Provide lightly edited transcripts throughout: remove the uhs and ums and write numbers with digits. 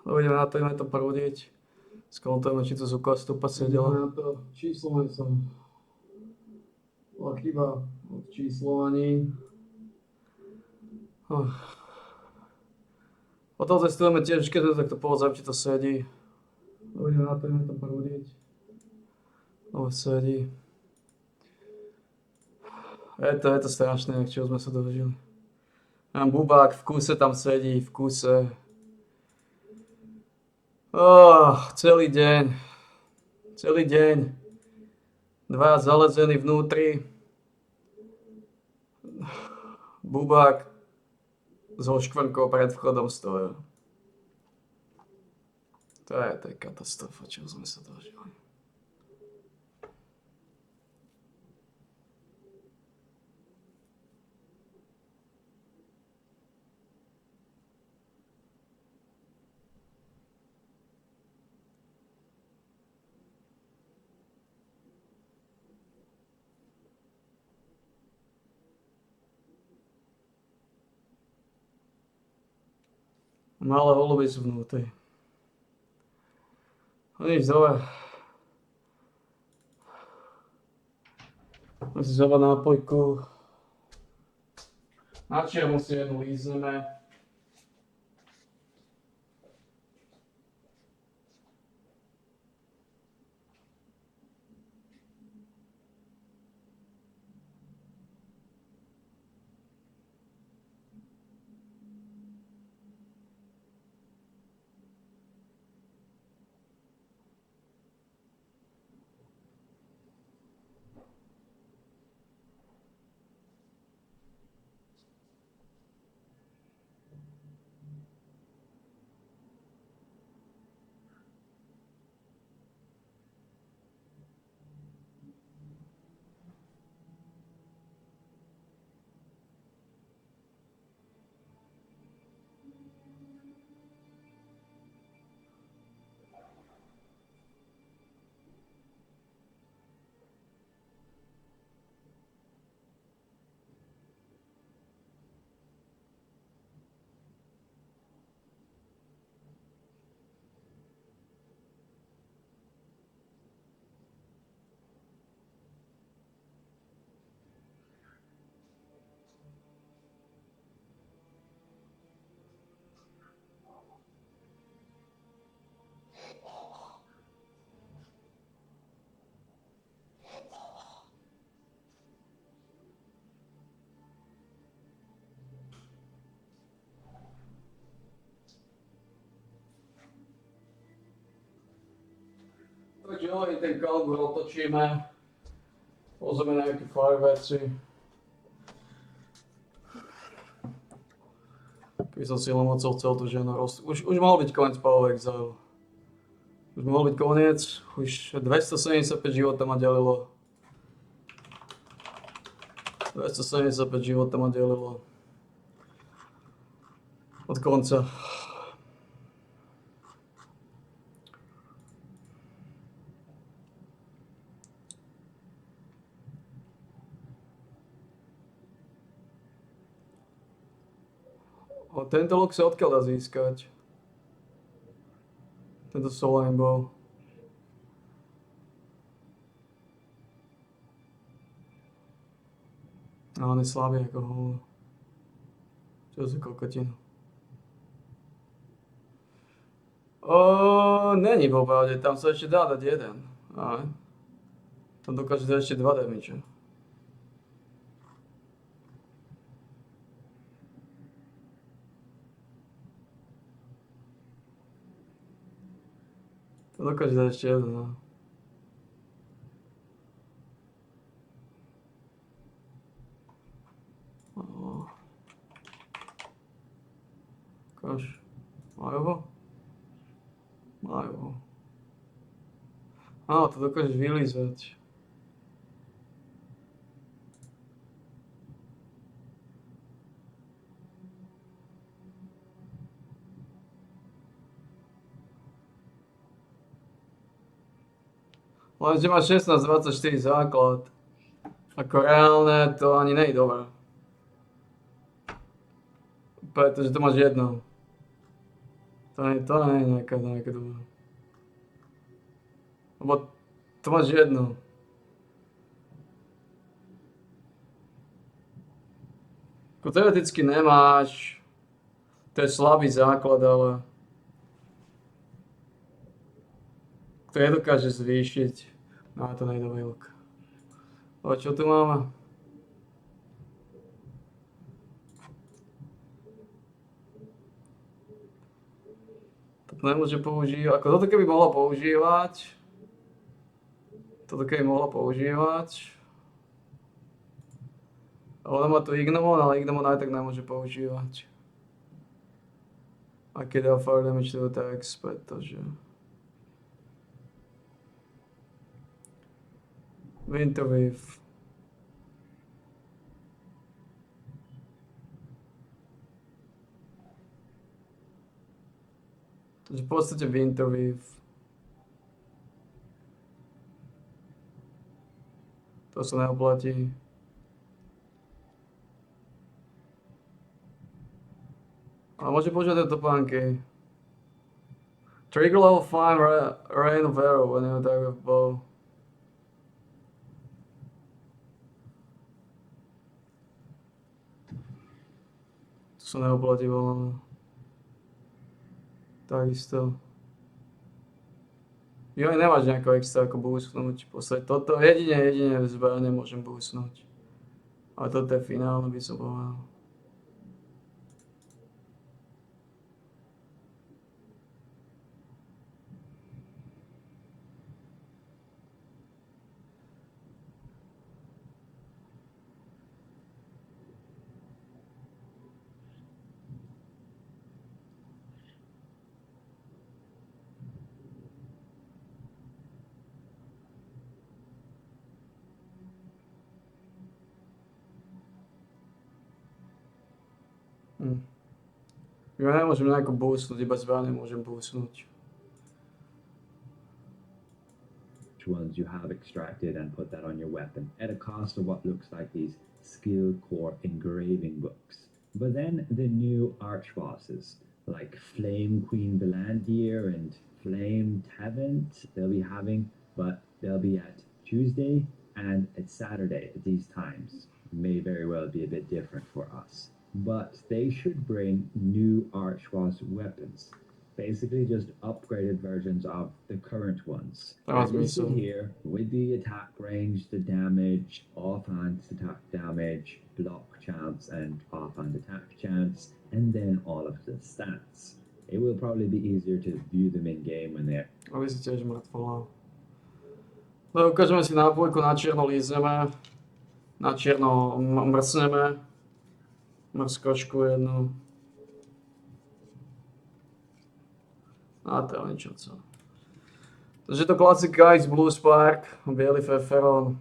Ideme na to, ideme to prúdiť. Skontujeme, či to zúka stupa sedela. Na to číslo som. Bola chyba od číslovaní. Potom testujeme tiež, keď to takto povedzám, či to sedí. Ideme na to, ideme to prúdiť. No sedí. Je to strašné, jak čoho sme sa dožili. Mám bubák, v kuse tam sedí, v kuse. Celý deň. Celý deň. Dva zalezení vnútri. Bubák so škvrnkou pred vchodom stojí. To je katastrofa, čo sme sa dožili. Malé holuby sú vnútri. Nič dole. Musí zova nápojku. Na čiernu si jednu lízneme. Takže ten kalgur otočíme. Pozrieme na nejaké fire veci. Keby som si len mocou chcel tú ženu už mohol byť koniec Power Exile. Už mohol byť koniec. Už 275 života ma delilo. 275 života ma delilo. Od konca. Tento look sa odkiaľ dá získať? Tento Soul Rainbow. A on je slabý ako hovno. Čo za kokotinu? Není v obáde, tam sa ešte dá dať jeden. Ale tam dokáže dať ešte 2 damage. To dokáže dať ešte jeden, no. Ukáž. Majú ho? Majú ho. To dokážeš vylízať. Lenže máš 16-24 základ. Ako reálne to ani nie je dobré. Pretože to máš jedno. To nie je nejaká dobrá. Lebo to máš jedno. Teoreticky nemáš, to je slabý základ, ale to nedokáže zvýšiť. No to nejde veľk. A čo tu máme? Toto nemôže používať, ako toto keby mohla používať. Toto keby mohla používať. Ale ona má tu Ignomon, ale Ignomon aj tak nemôže používať. A keď dá fire damage to attacks, pretože... Winter Wave. Takže v podstate Winter Wave. To sa neoplatí. Ale môže používať topánky. Trigger level 5 Rain of Arrow when you attack with bow. To sa neoplatí veľmi. Takisto. Jo, aj nemáš nejako extra ako boostnúť. Poslať toto, jedine v zbrane môžem boostnúť. Ale toto je finálne, by som povedal. Ja nemôžem nejako boostnúť, iba zbrane môžem boostnúť. Ones you have extracted and put that on your weapon at a cost of what looks like these skill core engraving books. But then the new arch bosses like Flame Queen Belandir and Flame Tavant they'll be having, but they'll be at Tuesday and at Saturday at these times. May very well be a bit different for us. But they should bring new arch boss weapons. Basically just upgraded versions of the current ones. That was Listed awesome. here with the attack range, the damage, offhand attack damage, block chance, and offhand attack chance, and then all of the stats. It will probably be easier to view them in game when they're... Aby si tiež mŕtvola. No, ukážeme si nápojku, na čierno lízneme, na čierno mrsneme, mrskočku jednu. A to je niečo co. Takže to klasika X Blue Spark, biely feferon.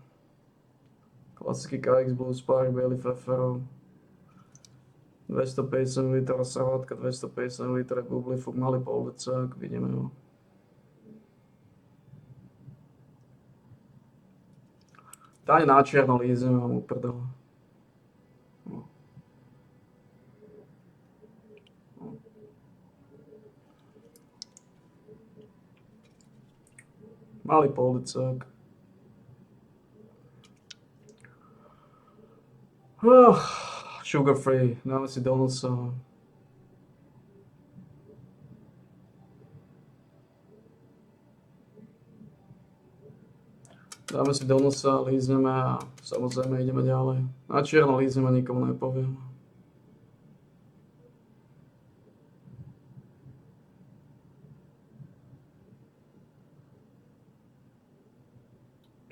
Klasický KX Blue Spark, biely feferon. 250 ml salátka, 250 ml bublifuk, malý poldecák, vidíme ho. Tady na čierno lízeme, mám uprdel. Malý poldecák. Sugar free, dáme si do nosa. Dáme si do nosa, lízneme a samozrejme ideme ďalej. Na čierno lízneme, nikomu nepoviem.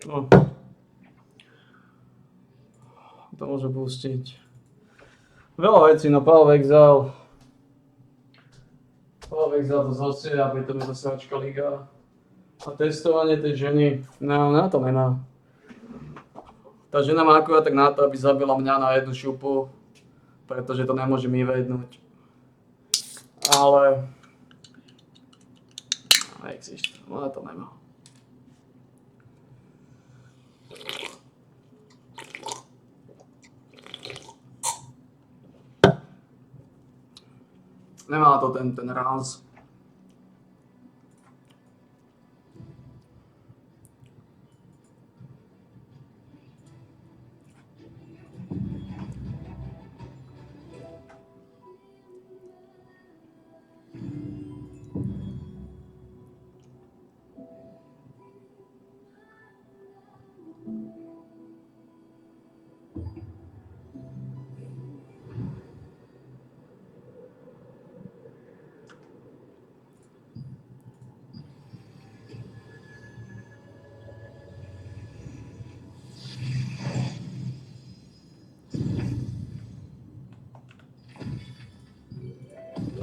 No. To môže pustiť. Veľa vecí na Power Exile. Power Exile to zase a pritom je to sračka liga. A testovanie tej ženy, no na to nemá. Tá žena má akurát tak na to, aby zabila mňa na jednu šupu, pretože to nemôžem evadenúť. Ale... Existuje, no na to nemá. Nemá to ten ráz.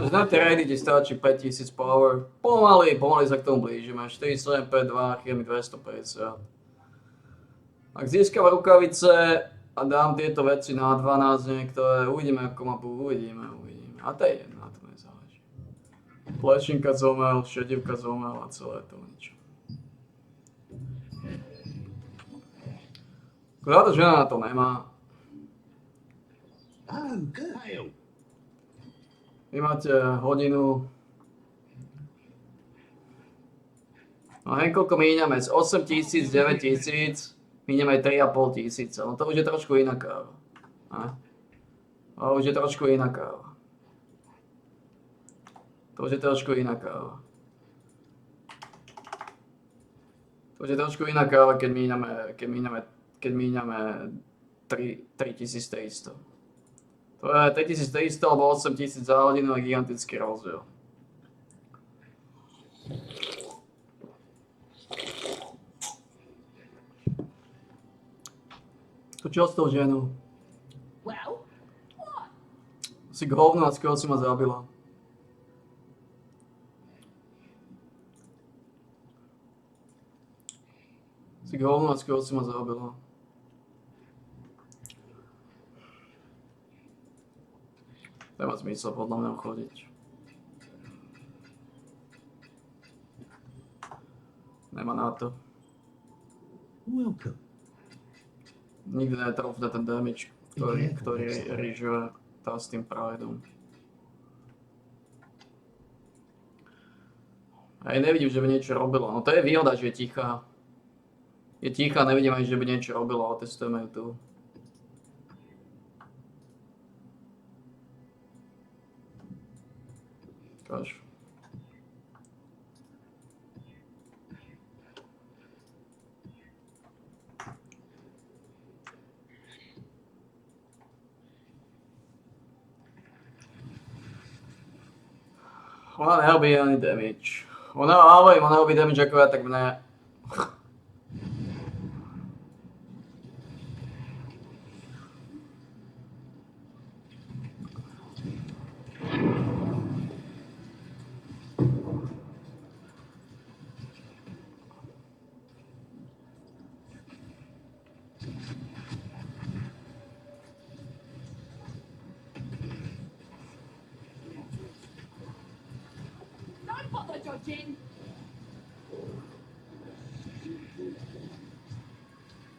Takže na tie raidy ti stačí 5000 power. Pomaly sa k tomu blížime. 4752, chýba mi 250. Ak získam rukavice a dám tieto veci na 12 niektoré, uvidíme ako mapu, uvidíme. A to je jedno, na to nezáleží. Plešinka zomel, šedivka zomel a celé to niečo. Táto žena na to nemá. Vy máte hodinu. No koľko míňame? Z 8000, 9000, míňame 3500. No to už je trošku iná káva. To už je trošku iná káva. To už je trošku iná káva. To už je trošku iná káva, keď míňame 3300. To je 3300 alebo 8000 za hodinu je gigantický rozdiel. To čo s tou ženou? Si k hovnu a skoro si ma zabila. Si k hovnu a skoro si ma zabila. Nemá zmysel podľa mňa chodiť. Nemá na to. Nikdy netrofne ten damage, ktorý rýžuje tá s tým prideom. A ja nevidím, že by niečo robila. No to je výhoda, že je tichá. Je tichá, nevidím ani, že by niečo robila, otestujeme ju tu. Kaž. Ona nerobí ani damage. Ona robí damage ako ja, tak mne.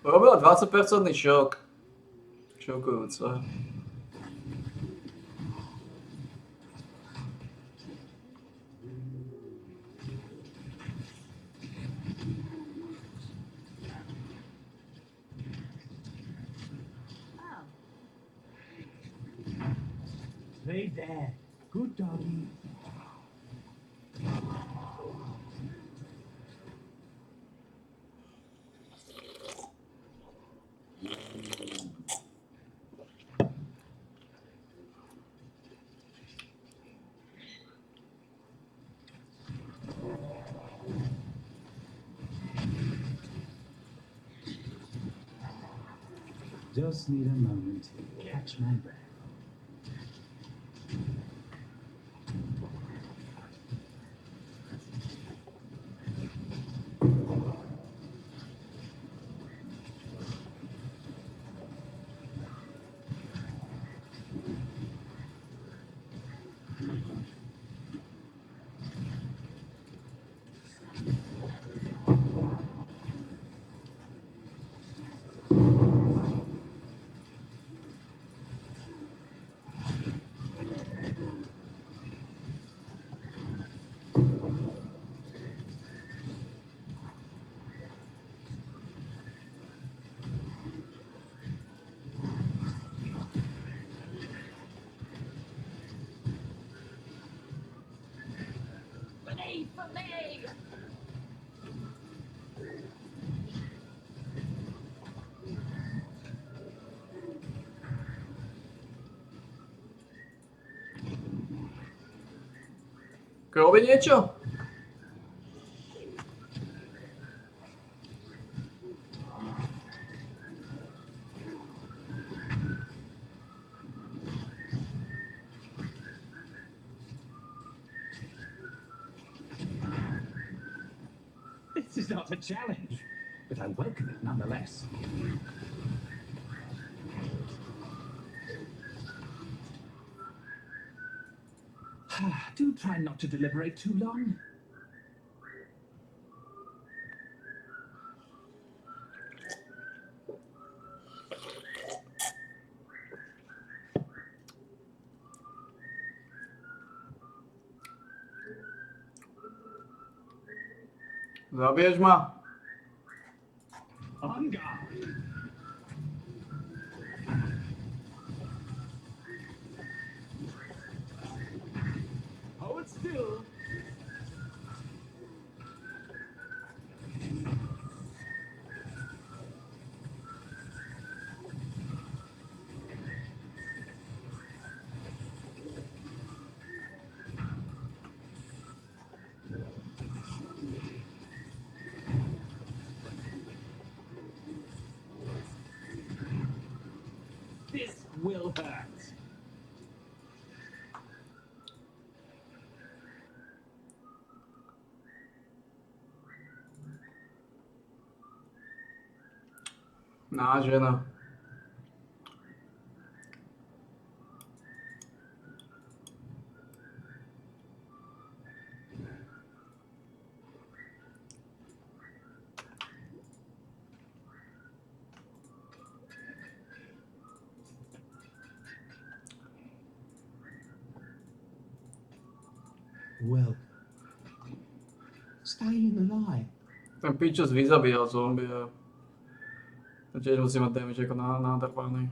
Robila 20% šok. Šokujúce. Lay there. Good doggy. Just need a moment to catch my breath. Robí niečo? is not a challenge, but I welcome it nonetheless. Do try not to deliberate too long. Zabiješ ma? On guard. Hold still. This will hurt.Ná, žena. Well, staying alive. Ten pičos vyzabíjal zombie. To tiež musí mať damage ako nádrbaný.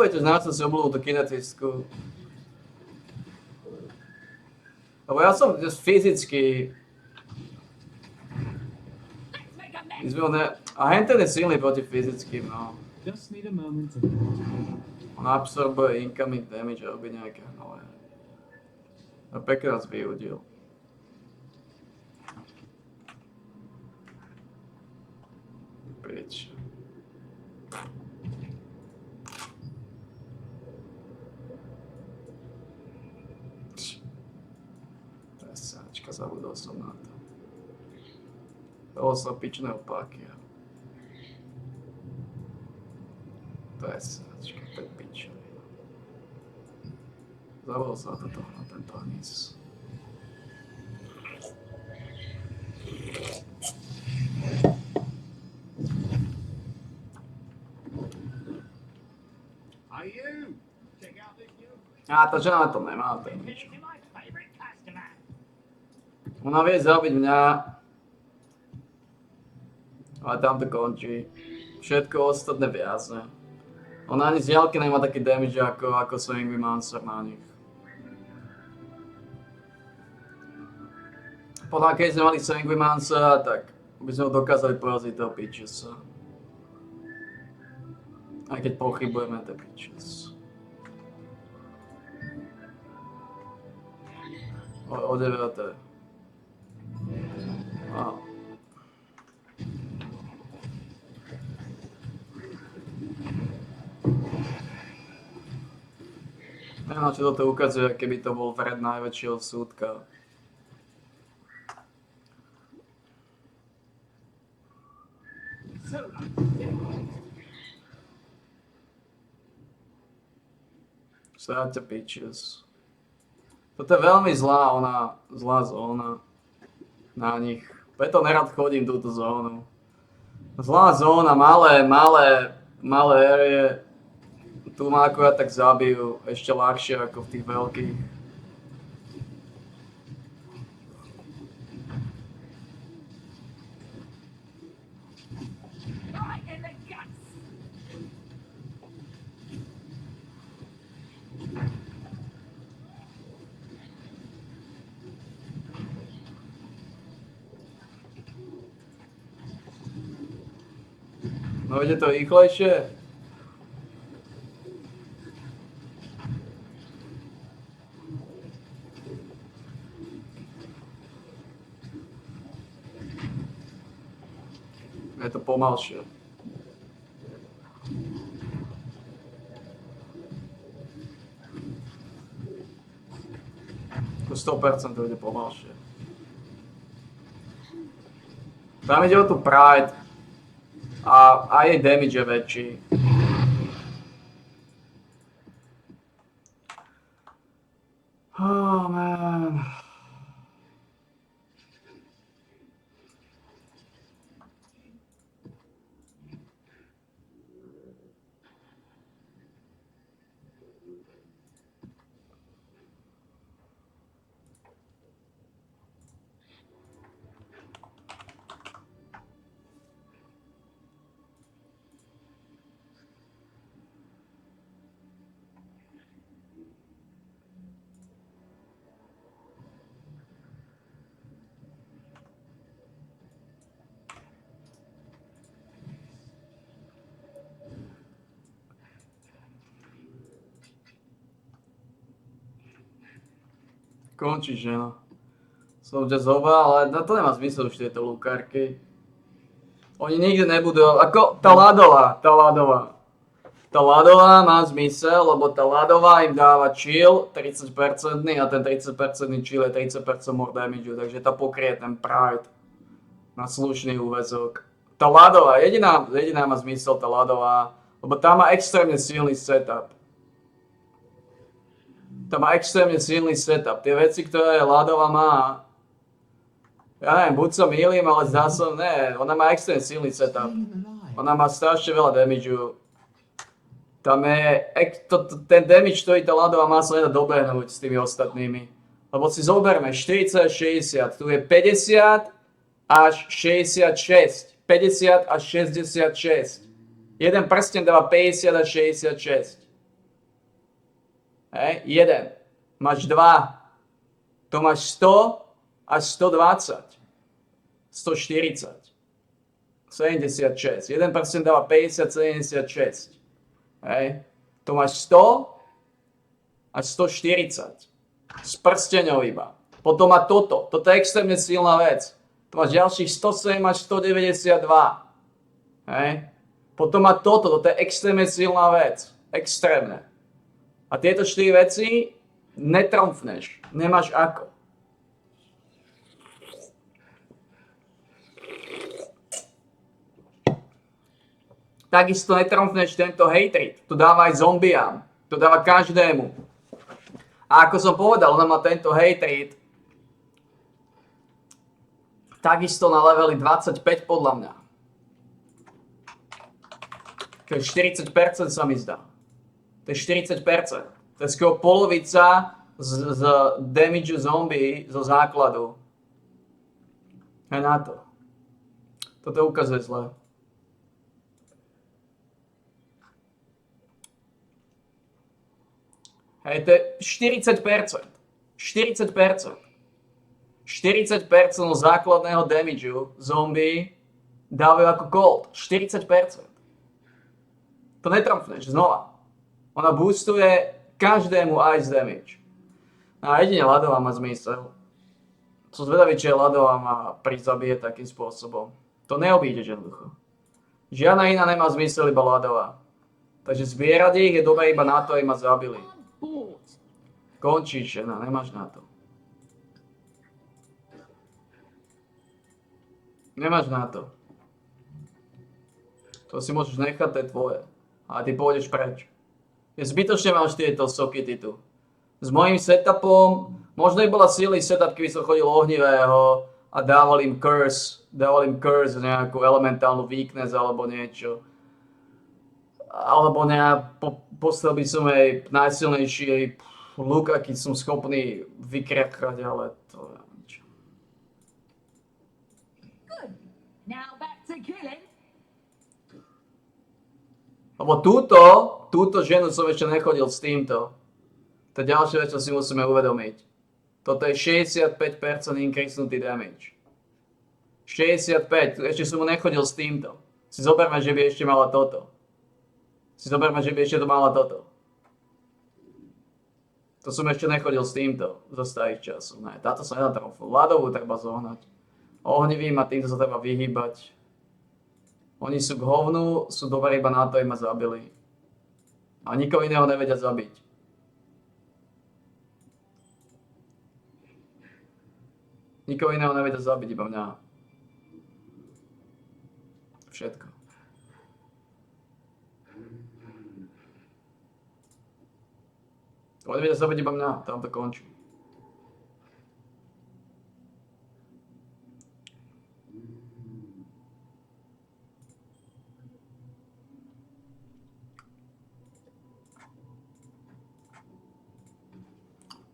Dajte, na čo si obľúbil tú kinetistku. Lebo ja som fyzicky... A hen ten je silný proti fyzickým, no. Just need a moment to... On absorbuje incoming damage a robí nejaké nové. A pekne nás vyhodil. Preč. Sáčka, zabudol som na to. Toho som pičného pákia. To je sáčka, to je pičový. Zabudol som na tento hníz. To žena to nemá, to je nič. Ona vie zabiť mňa, ale tam to končí. Všetko ostatné viazne. Ona ani z diaľky nemá taký damage ako Swing Mancer na nich. Podľa keď sme mali Swing Mancera, tak by sme ho dokázali poraziť toho Pitchesa. Aj keď pochybujeme ten Pitches. O 9. Neviem, čo toto ukazuje, keby to bol vred najväčšieho súdka. Sráťa Pitches. Toto je veľmi zlá zóna na nich. Preto nerad chodím túto zónu. Zlá zóna, malé area. Tu ma akurát tak zabijú ešte ľahšie ako v tých veľkých. No ide to rýchlejšie? Je to pomalšie. To 100% to ide pomalšie. Tam ide o tú Pride a aj jej damage je väčší. Oh man. Končíš, že no. Som jazzová, ale to nemá zmysel už tieto lukárky. Oni nikdy nebudú, ako tá ľadová má zmysel, lebo tá ľadová im dáva chill 30% a ten 30% chill je 30% more damage, takže to pokrie ten Pride na slušný úväzok. Tá ľadová, jediná má zmysel tá ľadová, lebo tá má extrémne silný setup. Tá má extrémne silný setup. Tie veci, ktoré ľadová má, ja neviem, buď sa mýlim, ale zdá sa, ne, ona má extrémne silný setup. Ona má strašne veľa damageu. Tam je, ten damage, ktorý tá ľadová má, sa nedá dobehnúť s tými ostatnými. Lebo si zoberme 40 až 60, tu je 50 až 66. 50 až 66. Jeden prsten dáva 50 až 66. Hej, jeden. Máš 2. To máš 100 až 120. 140. 76. Jeden prsten dáva 50, 76. Hej. To máš 100 až 140. S prsteňou iba. Potom má toto. Toto je extrémne silná vec. To máš ďalších 107 až 192. Hej. Potom má toto. Toto je extrémne silná vec. Extrémne. A tieto 4 veci netromfneš. Nemáš ako. Takisto netromfneš tento hatred. To dáva aj zombiám. To dáva každému. A ako som povedal, ona má tento hatred takisto na leveli 25 podľa mňa. To je 40% sa mi zdá. To je 40%. To je skoro polovica z damageu zombie zo základu. Hej na to. Toto ukazuje zle. Hej, to je 40%. 40%. 40% základného damageu zombie dávajú ako gold. 40%. To netromfneš znova. Ona boostuje každému ice damage. A jedine ľadová má zmysel. Som zvedavý, či ľadová má prizabije takým spôsobom. To neobídeš jednoducho. Žiadna iná nemá zmysel, iba ľadová. Takže zbierať ich je dobré iba na to, aby ma zabili. Končíš, žena, nemáš na to. Nemáš na to. To si môžeš nechať, to je tvoje. A ty pôjdeš preč. Je zbytočne máš tieto sokity tu. S mojím setupom, možno by bola silný setup, keby som chodil ohnivého a dával im curse, nejakú elementálnu weakness alebo niečo. Alebo postavil by som jej najsilnejší look, aký som schopný vykrekať, ale to je niečo. Good. Now back to killing. Lebo túto ženu som ešte nechodil s týmto. To je ďalšia vec, čo si musíme uvedomiť. Toto je 65% increasenutý damage. 65, ešte som mu nechodil s týmto. Si zoberme, že by ešte mala toto. To som ešte nechodil s týmto zo starých časov. Ne, táto sa nedá tromfnúť. Ľadovú treba zohnať. Ohnivým a týmto sa treba vyhýbať. Oni sú k hovnu, sú dobrí iba na to, aby ma zabili. A nikoho iného nevedia zabiť. Nikoho iného nevedia zabiť, iba mňa. Všetko. Oni vedia zabiť iba mňa, tam to končí.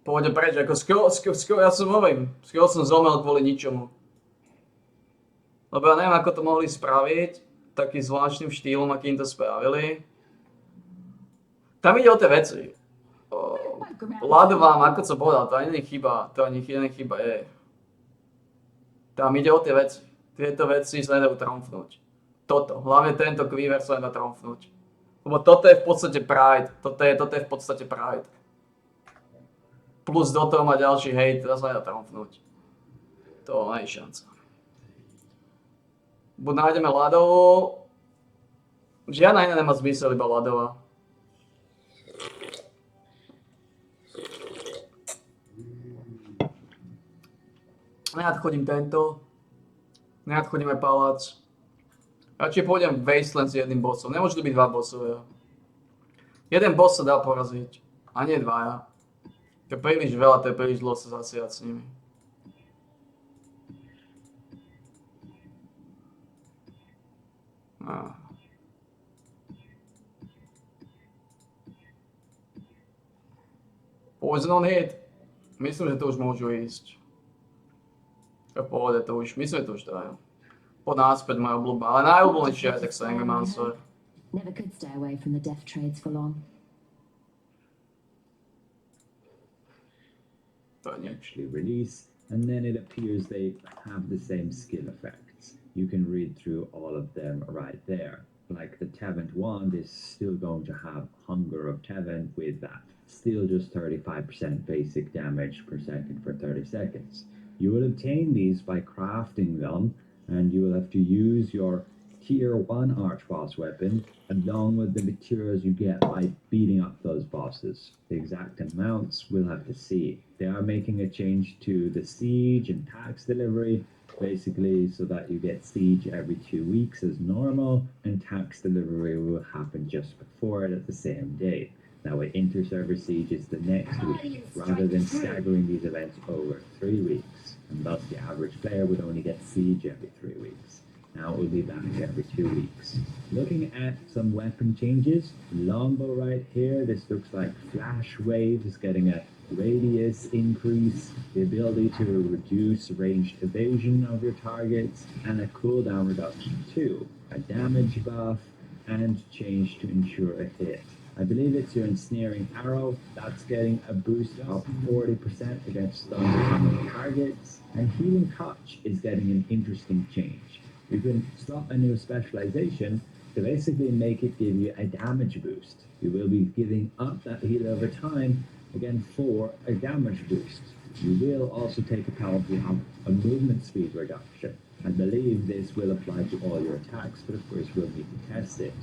Pôjde preč, ako skoro ja som hovorím, skoro som zomel kvôli ničomu. Lebo ja neviem, ako to mohli spraviť, takým zvláštnym štýlom, akým to spravili. Tam ide o tie veci. Ľadovám, ako som povedal, to ani nie je chyba, je. Tam ide o tie veci. Tieto veci sa nedajú tromfnúť. Toto, hlavne tento cleaver sa nedá tromfnúť. Lebo toto je v podstate Pride, toto je v podstate Pride. Plus do toho má ďalší hejt, to sa nedá tromfnúť. To nie je šanca. Buď nájdeme ľadovú, žiadna iná nemá zmysel, iba ľadová. Nenadchodím tento, nenadchodíme palác. Radšej pôjdem Wasteland s jedným bossom, nemôžu to byť dva bossovia. Jeden boss sa dá poraziť, a nie dvaja. To je príliš veľa, to je príliš dlho sa zasiať s nimi. Poison hit. Myslím, že to už môžu ísť. To je v pohode, to už, myslím, že to už dajú. Poď náspäť moja obľúba, ale najobľúbenejšia je tak Sangermancer. Never could stay away from the death trades for long. Actually release, and then it appears they have the same skill effects. You can read through all of them right there. Like the Tevent wand is still going to have Hunger of Tevent with that. Still just 35% basic damage per second for 30 seconds. You will obtain these by crafting them, and you will have to use your tier 1 archboss weapon along with the materials you get by beating up those bosses. The exact amounts we'll have to see. They are making a change to the siege and tax delivery, basically so that you get siege every 2 weeks as normal, and tax delivery will happen just before it at the same day. That way inter-server siege is the next week, rather than staggering these events over 3 weeks, and thus the average player would only get siege every 3 weeks. Now it will be back every 2 weeks. Looking at some weapon changes, longbow right here, this looks like flash wave is getting a radius increase, the ability to reduce ranged evasion of your targets, and a cooldown reduction too, a damage buff, and change to ensure a hit. I believe it's your ensnaring arrow, that's getting a boost of 40% against thunder targets, and healing touch is getting an interesting change. You can slot a new specialization to basically make it give you a damage boost. You will be giving up that heal over time, again for a damage boost. You will also take a penalty of a movement speed reduction. I believe this will apply to all your attacks, but of course we'll need to test it.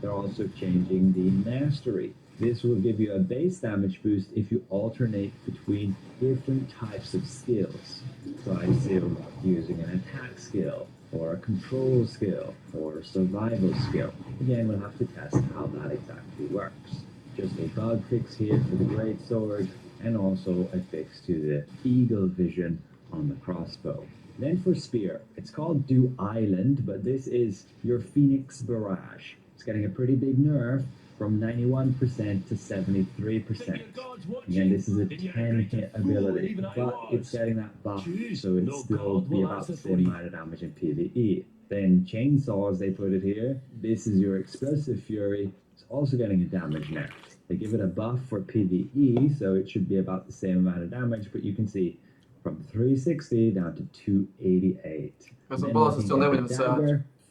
They're also changing the mastery. This will give you a base damage boost if you alternate between different types of skills. So I assume using an attack skill, or a control skill, or a survival skill. Again, we'll have to test how that exactly works. Just a bug fix here for the great sword, and also a fix to the eagle vision on the crossbow. Then for spear, it's called Dew Island, but this is your Phoenix Barrage. It's getting a pretty big nerf from 91% to 73%. Again, this is a 10-hit ability, but it's getting that buff, so it'll still be about the same amount of damage in PvE. Then chainsaws, they put it here. This is your Explosive Fury. It's also getting a damage nerf. They give it a buff for PvE, so it should be about the same amount of damage, but you can see from 360 down to 288.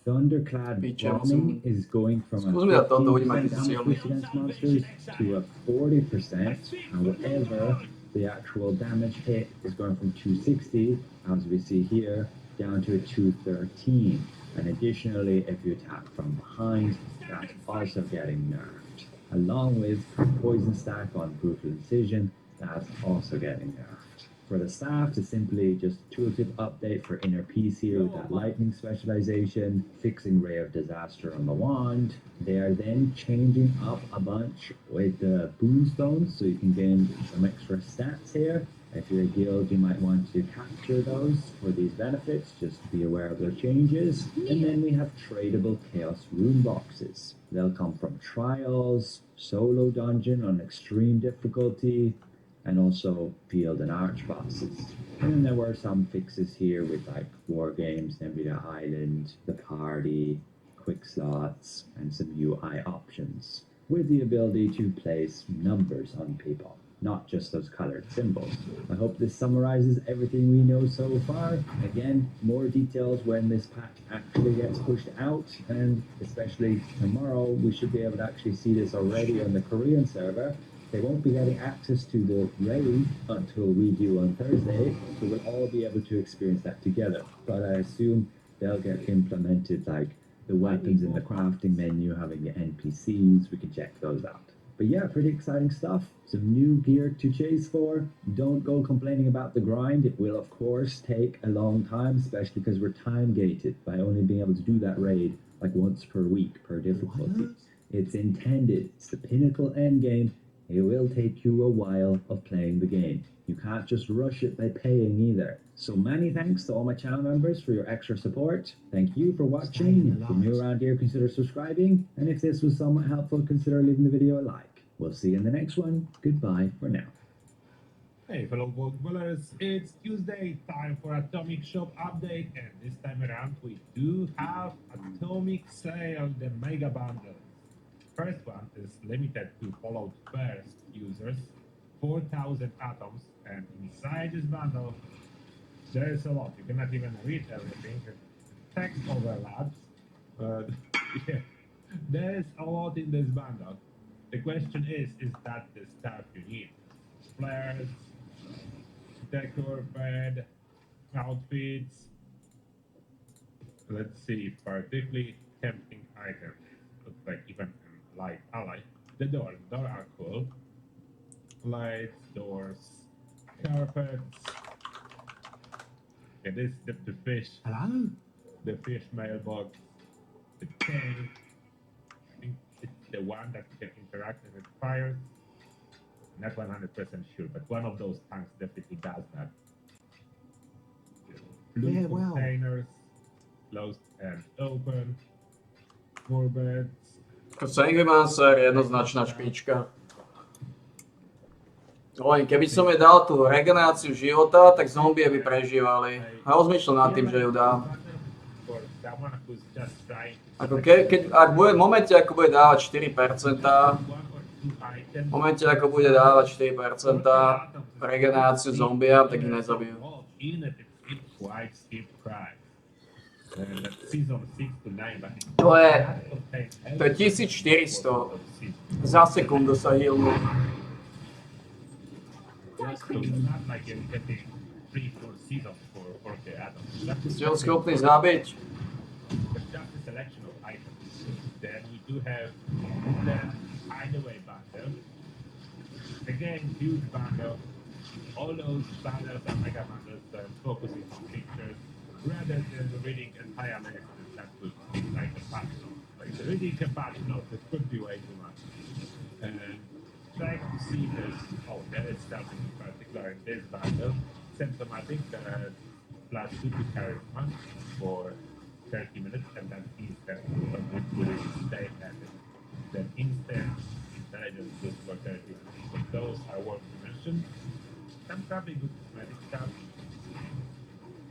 Thunderclad bombing is going from a 15% damage boost against monsters to a 40%. However, the actual damage hit is going from 260, as we see here, down to a 213. And additionally, if you attack from behind, that's also getting nerfed. Along with poison stack on brutal incision, that's also getting nerfed. For the staff, it's simply just a tooltip update for inner peace here with that lightning specialization, fixing Ray of Disaster on the wand. They are then changing up a bunch with the boomstones so you can gain some extra stats here. If you're a guild, you might want to capture those for these benefits. Just be aware of their changes. And then we have tradable Chaos Rune boxes. They'll come from trials, solo dungeon on extreme difficulty, and also field and arch bosses. And then there were some fixes here with like War Games, Nvidia Island, the party, quick slots, and some UI options, with the ability to place numbers on people, not just those colored symbols. I hope this summarizes everything we know so far. Again, more details when this patch actually gets pushed out, and especially tomorrow, we should be able to actually see this already on the Korean server. They won't be getting access to the raid until we do on Thursday, so we'll all be able to experience that together. But I assume they'll get implemented, like the weapons in the crafting menu, having the NPCs, we can check those out. But yeah, pretty exciting stuff. Some new gear to chase for. Don't go complaining about the grind. It will, of course, take a long time, especially because we're time gated by only being able to do that raid like once per week per difficulty. It's intended. It's the pinnacle end game. It will take you a while of playing the game. You can't just rush it by paying either. So many thanks to all my channel members for your extra support. Thank you for watching. If you're new around here, consider subscribing. And if this was somewhat helpful, consider leaving the video a like. We'll see you in the next one. Goodbye for now. Hey fellow Vogue Dwellers, it's Tuesday, time for Atomic Shop update, and this time around we do have Atomic Sale, the Mega Bundle. First one is limited to followed first users, 4,000 atoms, and inside this bundle there's a lot. You cannot even read everything. Text overlaps, but yeah, there's a lot in this bundle. The question is that the stuff you need? Flares, decor, bed, outfits. Let's see, particularly tempting items. Looks like even a light ally. The doors are cool. Lights, doors, carpets. It is the fish. Hello? The fish mailbox. The tank. I think it's the one that can interact with fires. Not 100% sure, but one of those tanks definitely does that. Blue Yeah, well. containers, closed and open. Four beds. Sanguimancer je jednoznačná špička. Len keby som jej dal tú regeneráciu života, tak zombie by prežívali. A rozmýšľam nad tým, že ju dám. For someone who's just trying to Ako ak bude v momente, ako bude dávať 4%, one or two items. v momente, ako bude dávať 4% regeneráciu zombia, tak ich nezabijú. In it, it's quite steep price. And season 6 to 9, but To je 1400 za sekundu sa healnú. So it's not like you're getting 3-4 seasons for the add-ons. Si ho schopný zabiť? It's just a selection of items. Then we do have the hideaway bundle. Again, huge bundle. All those bundles are mega bundles that focusing on features rather than reading entire magazines that would be like a patch note. Like reading a patch note, it could be way too much. And trying to see this, there is something in particular in this bundle. Symptomatic, plus 2 to charisma for 30 minutes, and then instant, but it will stay at it. Then instant intelligence boost for 30 minutes. So those are worth to mention. Some probably good cosmetic stuff.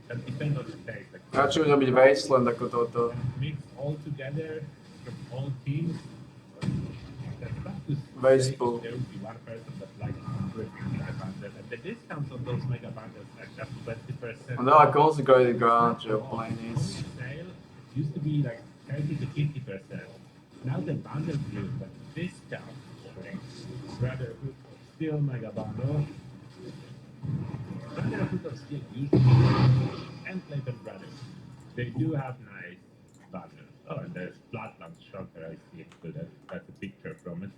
That depends on the taste. Like, Radšej bude byť Wasteland ako toto. mix all together from all teams. That's not to Waste say pool. there will be one person that likes everything mega bundle, and the discounts on those mega bundles are just 20%. On dáva Consecrated Ground, čo je úplne níz. Sale used to be like 30 to 50%. Now the bundle deal, but discount rather still mega bundle. Brotherhood of Steel usually and Clayton Brothers. They do have nice banner. Oh, and there's Flatland Shelter, I see it. So that's a picture from it.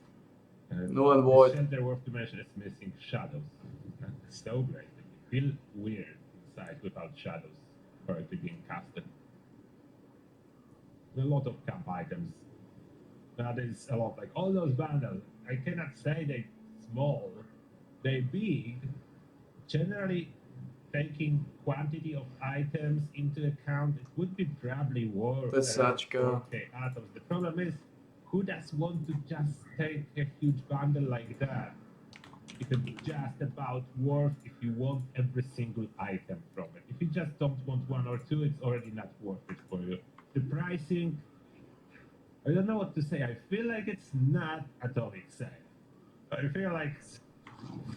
Null and The void. shelter worth to mention is missing shadows. That's so great. You feel weird inside without shadows for it to be casted. A lot of camp items. That is a lot. Like all those bundles, I cannot say they small, they big. Generally, taking quantity of items into account, it would be probably worth The Satchka. 4K atoms. The problem is, who does want to just take a huge bundle like that? If it's just about worth if you want every single item from it. If you just don't want one or two, it's already not worth it for you. The pricing, I don't know what to say. I feel like it's not atomic sale. I feel like,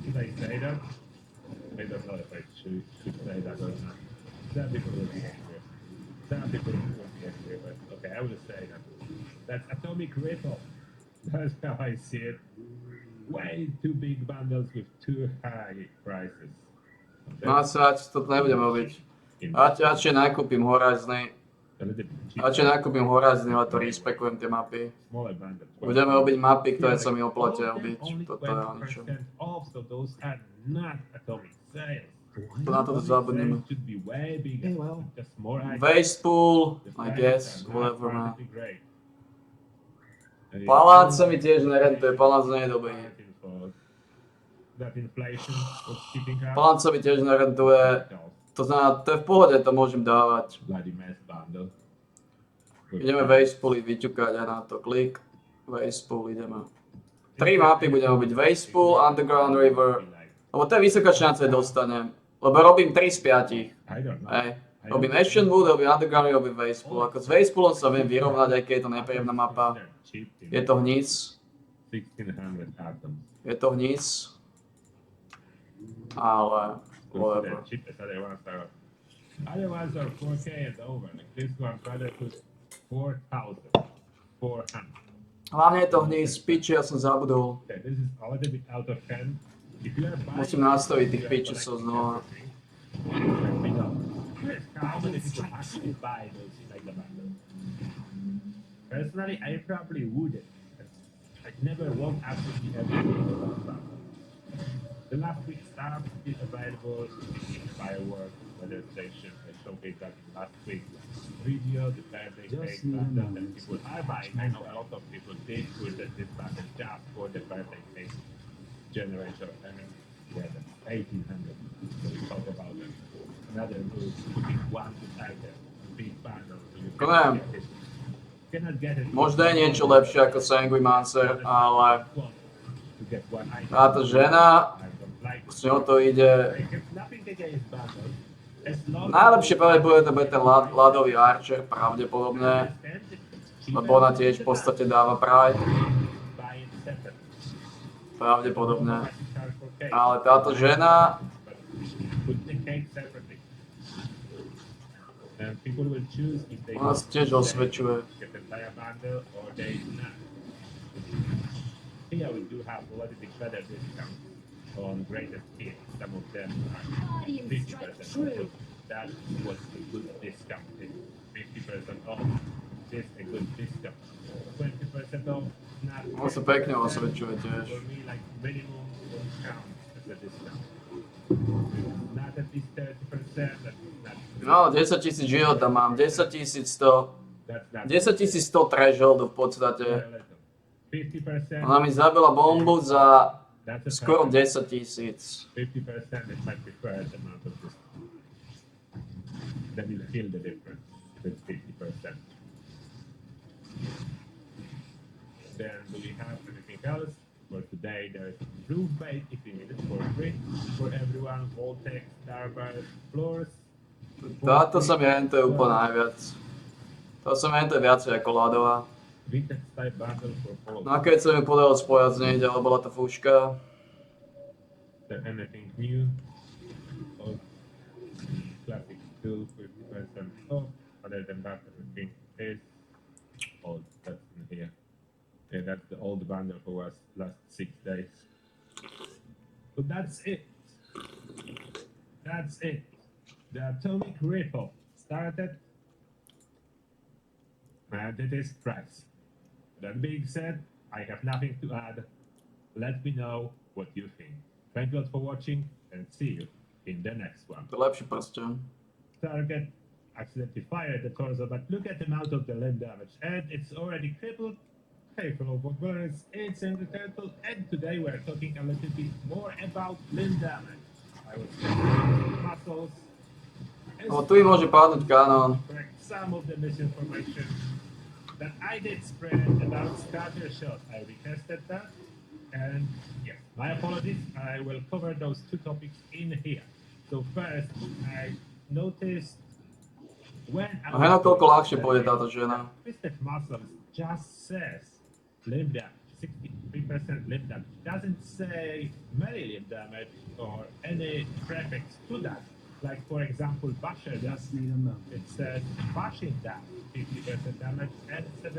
should I say that? I don't know if I should say that or not. Some people will be angry. Some people will be angry, but okay, I will say that. That's atomic ripoff. That's how I see it. Way too big bundles with too high prices. No sa to nebudem robiť. Radšej nakúpim Horizony. Radšej nakúpim Horizony, ale to respekujem tie mapy. Smaller bundles. Budeme robiť mapy, ktoré sa mi oplatia robiť. Toto je niečo. Off, so those are not atomic sales. To na toto zabudneme. Should be way bigger. Just more items. Wastepool, The I prices guess, are not whatever, man. quantity great. Palác sa mi tiež nerentuje, Palác nie je dobrý. That inflation was keeping up. Palác sa mi tiež nerentuje, to znamená, to je v pohode, to môžem dávať. Bloody mess bundle. Ideme Wastepool vyťukať aj na to, klik, Wastepool, ideme. 3 mapy budeme robiť, Wastepool, Underground River, lebo to je vysoká šanca, že dostanem, lebo robím 3 z 5. I don't know. Hej. Robím Ancient Wood, robím Underground, robím Wastepool. Ako s Wastepoolom sa viem vyrovnať, aj keď je to nepríjemná mapa. Je to hníz. 1600 atoms. Je to hníz. Ale... Consider whatever. cheapest. Other ones are 4K and over. Like this one rather cost 4,400. Hlavne je to hníz, piči, ja som zabudol. Okay, this is a little bit out of hand. If you are buying Musím nastaviť tých pičusov znova. how many people actually buy those mega bundles? Personally, I probably wouldn't. I never want absolutely everything about bundle. The last week startup is available in Fireworks, Weather Station. I showcased that in last week's video. The birthday cake bundle that people are buying. I know a lot of people did put this bundle just for the birthday cake generator. And yeah, that's 1,800. So we talk about it. Another move, putting one item, big bundle. So you Konám. cannot get it. Možno je niečo lepšie ako Sanguimancer, ale To get one item. táto žena, I don't like it. s ňou to ide. I have nothing against bundles. As long Najlepšie pravdepodobne to bude ten ľadový Archer, pravdepodobne, lebo ona tiež v podstate dáva Pride, pravdepodobne. Ale táto žena, ona sa tiež osvedčuje. Here we do have a little bit better discount on greatest hits. Some of them are 50% off. That was a good discount. 50% off. This a good discount. 20% off. Not Ona sa pekne osvedčuje tiež. for me, like minimum won't count as a discount. Not at least 30%. That's No, 10 000 života mám, 10 100, that's not 10 100 thresholdu v podstate. 50%. Ona mi zabila bombu za That's a skoro fact. 10 000. 50% is my preferred amount of this. Then you feel the difference with 50%. Then do we have anything else? For today, there's roof bait if you need it for free for everyone. Voltex, Starburst, floors. Táto sa mi rentuje úplne najviac. To sa mi rentuje viacej ako ľadová. Vintage type bundle for all. No a keď sa mi podarilo spojať z nej, ale bola to fúška. Is there anything new? Or classic 2, 50% off. Other than that, everything is old. That's in here. Yeah, that's the old bundle for us last 6 days. So that's it. That's it. The atomic ripoff started. And it is price. That being said, I have nothing to add. Let me know what you think. Thank God for watching and see you in the next one. To lepší prsten. Target accidentally fired the torso, but look at the amount of the limb damage. And it's already crippled. Capable of words, it's in the turtle. And today we're talking a little bit more about limb damage. I was muscles. No tu im môže padnúť kanón. Correct some of the misinformation that I did spread about scatter shot. I retested that. And yes, my apologies. I will cover those two topics in here. So first, I noticed when I A hej, koľko ľahšie pôjde táto žena. Twisted Muscles just says limb damage, 63% limb damage. Doesn't say melee limb damage or any prefix to that. Like for example, Basher does. It says bashing damage, 50% damage and 75%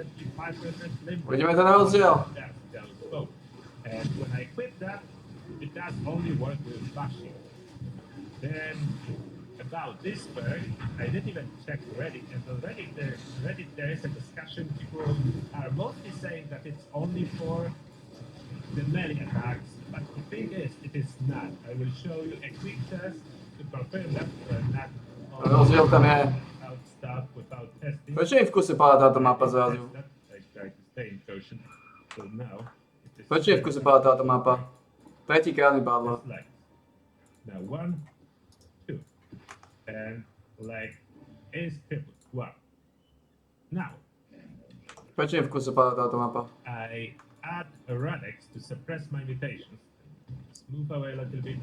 limb damage. Vidíme ten rozdiel. That's both. And when I quit that, it does only work with bashing. Then about this perk, I didn't even check Reddit, and on Reddit there is a discussion. People are mostly saying that it's only for the melee attacks, but the thing is, it is not. I will show you a quick test to confirm that we're not Rozdiel tam je. out stuff without testing. Prečo im v kuse páda táto mapa zrazu? I try to stay in caution. So now it is Prečo im v kuse páda táto mapa? Tretíkrát mi padla. like now 1, 2, and like is crippled. 1. Now Prečo im v kuse páda táto mapa? I add a Radix to suppress my mutations. Just move away a little bit.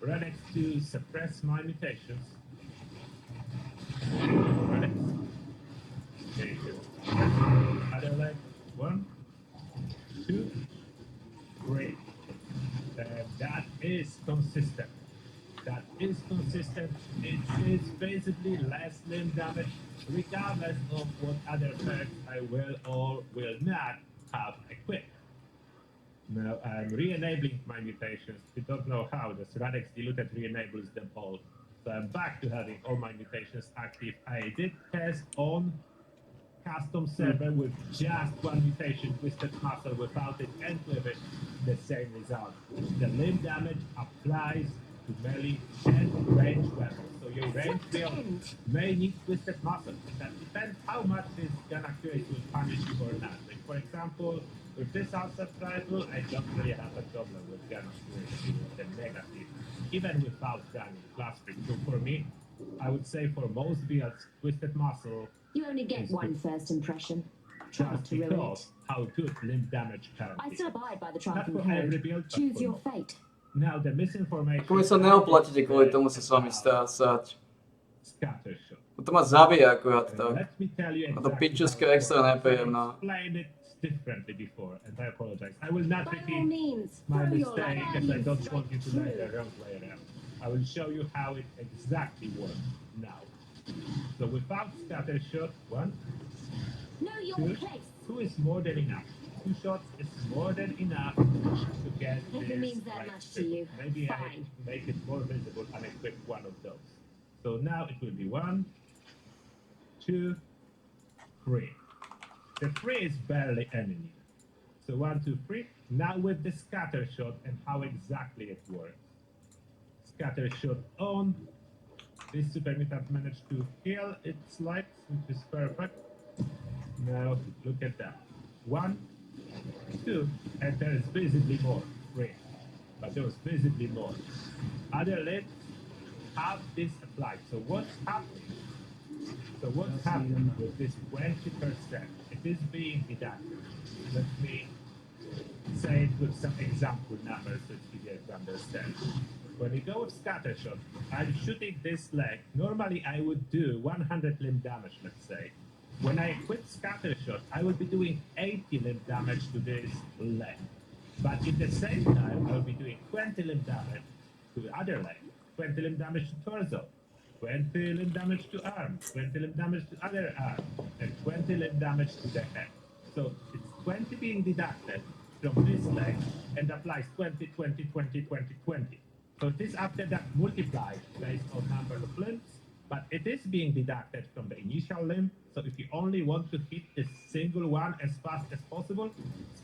Radix to suppress my mutations. Radix. There you go. Other leg. 1, 2, 3. That is consistent. That is consistent. It is basically less limb damage, regardless of what other perks I will or will not have equipped. Now I'm re-enabling my mutations. You don't know how. The Radix diluted re-enables them all. So I'm back to having all my mutations active. I did test on custom server with just one mutation, Twisted Muscle, without it and with it, the same result. The limb damage applies to melee and range weapons. So your range build may need Twisted Muscle. That depends how much this gun accuracy will punish you or not. Like for example, with this outside rifle, I don't really have a problem with gun accuracy, the negative, even without gun clustering. So for me, I would say for most builds, Twisted Muscle You only get It's one first impression. Try not just to ruin it. because how good limb damage can I be. still abide by the Not Triton for every code. build, but Choose for your most. fate. Now the misinformation. Ako mi sa neoplatíte kvôli tomu sa s vami stásať. Scatter shot. To ma zabíja akurát tak. Let me tell you A to exactly pičuské how it extra works. nepríjemná. I explained it differently before, and I apologize. I will not By all repeat means, my throw your mistake, light as I don't straight want you to learn the through. wrong way around. I will show you how it exactly works now. So without scatter shot, 1, Know your 2, place. 2 is more than enough. 2 shots is more than enough to get If it this means that right much to triple. you, Maybe I fine. make it more visible and equip one of those. So now it will be 1, 2, 3. The 3 is barely enemy. So 1, 2, 3. Now with the scatter shot and how exactly it works. Scatter shot on. This super mutant managed to kill its lights, which is perfect. Now look at that. 1, 2, and there is visibly more. 3. But there was visibly more. Other lids have this applied. So what's happening? So what's happening with this 20%? It is being deducted. Let me say it with some example numbers so it's easier to understand. When you go with scatter shot, I'm shooting this leg. Normally I would do 100 limb damage, let's say. When I equip scatter shot, I will be doing 80 limb damage to this leg. But at the same time, I will be doing 20 limb damage to the other leg, 20 limb damage to torso, 20 limb damage to arm, 20 limb damage to other arm, and 20 limb damage to the head. So it's 20 being deducted from this leg and applies 20, 20, 20, 20, 20. So this after that multiplied based on number of limbs but it is being deducted from the initial limb. So if you only want to hit a single one as fast as possible,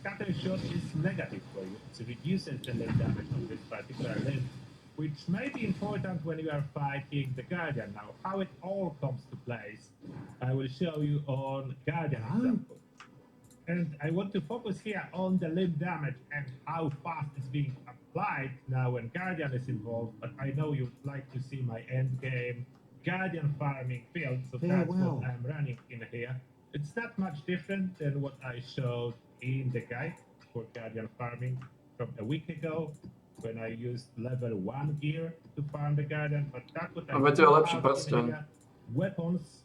scatter shot is negative for you. It reduces the limb damage on this particular limb, which may be important when you are fighting the Guardian. Now, how it all comes to place, I will show you on Guardian example. And I want to focus here on the limb damage and how fast it's being applied now when Guardian is involved, but I know you'd like to see my end game Guardian farming build, so that's what I'm running in here. It's not much different than what I showed in the guide for Guardian farming from a week ago when I used level 1 gear to farm the Guardian, but that's what I Będzie do lepszy have in bastion. here. Weapons,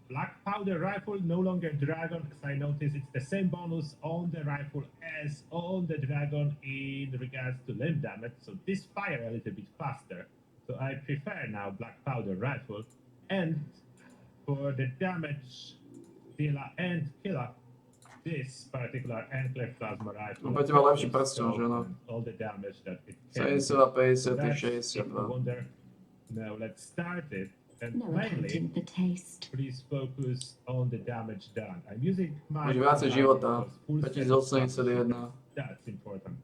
Black Powder Rifle, no longer Dragon, as I noticed it's the same bonus on the rifle as on the Dragon in regards to limb damage, so this fire a little bit faster. So I prefer now Black Powder Rifle, and for the damage dealer and killer, this particular Enclave Plasma Rifle No będzie miał lepszy will bastion, scope że no. and all the damage that it can Co jest do. za So 50 that's i it. I 62. wonder, now let's start it, and No mainly accounting for taste. please focus on the damage done. I'm using my Może więcej života. full set of 5871. That's important.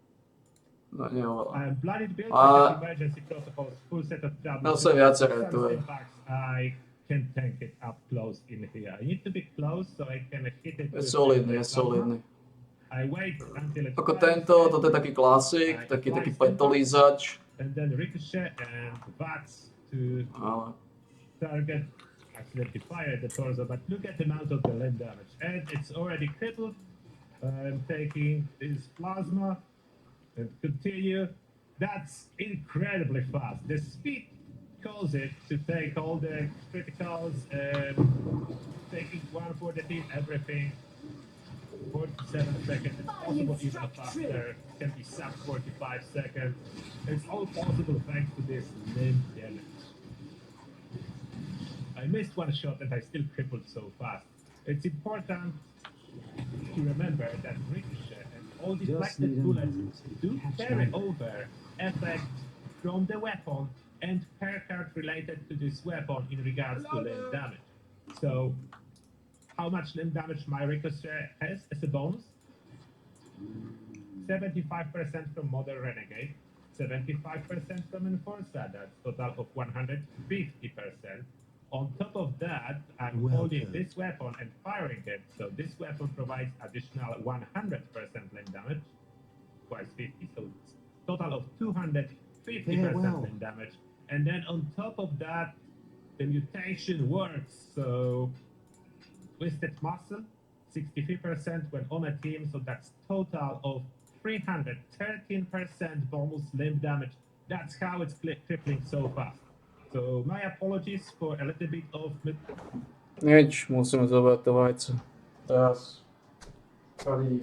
No nie oveľa. Blooded build, A- I have emergency protocols, full set of No se viaceré Some tu je. impacts, I can tank it up close in here. I need to be close so I can hit it Je with solidný, je the solidný. I wait until it Ako fires, tento, toto je taký klasik, taký petolízač, and then ricochet and VATS to ale target accidentally fired the torso, but look at the amount of the limb damage. And it's already crippled. I'm taking this plasma and continue. That's incredibly fast. The speed calls it to take all the criticals and taking one for the team, everything. 47 seconds, it's possible even faster, can be sub 45 seconds. It's all possible thanks to this limb damage. I missed one shot and I still crippled so fast. It's important to remember that ricochet and all deflected bullets do carry over effect from the weapon and per card related to this weapon in regards to limb damage. So, how much limb damage my ricochet has as a bonus? 75% from Modern Renegade, 75% from Enforcer, that's total of 150%. On top of that, I'm holding this weapon and firing it, so this weapon provides additional 100% limb damage, twice 50, so it's total of 250% limb damage. And then on top of that, the mutation works, so Twisted Muscle, 63% when on a team, so that's total of 313% bonus limb damage. That's how it's crippling so fast. So my apologies for a little bit of nič, musíme zobrať to vajce. Teraz. Kadí.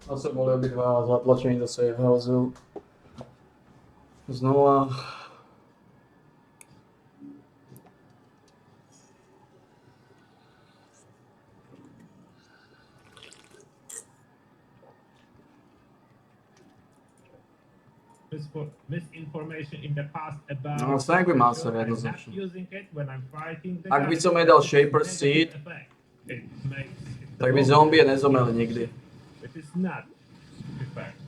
Zase boli obidva zatlačení do save houseu. Znova. Misinformation in the past about No, Stank by má sa I'm not jednoznačne. using it when I'm fighting the Ak by guy. som jej dal It's Shaper's negative Seed, effect. It makes it tak by zombie nezomreli nikdy. It is not effect.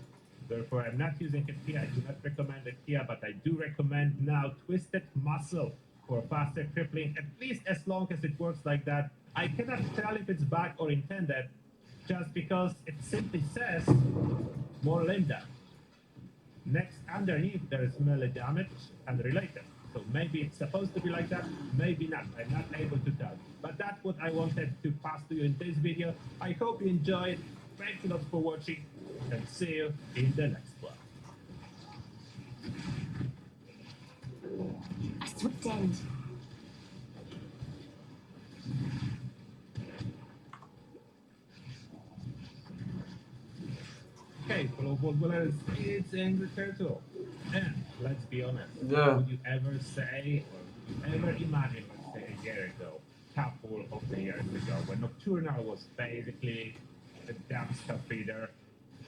Therefore, I'm not using it here. I do not recommend it here, but I do recommend now Twisted Muscle for faster crippling, at least as long as it works like that. I cannot tell if it's bug or intended, just because it simply says more limb damage. Next, underneath, there is melee damage and related. So maybe it's supposed to be like that, maybe not. I'm not able to tell. But that's what I wanted to pass to you in this video. I hope you enjoyed. Thank you a lot for watching, and see you in the next one. Swift end. Okay, fellow footballers, it's Angry Turtle. And let's be honest, Yeah. would you ever say, or would you ever imagine, let's say a year ago, couple of the years ago, when Nocturnal was basically the dumpster feeder,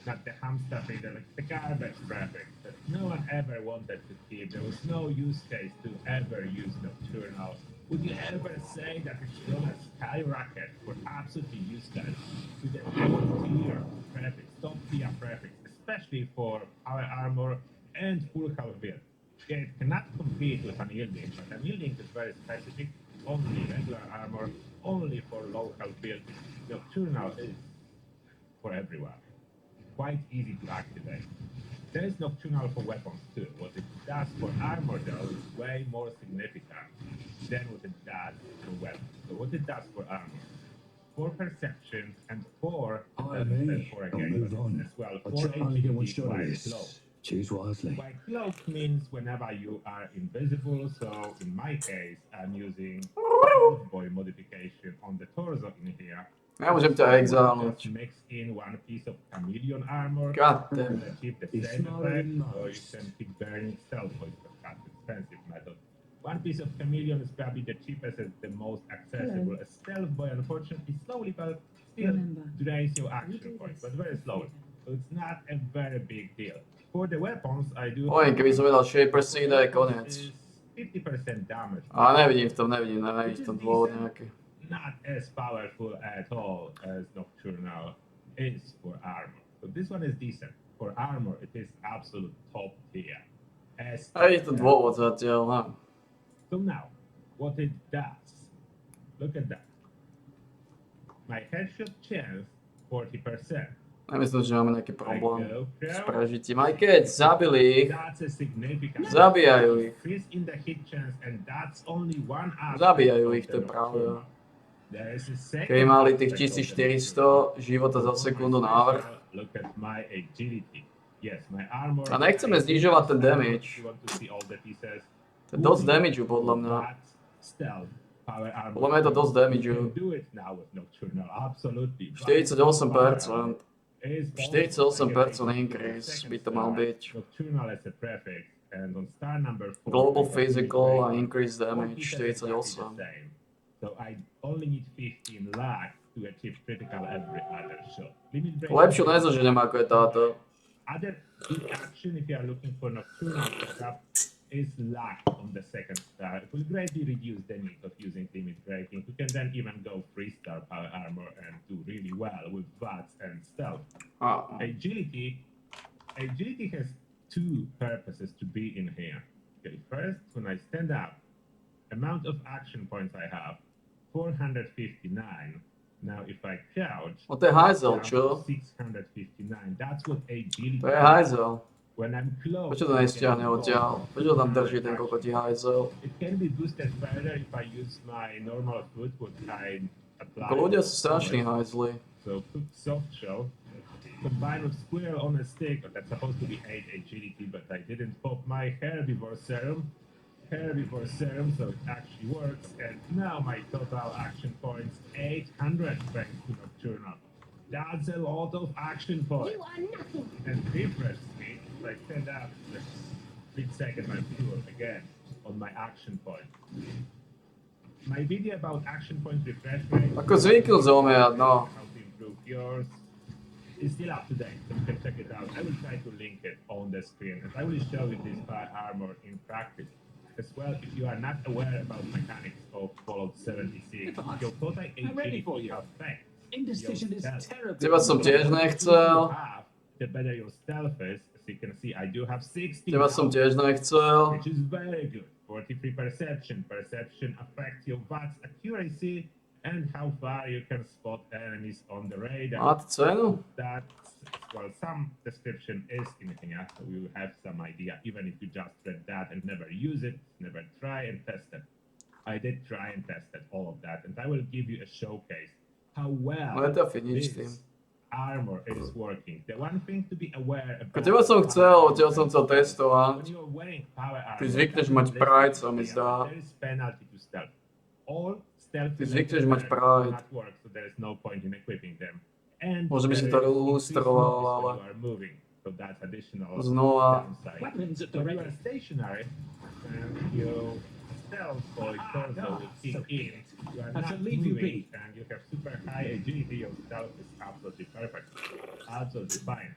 not the hamster feeder, like the garbage traffic that no one ever wanted to keep. There was no use case to ever use Nocturnal. Would you ever say that it's gonna skyrocket for absolutely useless to the top tier prefix, top tier prefix, especially for our armor and full health build? Yeah, it cannot compete with unyielding, but unyielding is very specific, only regular armor, only for low health build. Nocturnal is for everyone. Quite easy to activate. There is Nocturnal for weapons too. What it does for armor though is way more significant than what it does for weapons. So what it does for armor, for perception and for for again, move on. as well I'll for try and get one agility shot at by this. cloak. Choose wisely. By cloak means whenever you are invisible, so in my case I'm using boy modification on the torso in here. Ja môžem ťa Just exilnúť. mix in one piece of chameleon armor God damn. to achieve the It's same smaller effect, than or you most. can keep burning stealth for the expensive method. One piece of chameleon is probably the cheapest and the most accessible. A stealth boy, unfortunately, slowly but still Remember, drains your we action do points, this but very for slowly. freedom. So it's not a very big deal. For the weapons, I do. Oj, keby som vedel Shaper's Seed, je Weapons koniec. is 50% damage. A nevidím v tom dôvod nejaký. Not as powerful at all as Nocturnal is for armor. So this one is decent. For armor, it is absolute top tier. A je to dôvod zatiaľ, ha. So now, what it does, look at that. My headshot chance, 40%. Nemyslím, že máme nejaký I problém go s down. prežitím. Aj keď zabili ich, That's a significant. zabíjajú ich. Increase in the hit chance, and that's only one aspect Zabíjajú of ich, the to je pravda. Nocturnal. There is a second Keby mali tých aspect of the 1400 života za Nocturnal. sekundu návrh. Look at my agility. Yes, my armor. A nechceme znižovať ten damage. You want to see all the pieces. To je dosť damageu podľa mňa. But still, power armor. Podľa mňa je to dosť damageu. You can do it now with Nocturnal, absolutely. 48%. Is 48% increase by to mal byť. Nocturnal as a prefix, and on star number 4, Global I got physical a really increased great. damage All pieces 48. exactly the same. So I only need 15 luck to achieve critical every other shot. Limit break. Lepšiu nezoženiem ako je táto. Other good action if you are looking for Nocturnal setup is luck on the second star. It will greatly reduce the need of using limit breaking. You can then even go 3-star power armor and do really well with VATS and stealth. A, Agility has two purposes to be in here. Okay, first, when I stand up, amount of action points I have, 459. Now if I crouch, no to je hajzel, down čo? to 659. That's what agility To je hajzel. When I'm close, Prečo to nestiahne odtiaľ? Prečo tam drží ten kokotí hajzel? It can be boosted further if I use my normal foot, what I apply. Ako ľudia sú strašní hajzli. So put soft shell, combined with squirrel on a stick, that's supposed to be 8 agility, but I didn't pop my herbivore serum. So it actually works, and now my total action points 800 thanks to Nocturnal. That's a lot of action points. You are nothing. And refresh me, I stand up the split second my fuel again on my action point. My video about action point refresh rate, Ako zvykl zomiať, no. how to improve yours, is still up to date, so you can check it out. I will try to link it on the screen, and I will show you this fire armor in practice. As well, if you are not aware about mechanics of Fallout 76, your total I'm ready for you. affects Indecision is your stealth. terrible. Teba som tiež nechcel. The better your stealth is. As you can see, I do have 60. Teba som tiež nechcel. Which is very good. 43 perception. Perception affects your VATS accuracy and how far you can spot enemies on the radar. Máte cenu? That's, well, some description is in here, so you have some idea, even if you just read that and never use it, never try and test it. I did try and test it, all of that, and I will give you a showcase how well Ale to finish tým. this armor is working. The one thing to be aware about... Teba som chcel testovať. When you're wearing power armor, Ty zvykneš mať pride, sa mi zdá. there is penalty to stealth. All stealth Ty zvykneš mať do pride. not work, so there is no point in equipping them. And Možno by si to there is ilustroval, increased noise ale when you are moving, so that's additional znova. downside. Weapons at So the if you are ready. stationary and your stealth or torso will kick in, you are I not shall leave you moving be. and you have super high agility, your stealth is absolutely perfect. Absolutely fine.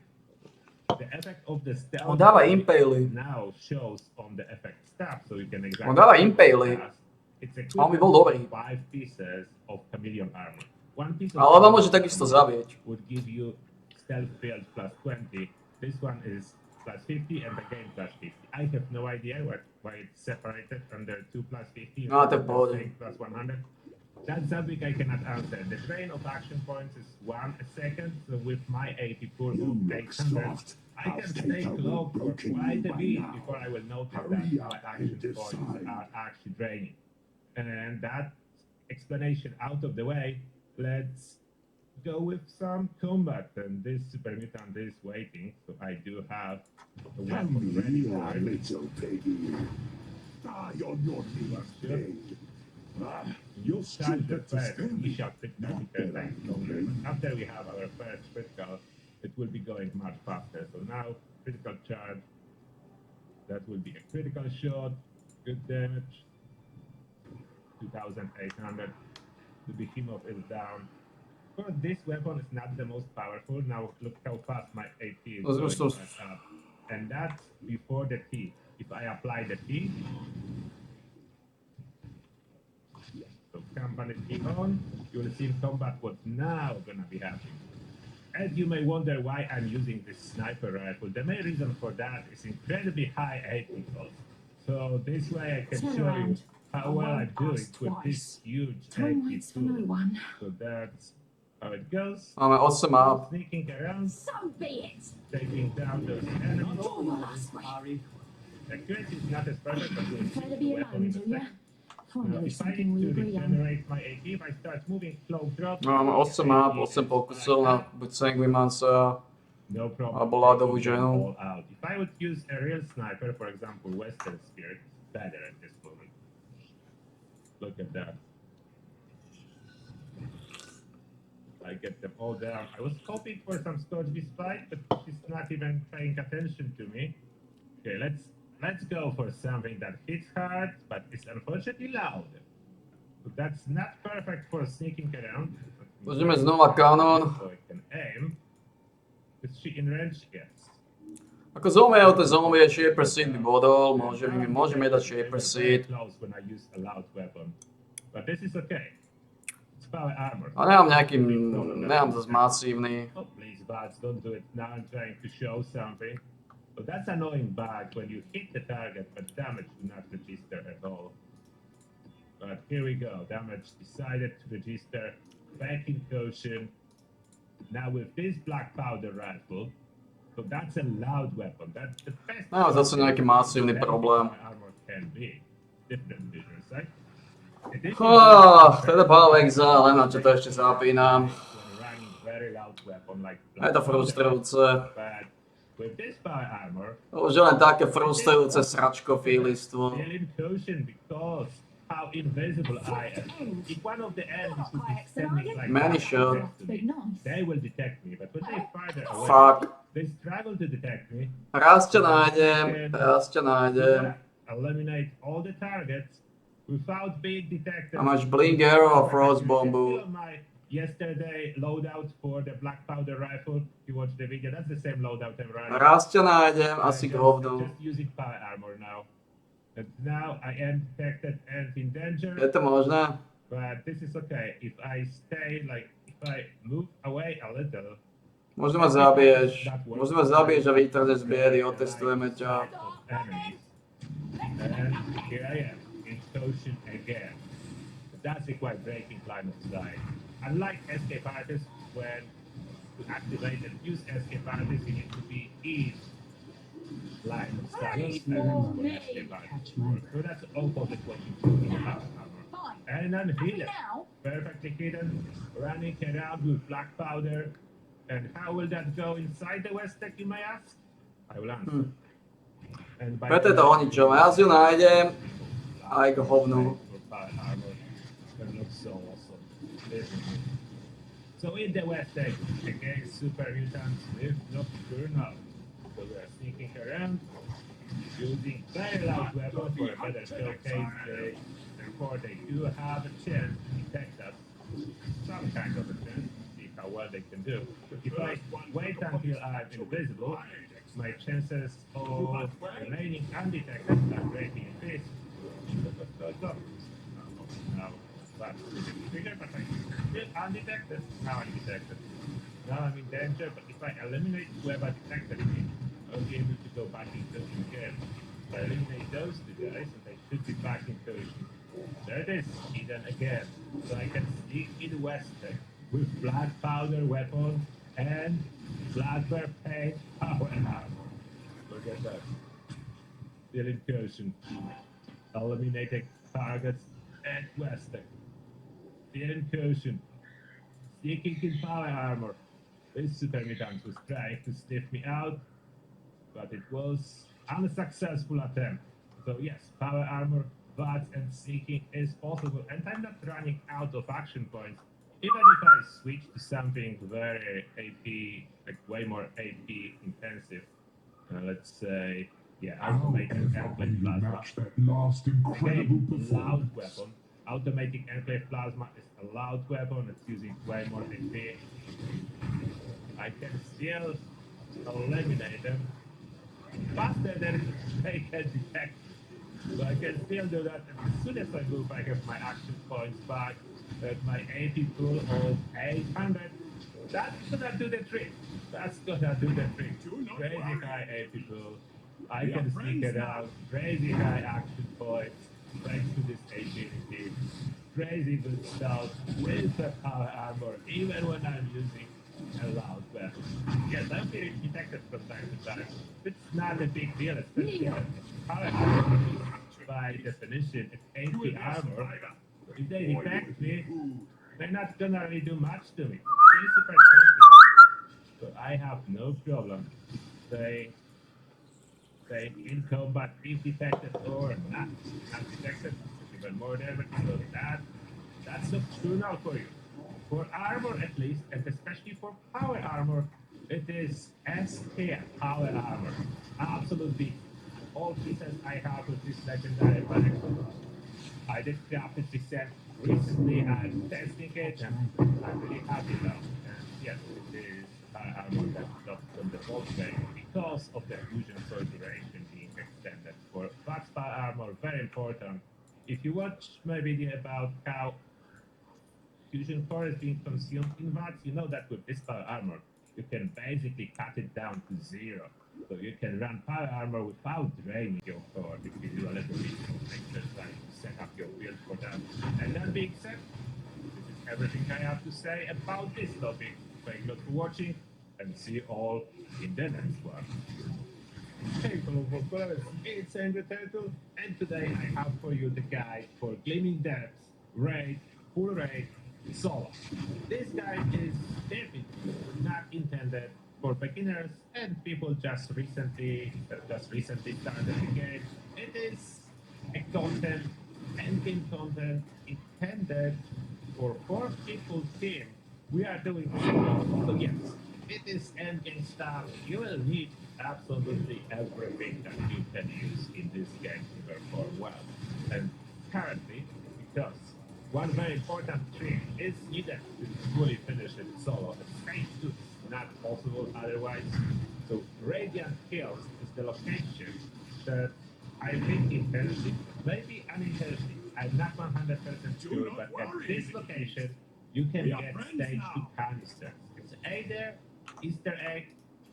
The effect of the stealth On dáva impely. now shows on the effect stab, so you can exactly On dáva see what impely. it does. It's On by equivalent bol to dobrý. 5 pieces of chameleon armor. One piece of Ale ona armor môže takisto zabieť. would give you stealth build plus 20. This one is plus 50 and again plus 50. I have no idea why it's separated under 2 plus 50 No, to instead of v pohode. saying plus 100. That's something I cannot answer. The drain of action points is 1 a second, so with my AP pool of 800, I can stay close for quite a bit before I will notice that my action points are actually draining. And that explanation out of the way, let's go with some combat. And this super mutant is waiting, so I do have a weapon ready for it. little piggy. Die on your knees, pig. You'll Charge still the get to first stand initial critical Not because that I that's longer. After we have our first critical, it will be going much faster. So now, critical charge, that will be a critical shot, good damage, 2,800. The behemoth is down. Of course, this weapon is not the most powerful. Now look how fast my AP is No going zresztą- back up. And that's before the T. If I apply the T, so company T on, you will see in combat what's now gonna be happening. And you may wonder why I'm using this sniper rifle. The main reason for that is incredibly high AP cost. So this way I can Turn show you around. how I well I'm won't doing ask with twice. this huge Time AP waits for no tool. one. So that's how it goes. Máme 8 map. Sneaking around, So be it. taking down those enemies. Draw your last way. Ari. Accuracy is not as perfect, but we'll Prefer see to the be weapon alone, in do a ya? second. Find Now, out if I something we need to agree on. regenerate my AP, if I start moving close drop, No, máme 8 map, 8 pokusov na buď Sanguimansa. no problem. A Bladovú Taking them ženu. all out. If I would use a real sniper, for example, Western Spirit, it's better at this moment. Look at that. I get them all down. I was hoping for some Scourge fight, but she's not even paying attention to me. Okay, let's go for something that hits hard, but is unfortunately loud. So that's not perfect for sneaking around. Pozrieme znova kanon. So I can aim. Is she in range? Yes. Ako zomrel, ten zomrie, Shaper Seed by bodol, môžeme dať Shaper Seed. Close when I use a loud weapon. But this is okay. It's power armor. A nemám zase masívny. Oh, please, bots, don't do it. Now I'm trying to show something. But that's annoying bug when you hit the target, but damage do not register at all. But here we go. Damage decided to register. Back in caution. Now with this black powder rifle, so that's a loud weapon. That's the best. No, zase nejaký masívny problém. Armor can be different visions, right? Teda pál Exile, len na čo to ešte zapínam. Je to frustrujúce. But with this power armor, Už je len také frustrujúce sračko filistvo. still in caution because how invisible I am. If one of the enemies would be Quiet, standing Sonali. like Many that shot. next to But me, nice. they will detect me. But when they're farther away, Fuck. they struggle to detect me. Raz ťa So nájdem, I can raz ťa do nájdem. that, eliminate all the targets without being detected. A máš Blink Arrow a Frost You can Bombu. see on my yesterday loadout for the black powder rifle. You watch the video, that's the same loadout I'm running. Raz ťa nájdem, I'm asi k just hovnu. using power armor now. And now I am detected and in danger. Je to možné? But this is okay. If I stay, like, if I move away a little, Možno ma zabiješ. Možno ma zabiješ a vytrhneš z biedy, otestujeme ťa. of enemies. And here I am, in Ocean again. That's required breaking line of sight. Unlike escape artists, when to activate and use escape artists, you need to be in line of sight. Just And for that's what me. escape artists Catch my work. So that's opposite what you do in power armor. Fine. And I'm hidden, Now, perfectly hidden, running around with black powder. And how will that go inside the West Tech, you may ask? I will answer. And by Preto je to o ničom. Ja si ju nájdem. Aj k hovnu. So in the West Tech, against super mutants with Nocturnal. So we are sneaking around, using very loud weapons for a better showcase. Therefore, they do have a chance to detect us. Some kind of a chance. See how well they can do. If I wait until I'm invisible, my chances of remaining undetected are greatly increased. Now, that's bigger, but I'm still undetected. Now I'm detected. Now I'm in danger, but if I eliminate whoever detected me, I'll be able to go back into the game. If I eliminate those two guys, and they should be back in Ocean. There it is, hidden again. So I can sneak in West Tech with black powder weapon and black bear paint power armor. Look at that. Still in Ocean. Eliminating targets at West Tech. Still in Ocean. Sneaking in power armor. This super mutant was trying to sniff me out, but it was unsuccessful attempt. So yes, power armor, VATS, and sneaking is possible, and I'm not running out of action points. Even if I switch to something very AP, like way more AP intensive, let's say, yeah, How automated ever airplane will you plasma. match that last incredible Okay, loud performance? weapon. Automatic enclave plasma is a loud weapon. It's using way more AP. I can still eliminate them faster than they can detect. So I can still do that. And as soon as I move, I have my action points back. At my AP pool of 800. That's gonna do the trick. That's gonna do the trick. Crazy high AP pool. I can sneak it out. Crazy high action points. Thanks to this agility. Crazy good stuff with the power armor, even when I'm using a loud weapon. Yes, I'm getting detected from time to time. It's not a big deal, especially when power armor is by definition it's AP armor. If they detect me, they're not gonna really do much to me. It's super sensitive. So I have no problem saying in combat if detected or not detected. Even more damage. So that's optional for you. For armor at least, and especially for power armor, it is SK power armor. Absolutely all pieces I have with this legendary pack. I did craft it reset recently. I'm testing it and I'm really happy now. And yes, it is armor that's not from the bolt way because of the fusion sword duration being extended. For Vax power armor, very important. If you watch my video about how fusion core is being consumed in VATS, you know that with this power armor, you can basically cut it down to zero. So you can run power armor without draining your core if you do a little bit of exercise to set up your build for that. And that being said, this is everything I have to say about this topic. Thank you for watching, and see you all in the next one. Hey, fellow footballers, it's Andrew Turtle, and today I have for you the guide for Gleaming Depths, Raid, Full Raid, Solo. This guide is definitely not intended for beginners and people just recently started the game. It is a content endgame content intended for 4 people team. We are doing solo. So yes, it is endgame stuff. You will need absolutely everything that you can use in this game to perform well. And currently, because one very important trick is needed to fully finish it solo. Stage 2 is not possible otherwise. So Radiant Hills is the location that I think intentionally, maybe unintentionally, I'm not 100% sure, but at this location, you can get stage 2 canisters. It's either Easter egg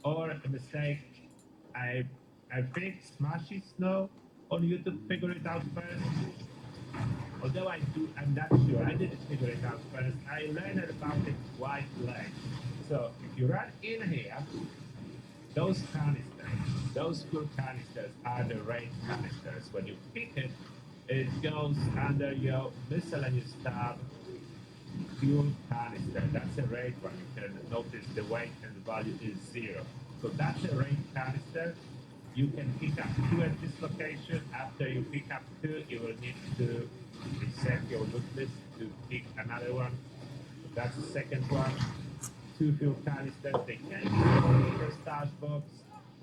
or a mistake. I I think Smashy Snow on YouTube figure it out first. Although I'm not sure. I didn't figure it out first. I learned about it quite late. So if you run in here, those canisters, those fuel canisters are the raid canisters. When you pick it, it goes under your miscellaneous tab, fuel canister. That's a raid one. You can notice the weight and value is 0. So that's a raid canister. You can pick up 2 at this location. After you pick up 2, you will need to reset your loot list to pick another one. So that's the second one. 2 fuel canisters. They can be in your stash box.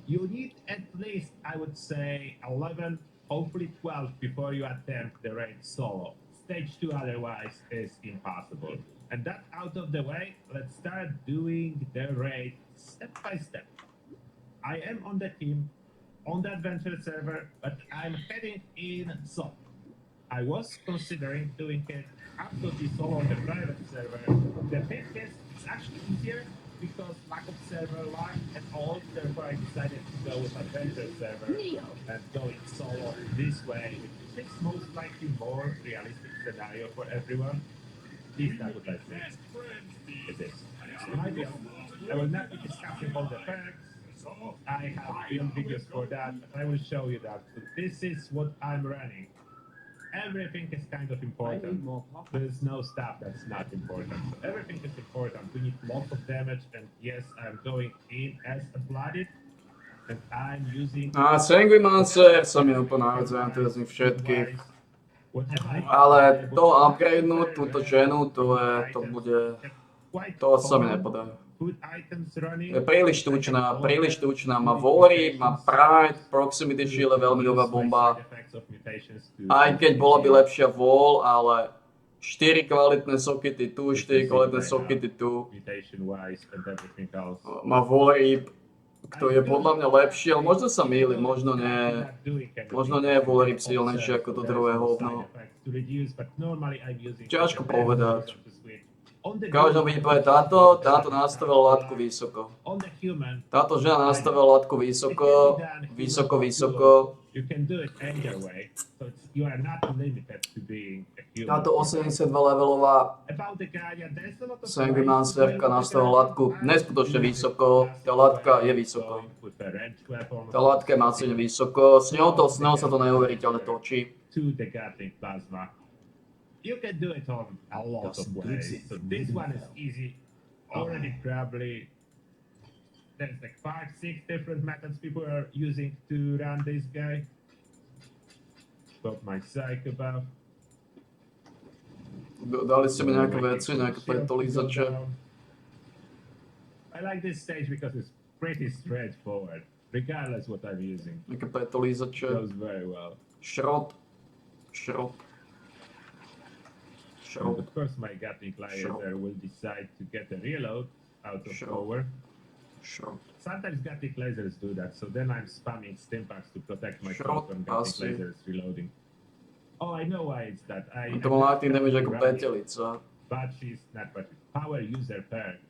You need at least, I would say, 11, hopefully 12 before you attempt the raid solo. Stage 2 otherwise is impossible. And that out of the way, let's start doing the raid step by step. I am on the team, on the adventure server, but I'm heading in solo. I was considering doing it absolutely solo on the private server. The thing is, it's actually easier because lack of server life and all. Therefore, I decided to go with adventure server and going solo this way, which is most likely more realistic scenario for everyone. At least that's what I think it is. My build, I will not be discussing all the perks. I have build videos for that, but I will show you that. So this is what I'm running. Everything is kind of important. There's no stuff that's not important. So everything is important. We need lots of damage, and yes, I'm going in as a blooded, and I'm using... Sanguimancer sa mi úplne najviac teraz z nich všetkých. Ale to upgradenúť, túto ženu, to bude... To sa mi nepodarí. Je príliš tučná, má Volley, má Pride, Proximity Shield je veľmi dobrá bomba. Aj keď bola by lepšia Wall, ale 4 kvalitné sokety tu, 4 kvalitné sokety tu. Má Volley, ktorý je podľa mňa lepší, ale možno sa mýlim, možno nie je Volley silnejší ako to druhé hovno. Ťažko povedať. V každom prípade táto nastavila látku vysoko. Táto žena nastavila látku vysoko. Táto 82 levelová Sanguimancerka nastavila látku neskutočne vysoko. Tá látka je vysoko. Tá látka je masívne vysoko. S ňou sa to neuveriteľne točí. You can do it on a lot of ways. So this one is easy. Already probably there's like 5-6 different methods people are using to run this guy. Got my psycho buff. Dali ste mi nejaké veci, nejaké petolízače. I like this stage because it's pretty straightforward, regardless what I'm using. Nejaké petolízače. Goes very well. Šrot. Of course, my Gatling laser will decide to get a reload out of power. Sometimes Gatling lasers do that, so then I'm spamming stimpaks to protect myself when Gatling laser is reloading. Oh, I know why it's that. To má tým damage ako petelica. But she's not but power user perk.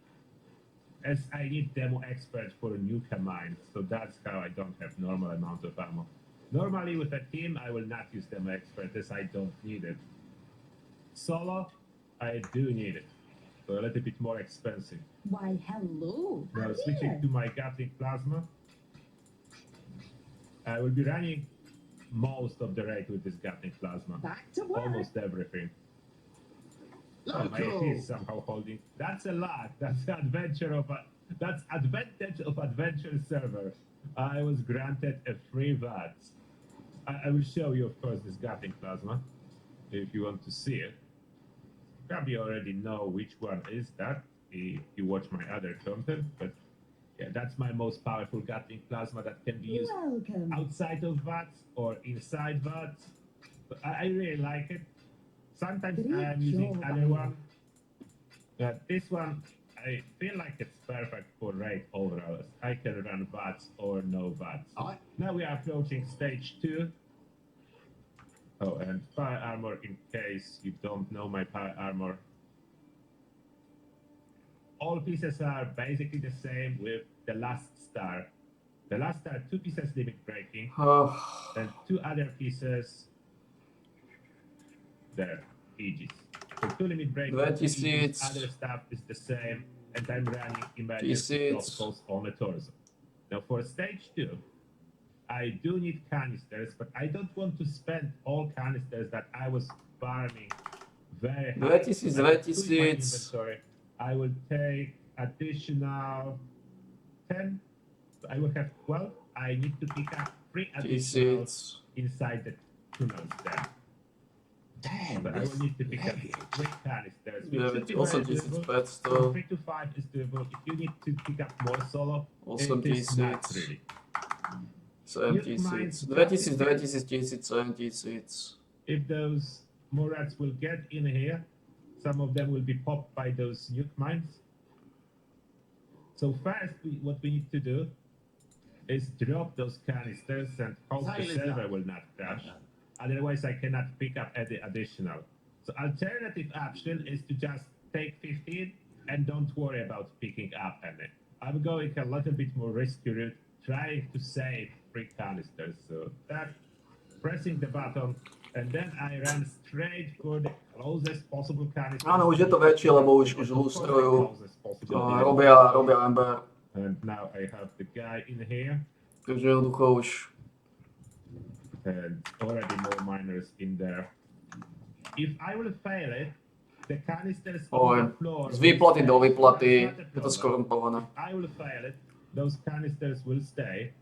As I need demo expert for a new command, so that's how I don't have normal amount of ammo. Normally with a team, I will not use demo expert as I don't need it. Solo, I do need it. So a little bit more expensive. Why, hello. Now switching to my Gatling plasma. I will be running most of the raid with this Gatling plasma. Back to work. Almost everything. Oh, my AP is somehow holding. That's a lot. That's adventage of adventure server. I was granted a free VAT. I will show you, of course, this Gatling plasma. if you want to see it. Probably already know which one is that if you watch my other content, but yeah, that's my most powerful Gatling plasma that can be used Welcome. outside of VATS or inside VATS. But I really like it. Sometimes I am using other one. But this one, I feel like it's perfect for raid overalls. I can run VATS or no VATS. Now we are approaching stage 2. Oh, and fire armor, in case you don't know my fire armor. All pieces are basically the same with the last star. The last star, 2 pieces limit breaking, and 2 other pieces there, Aegis. So 2 limit breaking, 2 Aegis, 26. other stuff is the same, and I'm running emergency 26. crossbows on the torso. Now for stage 2, I do need canisters, but I don't want to spend all canisters that I was farming very high. 26, I have 2 in my 26. inventory. I will take additional 10. So I will have 12. I need to pick up 3 additional 26. inside the tunnels there. Damn, So I will need to pick up 3 canisters, which Yeah, should but be also very just doable. bad From stuff. 3 to 5 is doable. If you need to pick up more solo, Also it is not G6. really. 76. 26, 26, G6, 76. If those Morats will get in here, some of them will be popped by those nuke mines. So first, what we need to do is drop those canisters and hope the server will not crash. Otherwise, I cannot pick up any additional. So alternative option is to just take 15 and don't worry about picking up any. I'm going a little bit more risky route, trying to save 3 canisters. So that, pressing the button, and then I ran straight for the closest possible canister. Áno, už je to väčšie, lebo už lustrujú. Robia ember. And now I have the guy in here. Takže jednoducho už... And already more miners in there. If I will fail it, the canisters on the floor. Z výplaty do výplaty That's not a je to problem. skorumpované. If I will fail it, those canisters will stay,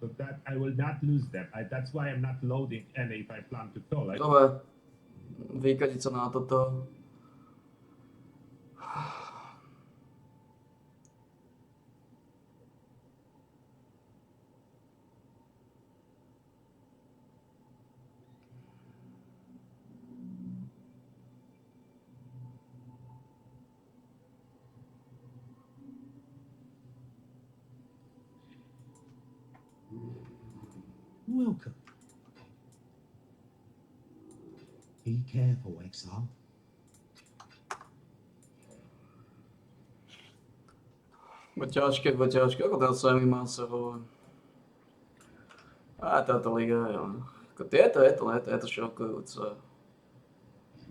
so that I will not lose them. That's why I'm not loading any if I plan to collect. Dobre, vykadiť sa na toto. Welcome. Be careful, Exile. Bude ťažké. Ako ten Sammy má sa hovorí. Táto liga, jo. Je to šokujúce.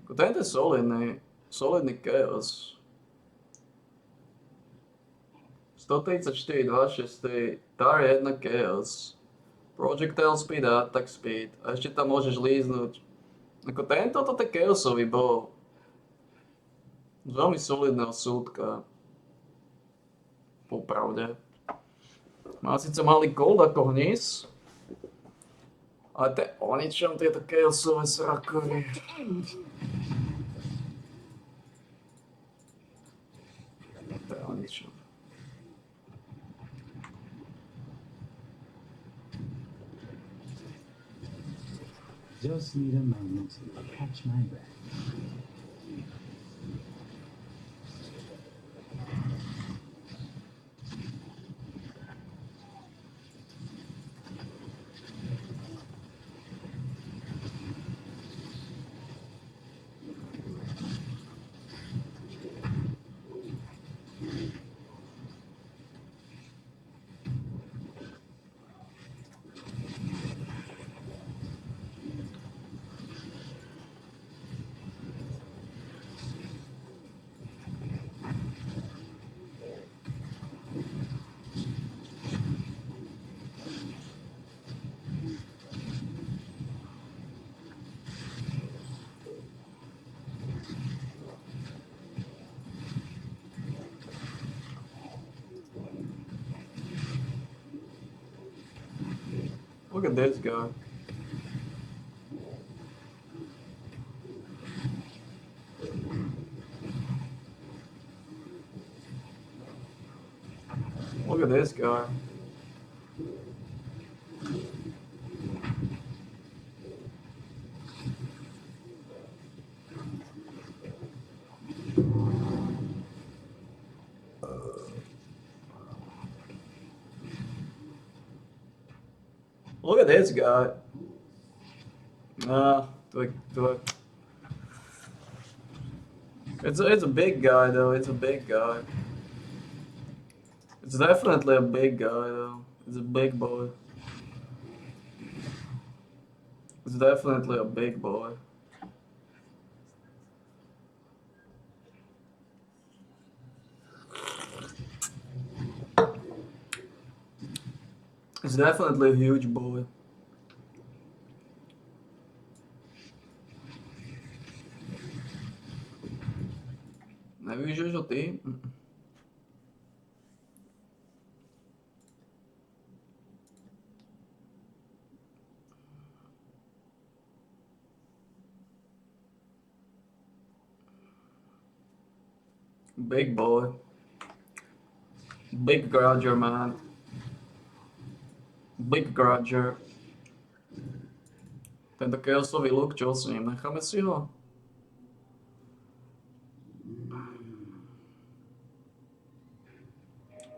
Tento je solidný chaos. 134, 263, tar 1 chaos. Projectile speed, attack speed. A ešte tam môžeš líznúť. Toto je chaosový bol. Z veľmi solidného súdka. Popravde. Má síce malý gold ako hnis. Ale to je o ničom, tieto chaosové srakory. To je o ničom. Just need a moment to catch my breath. Look at this guy. at this guy. Look at this guy. Do I? It's a big guy though. It's a big guy. It's definitely a big guy though. It's a big boy. It's definitely a big boy. It's definitely a huge boy. Nevíš, že ty? Big boy. Big grudger, man. Big grudger. Tento chaosový look, čo s ním? Necháme si ho?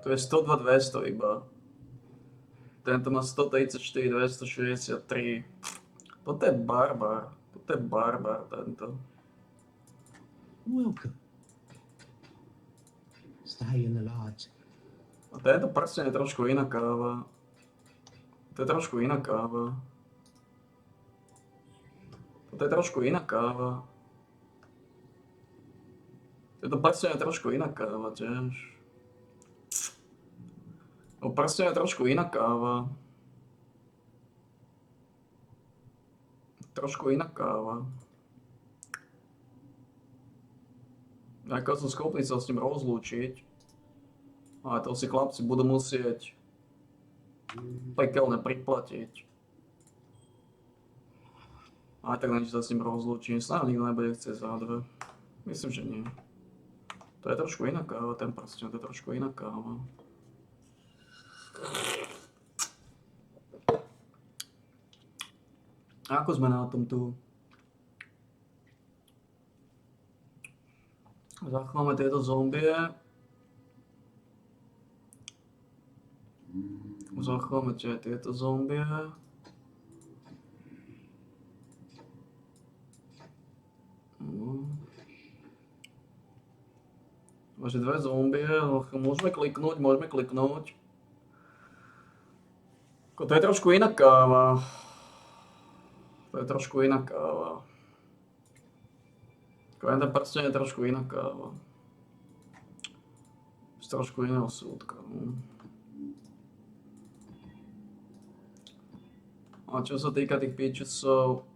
To je 102 200 iba. Tento má 134 263. Toto je barbar. Toto je barbar, tento. Welcome. Stay in the lodge. A tento prsten je trošku iná káva. To je trošku iná káva. Toto je trošku iná káva. Tento prsten je trošku iná káva tiež. O prsten je trošku iná káva. Trošku iná káva. Ako som schopný sa s ním rozlúčiť. Ale to si chlapci budú musieť pekelne priplatiť. Ale tak než sa s ním rozlúčim, snáď nikto nebude chcieť za dve. Myslím, že nie. To je trošku iná káva, ten prsten, to je trošku iná káva. A ako sme na tom tu? Zachováme tieto zombie. Zachováme tieto zombie. Máš dve zombie, môžeme kliknúť. To je trošku iná káva. Ten prsten je trošku iná káva. Z trošku iného súdka. A čo sa týka tých pitchesov,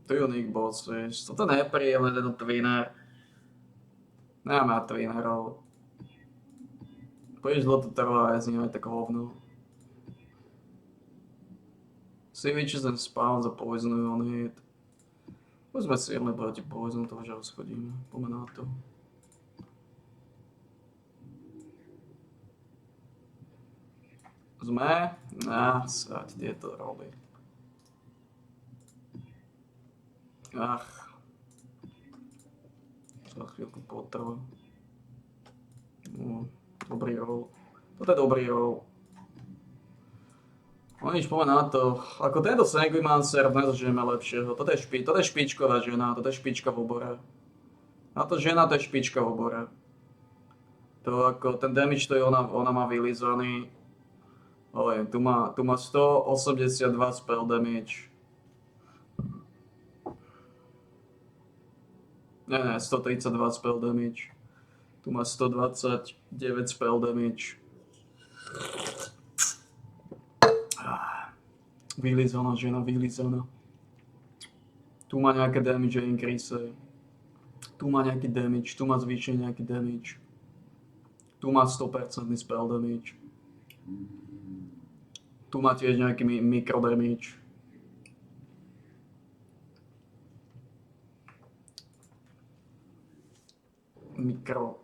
to unique bosses. Toto nie je príjemné, tento twinner. Nemáme twinnerov. Príliš dlho to trvá, ja z nimi aj tak hovno. See witches and spawns a poison on hit. Poďme silné proti poison, to už rozchodíme. Poďme na to. Sme? Sať tieto roly. Za chvíľku potrvá. Dobrý roll. Toto je dobrý roll. No nič, poďme na to. Ako tento Sanguimancer nezažijeme lepšieho. Toto je špičková žena, toto je špička v obore. A to žena, to je špička v obore. To ako, ten damage to je ona má vylizaný. Oj, tu má 182 spell damage. Ne, 132 spell damage. Tu má 129 spell damage. Vylizaná žena, vylizaná. Tu má nejaké damage increase. Tu má nejaký damage, tu má zvýšený nejaký damage. Tu má 100% spell damage. Tu má tiež nejaký micro damage. Mikro.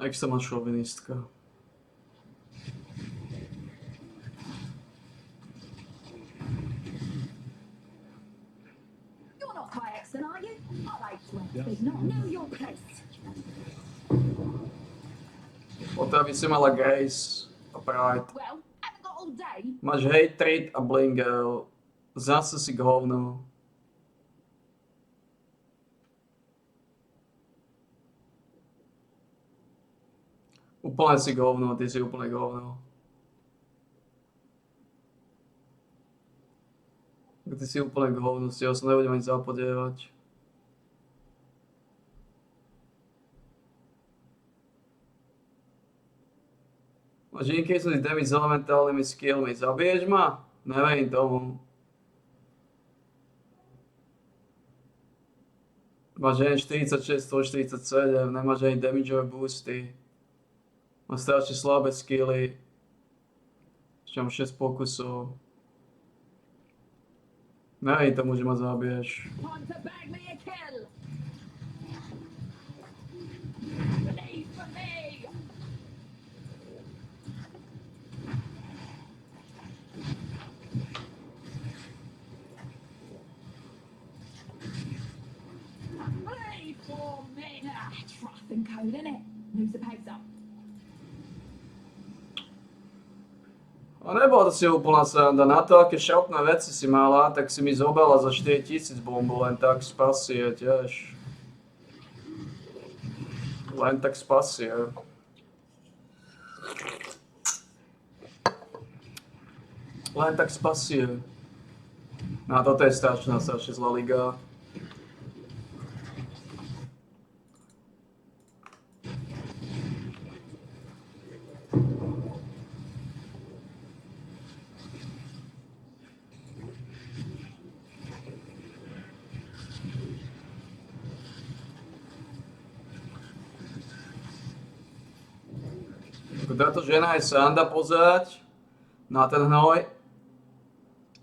Extrémna šovinistka. You're not Kayakson, are you? I like to but not know your place. Poté by si mala Grace a Pride. Well, haven't got all day. Máš Hatred a Blingel. Zase si k hovnu. Úplne si k hovnu, ty si úplne k hovnu. Ty si úplne k hovnu, s tebou sa nebudem ani zapodievať. Máš increase damage s elementálnymi skillmi. Zabiješ ma? Neverím tomu. Máš ani 46, 147, nemáš ani damageové boosty. Máš strašne slabé skilly. Ešte mám 6 pokusov. Neverím tomu, že ma zabiješ. Time to bag me a kill. Leave for me. Leave for me. Trust and code, innit? Lose the pace up. A nebola to si úplná sranda. Na to, aké šatné veci si mala, tak si mi zobala za 4000 bombu, len tak spasie, tiež. Len tak spasie. Len tak spasie. No a toto je strašná zlá liga. Táto žena je sranda pozerať na ten hnoj,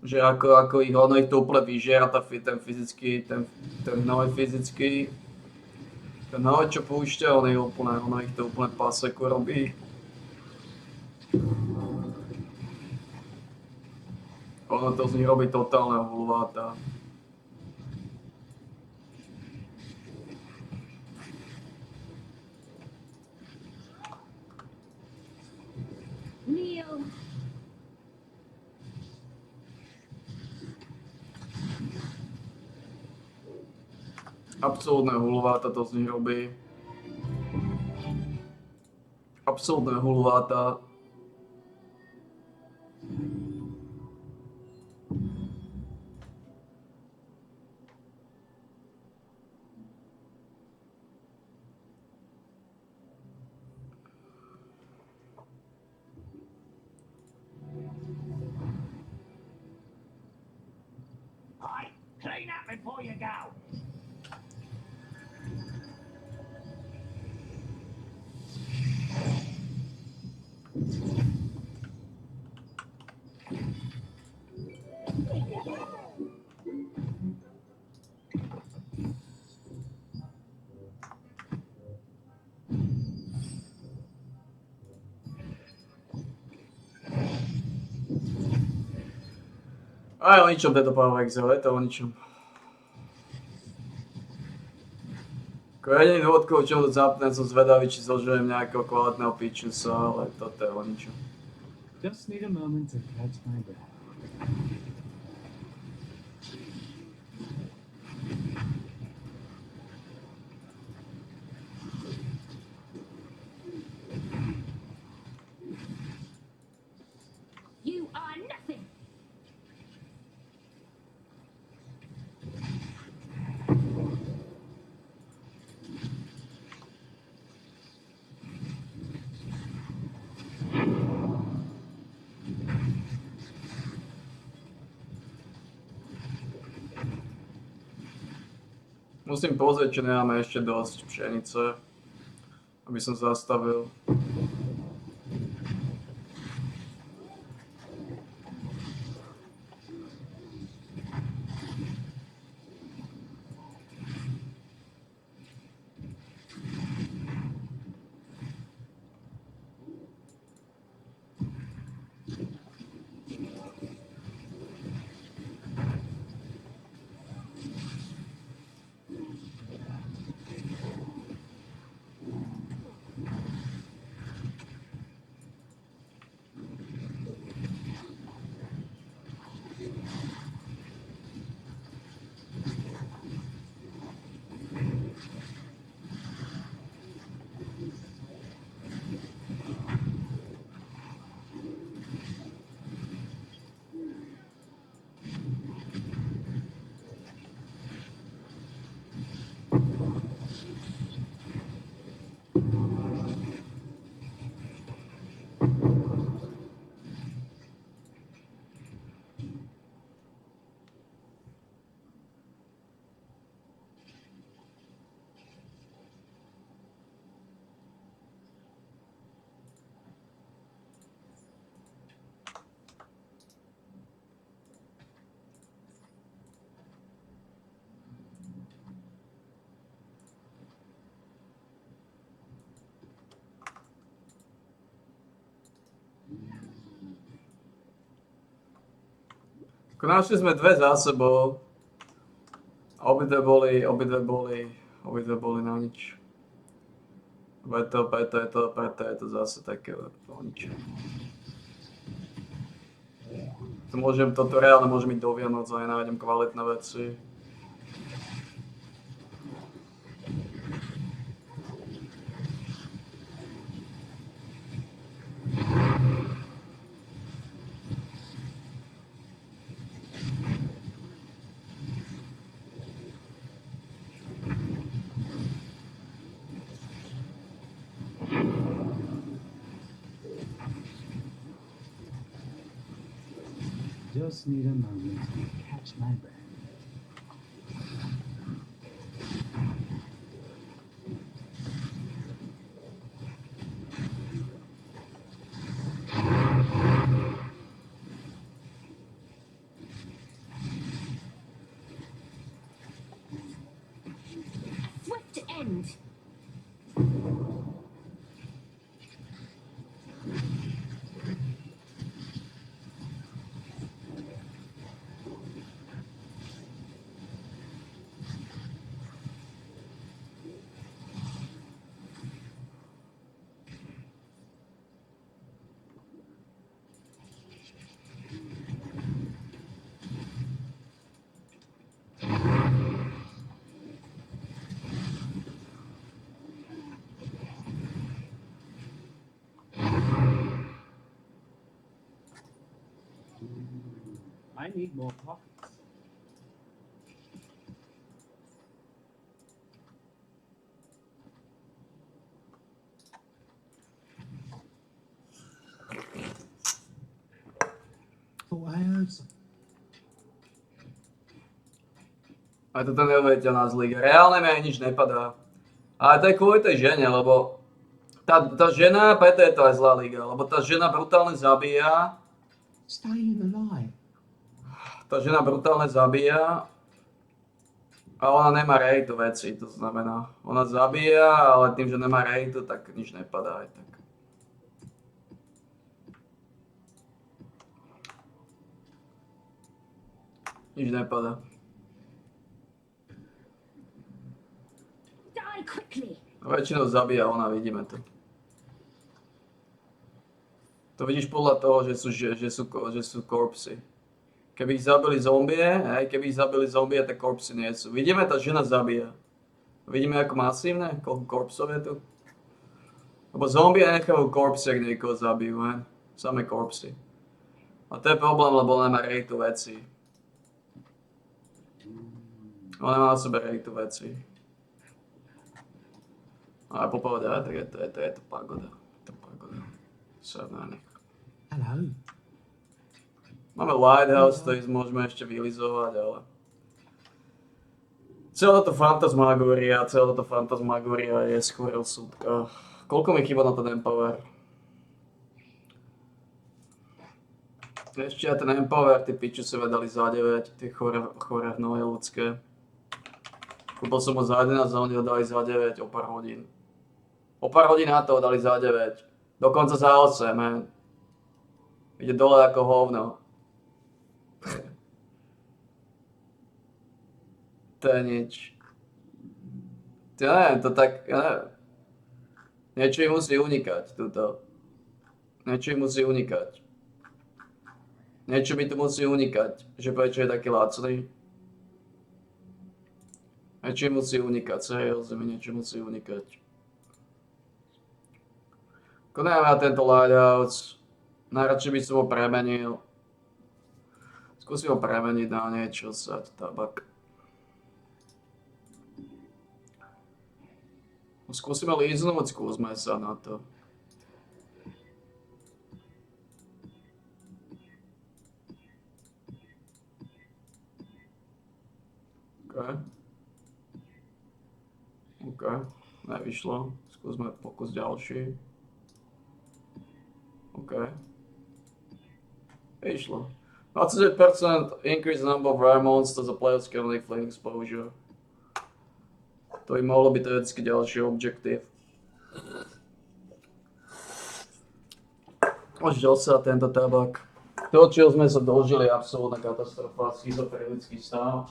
že ako ich ono ich to úplne vyžiera, ten hnoj fyzický. Ten hnoj, čo púšťa, ono ich to úplne paseku robí. Ono to z nich robí totálne hulváta. Neil. Absolútne hulváta to z nich robí. Absolútne hulváta. Right, clean up before you go. A je o ničom tento Power Exile, je to o ničom. Jediný dôvod, kvôli čomu to zapnem, som zvedavý, či zožujem nejakého kvalitného pičusa, ale toto je o ničom. Just need a moment to catch my breath. You are nothing. Musím pozrieť, či nemáme ešte dosť pšenice, aby som zastavil. Našli sme dve za sebou. A obidve boli na nič. Preto je to zase také o nič. Toto reálne môžem ísť do Vianoc a nenájdem kvalitné veci. Just need a moment to catch my breath. Swift end. I need more pockets. Thought I heard something. Aj toto neuveriteľná zlíka. Reálne mi aj nič nepadá. Ale to je kvôli tej žene, lebo tá žena, preto je to aj zlá liga, lebo tá žena brutálne zabíja. Staying alive. Tá žena brutálne zabíja a ona nemá rejtu veci, to znamená, ona zabíja, ale tým, že nemá rejtu, tak nič nepadá aj tak. Nič nepadá. Die quickly. Väčšinou zabíja ona, vidíme to. To vidíš podľa toho, že sú korpsy. Keby ich zabili zombie, tak korpsy nie sú. Vidíme, tá žena zabíja. Vidíme, ako masívne, koľko korpsov je tu. Lebo zombie nechávajú korpsy, ak niekoho zabijú, he? Samé korpsy. A to je problém, lebo ona nemá rejtu veci. Ona má na sebe rejtu veci. Ale po pohode, tak je to pagoda. Sa na nich. Hello. Máme lighthouse, ktorý môžeme ešte vylizovať, ale... Celá táto fantasmagória je skôr súdka. Koľko mi chýba na ten empower? Ešte aj ten empower, tí piču sa vedali za 9, tie chore hnoje ľudské. Kúpil som ho za 11 a oni ho dali za 9 o pár hodín. O pár hodín na to ho dali za 9. Dokonca za 8, man. Ide dole ako hovno. To je nič. Ja neviem, to tak, ja neviem. Niečo im musí unikať, tuto. Niečo mi tu musí unikať, že prečo je taký lacný. Niečo im musí unikať, seriózne mi niečo musí unikať. Konajme na tento lighthouse. Najradšej by som ho premenil. Skúsim ho premeniť na niečo, sať tabak. Skúsime líznúť, skúsme sa na to. OK. Nevyšlo. Skúsme pokus ďalší. OK. Vyšlo. 28% increase number of rare monsters a player's can flame exposure. To by mohlo byť teoreticky ďalší objektív. Už sa tento tabak. To, čo sme sa dožili, je absolútna katastrofa, schizofrenický stav.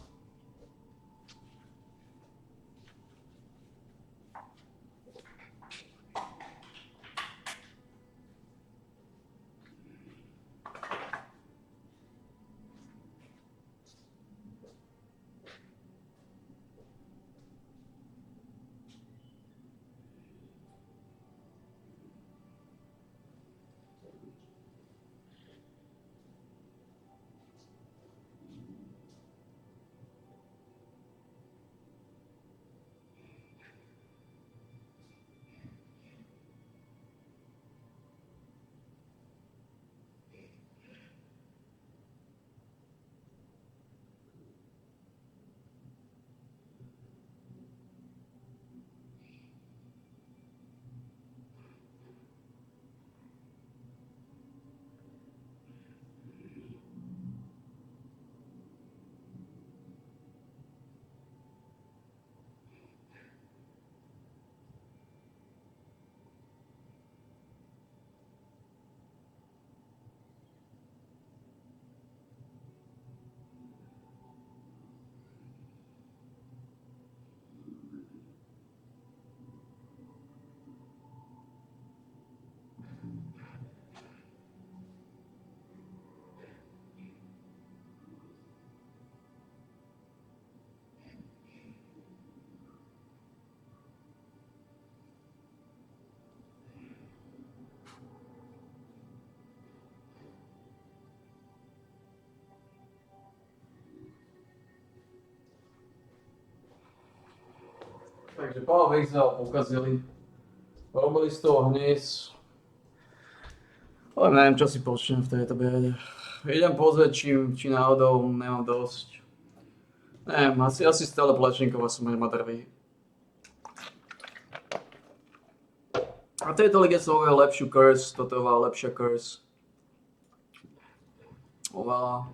Takže Power of Exile pokazili. Robili z toho hníz. Ale neviem, čo si počnem v tejto biede. Idem pozrieť, či náhodou nemám dosť. Neviem, asi stále Plečníkova som ma drví. A v tejto lige som uvedel lepšiu curse, toto je oveľa lepšia curse. Oveľa.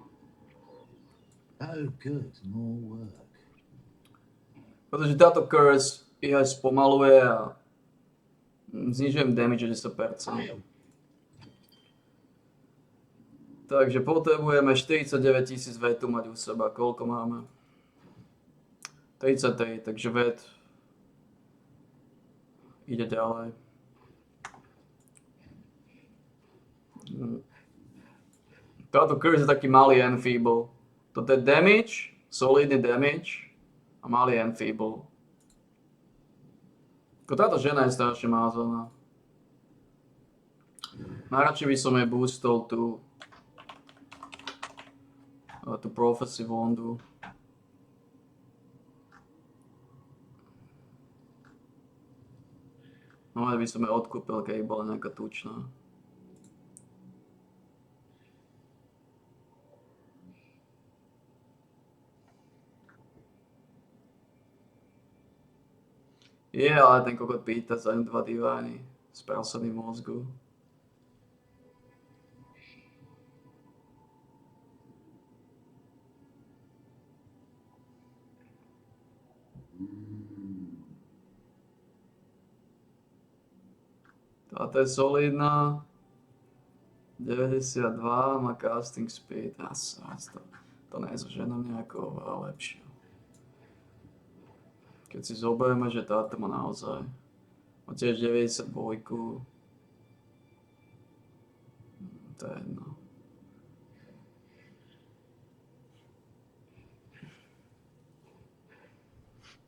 Oh, good. More work. Pretože táto curse ich aj spomaluje a znižujem damage o 10%. Takže potrebujeme 49 000 vetu mať u seba. Koľko máme? 33, takže vet ide ďalej. Táto curse je taký malý enfeeble. Toto je damage, solidný damage a malý enfeeble. Táto žena je strašne mázaná. Najradšej by som jej boostol tú Prophecy Wondu. No aj by som jej odkúpil, keď bola nejaká tučná. Ale ten kokot pýta za ňu 2 divány s praseným mozgu. Táto je solidná. 92, má casting speed. To nie je so ženou nejako oveľa lepšie. Keď si zoberieme, že táto má naozaj. Má tiež 92. To je jedno.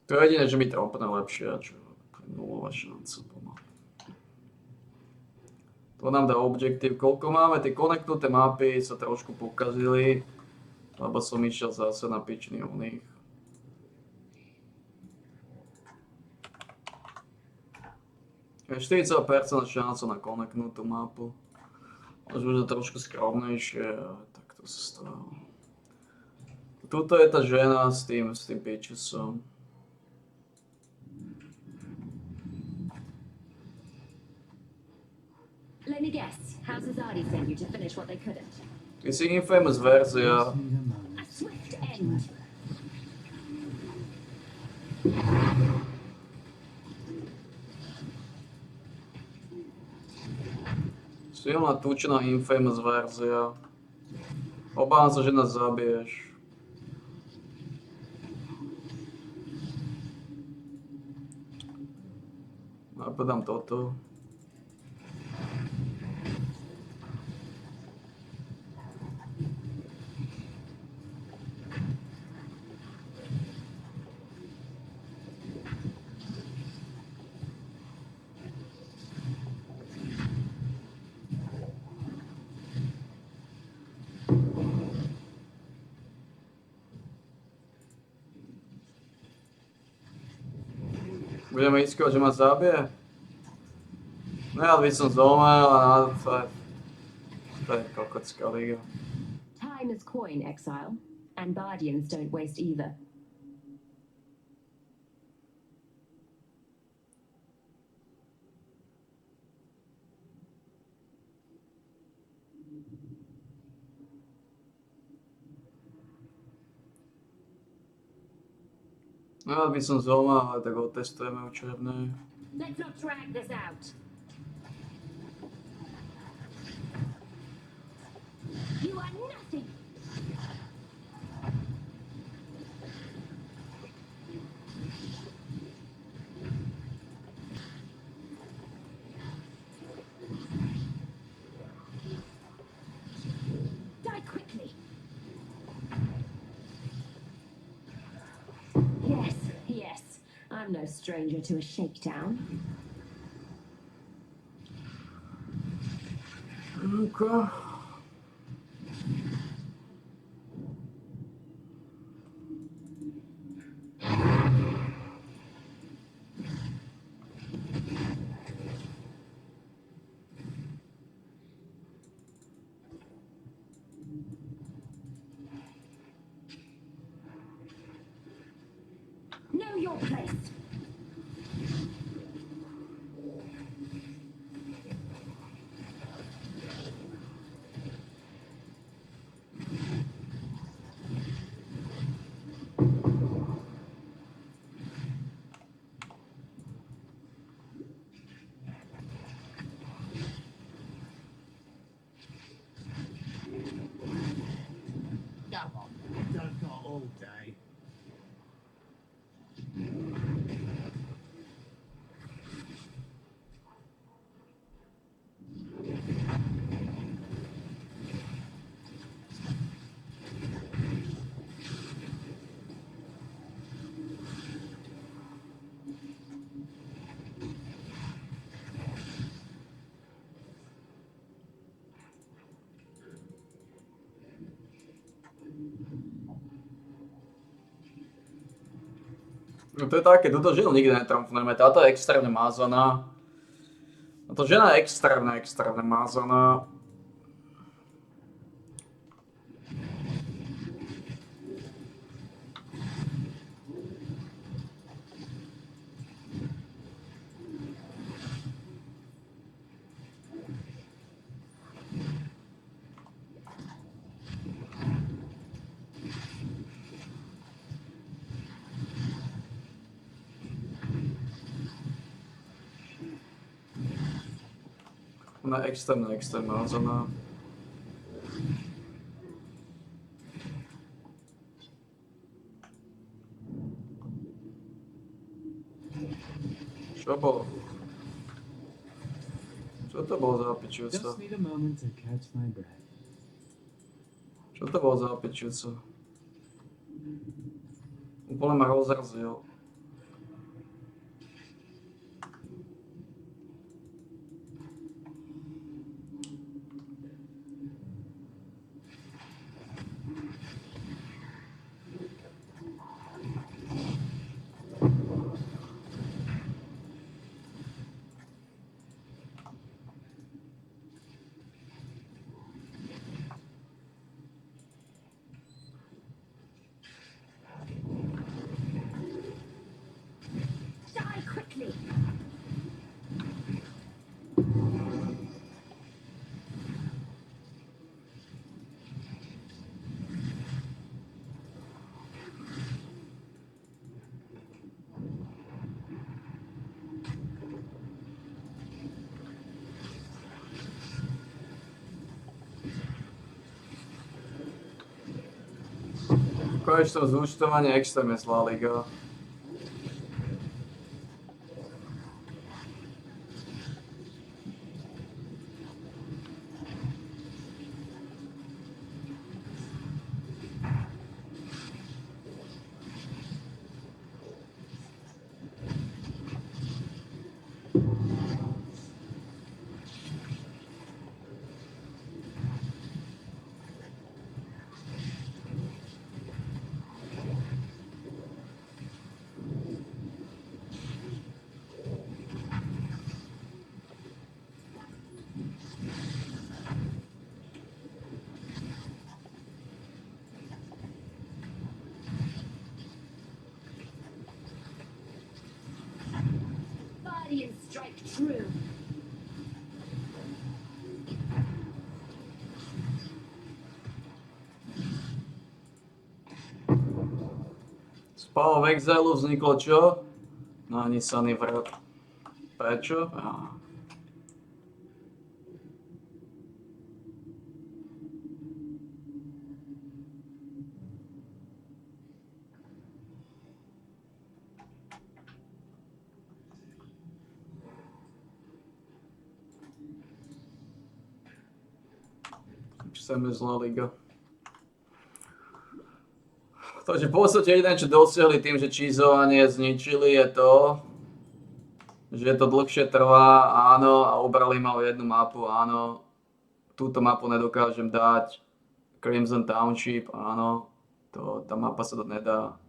To je jediné, že mi tropne lepšie, čo je nulová šanca pomaly. To nám dá objektív. Koľko máme? Tie koneknuté mapy sa trošku pokazili, lebo som išiel zase na pičný u nich. Je 40% šanca na koneknutú mapu. Možno, že trošku skromnejšie, tak to sa stalo. Tuto je tá žena s tým pičusom. Let me guess. House Azadi sent you to finish what they couldn't. Ty si Infamous verzia. A swift end. Silná tučná Infamous verzia. Obávam sa, že nás zabiješ. Napadám toto. Budeme riskovať, že ma zabije? No ja by som zomel a to je kokocká liga. Time is coin, Exile. And Guardians don't waste either. No ja by som zomel, ale tak otestujeme učebné. Let's not drag this out. You are nothing. Die quickly. Yes, yes. I'm no stranger to a shakedown. Okay. Know your place. Come on, don't go all day. No to je také, túto ženu nikdy netromfneme, táto je extrémne mázaná. Táto žena je extrémne mázaná. Ona je extrémne mázaná. Čo bolo? Čo to bolo za pičúca? Just need a moment to catch my breath. Čo to bolo za pičúca? Úplne ma rozrazil. konečnom zúčtovaní extrémne zlá liga. Guardians strike true. Spalo v Exile vzniklo čo? Nanísaný vrat. Prečo? Chceme zlá liga. Takže v podstate jediné, čo dosiahli tým, že čízovanie zničili, je to, že to dlhšie trvá, áno, a obrali ma o jednu mapu, áno. Túto mapu nedokážem dať. Crimson Township, áno. Tá mapa sa to nedá.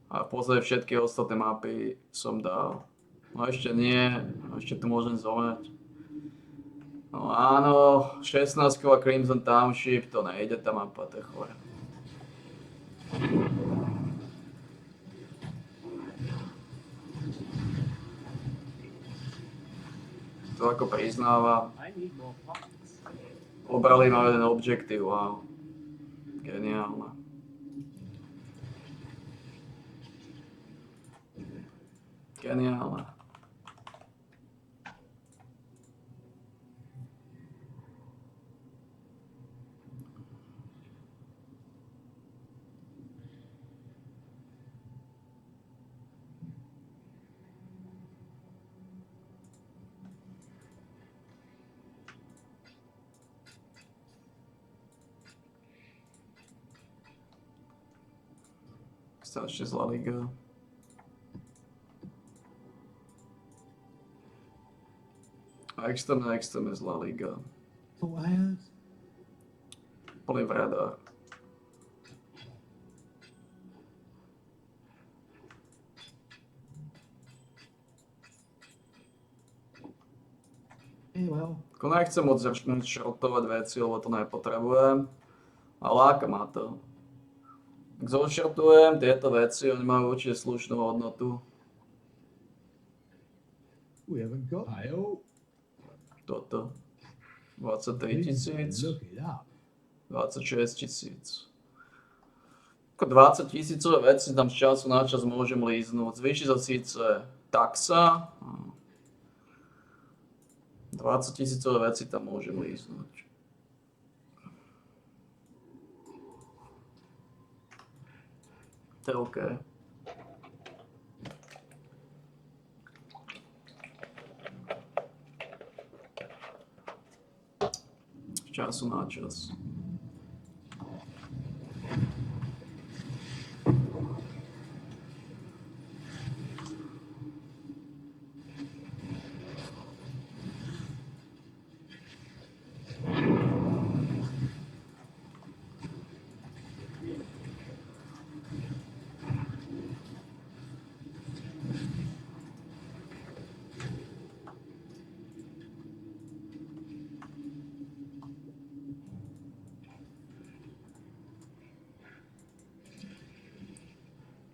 A v podstate všetky ostatné mapy som dal. No ešte nie, ešte tu môžem zomrieť. No áno, 16 a Crimson Township, to nejde tá mapa, to je chore. To ako priznáva. Obrali ma jeden objektív, wow. Geniálne. Geniálne. Strašne zlá liga. A extrémne zlá liga. Plný vradár. Ako nechcem moc začnúť šrotovať veci, lebo to nepotrebujem. A láka ma to. Ak zošrotujem tieto veci, oni majú určite slušnú hodnotu. Toto. 23 000. 26 000. Ako 20 000 veci tam z času na čas môžem líznúť. Zvýši sa síce taxa. 20 000 veci tam môžem líznúť. To je OK. Z času na čas.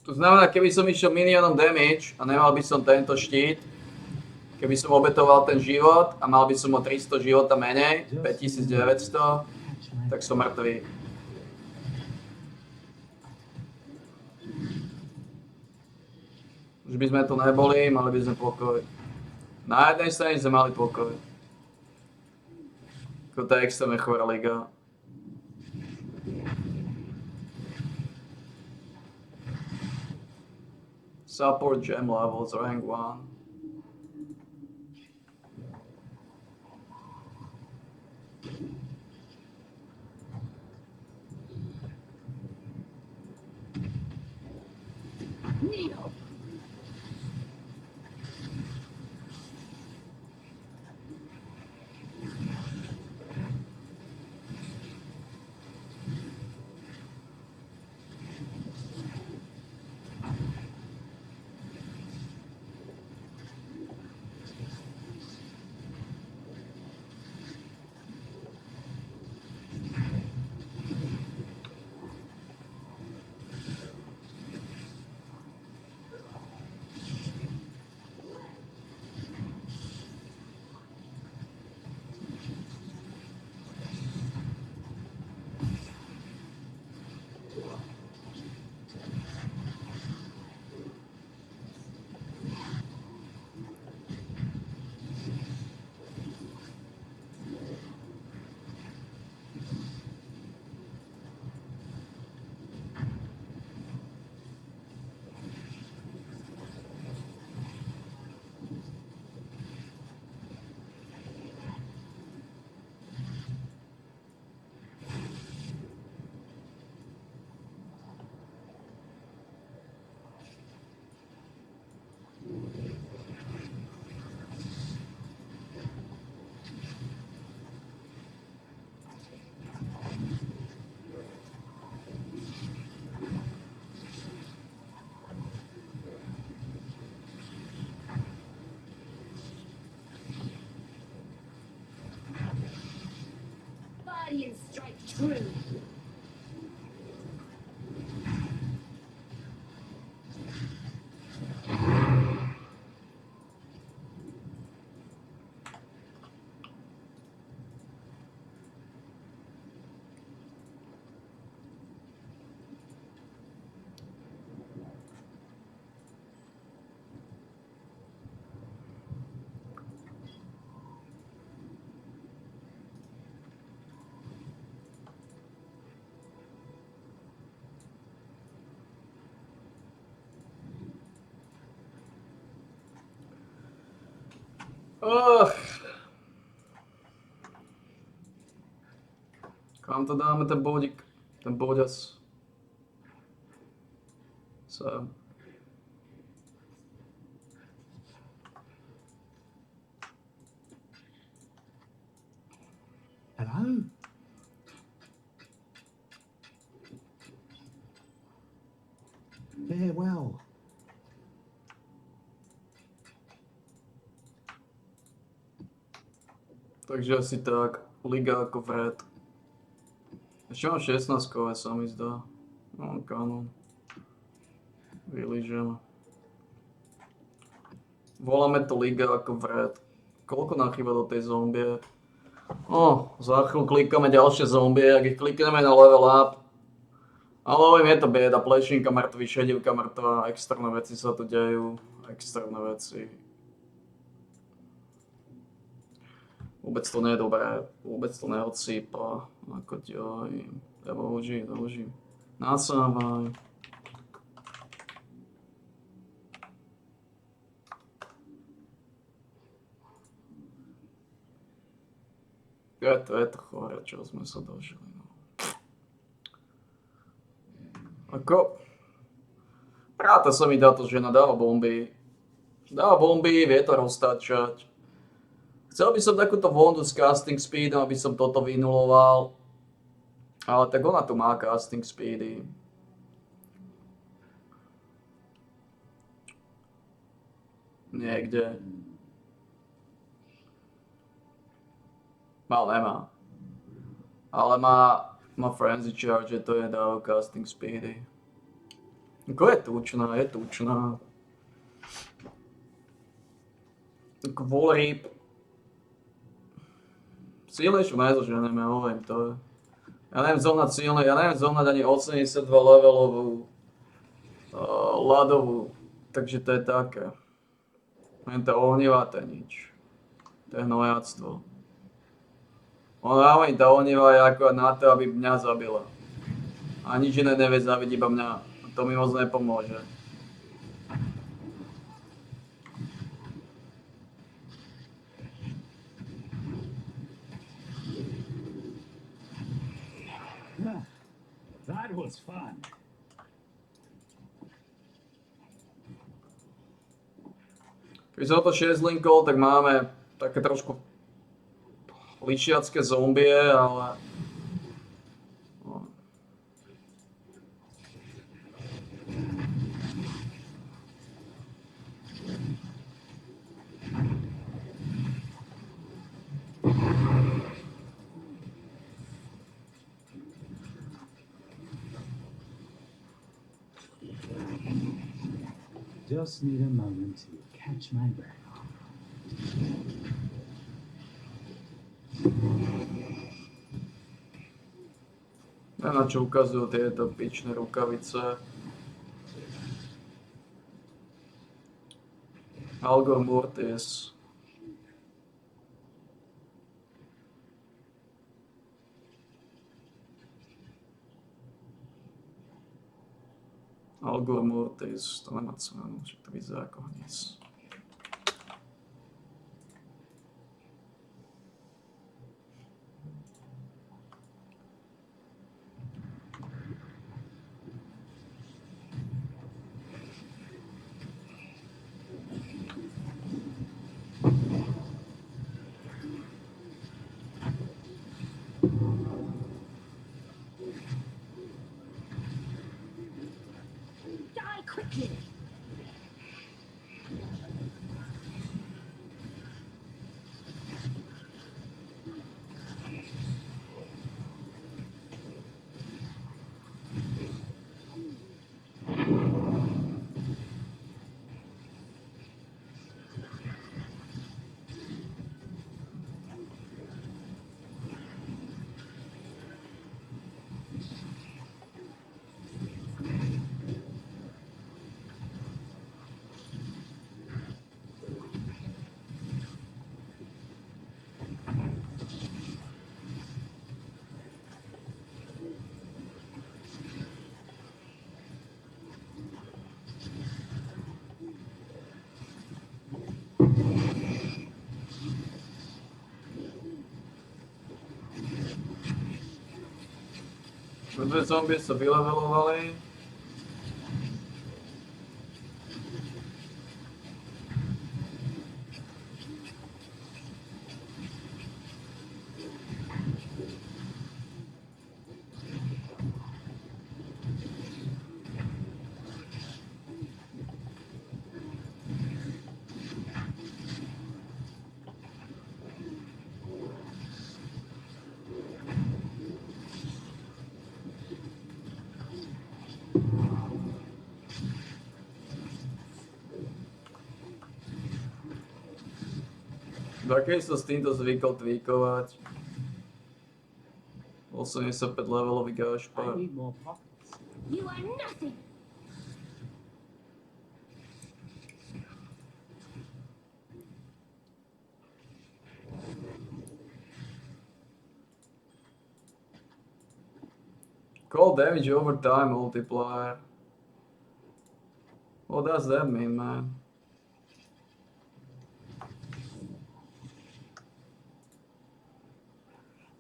To znamená, keby som išiel minionom damage a nemal by som tento štít, keby som obetoval ten život a mal by som o 300 života menej, 5900, tak som mŕtvý. Už by sme tu neboli, mali by sme pokoj. Na jednej strane sme mali pokoj. To je extrémne chorá liga. Support gem levels rank 1. Needle. Guardian strike true. Kam to dáme ten bodík? Ten boďas. Sem. Hello? Farewell. Takže asi tak. Liga ako vred. Ešte mám 16-kové sa mi zdá. No, kanon. Vylížem. Voláme to Liga ako vred. Koľko nám chýba do tej zombie? Za chvíľu klikáme ďalšie zombie, ak ich klikneme na level up. Ale hovorím, je to bieda, plešinka mŕtvy, šedivka mŕtva, externé veci sa tu dejú. Externé veci. Vôbec to nie je dobré, vôbec to neodsýpa. Ako ďoj. Doži. Nasávaj. Je to chore, čo sme sa dožili. No. Ako? Ráta sa mi táto žena, dáva bomby. Vie to roztáčať. Chcel by som takúto vondu s casting speedom, aby som toto vynuloval. Ale tak ona tu má casting speedy. Niekde. Nemá. Ale má frenzy charge, to je dáva casting speedy. Ako je tučná. Ako Volrip. Silnejšiu nezoženeme, hovorím to. Ja neviem zohnať ani 82 levelovú ľadovú, takže to je také. Len to ohnivá, to je nič. To je hnojactvo. Ona tá ohnivá je ako na to, aby mňa zabila. A nič iné nevie zabiť, iba mňa. To mi moc nepomôže. That was fun. Keď sa to 6 linkov, tak máme také trošku lišiacké zombie, ale... No. Just need a moment to catch my breath. A na čo ukazujú tieto pičné rukavice. Algor Mortis. Algor Mortis, to nemá cenu, že to vyzerá ako hníz. Die quickly. Dve zombie sa vylevelovali. Takej sa s týmto zvykol tweakovať. 85 levelový I gašpar. need more pockets. You are nothing. Cold damage over time multiplier. What does that mean, man?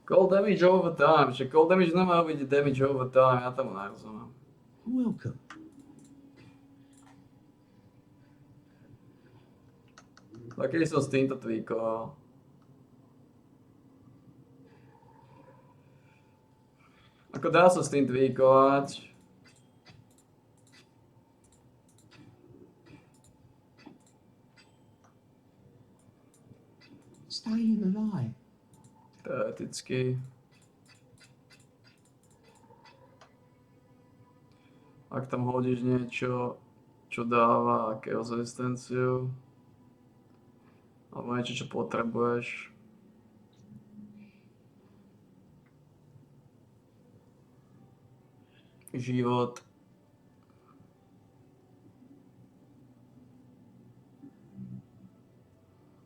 Cold damage over time. Že cold damage nemá vidieť damage over time, ja tomu nerozumiem. Welcome. Takej som s týmto tweakoval. Ako dá sa s tým tweakovať? Staying alive. Teoreticky. Ak tam hodíš niečo, čo dáva akého rezistenciu, alebo niečo, čo potrebuješ. Život.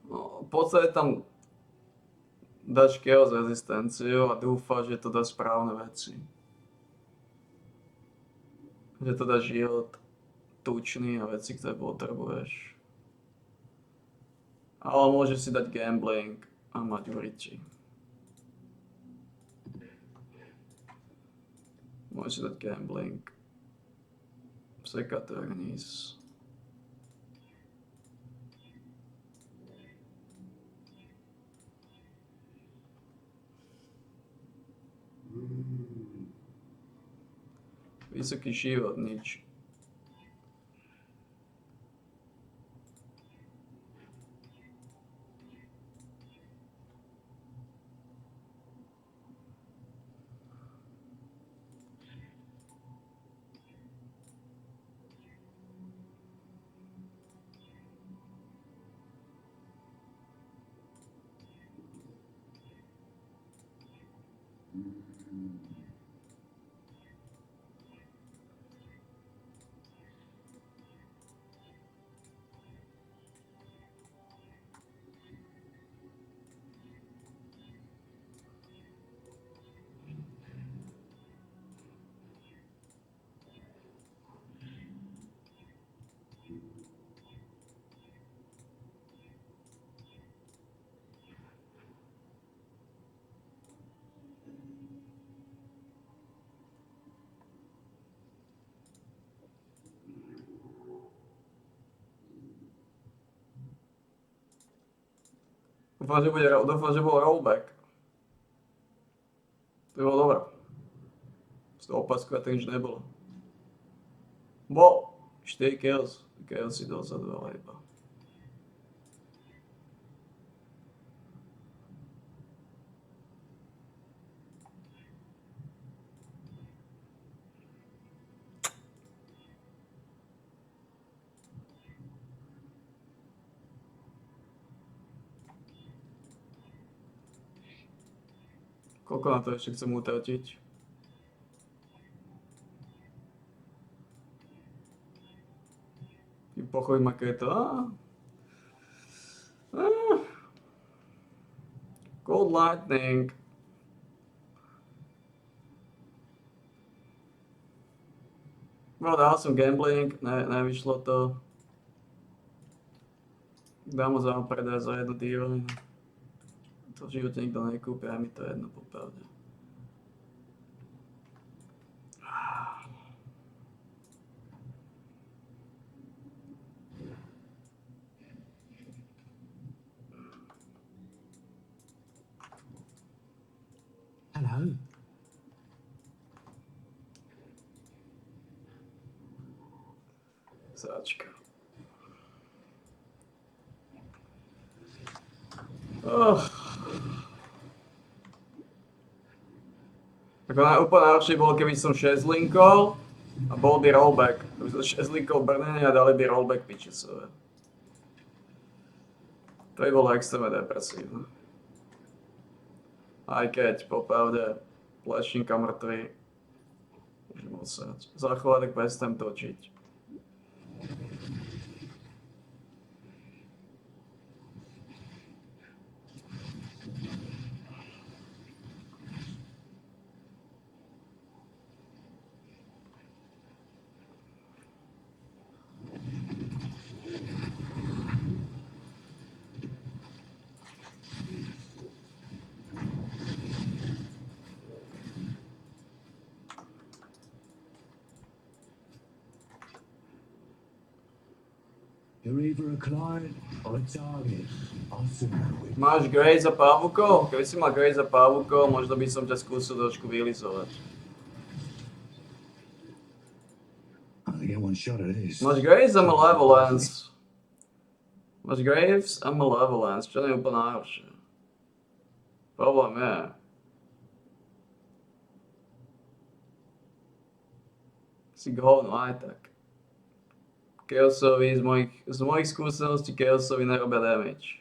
No, v podstate tam dáš chaos rezistenciu a dúfaš, že to dá správne veci. Že to dá život tučný a veci, ktoré potrebuješ. Ale môžeš si dať gambling a mať uriči. Môžeš si dať gambling. Sekaternis. Vysoký život, nič. Dúfam, že bol rollback. To bolo dobré. Z toho opasku to nič nebolo. Bol 4 kills. Kills si dozadu, ale iba. Koľko na to ešte chcem utratiť? Pochopím, aké je to. Cold Lightning. No, dal som gambling, nevyšlo to. Dám ho za predaj za jednu divinu. To v živote nikto nekúpi, a mi to jedno popravde. Hello. Sáčka. Úplne najlepšie bolo, keby som 6 linkol a bol by rollback. Keby som 6 linkol brnenie a dali by rollback pičesové. To by bolo extrémne depresívne. Aj keď, popravde, plešinka mŕtvy. Môžem osať. Zachovať, tak prestem točiť. You're either a client or a target. I'll soon know it. Máš Grace a pavúkov? Keby si mal Grace a pavúkov, možno by som ťa skúsil trošku vylizovať. I only get one shot at this. Máš Graves a Malevolence. Máš Graves a Malevolence, čo nie je úplne najhoršie. Problém je. Si hovno aj tak. Chaosovi, z mojich skúseností Chaosovi nerobia damage.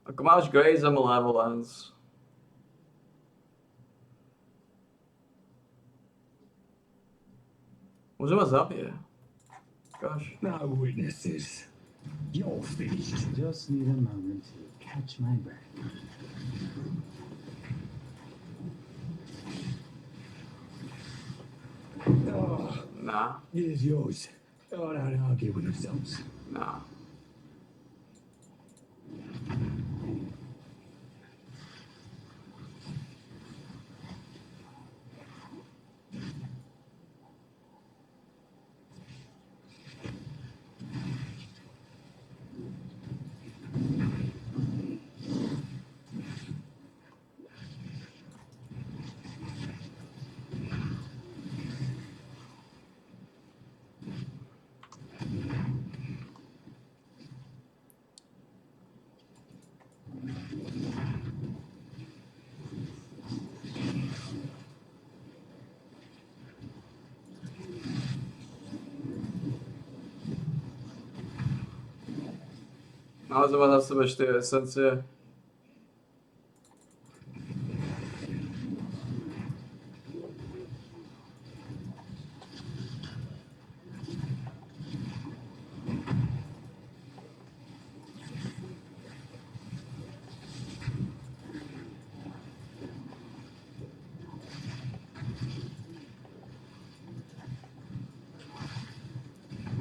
Ako máš Grace a Malevolence. Možno ma zabije. Gosh. No witnesses. You're finished. Just need a moment to catch my breath. Oh, Nah. here's yours. Oh, don't argue with yourselves. No. Naozaj má na sebe 4 esencie.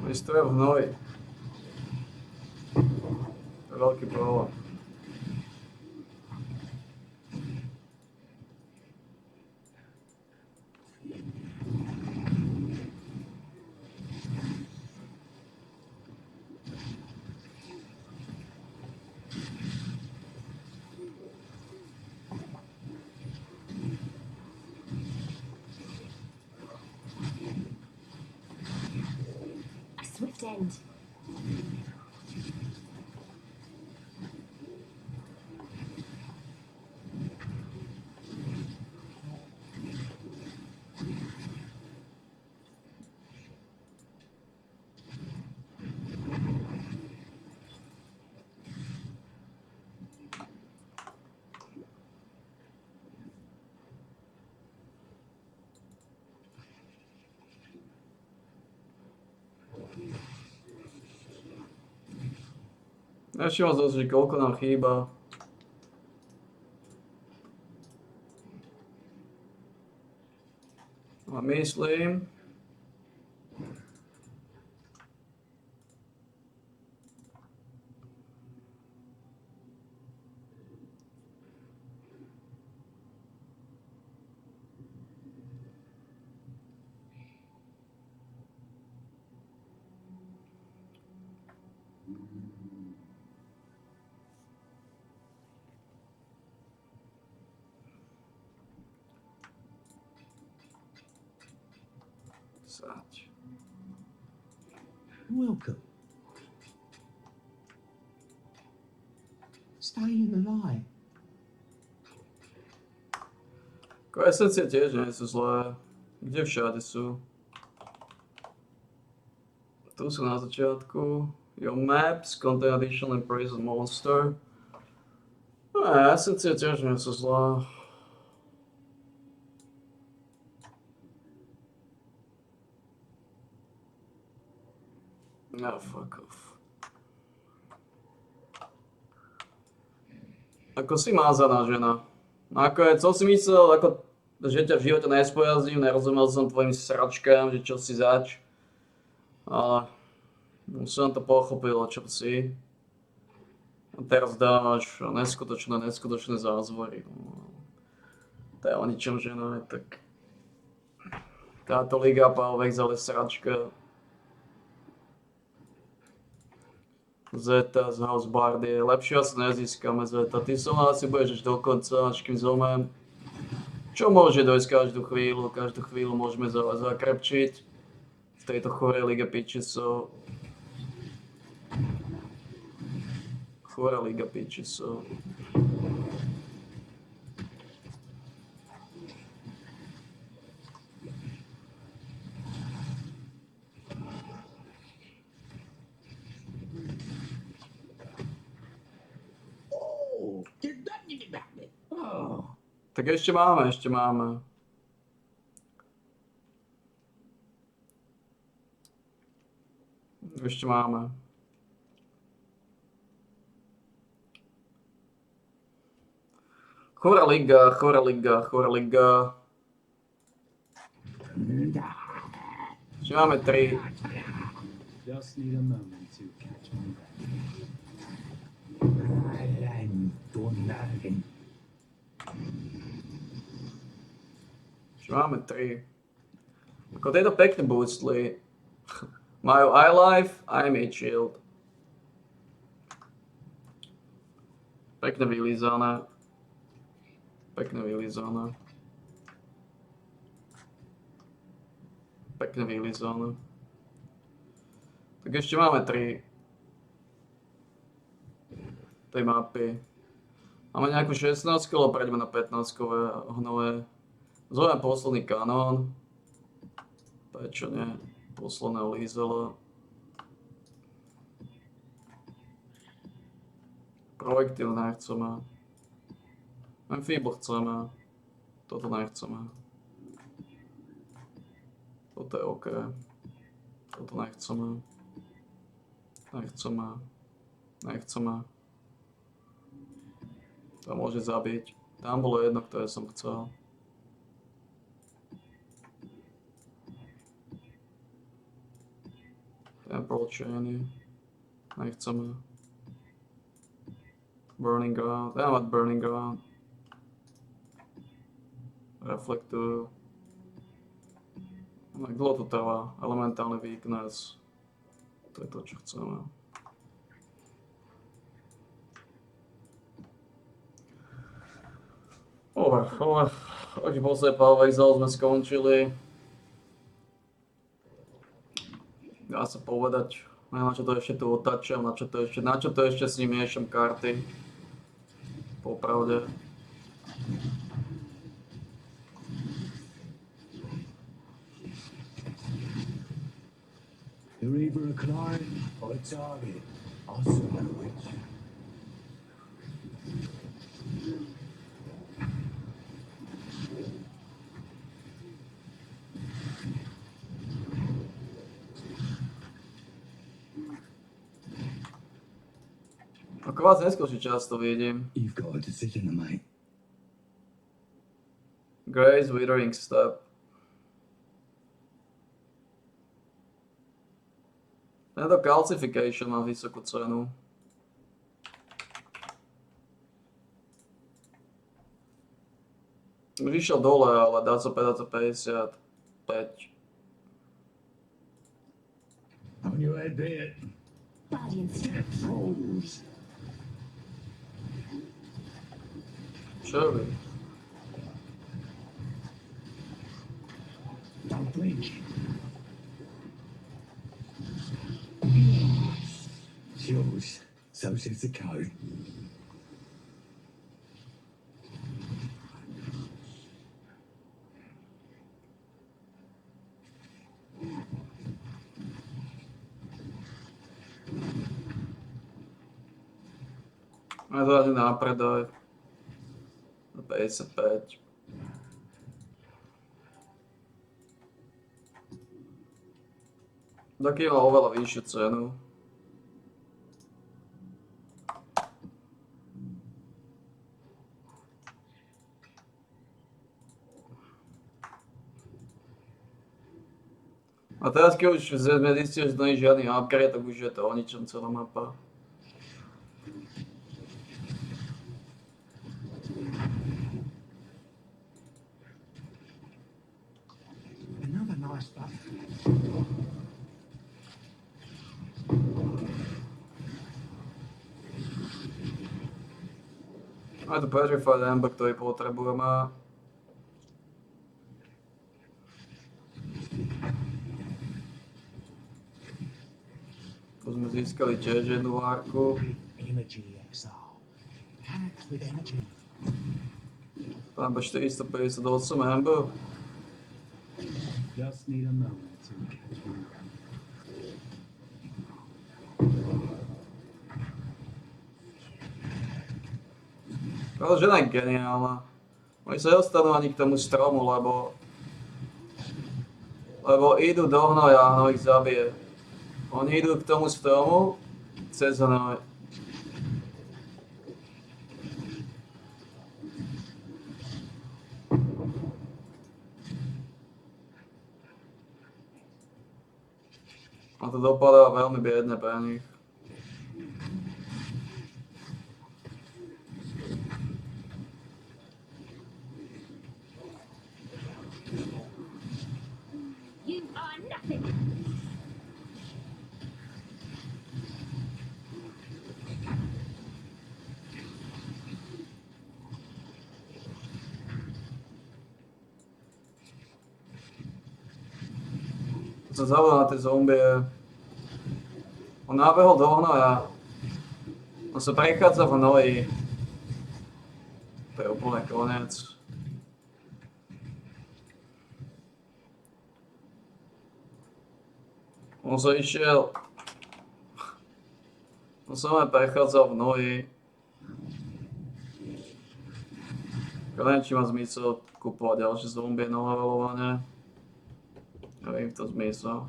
Vystoja v hnoji. To je veľký problém. A swift end. Ešte mám zase, koľko nám chýba. A myslím... Sať. Welcome. Staying alive. Ako esencie tiež nie sú zlé. Kde všade sú? Tu sú na začiatku. Your maps contain additional impressions monster. Esencie tiež nie sú zlé. No, fuck off. Ako si mázaná žena. Nakoniec, co si myslel, ako, že ťa v živote nespojazním, nerozumel som tvojim sračkám, že čo si zač. Ale už som to pochopil, čo si. A teraz dávaš neskutočné zázvory. To je o ničom, žena, tak... Táto liga v Exile je sračka. Zeta z House Bardy, lepšie asi nezískame Zeta, ty som asi budeš až do konca, až kým zomem. Čo môže dojsť každú chvíľu môžeme zakrepčiť v tejto chorej lige pičisov. Chorá liga pičisov. Tak ešte máme. Ešte máme. Chorá liga. Ešte máme 3. Just need a moment to catch my breath. Čo máme 3. Ako tieto pekne boostli. Majú eye life, eye mage shield. Pekne vylízané. Pekne vylízané. Pekne vylízané. Tak ešte máme 3. Tej mapy. Máme nejakú 16, ale prejdeme na 15-kové hnové. Zvojem posledný kanón. Prečo nie? Posledného lízela. Projektil nechceme. Enfeeble chceme. Toto nechceme. Toto je OK. Toto nechceme. Nechceme. Nechceme. To môže zabiť. Tam bolo jedno, ktoré som chcel. Temporal chainy. Nechceme. Burning ground. Dám mať burning ground. Reflektujú. Tak dlho to trvá. Elementálny weakness. To je to, čo chceme. Dobre. Takže posledný Power Exile sme skončili. Dá sa povedať, na čo to ešte tu otačam, na čo to ešte s ním miešam karty. Popravde. You're either a client or a target. I'll soon know which. Ako vás neskôršie často vidím. You've got a decision to make. Grace Withering Step. Tento Calcification má vysokú cenu. Už išiel dole, ale dá sa 55. On your head, be it. Guardian strength. Froze. Čo by? Don't blink. It's yours. So says the code. A to asi na predaj. 55. Taký má oveľa vyššiu cenu. A teraz keď už sme zistili, že to nie je žiadny upgrade, tak už je to o ničom celá mapa. Another nice buff. A to Petrified Amber, ktorý potrebujeme. Tu sme získali tiež jednu várku. Energy, Exile. Packed with energy. Tam 458 Amber. Just need a moment to catch my breath. Ale žena je geniálna. Oni sa nedostanú ani k tomu stromu, lebo idú do hnoja a hnoj ich zabije. Oni idú k tomu stromu cez hnoj. A to dopadá veľmi biedne pre nich. You are nothing. To sa zavolal na tie zombie. On nabehol do hnoja. On sa prechádza v hnoji. To je úplne koniec. On sa išiel... On sa len prechádzal v hnoji. Neviem, či má zmysel kupovať ďalšie zombie na levelovanie. Neviem to zmysel.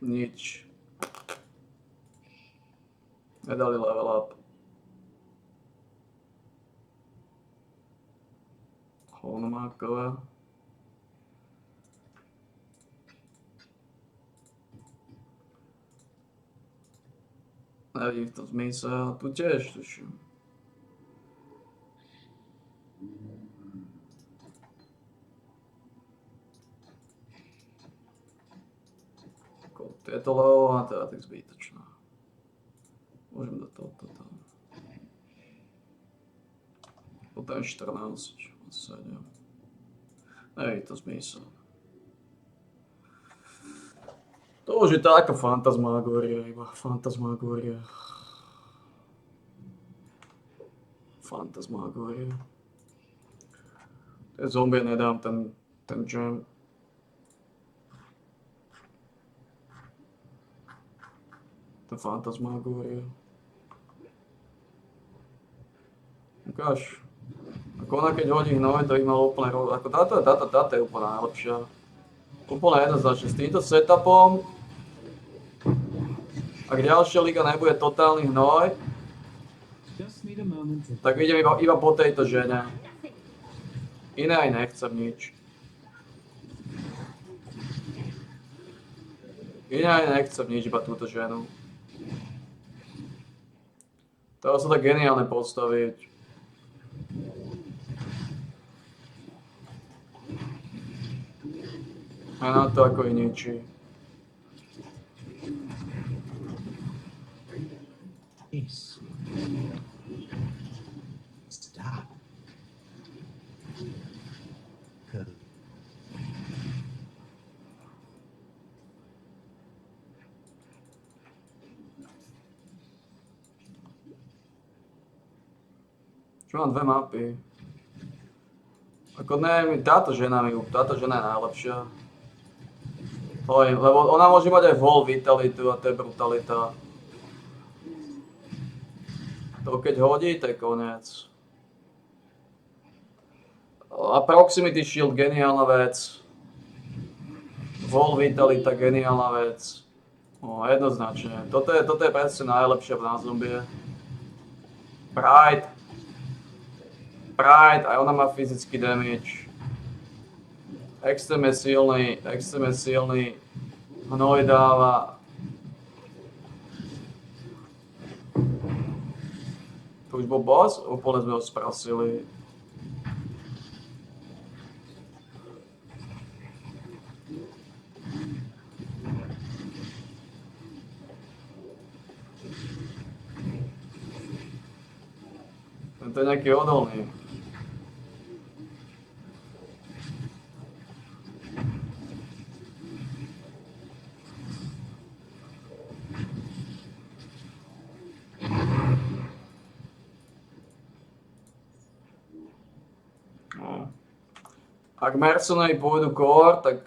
Nič. Nedali level up. Holmákové. Nevidím v tom zmysel. Tu tiež tuším. Tieto levelová, teda tak zbytočná. Môžem do toho toto. Potom 14, 7. Nevidím to zmysel. To už je taká fantasmagória, iba fantasmagória. Fantasmagória. Tie zombie nedám ten gem. To je fantasmagória. Ukáž. Ako ona keď hodí hnoj, to ich mal úplne ako táto je úplne najlepšia. Úplne jednoznačne. S týmto setupom, ak ďalšia liga nebude totálny hnoj, tak idem iba po tejto žene. Iné aj nechcem nič. Iné aj nechcem nič, iba túto ženu. To sa tak geniálne postaviť. A na to ako i ničí. Stop. Čo mám dve mapy. Ako neviem, táto žena je najlepšia. Lebo ona môže mať aj wall vitalitu a to je brutalita. To keď hodí, to je koniec. A proximity shield, geniálna vec. Wall vitalita, geniálna vec. No, jednoznačne. Toto je presne najlepšia v zombie. Pride, aj ona má fyzický damage. Extrém je silný. Hnoj dáva. To už bol boss? Úplne sme ho sprasili. To je nejaký odolný. Ak mercenári pôjdu core, tak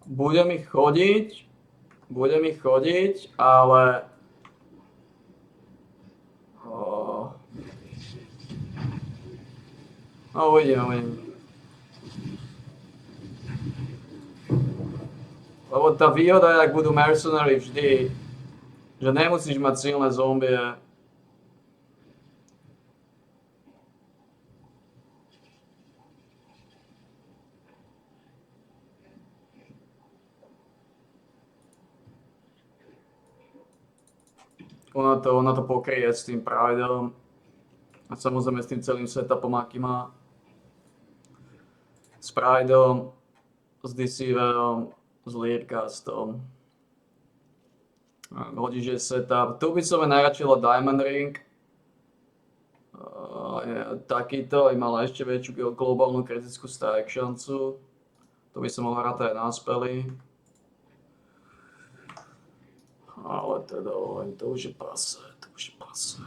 budem ich chodiť, ale no uvidím. Lebo tá výhoda, ak budú mercenary vždy, že nemusíš mať silné zombie. Ono to pokryje s tým Prideom. A samozrejme s tým celým setupom, aký má. S Prideom, s Deceiverom, s Leadcastom. Hodíš je setup. Tu by som aj najradšej Diamond Ring. Takýto, aj mal ešte väčšiu globálnu kritickú strike šancu. To by som mohol hrať aj na spely. Ale teda, to už je pase, to už je pase.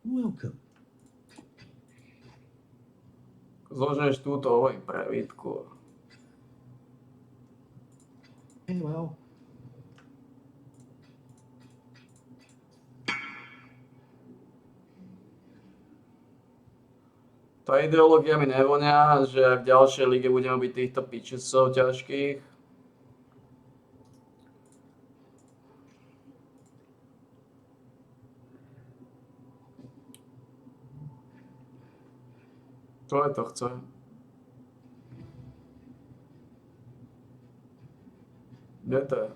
Welcome. Zložneš túto, hovorím pre Vítku. Well. Tá ideológia mi nevonia, že v ďalšej lige budeme byť týchto pitchesov ťažkých. Čo je to chce? Kde to je?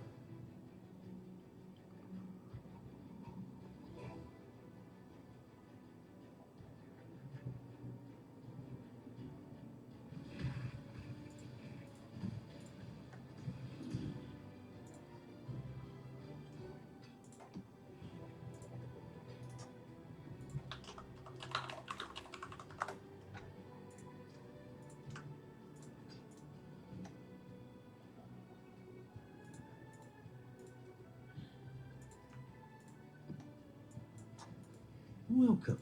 Welcome.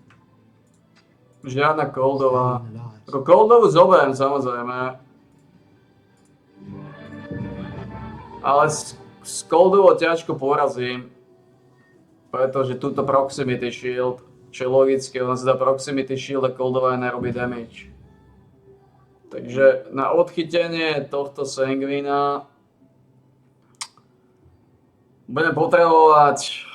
Žiadna Coldová. Ako Coldovú zoberiem samozrejme. Ale s Coldovou ťažko porazím. Pretože túto Proximity Shield, čo je logické, ona sa dá Proximity Shield a Coldová nerobí damage. Takže na odchytenie tohto Sanguina budem potrebovať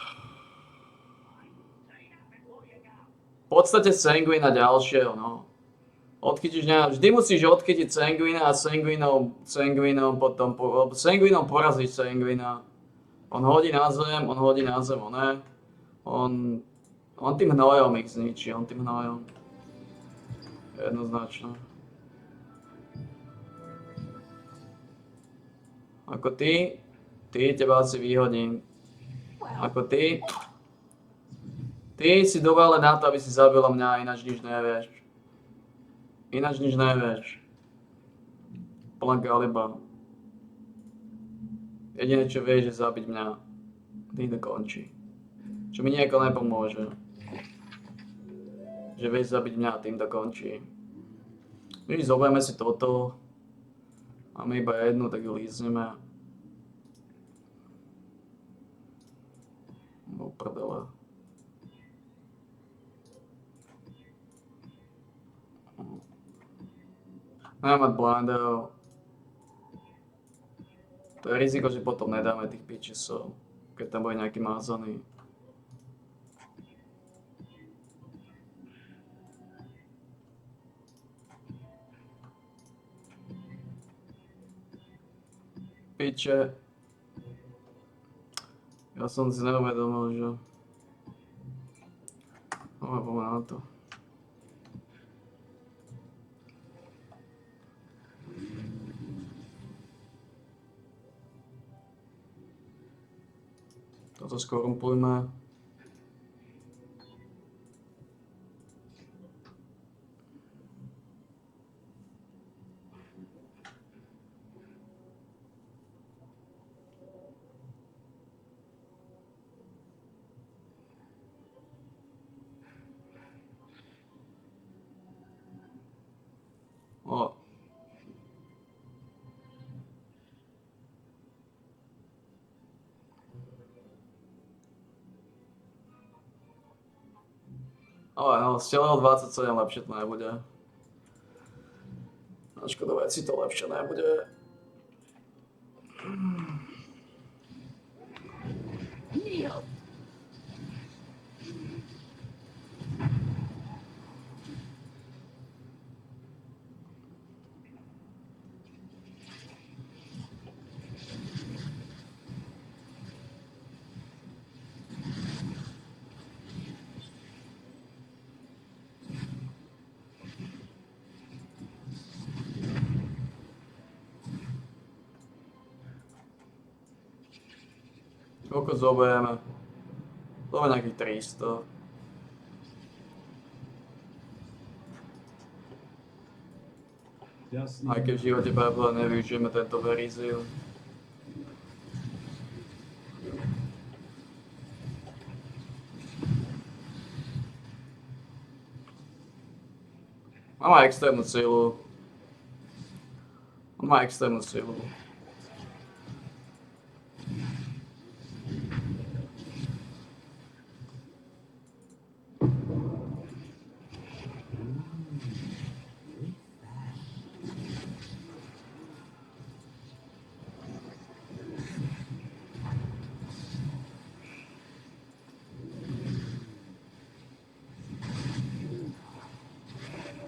v podstate Sanguina ďalšieho, no. Odchytíš vždy musíš odchytiť Sanguina a Sanguinom potom, Sanguinom porazíš Sanguina. On hodí na zem, oné. On tým hnojom ich zničí, on tým hnojom. Jednoznačne. Ako teba si vyhodím. Ako ty si dovále na to, aby si zabila mňa, ináč nič nevieš. Plná galiba. Jediné, čo vieš, je zabiť mňa. Tým to končí. Čo mi nejako nepomôže. Že vieš zabiť mňa, tým to končí. My zoberieme si toto. Máme iba jednu, tak ju lízneme. No prdele. Budeme mať blindov. To je riziko, že potom nedáme tých pitchesov, keď tam bude nejaký mázaný. Piče. Ja som si neuvedomil, že... Poďme na to. Toto skorumpujme. O. Ale no, z level 27 lepšie to nebude. Na škodové si to lepšie nebude. Koľko zoberieme? Zober nejakých 300. Just Aj keď v živote pravdepodobne nevyužijeme tento Verizil. On má extrémnu silu. On má extrémnu silu.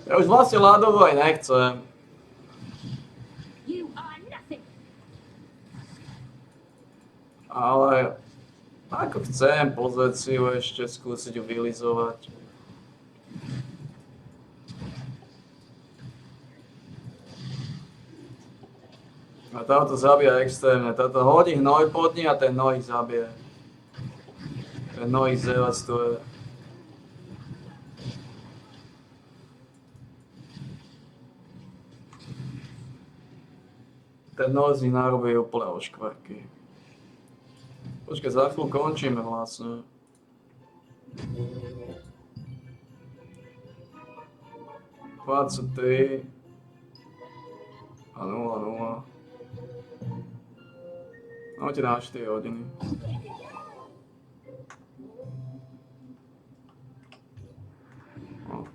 Ja už vlastne ľadovo aj nechcem. You are nothing. Ale ako chcem pozrieť si ju ešte, skúsiť ju vylizovať. A táto zabíja extrémne. Táto hodí hnoj pod ní a ten hnoj ich zabije. Ten hnoj ich zdevastuje. Ten hnoj z nich narobí úplne oškvarky. Počkaj, za chvíľu končíme vlastne. ...23... a 0,0. Máte na 4 hodiny. No.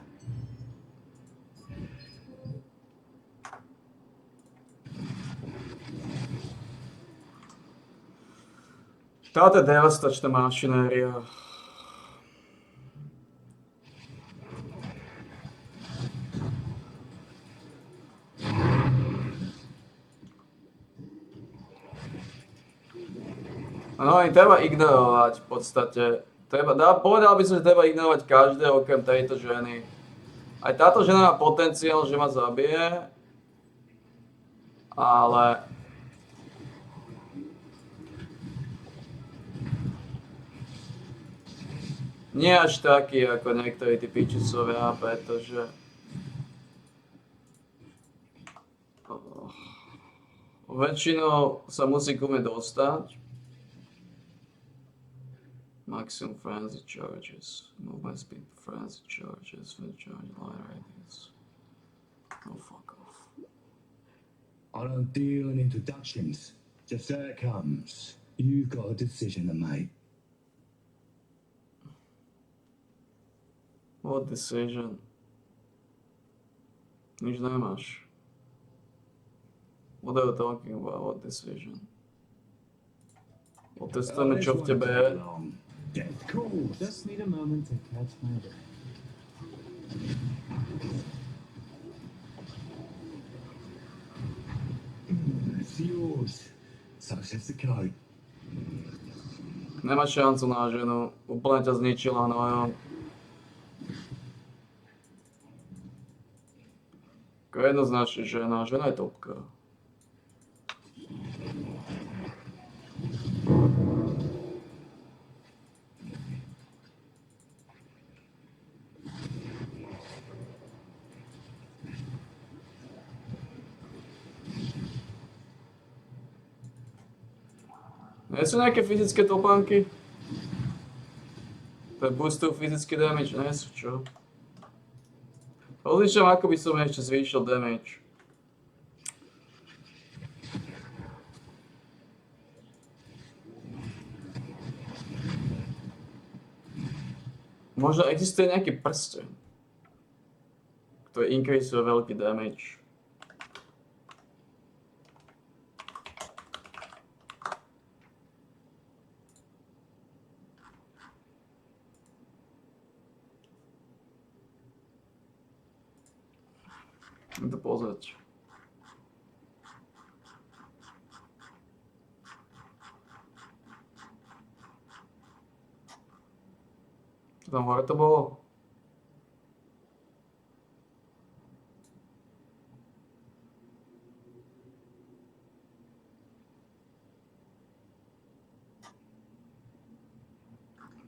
Táto je devastačná mašinéria. No i treba ignorovať v podstate. Povedal by som, že treba ignorovať každého okrem tejto ženy. Aj táto žena má potenciál, že ma zabije. Ale... nie až taký ako niektorí tí pičusovia, pretože... väčšinou sa musí ku mne dostať. Maximum frenzy charges. Movement speed frenzy charges. When charge line radius. Oh, fuck off. I don't deal in introductions. Just there it comes. You've got a decision to make. What decision? Nič nemáš. What are you talking about? What decision? Otestujeme, čo v tebe je. Death calls. Just need a moment to catch my breath. It's yours. So says the code. Nemáš šancu na ženu. Úplne ťa zničila, no jo. Jednoznačne žena. Žena je topka. Nie sú nejaké fyzické topánky? To je boostujú fyzický damage, nie sú čo? Rozličujem, ako by som ešte zvýšil damage. Možno existuje nejaký prsteň, ktorý increaseuje veľký damage. Idem to pozrieť. Čo tam hore to bolo?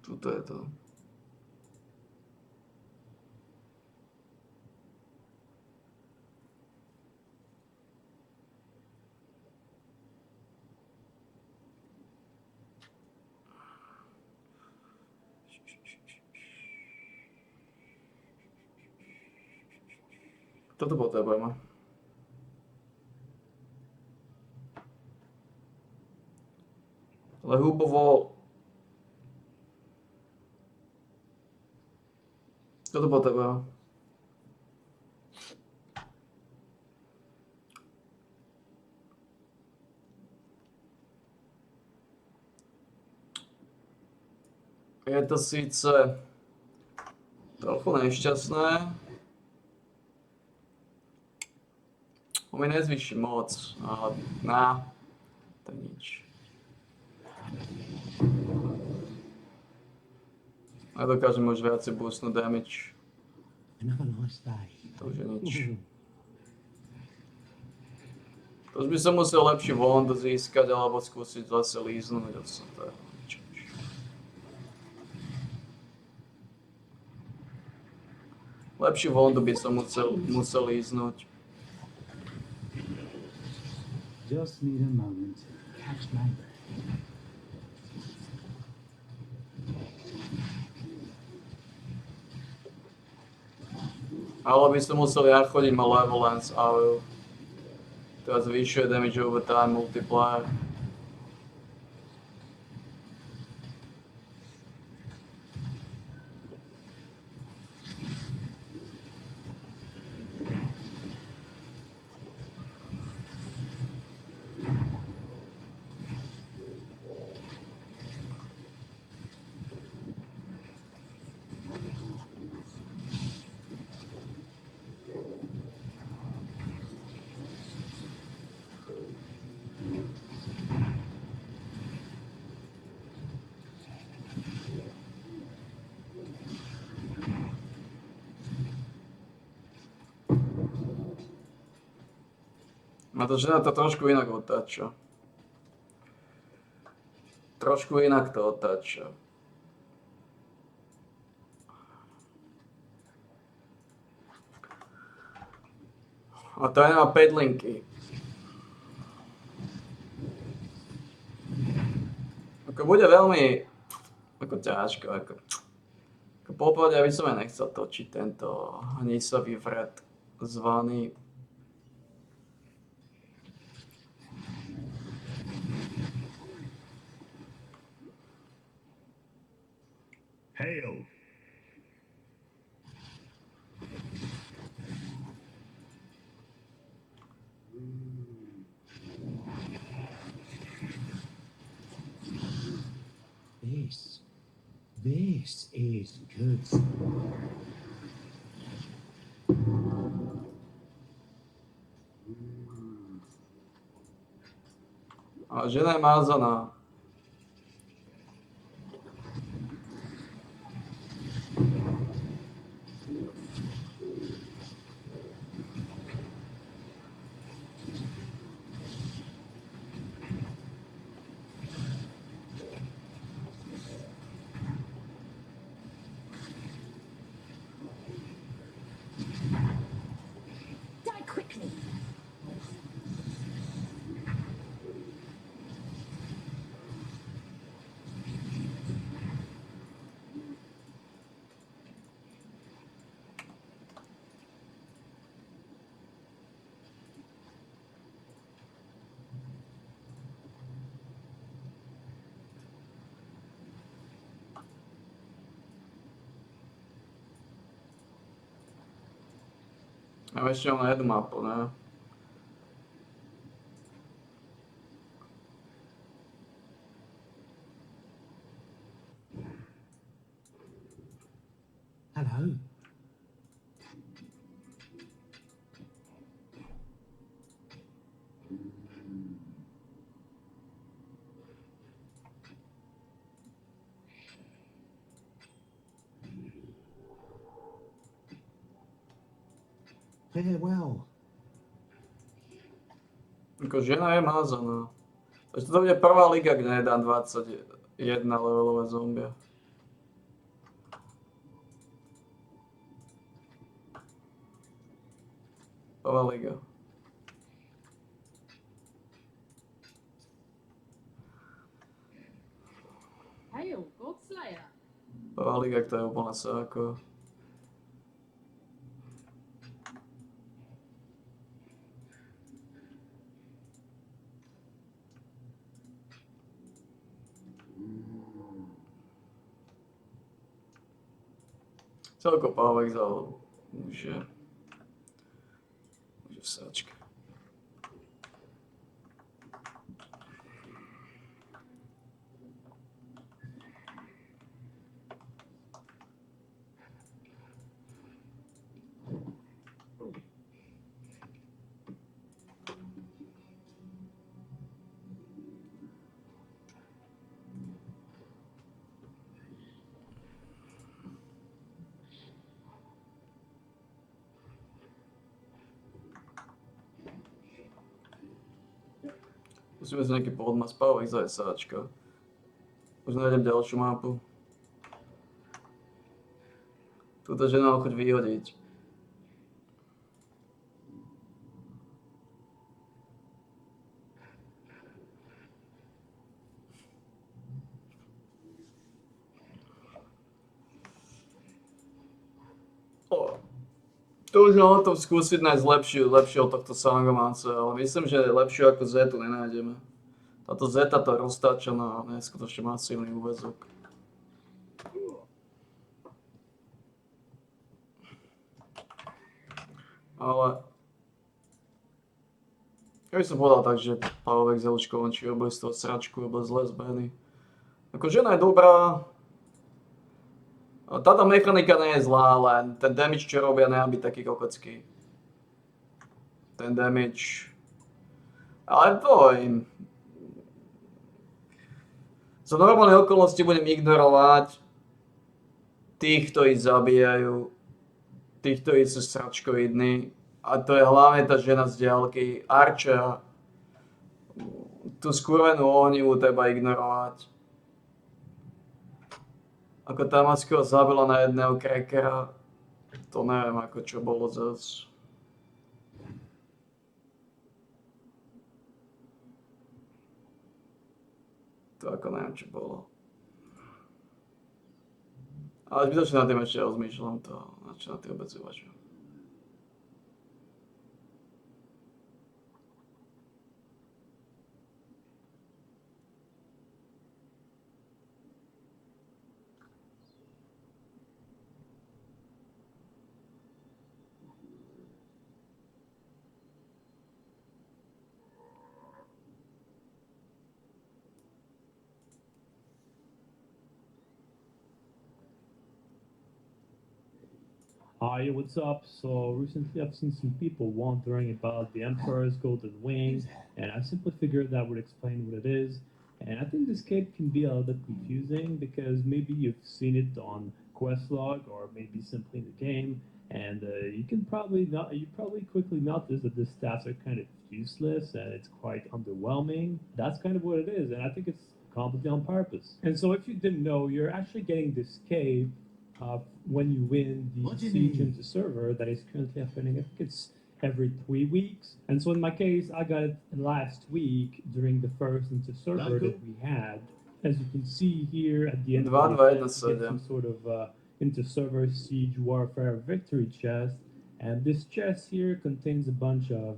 Tuto je to. Toto potrebujeme. Ale hubovo... Toto potrebujeme. Je to síce trochu nešťastné. On mi nezvýši moc, ale to je nič. A dokážem už viacej boostnúť damage. Another nice day. To už je nič. To už by som musel lepší wand získať, alebo skúsiť zase líznúť. To je nič. Lepší wand by som musel líznúť. Just need a moment to catch my breath. Ale by som musel ja chodiť Malevolence AOE. Teraz zvyšuje damage over time multiplier. A to žena to trošku inak otáča. Trošku inak to otáča. A to aj nemá 5 linky. Ako bude veľmi ťažko. Ako popovede, aby som aj nechcel točiť tento hnisavý vred zvaný. Hail! This is good. A žena je mázaná. Die quickly. A ešte mám na jednu mapu, ne? Hello. Farewell. Ako žena je mázaná. Takže to bude prvá liga, kde nedám 21 levelové zombie. Prvá liga. Hail, Godslayer. Prvá liga, to je úplne sa ako... Celko Power Exile už je v sáčke. Musíme si nejaký podmas Power Exile sáčka. Už nájdem ďalšiu mapu. Túto žena ho chuť vyhodiť. To už mám o tom skúsiť nájsť lepšiu od tohto Sangomanca, ale myslím, že lepšiu ako Zetu nenájdeme. Táto Zeta to roztáča na neskutočne masívny úväzok. Ale... Ja by som povedal tak, že Power Exile už končí, obe z toho sračku, obe zle zbehny. Ako žena je dobrá. Táto mechanika nie je zlá, len ten damage, čo robia, nemá byť taký kokocký. Ten damage... Ale poviem... Za normálne okolnosti budem ignorovať tých, ktorí zabíjajú, tých, ktorí sú sračkovidní. A to je hlavne tá žena z diaľky, Archa. Tú skurvenú ohnivú treba ignorovať. Ako tá maska ho zabila na jedného crackera, to neviem ako čo bolo zas. To ako neviem čo bolo. Ale zbytočne na tým ešte rozmýšľam to, na čo na tým vôbec uvažujem. Hi, what's up? So recently I've seen some people wondering about the Emperor's Golden Wing, and I simply figured that would explain what it is. And I think this cape can be a little bit confusing because maybe you've seen it on Questlog or maybe simply in the game, and you probably quickly notice that the stats are kind of useless and it's quite underwhelming. That's kind of what it is, and I think it's completely on purpose. And so if you didn't know, you're actually getting this cape when you win the Siege into server that is currently happening. I think it's every 3 weeks. And so in my case, I got it last week during the first into server that we had. As you can see here at the end of the event, you get some sort of into server Siege Warfare victory chest. And this chest here contains a bunch of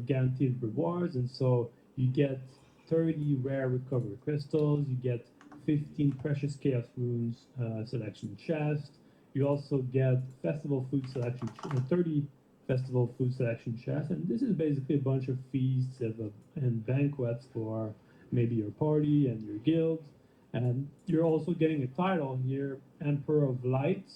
guaranteed rewards. And so you get 30 rare recovery crystals, you get 15 precious chaos runes selection chest. You also get festival food selection, 30 festival food selection chests, and this is basically a bunch of feasts and banquets for maybe your party and your guild. And you're also getting a title here, Emperor of Light.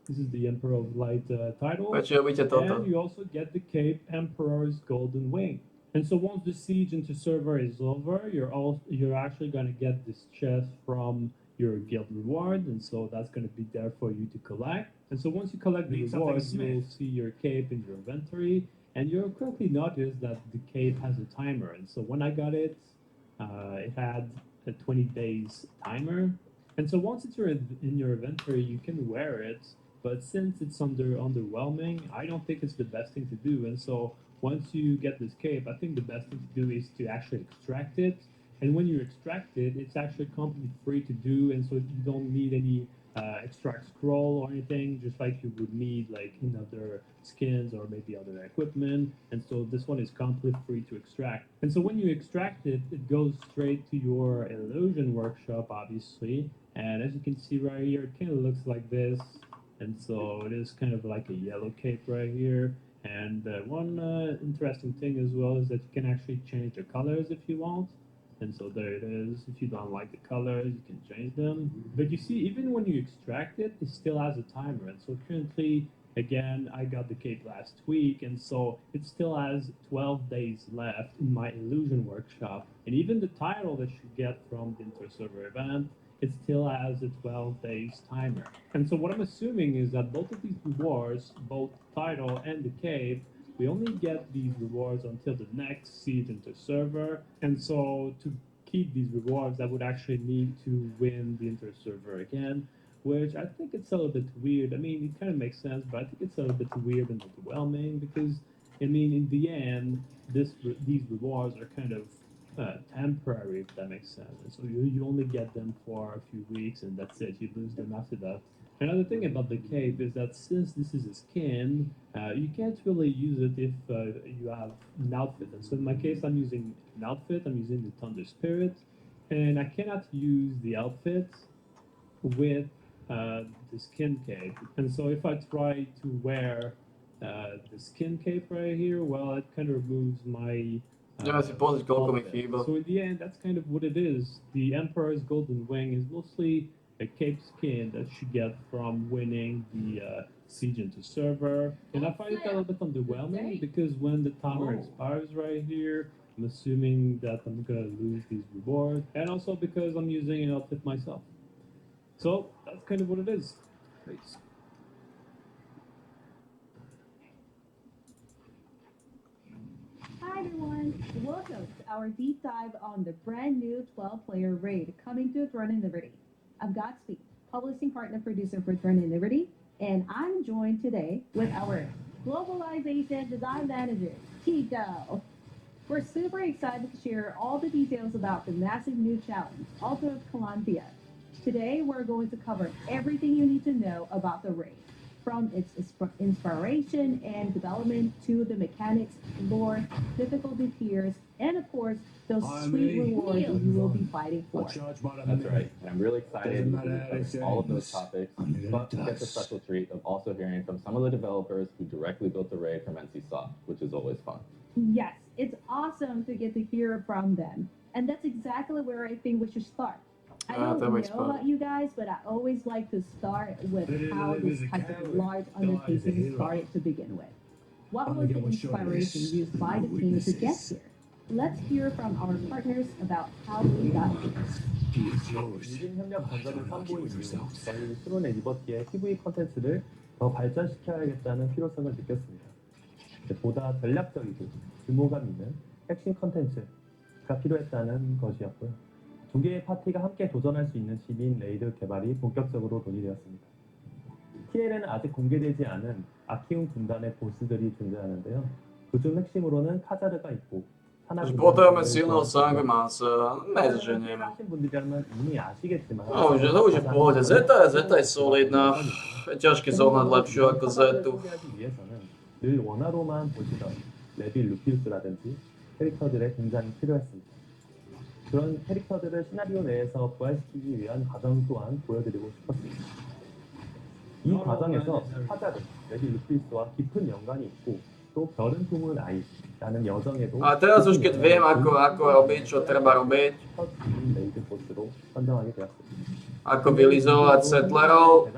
This is the Emperor of Light title. And you also get the cape Emperor's Golden Wing. And so once the siege into server is over, you're actually gonna get this chest from your guild reward, and so that's gonna be there for you to collect. And so once you collect the rewards, you'll see your cape in your inventory, and you'll quickly notice that the cape has a timer. And so when I got it, it had a 20 days timer. And so once it's in your inventory, you can wear it, But since it's underwhelming, I don't think it's the best thing to do. And so once you get this cape, I think the best thing to do is to actually extract it. And when you extract it, it's actually completely free to do, and so you don't need any extract scroll or anything, just like you would need like in other skins or maybe other equipment. And so this one is completely free to extract. And so when you extract it, it goes straight to your illusion workshop, obviously. And as you can see right here, it kind of looks like this. And so it is kind of like a yellow cape right here. And one interesting thing as well is that you can actually change the colors if you want. And so there it is. If you don't like the colors, you can change them. But you see, even when you extract it, it still has a timer. And so currently, again, I got the cape last week, and so it still has 12 days left in my illusion workshop. And even the title that you get from the inter-server event, it still has a 12 days timer. And so what I'm assuming is that both of these rewards, both title and the cape, we only get these rewards until the next siege inter-server. And so to keep these rewards, I would actually need to win the inter-server again, which I think it's a little bit weird. I mean, it kind of makes sense, but I think it's a little bit weird and overwhelming because, I mean, in the end, these rewards are kind of temporary, if that makes sense. And so you only get them for a few weeks, and that's it. You lose them after that. Another thing about the cape is that since this is a skin, you can't really use it if you have an outfit. And so in my case, I'm using an outfit. I'm using the Thunder Spirit, and I cannot use the outfit with the skin cape. And so if I try to wear the skin cape right here, well, it kind of removes my Ideme si pozrieť, koľko mi outfit. chýba. So in the end, that's kind of what it is. The Emperor's Golden Wing is mostly a cape skin that you get from winning the Siege into server. And I find it a little bit underwhelming because when the timer expires right here, I'm assuming that I'm gonna lose these rewards, and also because I'm using an outfit myself. So that's kind of what it is. Thanks. Hi everyone, welcome to our deep dive on the brand new 12-player raid coming to Throne and Liberty. I'm Godspeed, publishing partner producer for Throne and Liberty, and I'm joined today with our globalization design manager, Chico. We're super excited to share all the details about the massive new challenge, Altar of Columbia. Today, we're going to cover everything you need to know about the raid, from its inspiration and development to the mechanics, lore, difficulty tiers, and of course, those sweet rewards you will be fighting for. That's right. And I'm really excited to cover all of those topics, but we get the special treat of also hearing from some of the developers who directly built the raid from NCSoft, which is always fun. Yes, it's awesome to get to hear from them. And that's exactly where I think we should start. I don't know about you guys, but I always like to start with how this type of large undertaking started to begin with. What was the inspiration used by the team to get here? Let's hear from our partners about how we got here. 유진 협력 건설을 선보인 이후 저희 스론의 리버티의 PV 컨텐츠를 더 발전시켜야겠다는 필요성을 느꼈습니다. 보다 전략적이고 규모감 있는 핵심 컨텐츠가 필요했다는 것이었고요. 두 개의 파티가 함께 도전할 수 있는 시민 레이드 개발이 본격적으로 논의되었습니다. TL에는 아직 공개되지 않은 아키움 군단의 보스들이 존재하는데요. 그중 핵심으로는 카자르가 있고 Až potrebujeme silného Sangmasa, nezaženiem. No, to už je v pohode. Zeta je solidná. Je ťažké zohnať lepšiu ako Zetu. 늘 원화로만 보시던 레빌 루피우스라든지 캐릭터들의 등장이 필요했습니다. 그런 캐릭터들을 시나리오 내에서 부활시키기 위한 과정 또한 보여드리고 싶었습니다. 이 과정에서 카자르, 레빌 루피우스와 깊은 연관이 있고 또 별은 품은 아이라는 여정에도 A teraz už keď viem, ako robiť, čo treba robiť, 레이드 보스로 선정하게 되었습니다. ako vylizovať settlerov,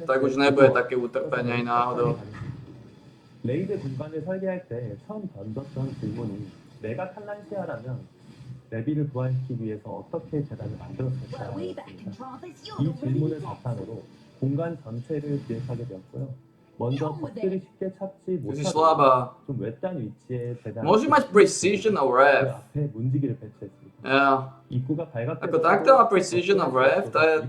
tak už nebude také utrpenie aj náhodou. 레이드 공간을 설계할 때 처음 던졌던 질문이 내가 탈란시아라면 레비를 부활시키기 위해서 어떻게 재단을 만들었을까였습니다. 이 질문을 바탕으로 공간 전체를 기획하게 되었고요. 먼저 적들이 쉽게 찾지 Ty si 못하도록 slabá. 좀 외딴 위치에 재단을 Môže mať precision of 그 ref. 앞에 문지기를 배치했습니다. Ja. 입구가 Ako takto má precision of ref, tá je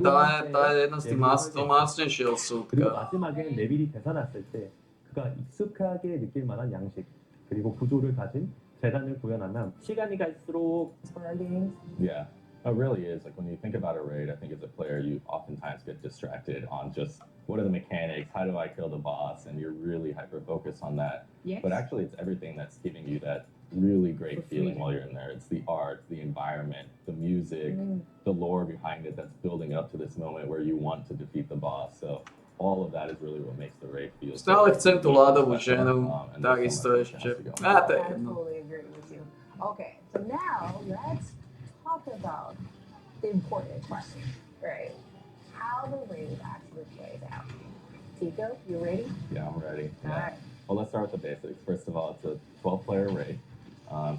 jedna z tých mácnejších 그리고 odsúdka. 마지막에는 레빌이 되살았을 때 그가 익숙하게 느낄 만한 양식 그리고 구조를 가진 재단을 구현하면 시간이 갈수록 Yeah, it really is. Like when you think about a raid, I think as a player, you oftentimes get distracted on just what are the mechanics, how do I kill the boss, and you're really hyper focused on that. Yes. But actually, it's everything that's giving you that really great feeling while you're in there. It's the art, the environment, the music, the lore behind it that's building up to this moment where you want to defeat the boss. So all of that is really what makes the raid feel. Stále chcem tú ľadovú special, ženu, and there's takisto so much ešte. that has to go. To je I jedno. totally agree with you. Okay, so now let's talk about the important question, right? How the raid actually plays out. Tico, you ready? Yeah, I'm ready. All right. Well, let's start with the basics. First of all, it's a 12-player raid.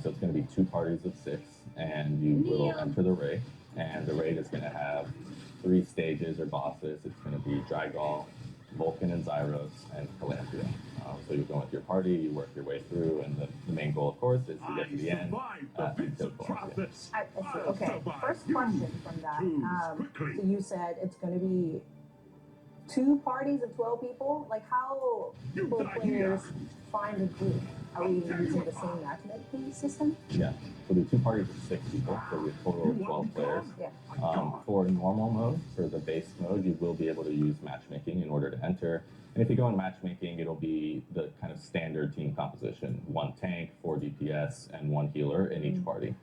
So it's going to be 2 parties of 6, and you will enter the raid. And the raid is going to have 3 stages or bosses. It's going to be Drygall, Vulcan and Zyros, and Calanthea. So you go with your party, you work your way through, and the main goal, of course, is to get to the end and kill Calanthea. I see. Okay, first question from that. So you said it's going to be 2 parties of 12 people? Like how will players find a group? Are we using the same matchmaking system? Yeah, so the 2 parties of 6 people, so we have a total of 12 players. Yeah. For normal mode, for the base mode, you will be able to use matchmaking in order to enter. And if you go in matchmaking, it'll be the kind of standard team composition: 1 tank, 4 DPS, and 1 healer in each party.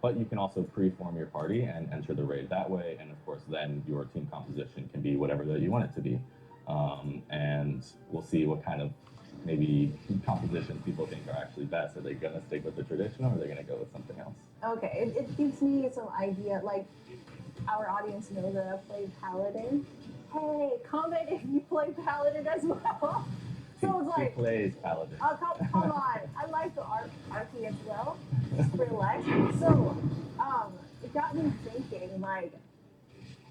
But you can also pre-form your party and enter the raid that way, and of course then your team composition can be whatever that you want it to be. And we'll see what kind of maybe compositions people think are actually best. Are they going to stick with the traditional, or are they going to go with something else? Okay, it gives me some idea. Like our audience knows that I play Paladin. Hey, comment if you play Paladin as well. So it's like, Who plays Paladin? oh, come on. I like the RP as well. Just relax. So, it got me thinking, like,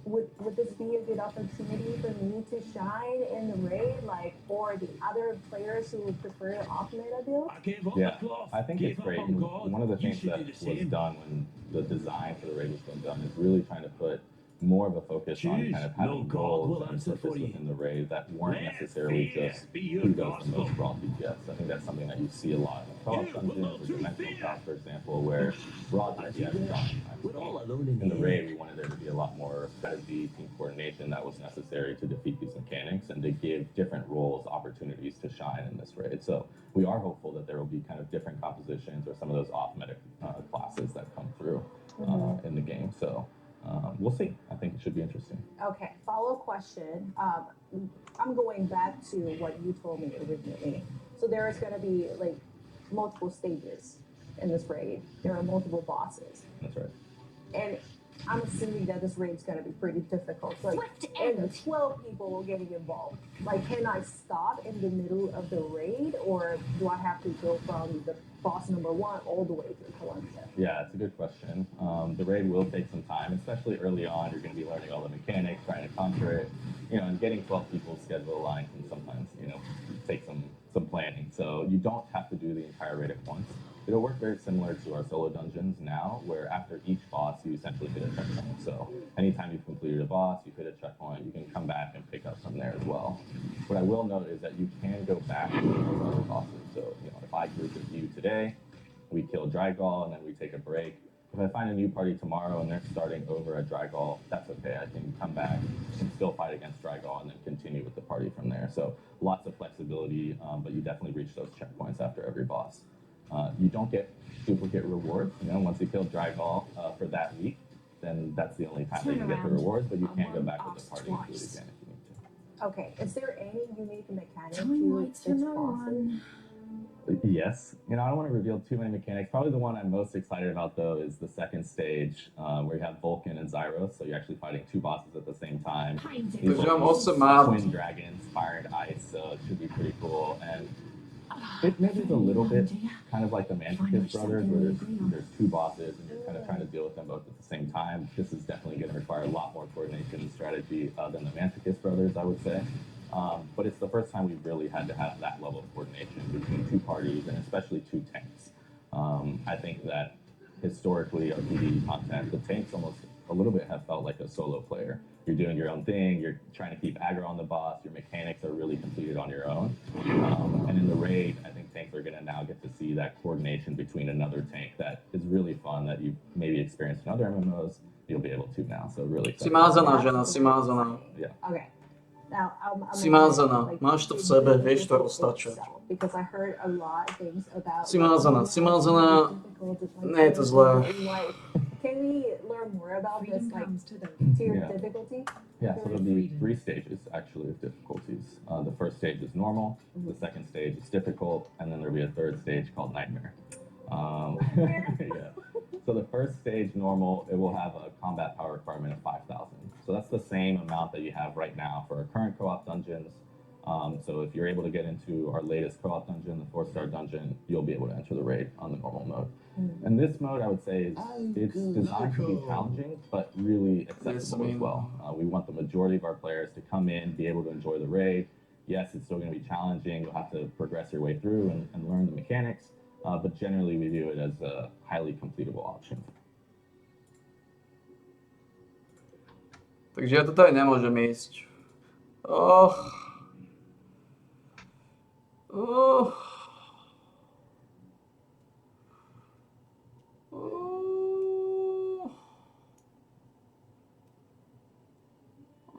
would this be a good opportunity for me to shine in the raid, like, or the other players who prefer off meta build? Yeah, I think it's great. And one of the things that was done when the design for the raid was being done is really trying to put more of a focus on kind of having goals and purpose within the raid that weren't necessarily just who does the most raw DPS. I think that's something that you see a lot in co-op dungeons or dimensional paths, for example, where raw DPS is dominant. In the raid, we wanted there to be a lot more strategy, team coordination that was necessary to defeat these mechanics and to give different roles opportunities to shine in this raid. So we are hopeful that there will be kind of different compositions or some of those off-meta classes that come through in the game. So we'll see. I think it should be interesting. Okay, follow-up question. I'm going back to what you told me originally. So there is going to be like multiple stages in this raid. There are multiple bosses. That's right. And I'm assuming that this raid's going to be pretty difficult. So and 12 people will getting involved. Like, can I stop in the middle of the raid, or do I have to go from the boss number 1 all the way to Calanthea? Yeah, it's a good question. The raid will take some time, especially early on. You're going to be learning all the mechanics, trying to conquer it, and getting 12 people's schedule aligned can sometimes, take some planning. So you don't have to do the entire raid at once. It'll work very similar to our solo dungeons now, where after each boss, you essentially hit a checkpoint. So anytime you've completed a boss, you hit a checkpoint, you can come back and pick up from there as well. What I will note is that you can go back to those other bosses. So, if I group with you today, we kill Drygall, and then we take a break. If I find a new party tomorrow and they're starting over at Drygall, that's okay. I can come back and still fight against Drygall and then continue with the party from there. So lots of flexibility, but you definitely reach those checkpoints after every boss. You don't get duplicate rewards. Once you kill Drygall for that week, then that's the only time that you get the rewards, but you can go back with the party and do it again if you need to. Okay, is there any unique mechanic to each boss? Yes. I don't want to reveal too many mechanics. Probably the one I'm most excited about, though, is the second stage, where you have Vulcan and Zyros. So you're actually fighting 2 bosses at the same time. Twin dragons, fire and ice, so it should be pretty cool. And it maybe is a little bit kind of like the Manticus brothers, where there's 2 bosses and you're kind of trying to deal with them both at the same time. This is definitely going to require a lot more coordination and strategy than the Manticus brothers, I would say. But it's the first time we've really had to have that level of coordination between two parties and especially two tanks. I think that historically of PvE content, the tanks almost a little bit have felt like a solo player. You're doing your own thing, you're trying to keep aggro on the boss, your mechanics are really completed on your own. And in the raid, I think tanks are gonna now get to see that coordination between another tank that is really fun, that you've maybe experienced in other MMOs, you'll be able to now. So really Si excited. mázaná žena, si mázaná. Yeah. Okay. Now, Si mázaná, máš to v sebe, vieš to roztačať. Because I heard a lot of things about Si mázaná, nie je to zlé. Can we learn more about this, like tier difficulty? Yeah, so there'll be 3 stages actually of difficulties. The first stage is normal, the second stage is difficult, and then there'll be a third stage called Nightmare. Yeah. So the first stage, normal, it will have a combat power requirement of 5,000. So that's the same amount that you have right now for our current co-op dungeons. So if you're able to get into our latest co-op dungeon, the 4-star dungeon, you'll be able to enter the raid on the normal mode. And this mode, I would say, it's designed to be challenging, but really accessible as well. We want the majority of our players to come in, be able to enjoy the raid. Yes, it's still going to be challenging. You'll have to progress your way through and learn the mechanics. But generally, we view it as a highly completable option. Takže ja to tady nemôžem ísť. Oh. Oh. Oh.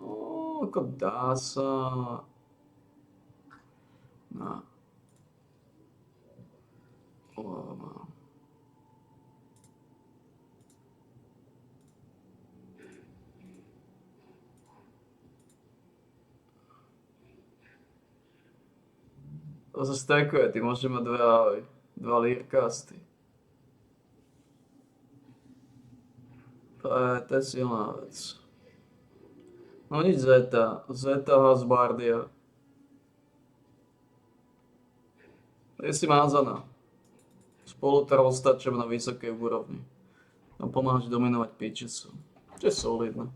Oh, ako dá sa. No. Oh. To sa stakuje, ty môžeš mať dva leerkasty. To je silná vec. No nič Zeta Hasbardia. Je si mázaná. Spolu to roztačem na vysokej úrovni. No pomáhaš dominovať pičesu. Čo je solidné.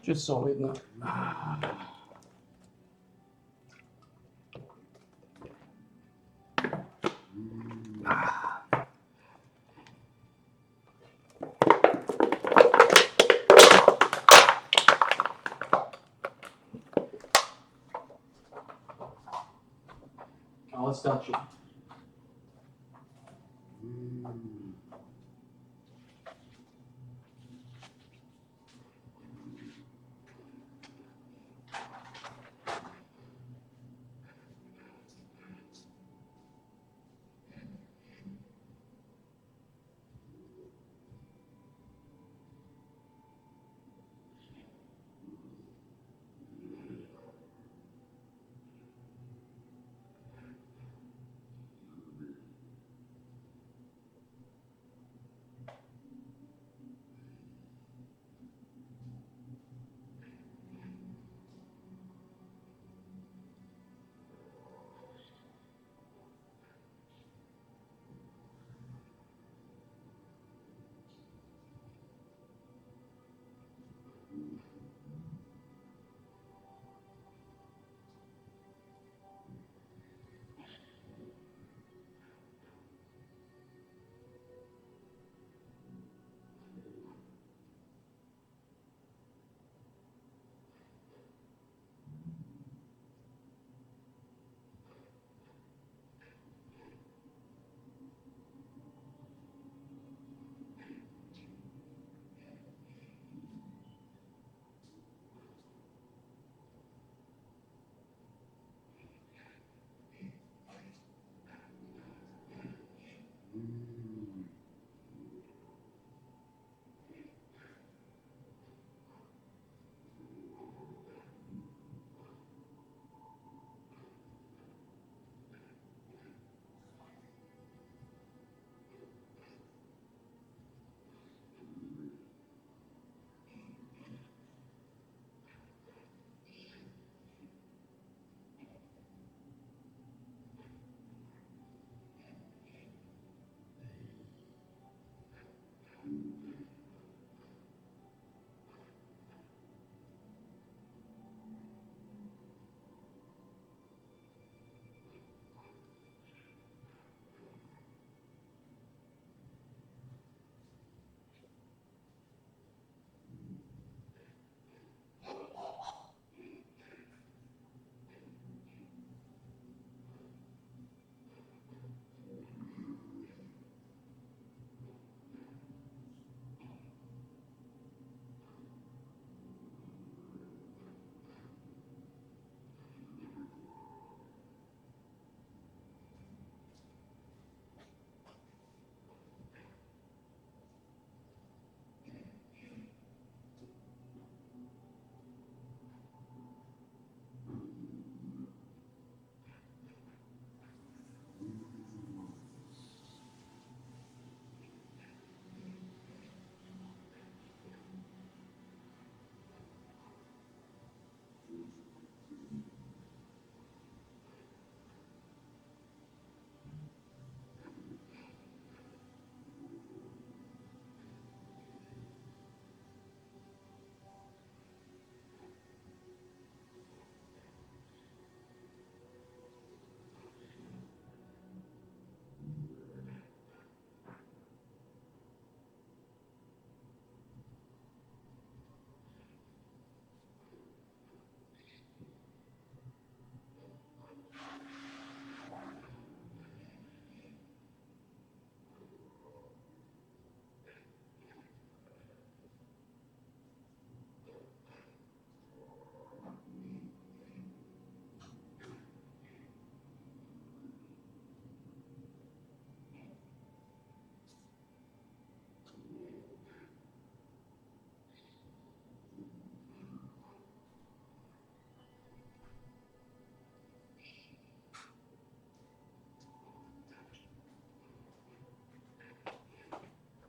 Čo je solidné. Ale stačí.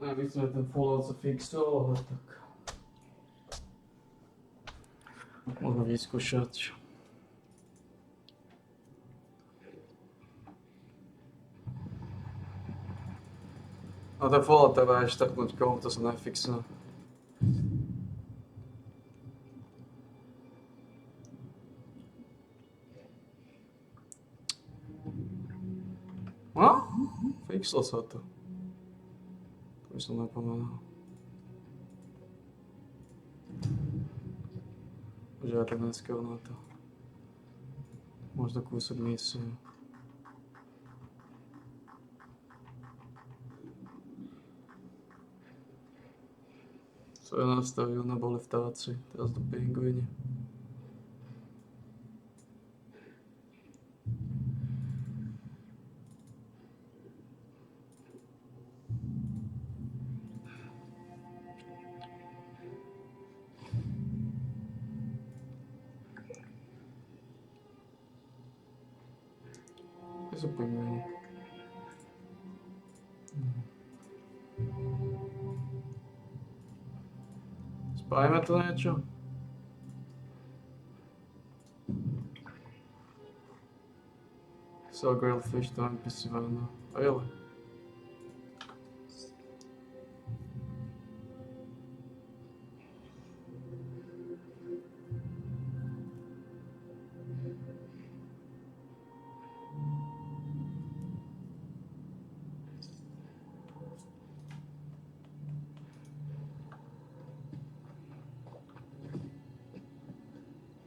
My sme ten Fallout sa fixol, ale tak... Môžeme vyskúšať. No ten Fallout treba aj štartnúť komu, to sa nefixne. No? Fixlo sa to. To by som napomenul. Že ja tak neskôr na to. Možno kúsok misie. Co ja nastavil na boli vtáci, teraz do pingvini. Kde sú pingvini? Spájeme to niečo? Sell grilled fish to NPC Vanna. Really?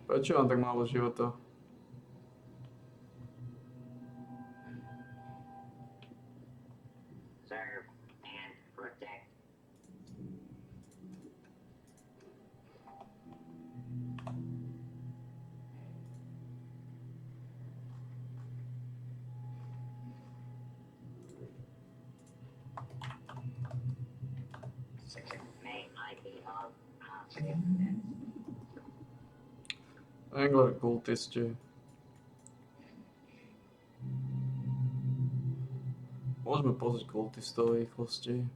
Prečo mám tak málo života? Serve and protect. May I be of assistance? Angler kultisti. Môžeme pozrieť kultistov v rýchlosti.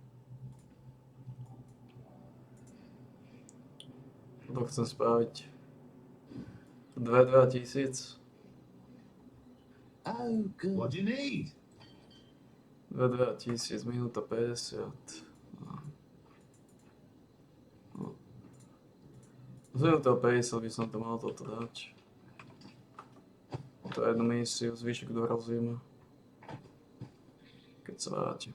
To chcem spraviť 2000. Oh, good. What do you need? 2000, minúta 50. Z minúta 50 by som to mal toto dať. To je jednu misiu, zvyšok dorazíme. Keď sa vrátim.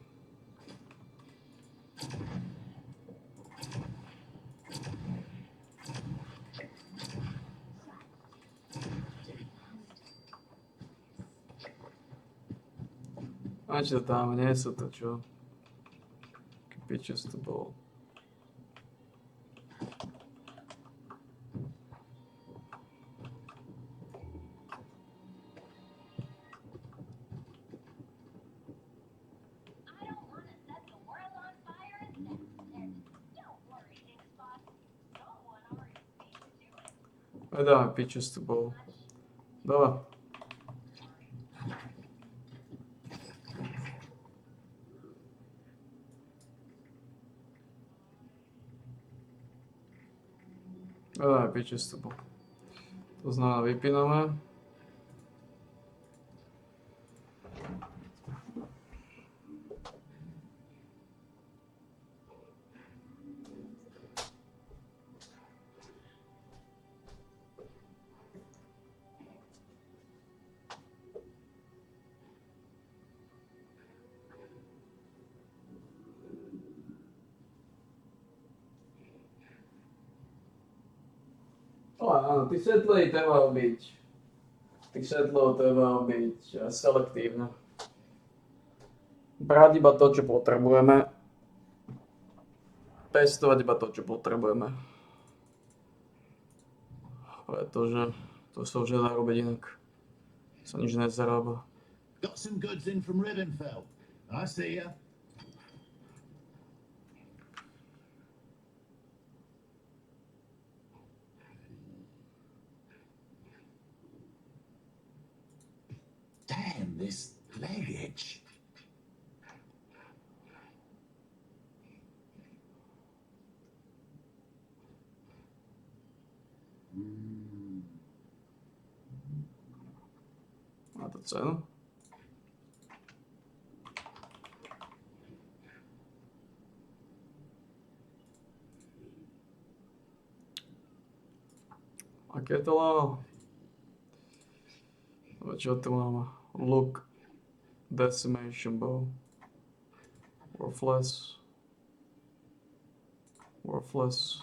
A či to tam nie sú to čo? Keď pičus to bol. Dáme pičus to bol. Dobre. Dáme pičus to bol. To znamená vypíname. Áno, tých svetlej treba byť. Tých svetlov treba byť selektívne. Brať iba to, čo potrebujeme. Pestovať iba to, čo potrebujeme. Pretože to sa už nedá robiť inak. Sa nič nezarába. Got some goods in from Rivenfell. I see ya. Damn, this leg itch. cenu. Aké to má? Čo tu mám? Look, decimation bow. Worthless. Worthless.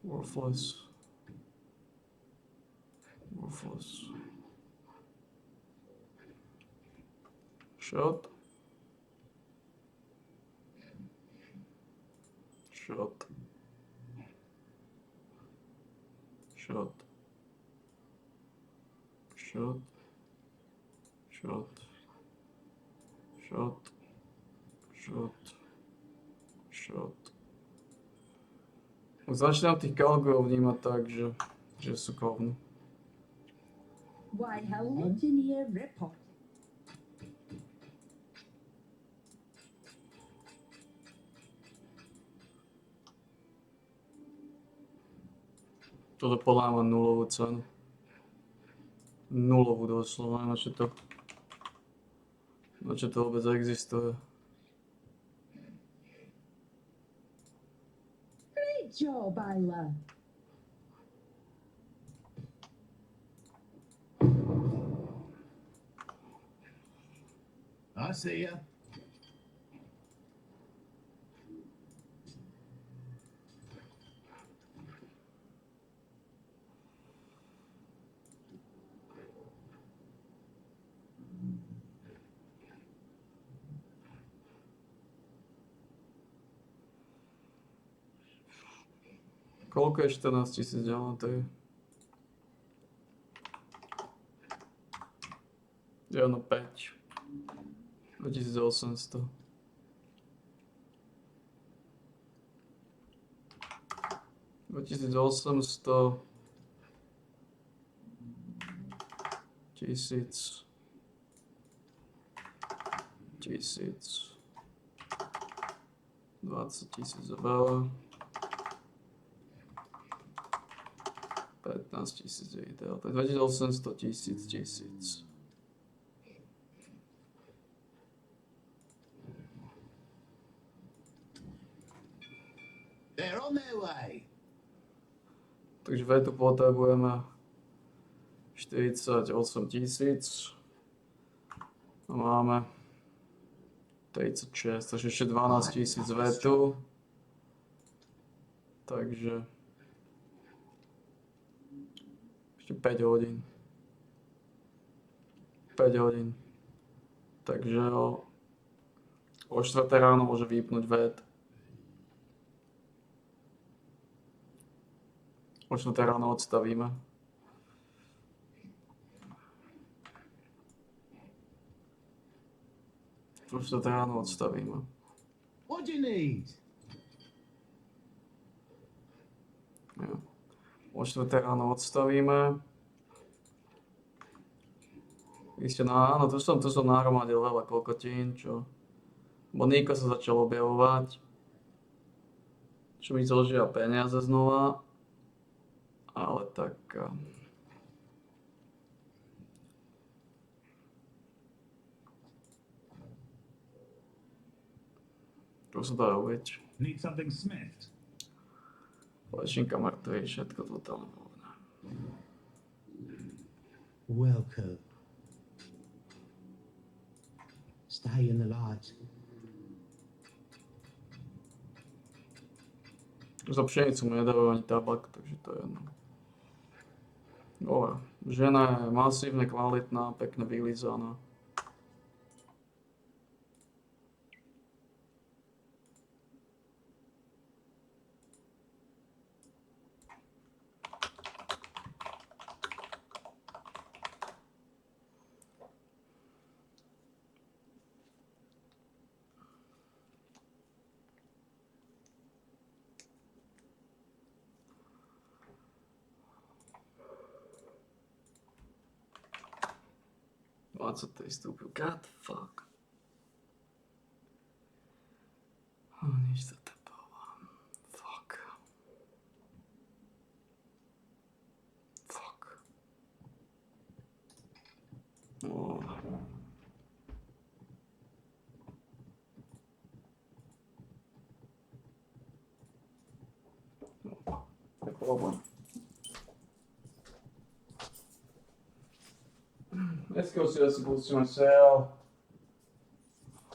Worthless. Worthless. Shot. Shot. Shot. Shot. Shot. Shot. Shot. Shot. Začínam tých kalgov vnímať tak, že sú kovno. Why, hello, engineer report. Toto podľa mňa má nulovú cenu. Nulovú doslova, na čo to vôbec existuje. Great job, Isla. I see ya. Koľko je 14 000 diamantov? Ja na 5. 2800. $2800. 1000. 1000. 20 000 veľa. 15 000 je ideál. To je 2800, 1000, 1000. They're on their way. Takže vetu potrebujeme 48 000. A máme 36, takže ešte 12 000 vetu. Takže ešte 5 hodín. 5 hodín. Takže o 4 ráno môže vypnúť vet. O 4 ráno odstavíme. O 4 ráno odstavíme. What do you need? Jo. O 4 ráno odstavíme. Ešte áno, tu som nahromadil veľa kokotín, čo... Boníko sa začal objavovať. Čo mi zložia peniaze znova. Ale tak... Čo sa dá robiť? Need something smithed. Lešinka mŕtvy, všetko totálne hovno. Welcome. Stay in the light. Za pšenicu mu nedávajú ani tabak, takže to je jedno. Dobre, žena je masívne, kvalitná, pekne vylízaná. Stúpil. God fuck. Nič sa tepalo. Fuck. problém. Dneska si asi pustíme Exile.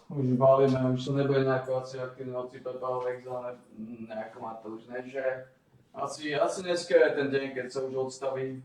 Už balíme, už sa nebude nejako asi aktívne ocípať v Exile, nejako ma to už nežere. Asi dneska je ten deň, keď sa už odstavím.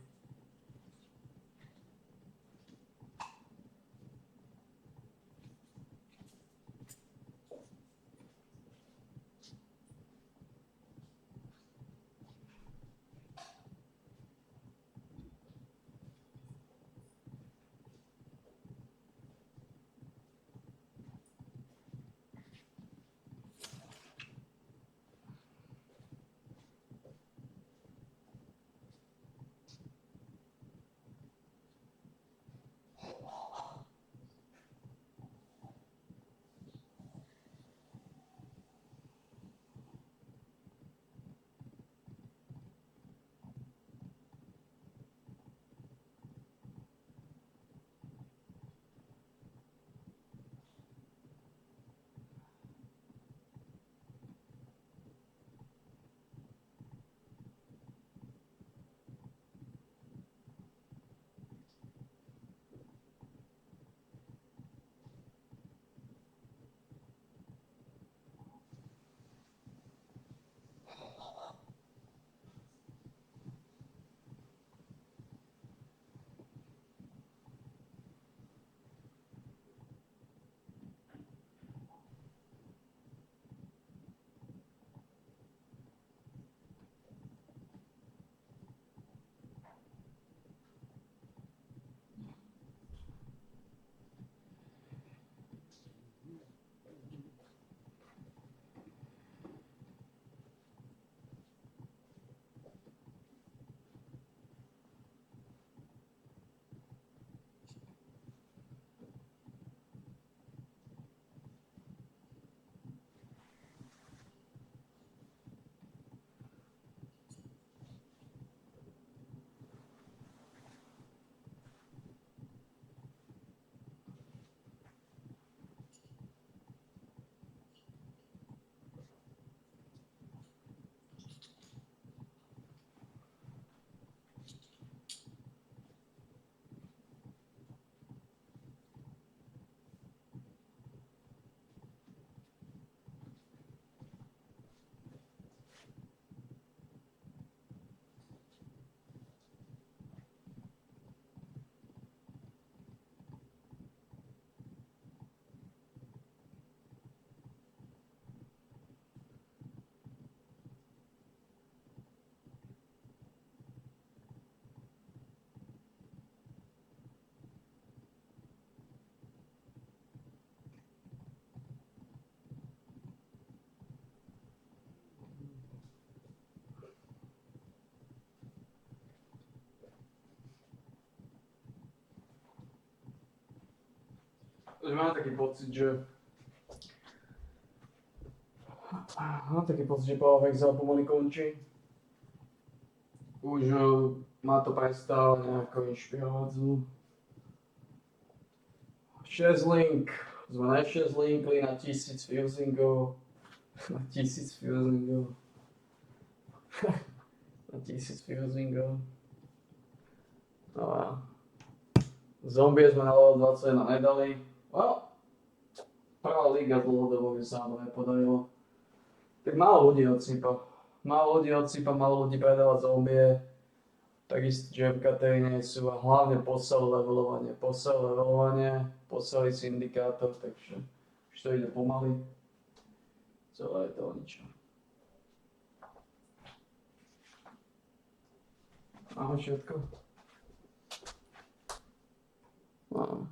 Mám taký pocit, že Power of Exile pomaly končí. Už ma to prestáva nejako inšpirovať znovu. 6 link. Sme na 6 linkli na 1000 fusingov. Na 1000 fusingov. Na 1000 fusingov. No a zombie sme na level 21 nedali. Well, prvá liga dlhodobo by sa nám nepodarilo. Tak málo ľudí odsýpa. Málo ľudí predáva zombie. Takisto Jevkatery nie sú a hlavne levelovanie, posel syndikátor, takže už to ide pomaly. Celé je to o ničom. Ahoj všetko. No.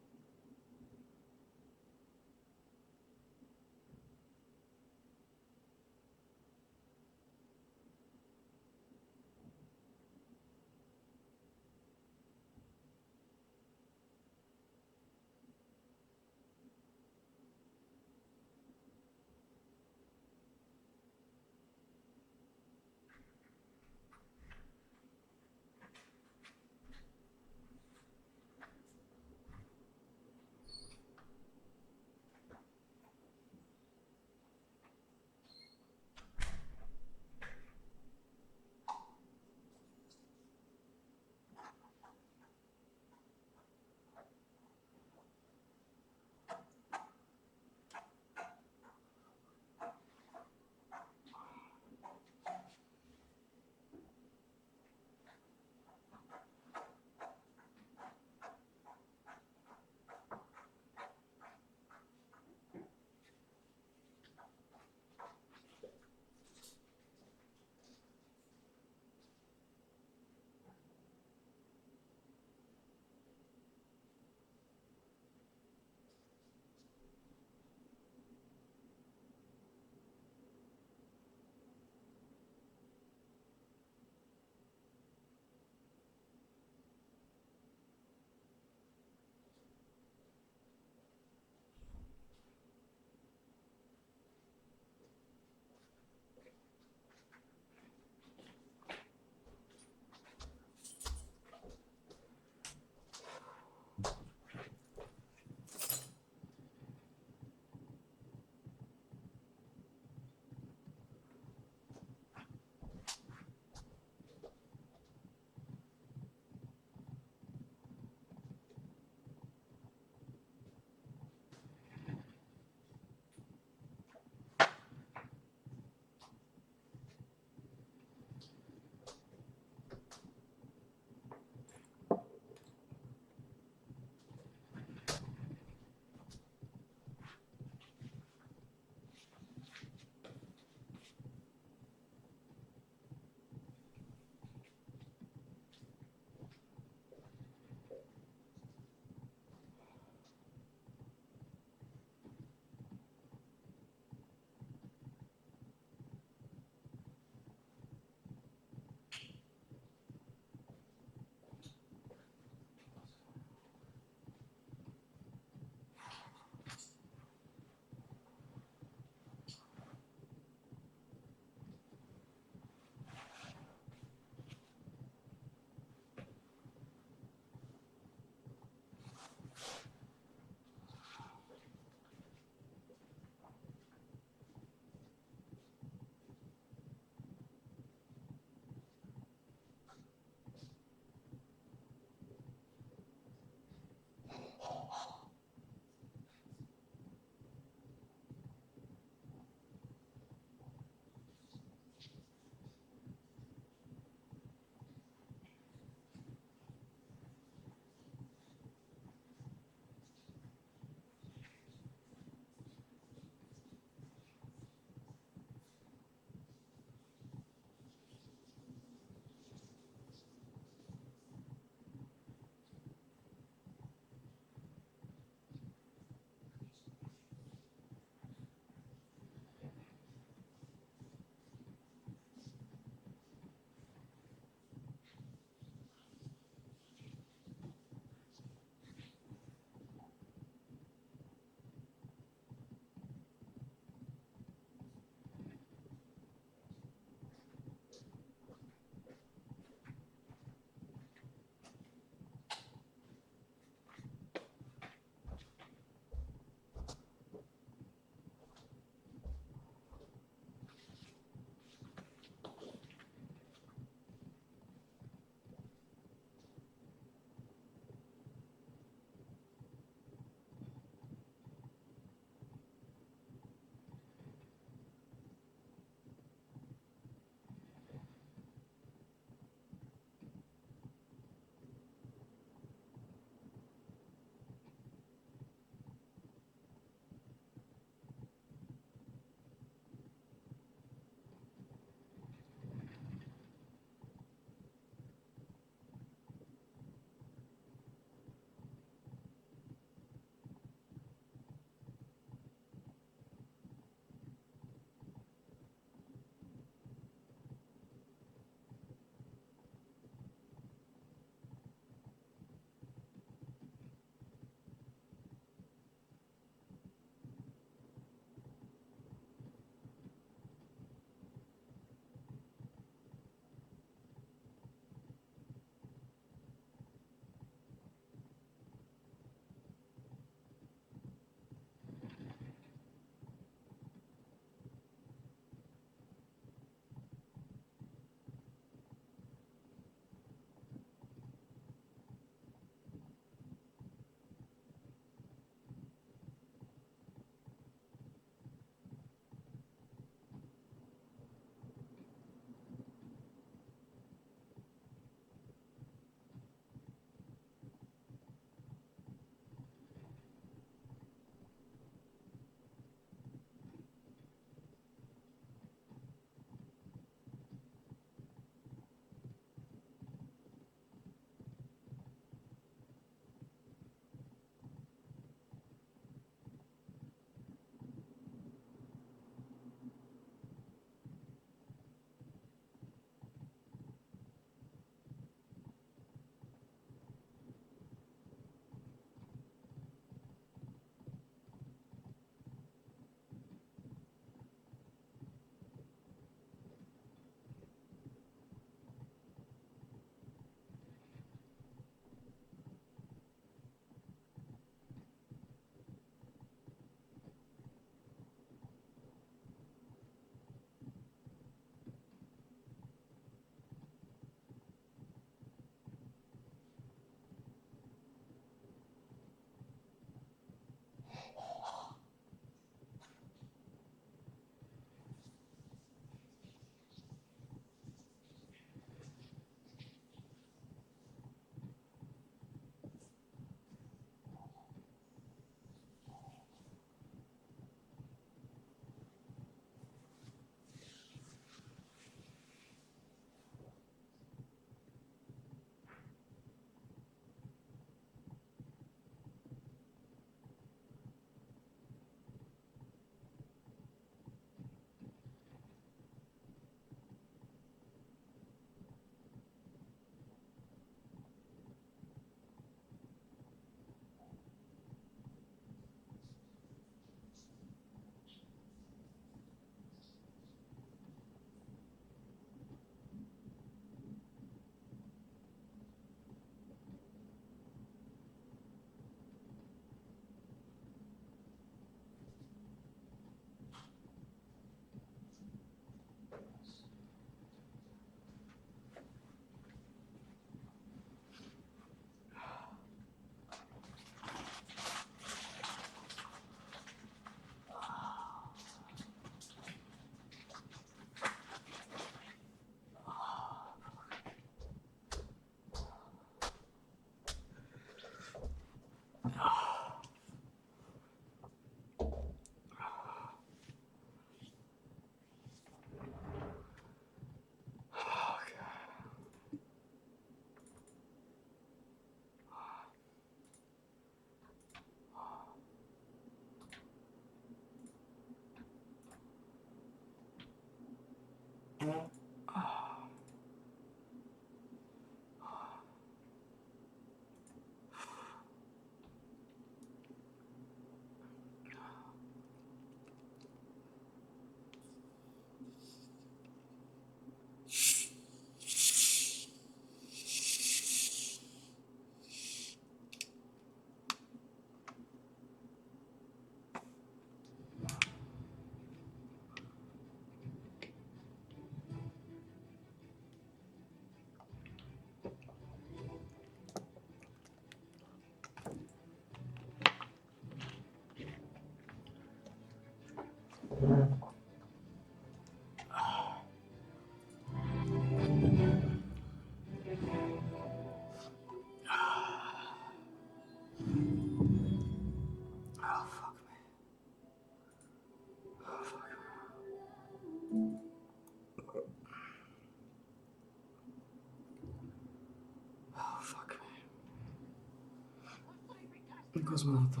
Ako sme na to.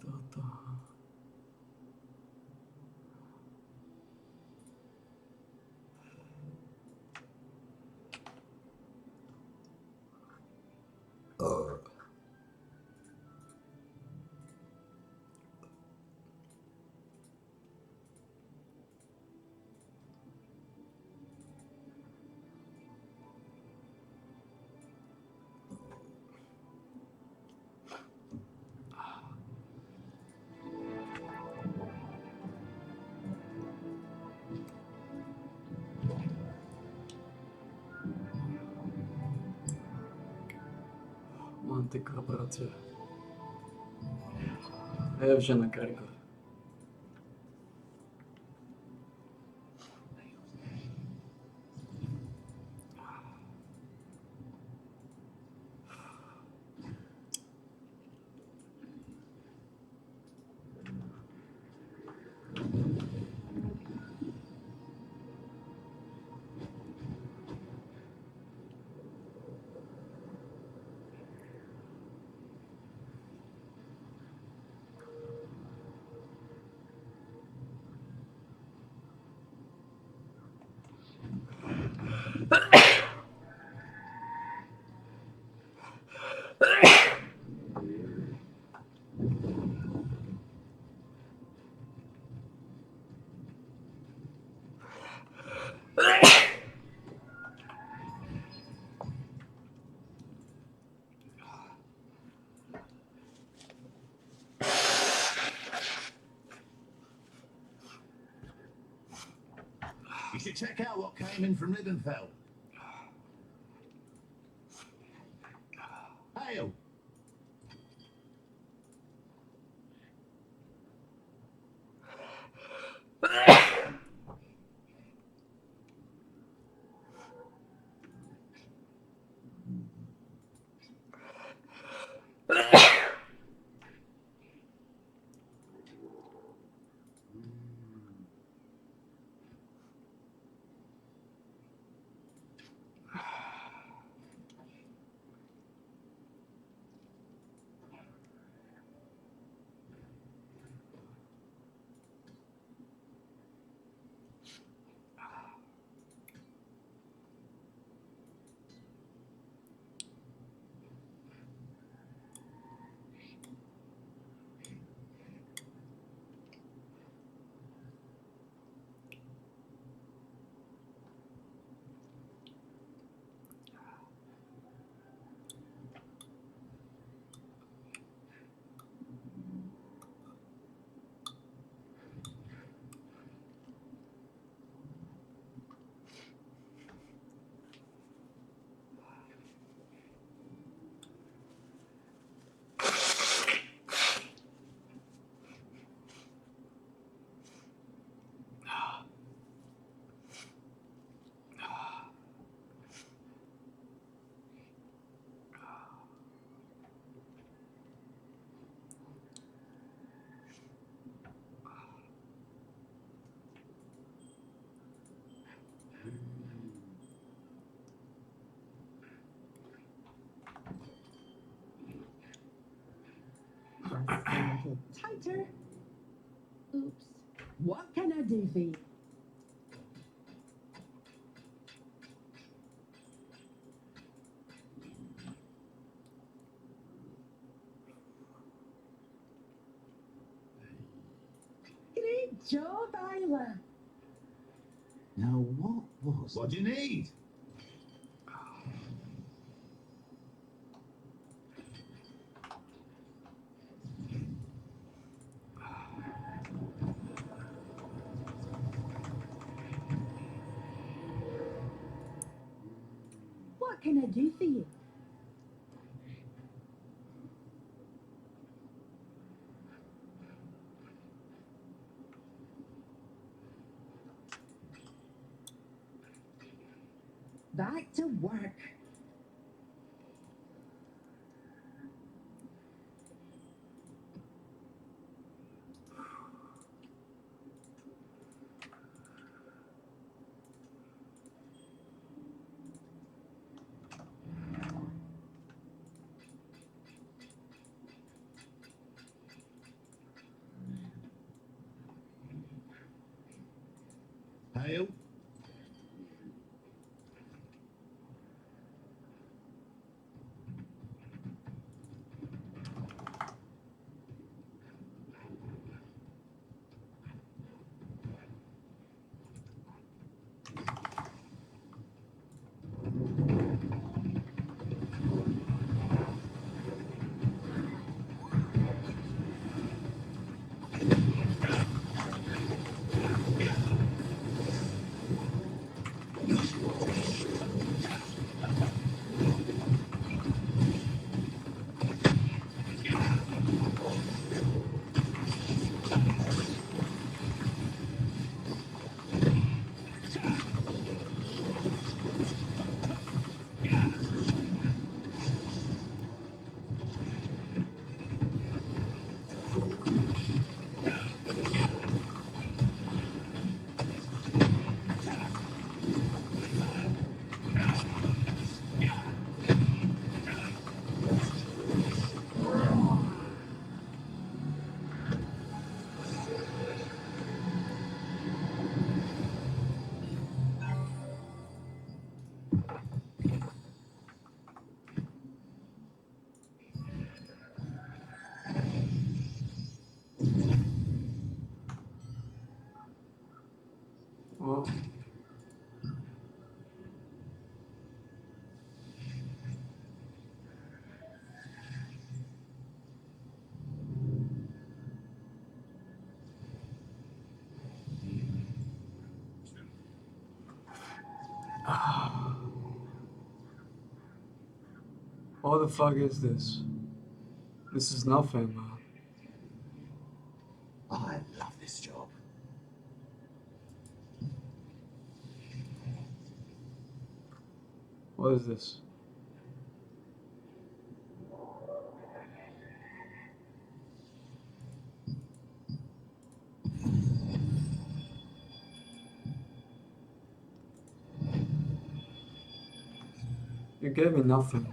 Toto. Antikorporácia. Evžena Karikor. You should check out what came in from Ribbonfell. Hail! Just a little tighter. Oops. What can I do for you? Great job, Isla. Now what was... What do you need? What can I do for you? Back to work. Hail. Well, what the fuck is this? This is nothing, man. I love this job. What is this? You gave me nothing.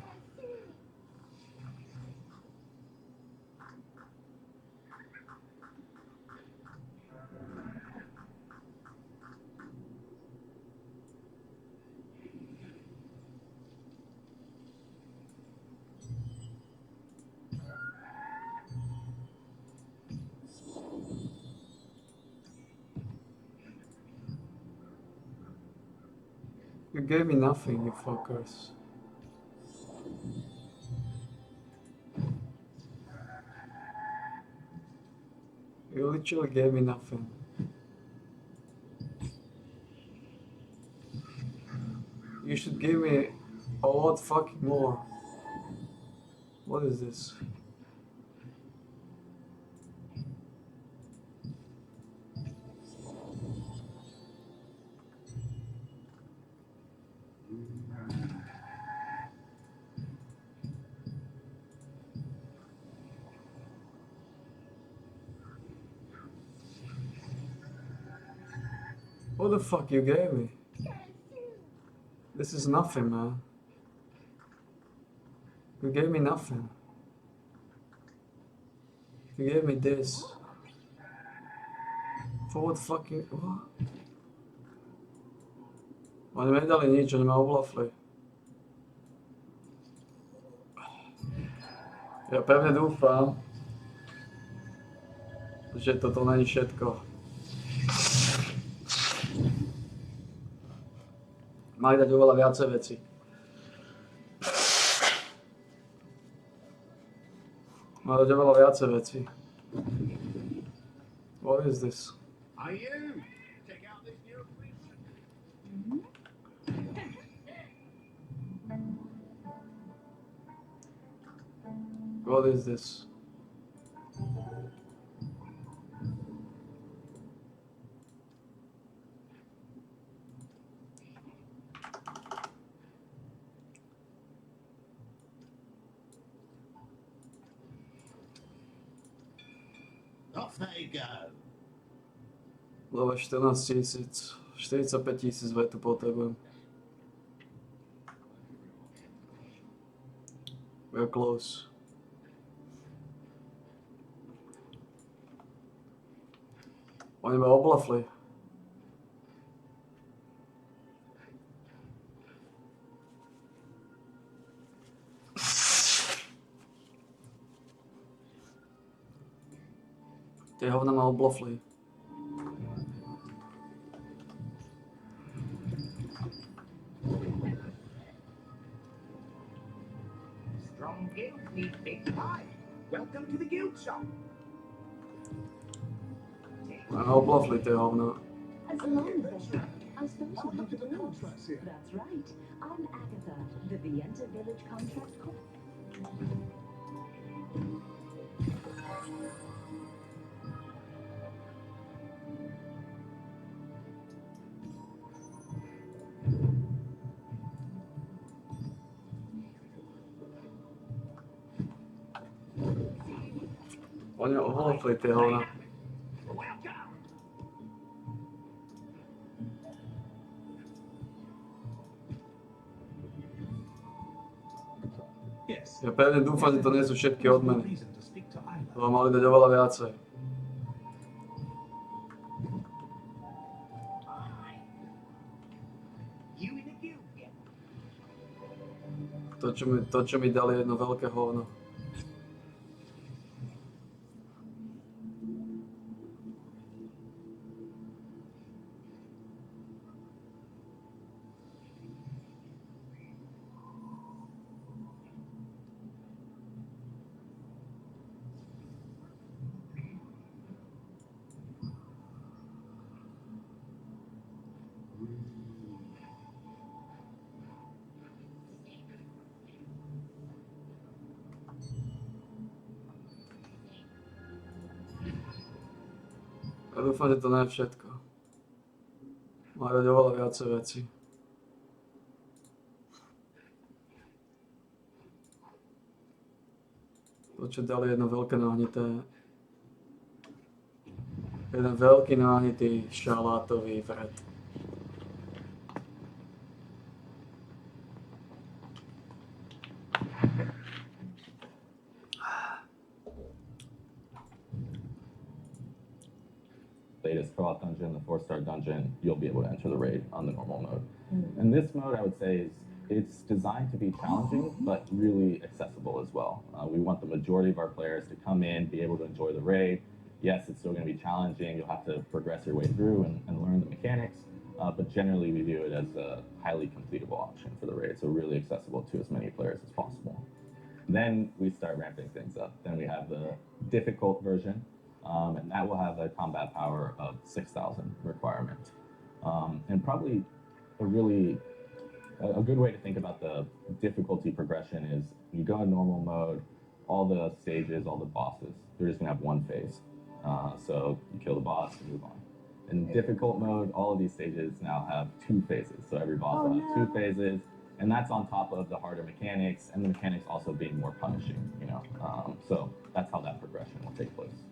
You gave me nothing, you fuckers. You literally gave me nothing. You should give me a lot fucking more. What is this? What the fuck you gave me? This is nothing, man. You gave me nothing. You gave me this. For what fucking... What? Oni mi nedali nič, oni ma oblafli. Ja pevne dúfam, že toto není všetko. Mali dať oveľa viacej veci. Mali dať oveľa viacej veci. What is this? Are you? Check out this new equipment. What is this? Off they go. Lebo 14 000, 45 000 vetu potrebujem. We're close. Oni ma oblafli. Tie hovna ma oblofli. Strong guild need big pie. Welcome to the guild shop. Oblofli tie hovna. As long as they're I suppose you have the contracts here. That's right. I'm Agatha, the Vienta Village contract Oni oblofli tie hovna. Ja pevne dúfam, že to nie sú všetky odmeny. To vám mali dať oveľa viacej. To, čo mi dali, je jedno veľké hovno. Ja dúfam, že to nie je všetko. Má dať oveľa viacej veci. To, čo dali jedno veľké nahnité. Jeden veľký nahnitý šalátový vred. Latest co-op dungeon, the 4-star dungeon, you'll be able to enter the raid on the normal mode. And this mode, I would say, is it's designed to be challenging, but really accessible as well. We want the majority of our players to come in, be able to enjoy the raid. Yes, it's still going to be challenging. You'll have to progress your way through and learn the mechanics. But generally, we view it as a highly completable option for the raid, so really accessible to as many players as possible. Then we start ramping things up. Then we have the difficult version, and that will have a combat power of 6,000 requirement. And probably a good way to think about the difficulty progression is you go in normal mode, all the stages, all the bosses, they're just gonna have one phase. So you kill the boss and move on. In difficult mode, all of these stages now have 2 phases. So every boss will have 2 phases, and that's on top of the harder mechanics, and the mechanics also being more punishing, you know. So that's how that progression will take place.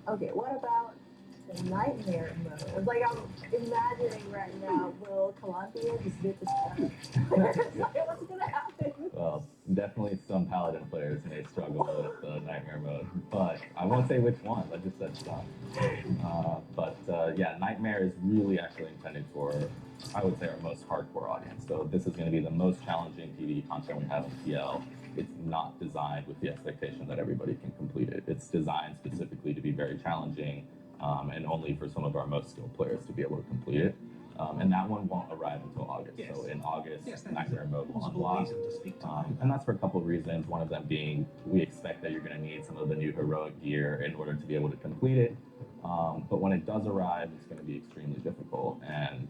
Okay, what about the nightmare mode? Like I'm imagining right now, will Columbia just get this done? Like, what's gonna happen? Well, definitely some Paladin players may struggle with the Nightmare mode, but I won't say which one, I just said some. Yeah, Nightmare is really actually intended for, I would say, our most hardcore audience. So this is going to be the most challenging PvE content we have in TL. It's not designed with the expectation that everybody can complete it. It's designed specifically to be very challenging, and only for some of our most skilled players to be able to complete it. And that one won't arrive until August. Yes. So in August, Nightmare mode will unlock. And that's for a couple of reasons. One of them being we expect that you're going to need some of the new heroic gear in order to be able to complete it. But when it does arrive, it's going to be extremely difficult, and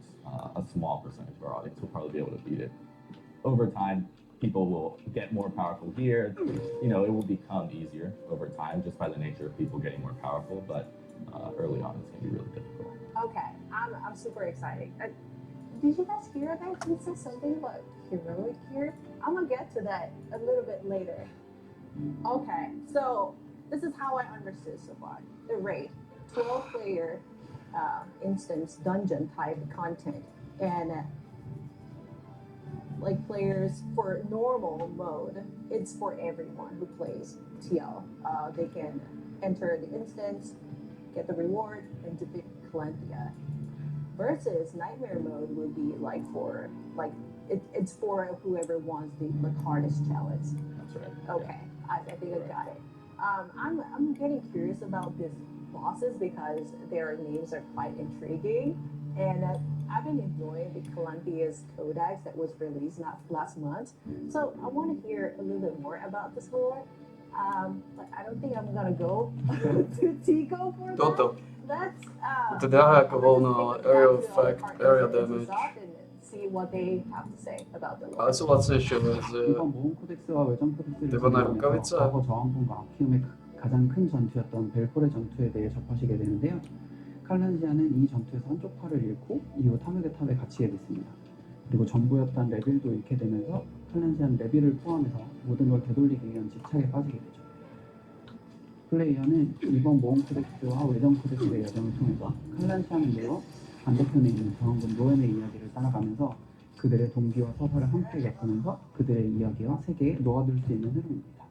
a small percentage of our audience will probably be able to beat it. Over time, people will get more powerful gear. You know, it will become easier over time just by the nature of people getting more powerful, but early on, it's going to be really difficult. Okay, I'm super excited. Did you guys hear that? He said something about heroic gear. I'm gonna get to that a little bit later. Okay, so this is how I understood so far. The raid, 12-player instance dungeon type content, and like players for normal mode, it's for everyone who plays TL. They can enter the instance, get the reward, and defeat Columbia. Versus Nightmare mode would be like for it's for whoever wants the hardest challenge. That's right. Okay, I think I got it. I'm getting curious about this bosses because their names are quite intriguing. And I've been enjoying the Calanthia's Codex that was released last month. So I want to hear a little bit more about this lore. But I don't think I'm gonna go to Tico for Toto. that. Let's To dá jako volno aerial back to our effect, partners area at damage. Intusoft and see what they have to say about the lore. Ale súhlasím ešte s 이번 모험 코덱스와 외전 코덱스를 대본의 진행하면서 rukavice. 과거 저항군과 아키움의 가장 큰 전투였던 벨포의 전투에 대해 접하시게 되는데요. 칼란시아는 이 전투에서 한쪽 팔을 잃고 이후 탐욕의 탑에 갇히게 됐습니다. 그리고 전부였던 레빌도 잃게 되면서 칼란시아는 레빌을 포함해서 모든 걸 되돌리기 위한 집착에 빠지게 되죠. 플레이어는 이번 모험 코덱스와 외전 코덱스의 여정을 통해서 칼란시아는 물론 반대편에 있는 저항군 로엔의 이야기를 따라가면서 그들의 동기와 서사를 함께 겪으면서 그들의 이야기와 세계에 녹아들 수 있는 흐름입니다.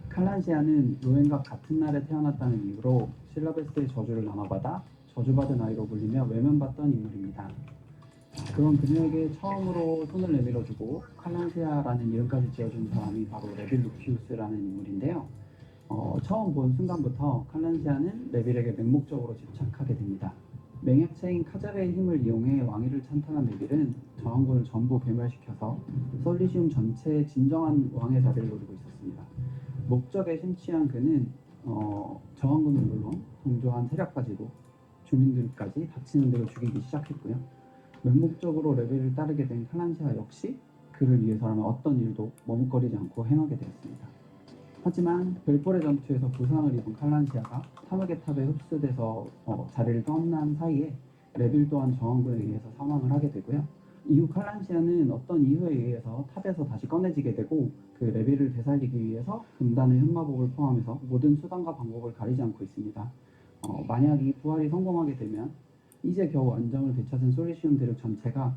칼란시아는 로엔과 같은 날에 태어났다는 이유로 실라베스의 저주를 나눠받아 저주받은 아이로 불리며 외면받던 인물입니다. 그런 그녀에게 처음으로 손을 내밀어주고 칼란시아라는 이름까지 지어준 사람이 바로 레빌 루피우스라는 인물인데요. 처음 본 순간부터 칼란시아는 레빌에게 맹목적으로 집착하게 됩니다. 맹약체인 카자베의 힘을 이용해 왕위를 찬탄한 레빌은 저항군을 전부 괴멸시켜서 솔리시움 전체의 진정한 왕의 자리를 노리고 있었습니다. 목적에 심취한 그는 저항군은 물론 동조한 세력까지도 주민들까지 다치는 대로 죽이기 시작했고요. 맹목적으로 레벨을 따르게 된 칼란시아 역시 그를 위해서라면 어떤 일도 머뭇거리지 않고 행하게 되었습니다. 하지만 벨포레 전투에서 부상을 입은 칼란시아가 탐욕의 탑에 흡수돼서 자리를 떠난 사이에 레빌 또한 저항군에 의해서 사망을 하게 되고요. 이후 칼란시아는 어떤 이유에 의해서 탑에서 다시 꺼내지게 되고 그 레빌을 되살리기 위해서 금단의 흑마법을 포함해서 모든 수단과 방법을 가리지 않고 있습니다. 만약 이 부활이 성공하게 되면 이제 겨우 안정을 되찾은 솔리시움 대륙 전체가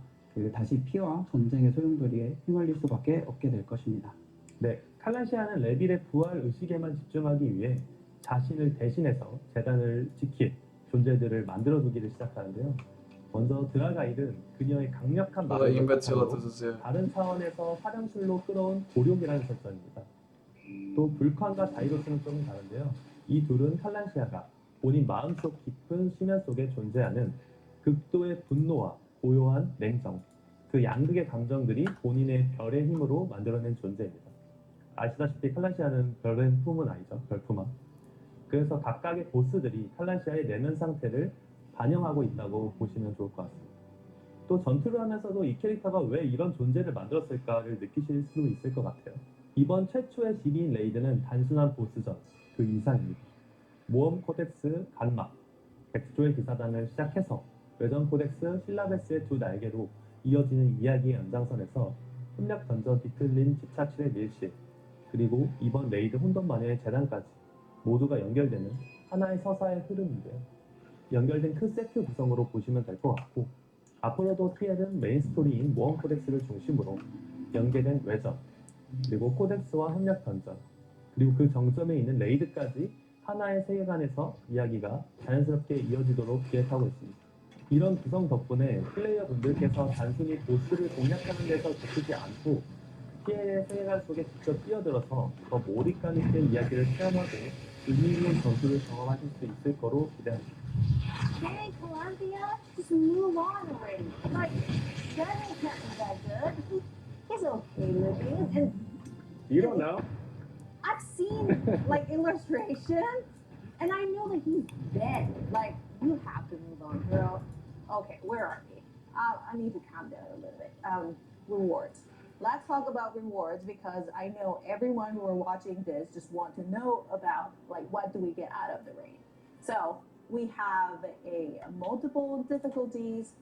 다시 피와 전쟁의 소용돌이에 휘말릴 수밖에 없게 될 것입니다. 네, 칼란시아는 레빌의 부활 의식에만 집중하기 위해 자신을 대신해서 재단을 지킬 존재들을 만들어두기를 시작하는데요. 먼저 드라가일은 그녀의 강력한 마법을 바탕으로 다른 차원에서 사령술로 끌어온 고룡이라는 설정입니다. 또 불칸과 다이로스는 조금 다른데요. 이 둘은 칼란시아가 본인 마음속 깊은 수면 속에 존재하는 극도의 분노와 고요한 냉정, 그 양극의 감정들이 본인의 별의 힘으로 만들어낸 존재입니다. 아시다시피 칼란시아는 별의 품은 아니죠. 별품아. 그래서 각각의 보스들이 칼란시아의 내면 상태를 반영하고 있다고 보시면 좋을 것 같습니다. 또 전투를 하면서도 이 캐릭터가 왜 이런 존재를 만들었을까를 느끼실 수도 있을 것 같아요. 이번 최초의 지리인 레이드는 단순한 보스전, 그 이상입니다. 모험 코덱스 간막, 백조의 기사단을 시작해서 외전 코덱스 실라베스의 두 날개로 이어지는 이야기의 연장선에서 협력 던전 뒤틀린 집착실의 밀실, 그리고 이번 레이드 혼돈마녀의 재단까지 모두가 연결되는 하나의 서사의 흐름인데요. 연결된 큰 세트 구성으로 보시면 될 것 같고, 앞으로도 TL은 메인 스토리인 모험 코덱스를 중심으로 연계된 외전, 그리고 코덱스와 협력 던전, 그리고 그 정점에 있는 레이드까지 하나의 세계관에서 이야기가 자연스럽게 이어지도록 기획하고 있습니다. 이런 구성 덕분에 플레이어분들께서 단순히 보스를 공략하는 데서 그치지 않고 TL의 세계관 속에 직접 뛰어들어서 더 몰입감 있게 이야기를 체험하고 의미 있는 전투를 경험하실 수 있을 거로 기대합니다. Hey, Columbia, just move on already. Like, Shadow can't be that good. He's okay looking, and You don't know. I've seen like illustrations, and I know that he's dead. Like, you have to move on, girl. Okay, where are we? I need to calm down a little bit. Rewards. Let's talk about rewards because I know everyone who are watching this just want to know about like what do we get out of the raid. So we have a multiple difficulties.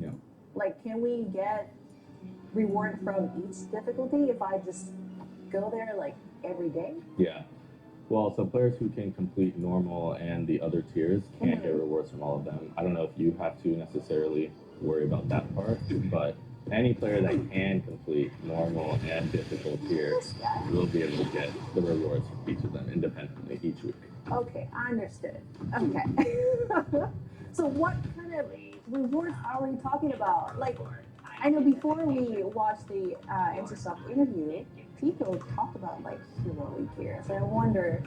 Yeah. Like, can we get reward from each difficulty if I just go there like every day? Yeah. Well, so players who can complete normal and the other tiers can get rewards from all of them. I don't know if you have to necessarily worry about that part, but any player that can complete normal and difficult tiers will be able to get the rewards from each of them independently each week. Okay, I understood. Okay. So what kind of rewards are we talking about? Like, I know before we watched the Intusoft interview, people talk about like heroic gear. So I wonder,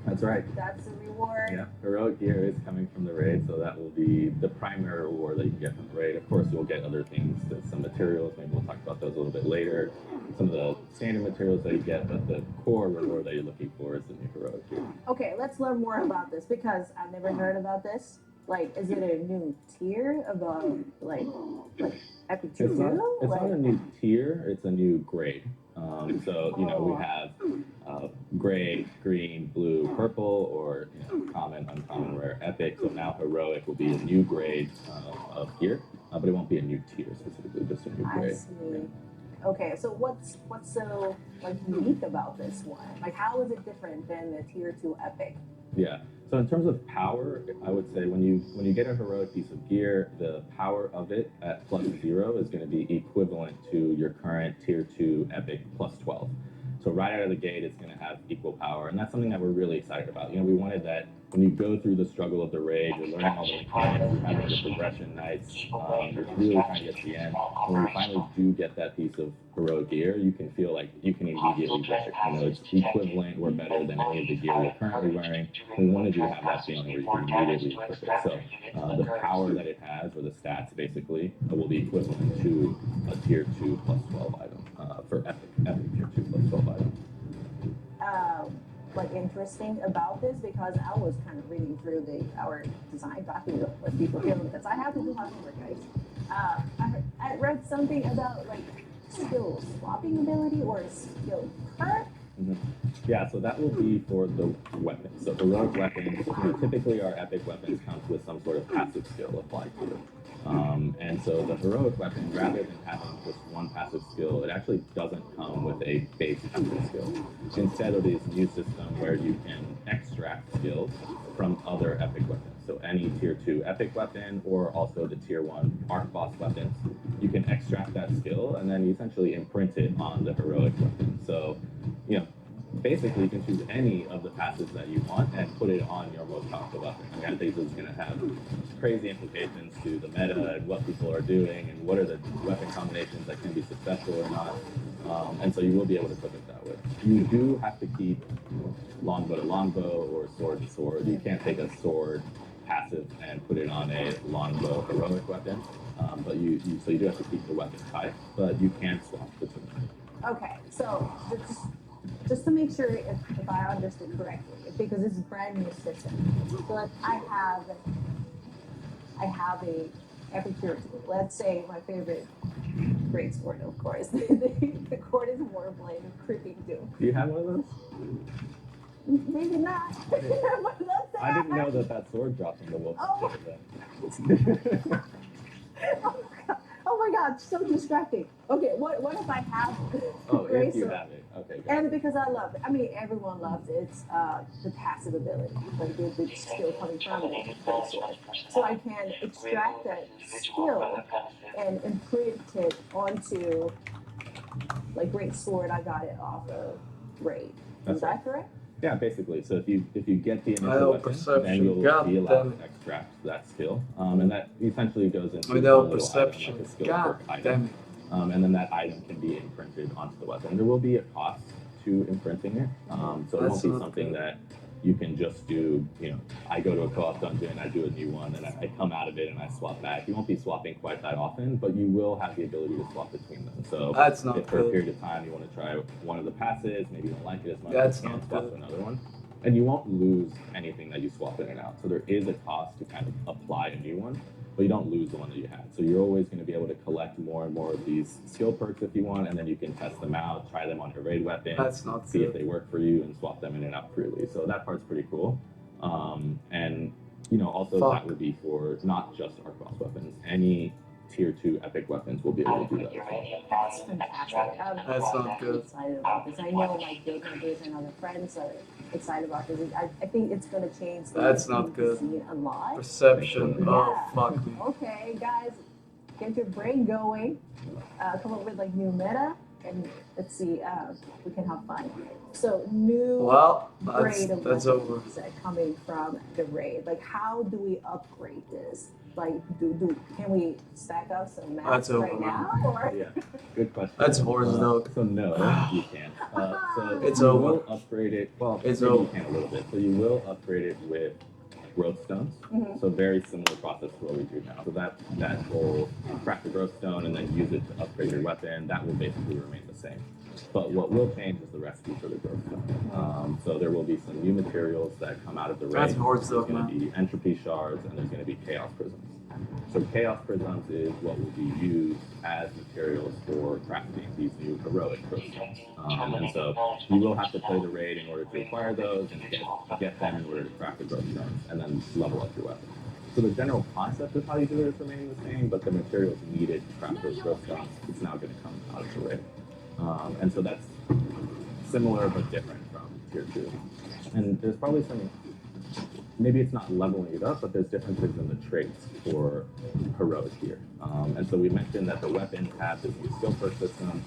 That's right. That's the reward. Yeah, heroic gear is coming from the raid, so that will be the primary reward that you get from the raid. Of course, you'll get other things, some materials. Maybe we'll talk about those a little bit later. Some of the standard materials that you get, but the core reward that you're looking for is the new heroic gear. Okay, let's learn more about this because I've never heard about this. Like, is it a new tier of like epic tier It's not, two? it's Like- not a new tier, it's a new grade. So, you know, we have gray, green, blue, purple, or common, uncommon, rare, epic. So now heroic will be a new grade of gear, but it won't be a new tier specifically, just a new I grade. see. Okay, so what's so like unique about this one? Like, how is it different than the tier 2 epic? Yeah. So in terms of power, I would say when you get a heroic piece of gear, the power of it at +0 is going to be equivalent to your current tier 2 epic +12. So right out of the gate, it's going to have equal power, and that's something that we're really excited about. You know, we wanted that when you go through the struggle of the raid, you're learning all the mechanics, you're having your progression nights, you're really trying to get to the end. When you finally do get that piece of heroic gear, you can feel like you can immediately wear it. You know, it's equivalent or better than any of the gear you're currently wearing. We wanted you to have that feeling where you can immediately equip it. So the power that it has, or the stats basically, will be equivalent to a tier 2 +12 item for epic tier 2 +12 item. Like interesting about this because I was kind of reading through our design document what people feel because I have to do my homework, guys. I read something about like skill swapping ability or a skill perk. Mm-hmm. Yeah, so that will be for the weapons. So heroic weapons, typically our epic weapons comes with some sort of passive skill applied to it. And so the heroic weapon, rather than having just one passive skill, it actually doesn't come with a base passive skill. Instead of this new system where you can extract skills from other epic weapons. So any tier 2 epic weapon or also the tier 1 arc boss weapons, you can extract that skill and then you essentially imprint it on the heroic weapon. So, basically you can choose any of the passives that you want and put it on your most powerful weapon. I mean, I think this is going to have crazy implications to the meta and what people are doing and what are the weapon combinations that can be successful or not. And so you will be able to cook it that way. You do have to keep longbow to longbow or sword to sword. You can't take a sword passive and put it on a longbow heroic weapon. But you do have to keep the weapon type, but you can swap between them. Okay, so just to make sure if I understood correctly, because this is a brand new system. So if I have a epic tier 2. Let's say my favorite great sword, of course. the cord is Warblade of Creeping Doom. Do you have one of those? Maybe not. But let's say I didn't know that sword dropped from the wolf. Oh my god, so distracting. Okay, what if I have gray if you sword? have it. Okay, good. And because I love it. I mean, everyone loves it. It's the passive ability, like the skill coming from it. So I can extract that skill and imprint it onto, like, great sword. I got it off of raid. Is that correct? Yeah, basically. So if you get the initial Without weapon, then you'll perception, be allowed God to extract that skill, and that essentially goes into Without a little perception, item, like a skill God perk item. damn it. And then that item can be imprinted onto the weapon. There will be a cost to imprinting it, so it won't be something that you can just do. I go to a co-op dungeon, I do a new one, and I come out of it and I swap back. You won't be swapping quite that often, but you will have the ability to swap between them. So That's not if for a good. period of time you want to try one of the passes, maybe you don't like it as much, That's you can not swap good. to another one. And you won't lose anything that you swap in and out. So there is a cost to kind of apply a new one, but you don't lose the one that you had. So you're always going to be able to collect more and more of these skill perks if you want, and then you can test them out, try them on your raid weapon, That's not see if good. they work for you, and swap them in and out freely. So that part's pretty cool. And also that would be for not just arc boss weapons. Any tier 2 epic weapons will be able to do that as well. That's fantastic. That's not good. I'm excited about this. I know my guild members and other friends are excited about this. I think it's going to change the That's not good. scene a lot. Perception. Oh, fuck me. Okay, guys, get your brain going. Come up with like new meta, and let's see. We can have fun. So new grade of that's weapons over. that coming from the raid. Like, how do we upgrade this? Like, can we stack up some maps That's right over. now? Or Yeah, good question. That's horse dog. So no, you can't. So It's you over. will upgrade it. Well, It's maybe you over. can a little bit. So you will upgrade it with growth stones. Mhm. So very similar process to what we do now. So that whole craft the growth stone and then use it to upgrade your weapon, that will basically remain the same. But what will change is the recipe for the growth stone. So there will be some new materials that come out of the raid. That's horse There's dog, going man. to be entropy shards and there's going to be chaos prisms. So chaos prisms is what will be used as materials for crafting these new heroic growth stones. And so you will have to play the raid in order to acquire those and get them in order to craft the growth stones and then level up your weapon. So the general concept of how you do it is remaining the same, but the materials needed to craft those growth stones, it's now going to come out of the raid. And so that's similar but different from tier 2. And there's probably some, maybe it's not leveling it up, but there's differences in the traits for heroic here. And so we mentioned that the weapons have this new skill perk system,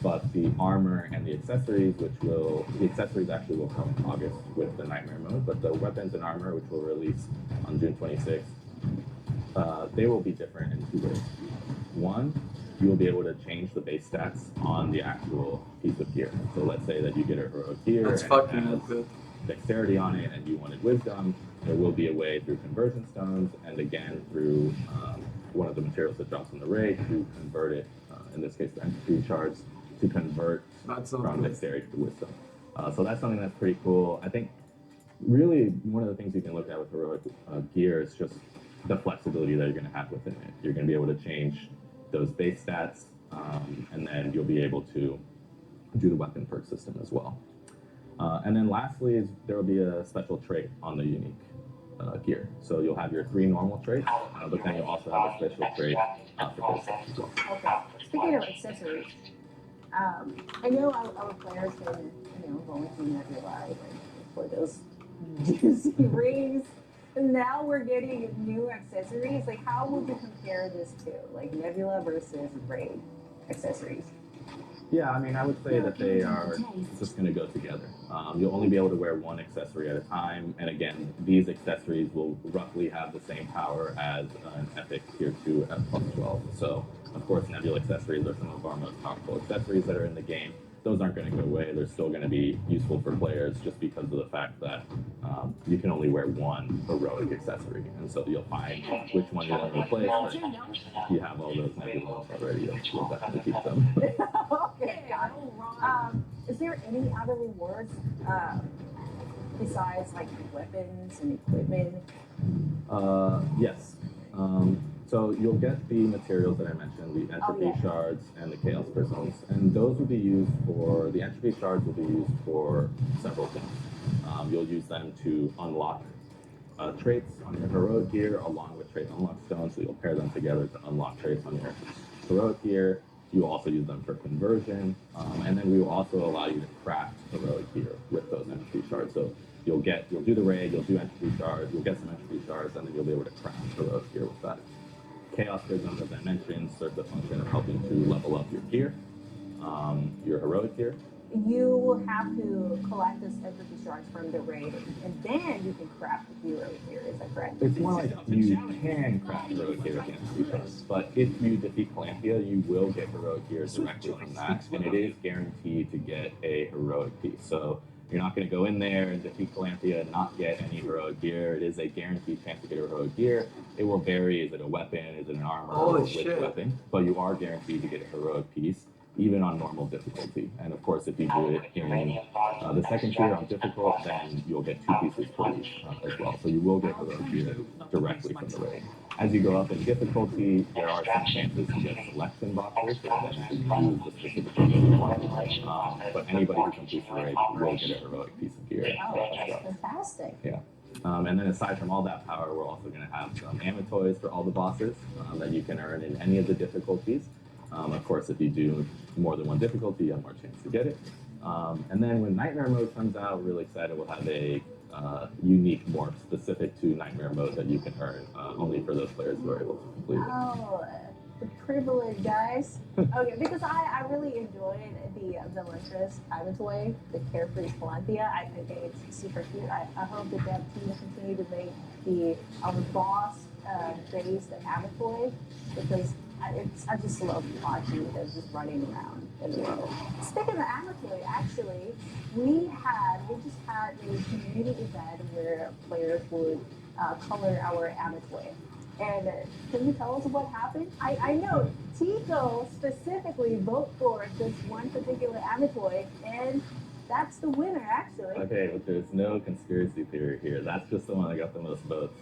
but the armor and the accessories, the accessories actually will come in August with the Nightmare mode, but the weapons and armor, which will release on June 26th, they will be different in 2 ways. One, you will be able to change the base stats on the actual piece of gear. So let's say that you get a heroic gear That's and fucking it has good. dexterity on it and you wanted wisdom, there will be a way through conversion stones and again through one of the materials that drops in the raid to convert it, in this case the entropy shards, to convert from dexterity to wisdom. So that's something that's pretty cool. I think really one of the things you can look at with heroic gear is just the flexibility that you're going to have within it. You're going to be able to change those base stats and then you'll be able to do the weapon perk system as well. And then lastly, is there will be a special trait on the unique gear. So you'll have your 3 normal traits, but then you'll also have a special trait for this as well. Okay. Speaking of accessories, I know our players can, going through Nebula for those juicy rings. And now we're getting new accessories. Like, how would you compare this to, like, Nebula versus Raid accessories? Yeah, I mean, I would say that they are just going to go together. You'll only be able to wear one accessory at a time, and again, these accessories will roughly have the same power as an Epic Tier 2 at +12. So, of course, Nebula accessories are some of our most powerful accessories that are in the game. Those aren't going to go away. They're still going to be useful for players just because of the fact that you can only wear one heroic accessory, and so you'll find which one you want to replace. But if you have all those Nebula ones already, you'll definitely keep them. Okay, got it. Is there any other rewards besides like weapons and equipment? Yes. So you'll get the materials that I mentioned, the entropy shards and the chaos prisms, and those will be used for, the entropy shards will be used for several things. You'll use them to unlock traits on your heroic gear along with trait unlock stones, so you'll pair them together to unlock traits on your heroic gear. You also use them for conversion, and then we will also allow you to craft heroic gear with those entropy shards. So you'll do the raid, you'll do entropy shards, you'll get some entropy shards, and then you'll be able to craft heroic gear with that. Chaos prisms, as I mentioned, serve the function of helping to level up your gear, your heroic gear. You will have to collect this entropy shards from the raid, and then you can craft the heroic gear. Is that correct? It's more like you can craft heroic gear with entropy shards, but if you defeat Calanthea, you will get heroic gear directly from that, and it is guaranteed to get a heroic piece. So you're not going to go in there and defeat Calanthea and not get any heroic gear. It is a guaranteed chance to get a heroic gear. It will vary. Is it a weapon? Is it an armor? Holy with shit. weapon? But you are guaranteed to get a heroic piece, even on normal difficulty. And of course, if you do it in the second tier on difficult, then you'll get 2 pieces per week as well. So you will get heroic gear directly from the raid. As you go up in difficulty, there are some chances to get selection boxes, so then you can use the specific thing that you want. But anybody who completes the raid will get a heroic piece of gear. Oh, that's fantastic. Yeah. And then aside from all that power, we're also going to have some amatoys for all the bosses that you can earn in any of the difficulties. Of course, if you do more than one difficulty, you have more chance to get it. And then when Nightmare Mode comes out, we're really excited. We'll have a unique morph specific to Nightmare Mode that you can earn only for those players who are able to complete it. Oh, the privilege, guys. Okay, because I really enjoyed the Ventress Amatoy, the Carefree Calanthea. I think it's super cute. I hope the dev team will continue to make our boss based Amatoy because I just love watching them just running around in the world. Speaking of Amatoy, actually, we just had a community event where players would color our Amatoy. And can you tell us what happened? I know Tico specifically voted for this one particular Amatoy, and that's the winner, actually. Okay, but there's no conspiracy theory here. That's just the one that got the most votes.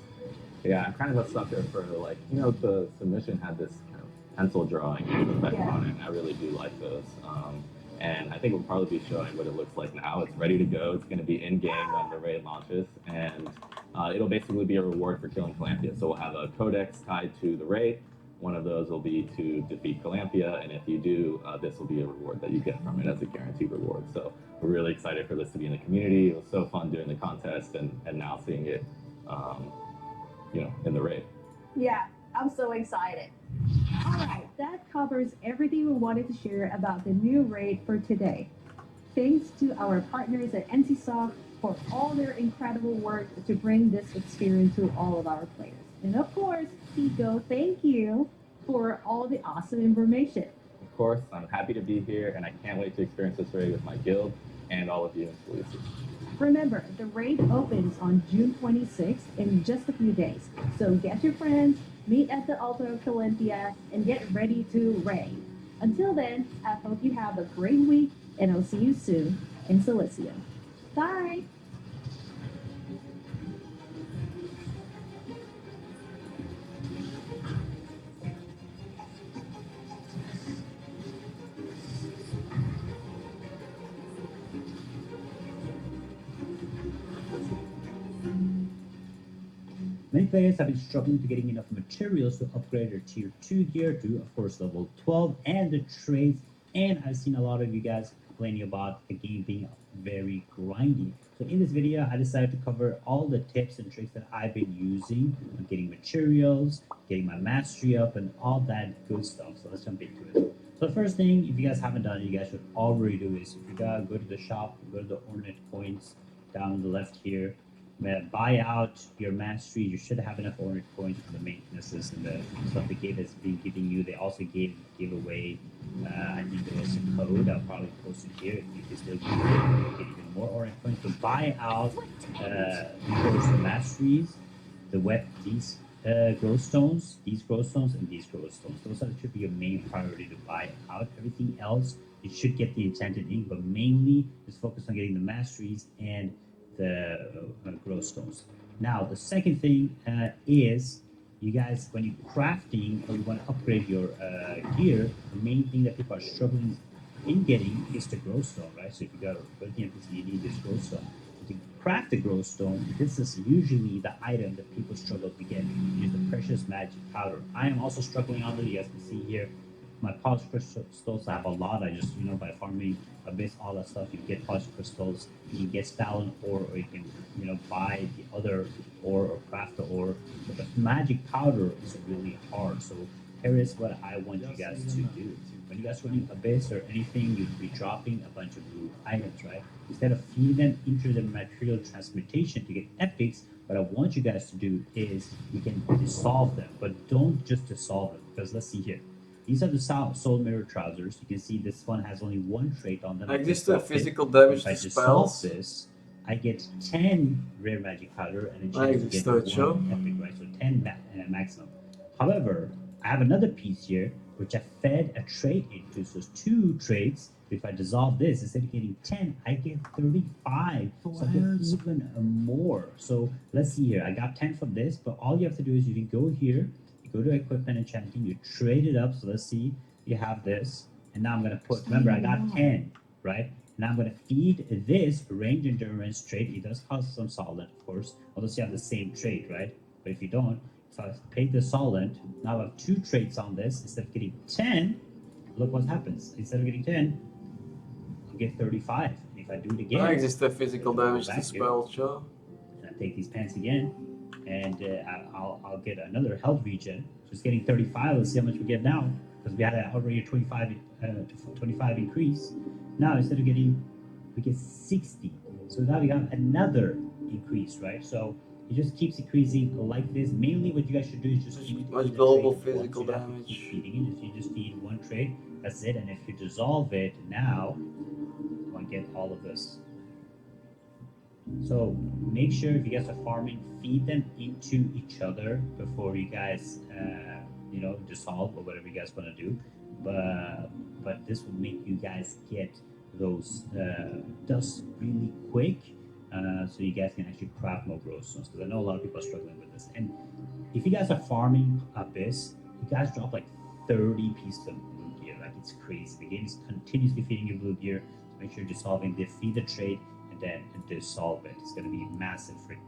Yeah, I'm kind of a sucker for like, the submission had this kind of pencil drawing effect on it, and I really do like those. And I think we'll probably be showing what it looks like now. It's ready to go. It's going to be in game when the raid launches, and it'll basically be a reward for killing Calampia. So we'll have a codex tied to the raid. One of those will be to defeat Calampia, and if you do, this will be a reward that you get from it as a guaranteed reward. So we're really excited for this to be in the community. It was so fun doing the contest, and now seeing it, in the raid. Yeah, I'm so excited. All right, that covers everything we wanted to share about the new raid for today. Thanks to our partners at NCSoft for all their incredible work to bring this experience to all of our players. And of course, Tico, thank you for all the awesome information. Of course, I'm happy to be here, and I can't wait to experience this raid with my guild and all of you in Felicia. Remember, the raid opens on June 26th in just a few days. So get your friends, meet at the altar of Calampia, and get ready to raid. Until then, I hope you have a great week, and I'll see you soon in Cilicia. Bye! Many players have been struggling to getting enough materials to upgrade their tier 2 gear to, of course, level 12 and the trades. And I've seen a lot of you guys complaining about the game being very grindy. So in this video, I decided to cover all the tips and tricks that I've been using on getting materials, getting my mastery up, and all that good stuff. So let's jump into it. So the first thing, if you guys haven't done it, you guys should already do is, if you gotta go to the shop, go to the ornate coins down on the left here, buy out your mastery. You should have enough ornate coins for the maintenances and the stuff the game has been giving you. They also give away, I think there was a code. I'll probably post it here if you can still get even more ornate coins. So buy out those masteries, these glowstones, these glowstones, and these glowstones. Those should be your main priority to buy out. Everything else, you should get the enchanted ink, but mainly just focus on getting the masteries and the glowstones. Now, the second thing is, you guys, when you're crafting or you want to upgrade your gear, the main thing that people are struggling in getting is the glowstone, right? So if you go to the NPC, you need this glowstone. To craft the glowstone, this is usually the item that people struggle to get. It is the precious magic powder. I am also struggling on it. You guys can see here, my polished crystals, I have a lot. I just, by farming abyss, all that stuff, you get polished crystals, you can get stallion ore, or you can, buy the other ore or craft the ore. But the magic powder is really hard. So here is what I want you guys to do. When you guys are running abyss or anything, you'd be dropping a bunch of blue items, right? Instead of feeding them into the material transmutation to get epics, what I want you guys to do is you can dissolve them, but don't just dissolve them, because let's see here. These are the Soul Mirror trousers. You can see this one has only one trait on them. Exists the physical damage to to spells? this, I get 10 rare magic powder and a chance to get one epic, right? So 10 maximum. However, I have another piece here which I fed a trait into. So it's 2 traits. If I dissolve this, instead of getting 10, I get 35. So I get even more. So let's see here. I got 10 from this, but all you have to do is you can go here, go to equipment enchanting, you trade it up. So let's see, you have this, and now I'm going to put, remember I got 10, right? Now I'm going to feed this range endurance trait. It does cost some solid, of course, unless you have the same trait, right? But if you don't, so I paid the solid. Now I have 2 traits on this. Instead of getting 10, look what happens. Instead of getting 10, I'll get 35. And if I do it again, exists the physical damage to spells, sure. And I take these pants again, and I'll get another health regen. So it's getting 35. Let's see how much we get now, because we had already a 25 increase. Now instead of getting, we get 60. So now we got another increase, right? So it just keeps increasing like this. Mainly what you guys should do is just keep Much feeding the global trade once. physical You don't have to damage. keep feeding it. You just feed one trade. That's it. And if you dissolve it now, you're going to get all of this. So make sure if you guys are farming, feed them into each other before you guys, dissolve or whatever you guys want to do. But this will make you guys get those dust really quick, so you guys can actually craft more glowstones. Because I know a lot of people are struggling with this. And if you guys are farming Abyss, you guys drop like 30 pieces of blue gear. Like it's crazy. The game is continuously feeding you blue gear. So make sure you're dissolving, feed the trade, and then dissolve it. It's going to be massive for you.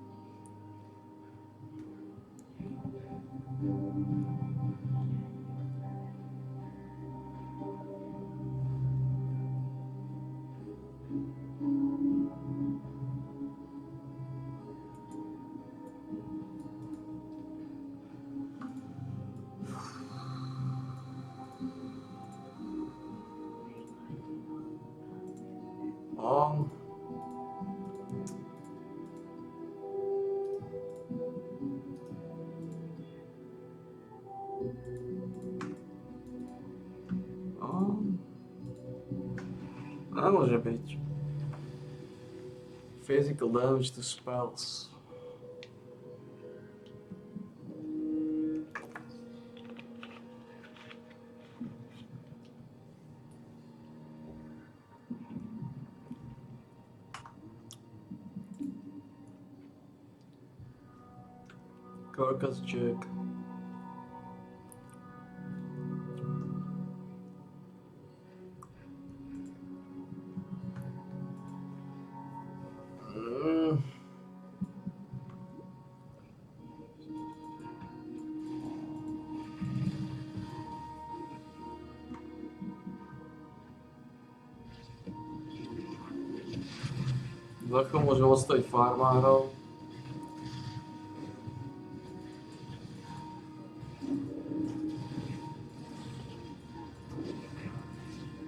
A może być. Physical damage to spells. Carcass check. Ľahko môžem ostať farmárov.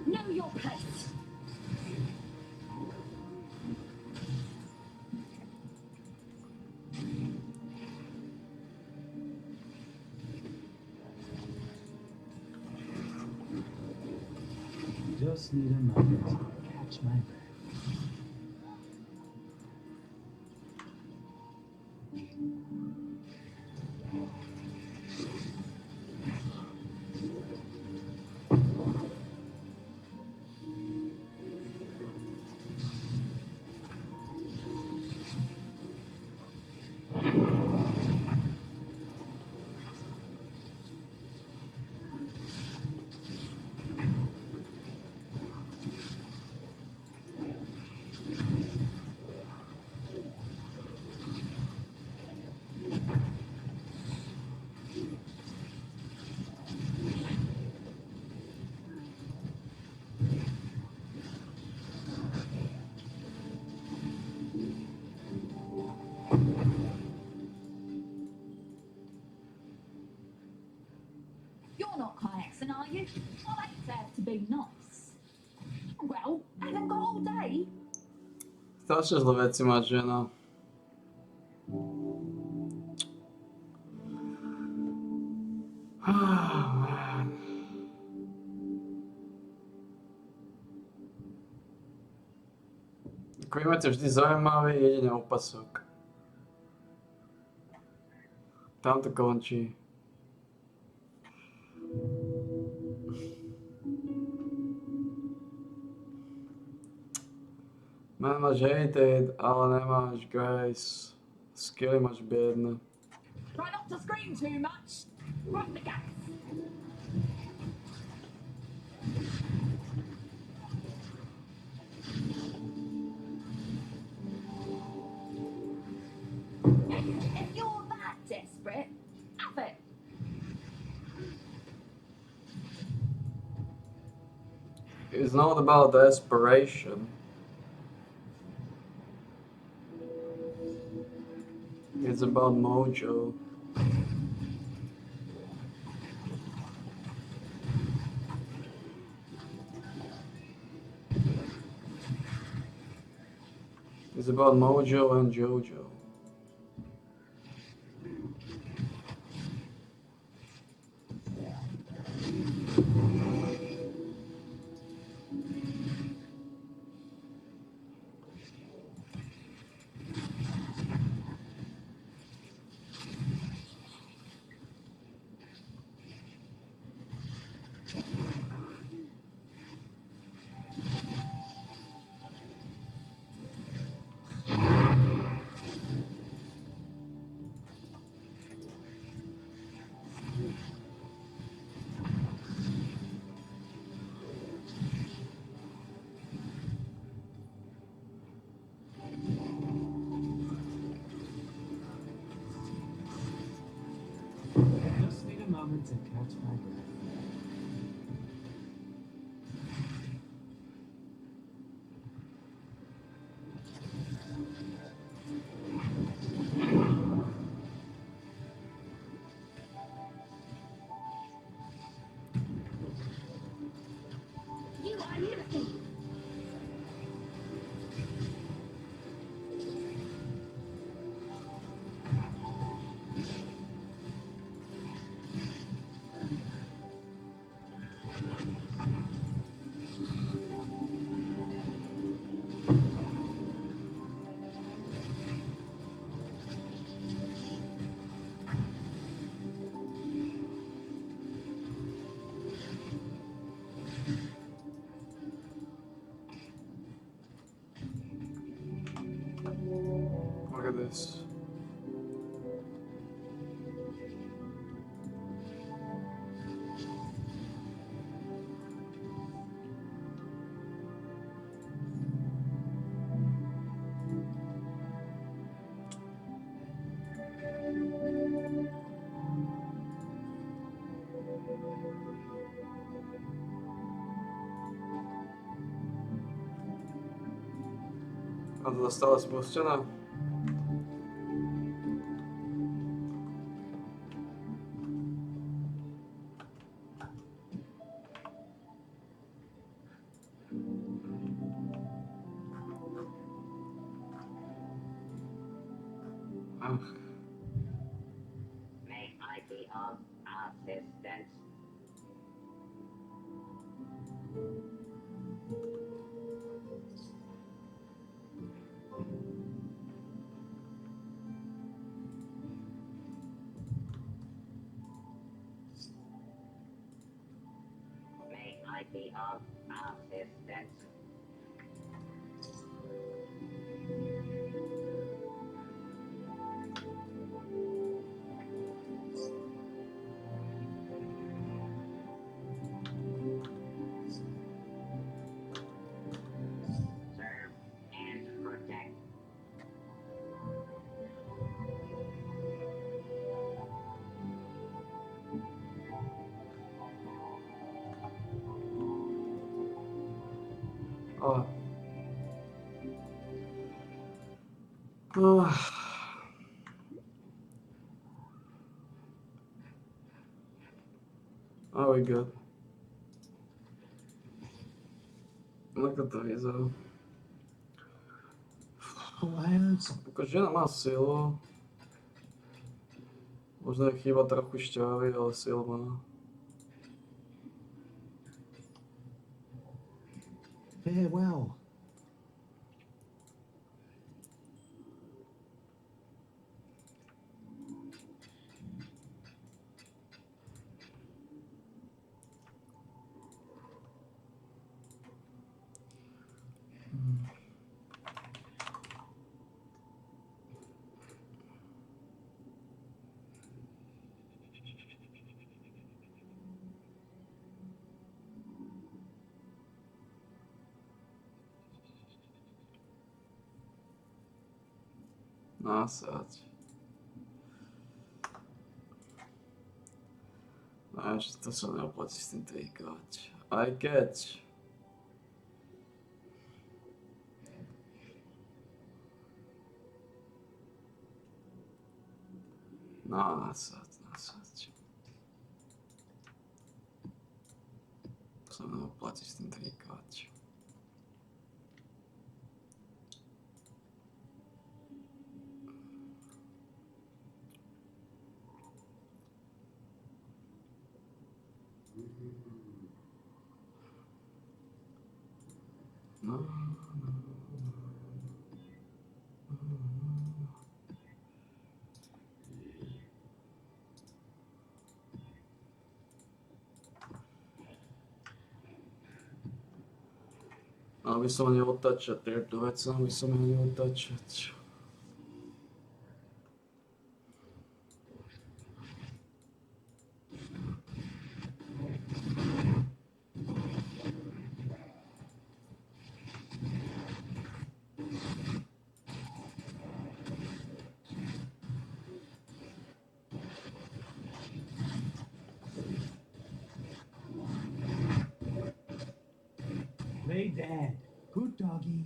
Know your place. Just need a moment to catch my breath. You're not Kayaxen, are you? I like to have to be nice. Well, I haven't got all day. Strašne zlé veci má žena. Klimat je vždy zaujímavý, jedine opasok. Tam to končí. Man, máš hated, ale nemáš grace. Skilly máš biedne. Try not to scream too much. Right the gas. If you're that desperate, have it. It's not about desperation. It's about mojo. It's about mojo and jojo. Just need a moment to catch my breath. You are innocent. Look at this. A to została spuszczona. Ach. May I be of assistance? May I be of assistance? Serve and protect. 아. 아. Oh, we good. Look at to Exile. Akože žena má silu. Možno je chýba trochu šťávy, ale silu má. Farewell. Násať. No, že to sa neoplatí s tým trikať. Aj keď. No, násať. To sa neoplatí s tým trikať. Aby som ani otáčať tieto veci, aby som ani otáčať. Play dead. Good doggy.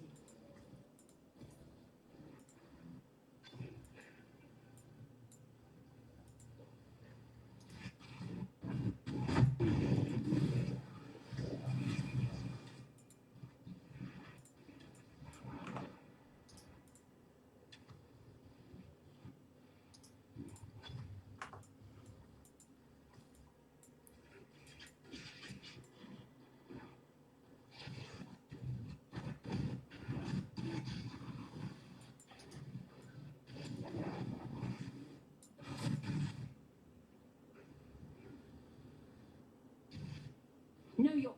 New York.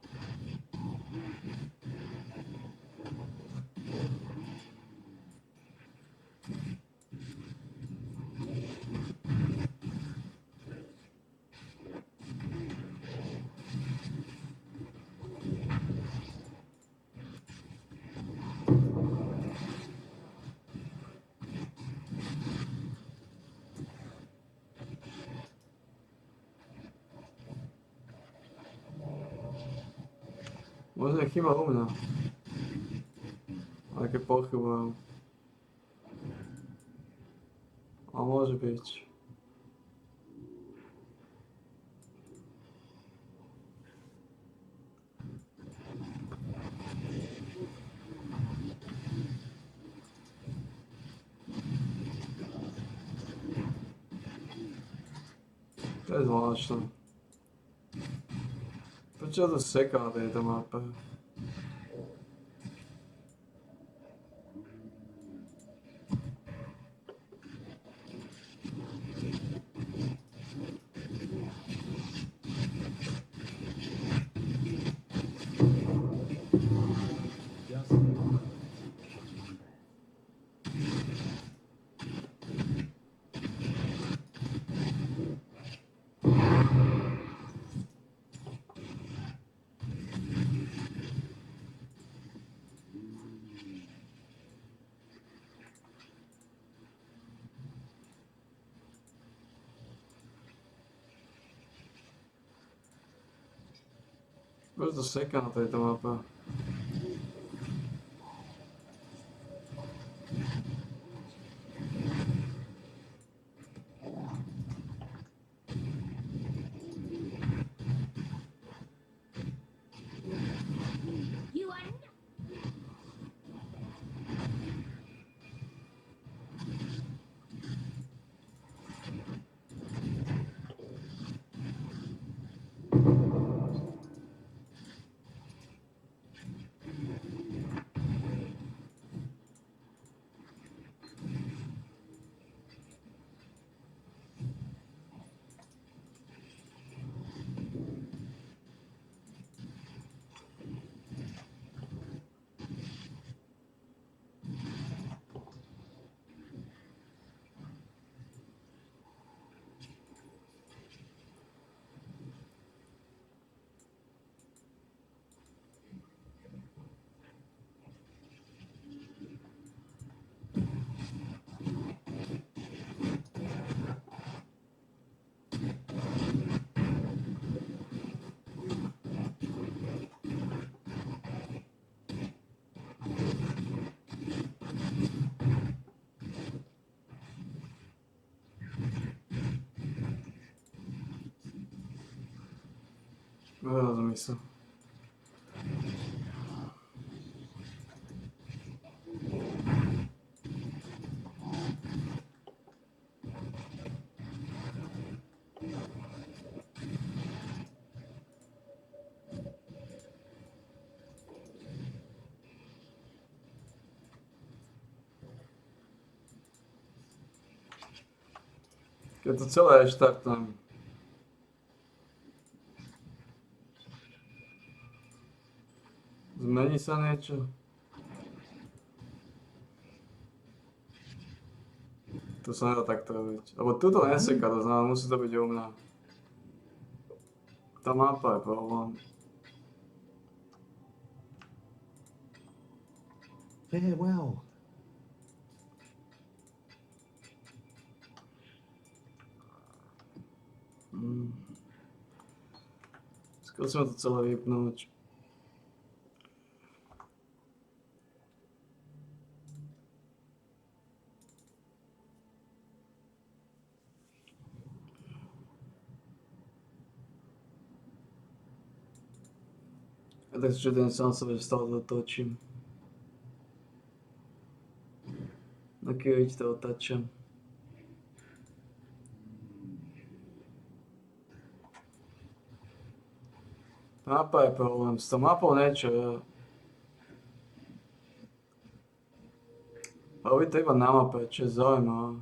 Možno je chyba u mňa. Aj keď pochybujem. A môže byť. To je zvláštne. Prečo to seká na tejto mape? Prečo to seká na tejto mape? You are Nedá zmysel. Keď to celé reštartujem. Zmení sa niečo? Tu sa nedá takto robiť. Lebo tuto neseka, to znamená, musí to byť u mňa. Tá mapa je problém. Farewell. Skúsime to celé vypnúť. Ja tak čudujem sám sebe, že stále to točím. Na kývič to otáčam. Mapa je problém, s tou mapou niečo je. Robí to iba na mape, čo je zaujímavé.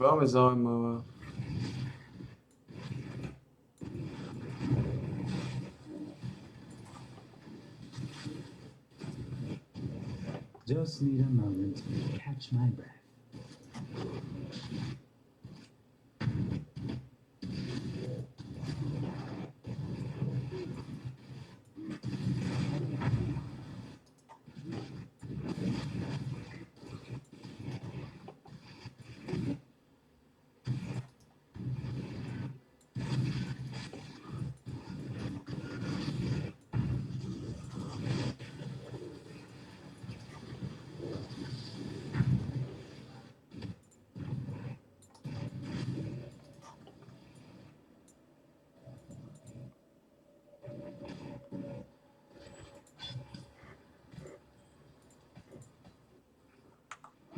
Veľmi zaujímavé. Just need a moment to catch my breath.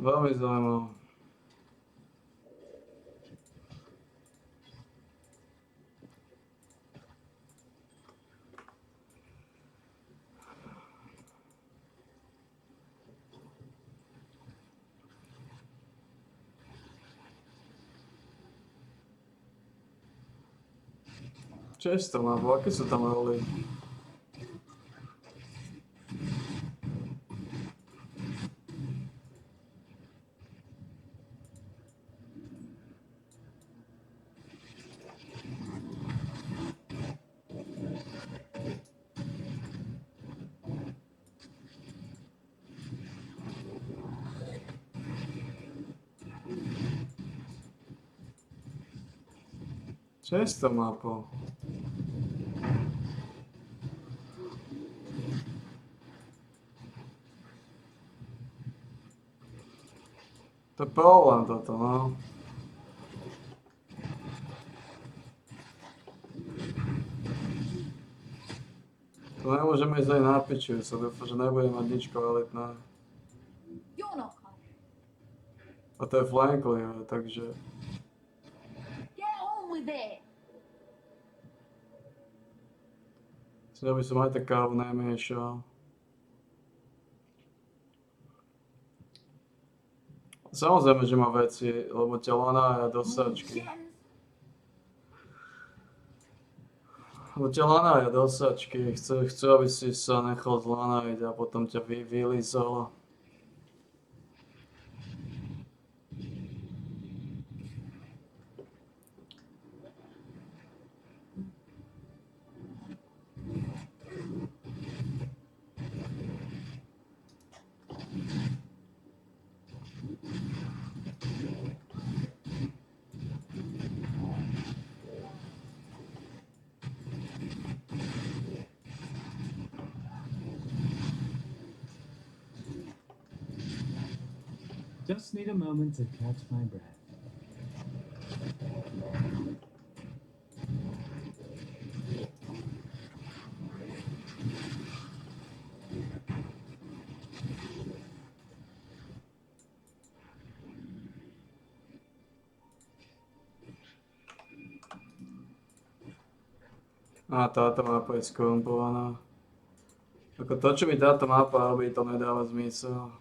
Veľmi zaujímavé. Čo je s tom, alebo aké sú tam roly? Čo je s tou mapou? To je problém toto, no. To nemôžeme ísť aj na piču, sa dúfam, že nebudem mať nič kvalitné. You're not caught. A to je flanklivé, takže... Get on with it. Chcel by som aj tak kávu nemiešal. Samozrejme, že má veci, lebo ťa lanája do sačky. Lebo ťa lanája do sačky. Chcú, aby si sa nechal zlanájať a potom ťa vylízala. Just need a moment to catch my breath. A táto mapa je skorumpovaná. Ako to, čo mi táto mapa robí, to nedáva zmysel.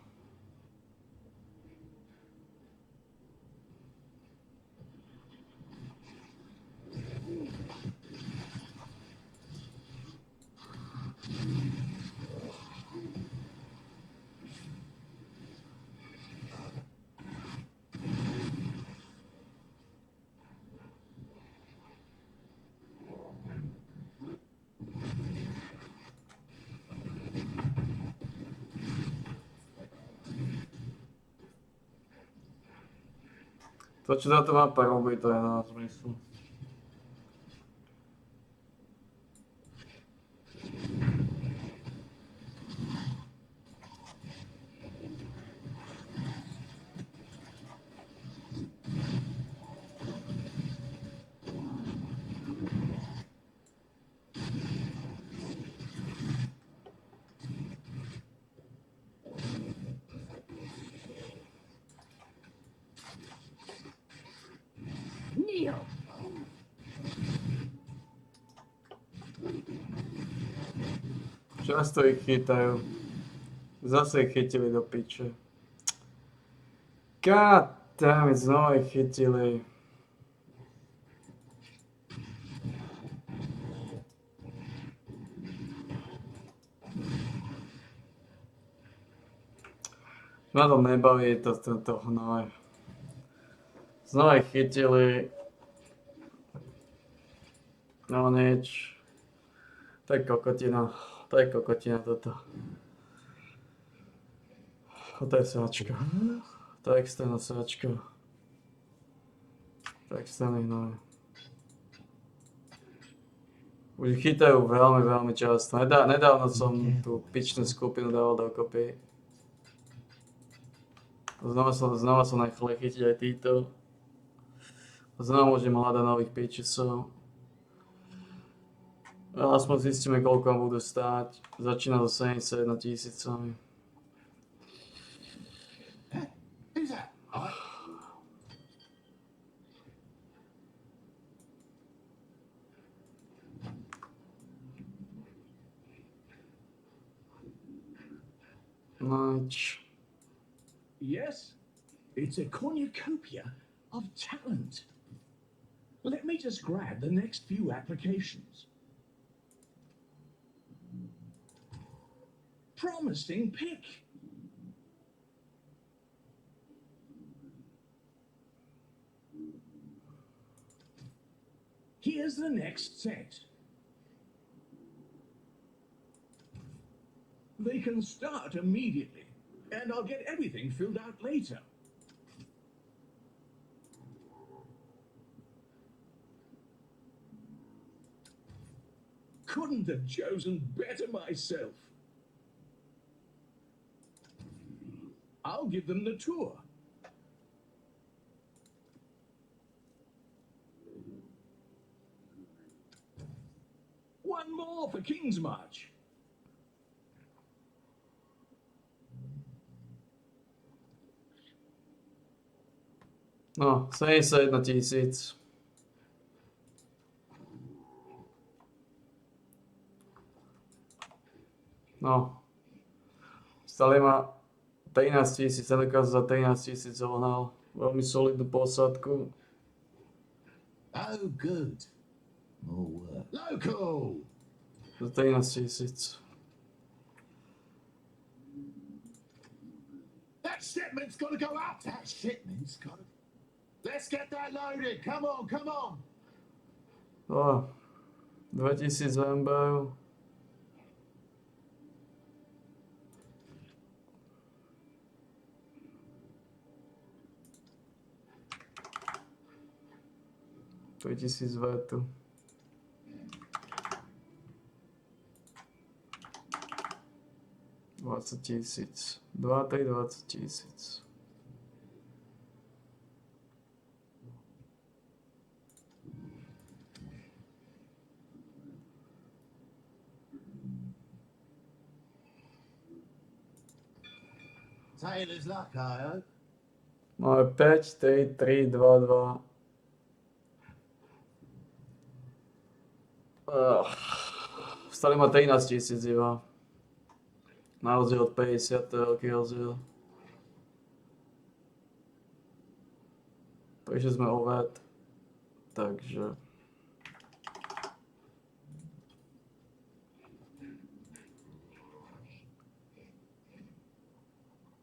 To, čo táto mapa robí, to je na zmysel. Kneel! Často ich chytajú. Zase ich chytili do piče. God damn it, znova ich chytili. Ma to nebaví, to hnoj. Znova ich chytili. No nič. To je kokotina toto. To je sračka. To je extrémna sračka. To je extrémny hnoj. Už ich chytajú veľmi, veľmi často. Nedávno som tú pičnú skupinu dával dokopy. Znova som nechal chytiť aj títo. Znova môžem hľadať nových pičisov. Aspoň zistíme, koľko vám budú stáť. Začína so 71 000. Who's that? Nič. Yes, it's a cornucopia of talent. Let me just grab the next few applications. Promising pick. Here's the next set. They can start immediately, and I'll get everything filled out later. Couldn't have chosen better myself. I'll give them the tour. One more for King's March. No, 71 000. No. Stali ma 13 000, ten dokázal za 13 000 zohnal. Veľmi solidnú posádku. Oh, good. More work. Local! Za 13 000. That shipment's got to go out. That shipment's got to... Let's get that loaded. Come on, come on. Oh, 2000 zambajov. To je 1000 vetu. $20 000. 20 000. Taylor's luck, I hope. Máme 5, 3, 3, 2, 2. Stali ma 13 000 iba. Na rozdiel od 50, to je veľký rozdiel. Takže sme oved. Takže...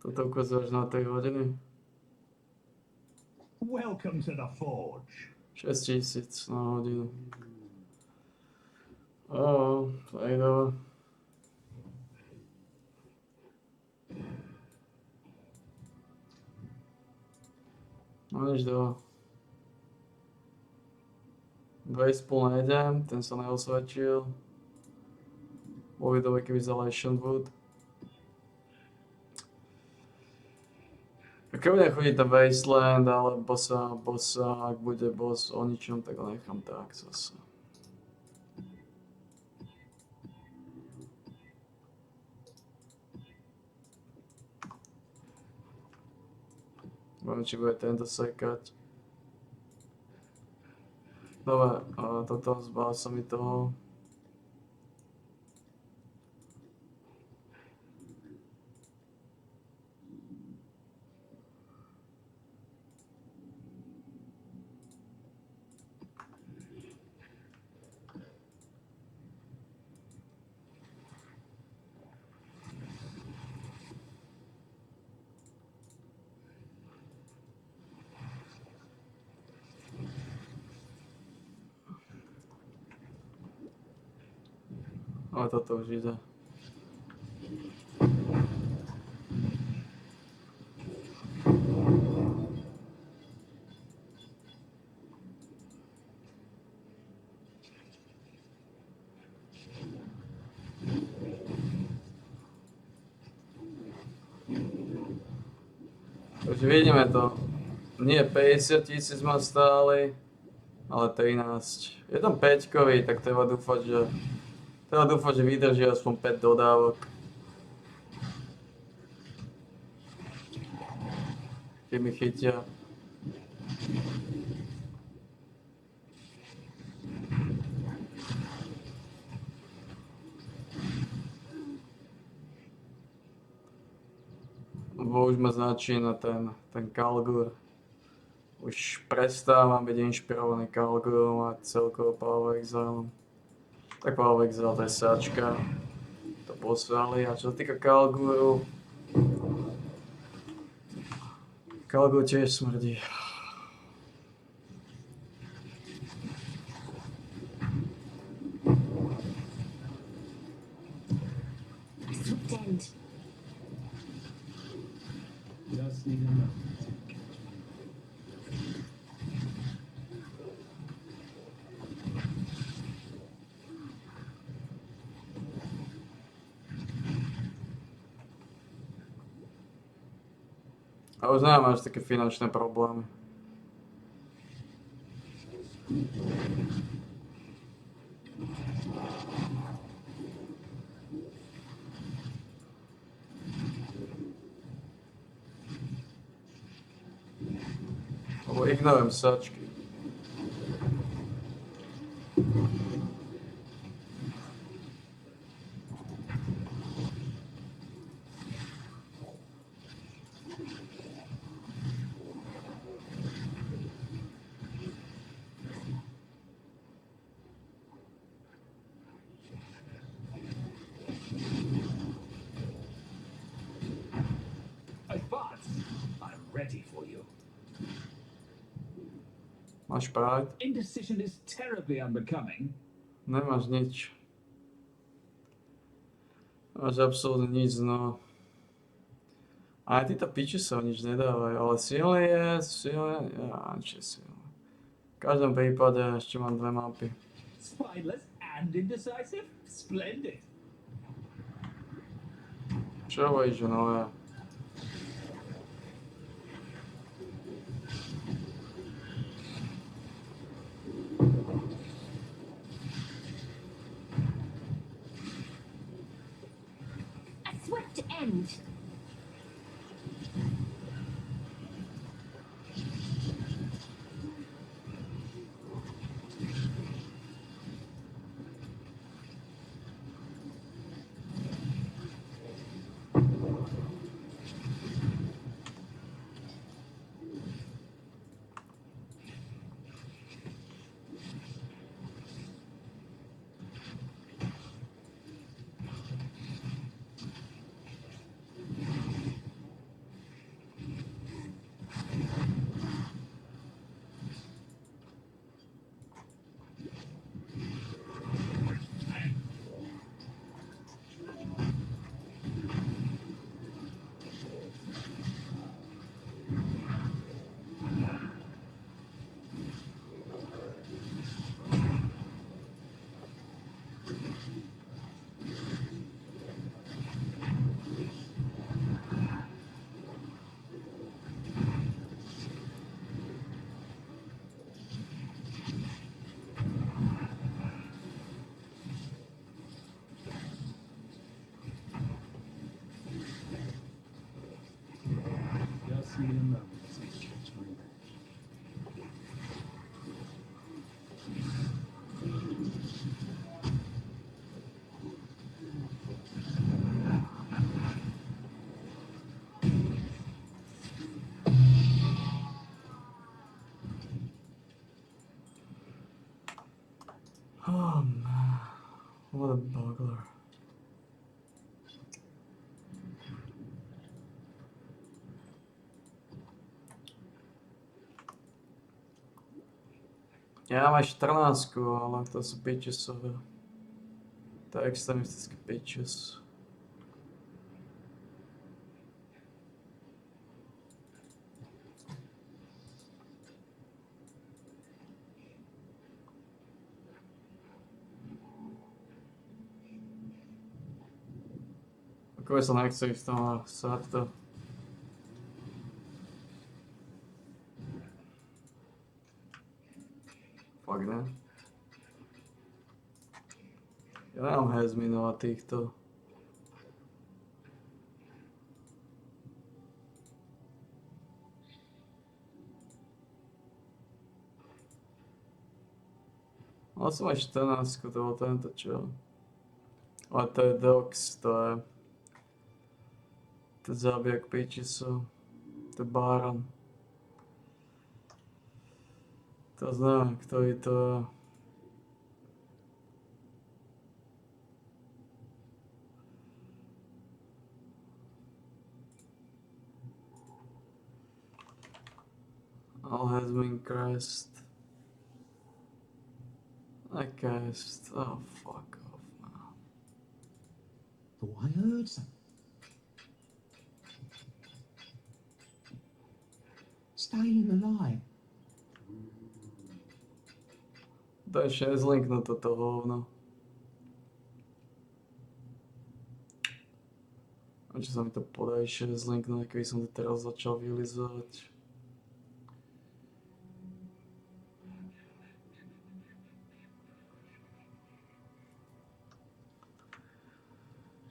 Toto ukazuješ na 3 hodiny. Welcome to the forge. 6000 na hodinu. Zajímavé. No nič do. 2,5 nejdem, ten sa neosvedčil. Bol by dobre, keby vzal aj Shenwood. Keď budem chodiť na Wasteland, ale bossa, ak bude boss o ničom, tak ho nechám tak zase. Neviem, či bude tento sekať. Dobre, toto zbál sa mi toho. Ale toto už ide. Takže vidíme to. Nie 50 000 ma stáli, ale 13. Je tam 5-kový, tak treba dúfať, že vydrží aspoň 5 dodávok. Keď mi chytia. Lebo už ma začína ten Kalgur. Už prestávam byť inšpirovaný Kalgurom a celkovo Power Exile. Tak Power Exile to je sáčka. To posrali. A čo sa týka Kalguru, Kalgur tiež smrdí. Swift end. Just need enough. A už nemáš také finančné problémy. Lebo ignorujem sačky. Advance. I'm ready for you. Máš Pride? Indecision is terribly unbecoming. Nemáš nič. Máš absolútne nič, no. Aj títo piči sa nič nedávajú, ale silný je, čo je silný. V každom prípade ešte mám 2 mapy. Spineless and indecisive? Splendid. Čo hovoríš, že nové? A swift end. Oh man, what a bugler. Ja mám aj 14, ale to sú pitchesové. To je extremistické pitches. Ako sa nechce ísť tam na sáto. Fakt ne. Ja nemám hazminov a týchto. Mal som aj 14, to bol tento čo. Ale to je Dox, to je... To je zabijak pitchesu. To je Baron. To neviem, ktorý to je. All has been crashed. I cast. Oh, fuck off, man. Thought I heard something. Staying alive. To je 6 link na toto hovno. A čo sa mi to podají 6 link, no keby som to teraz začal vylizovať.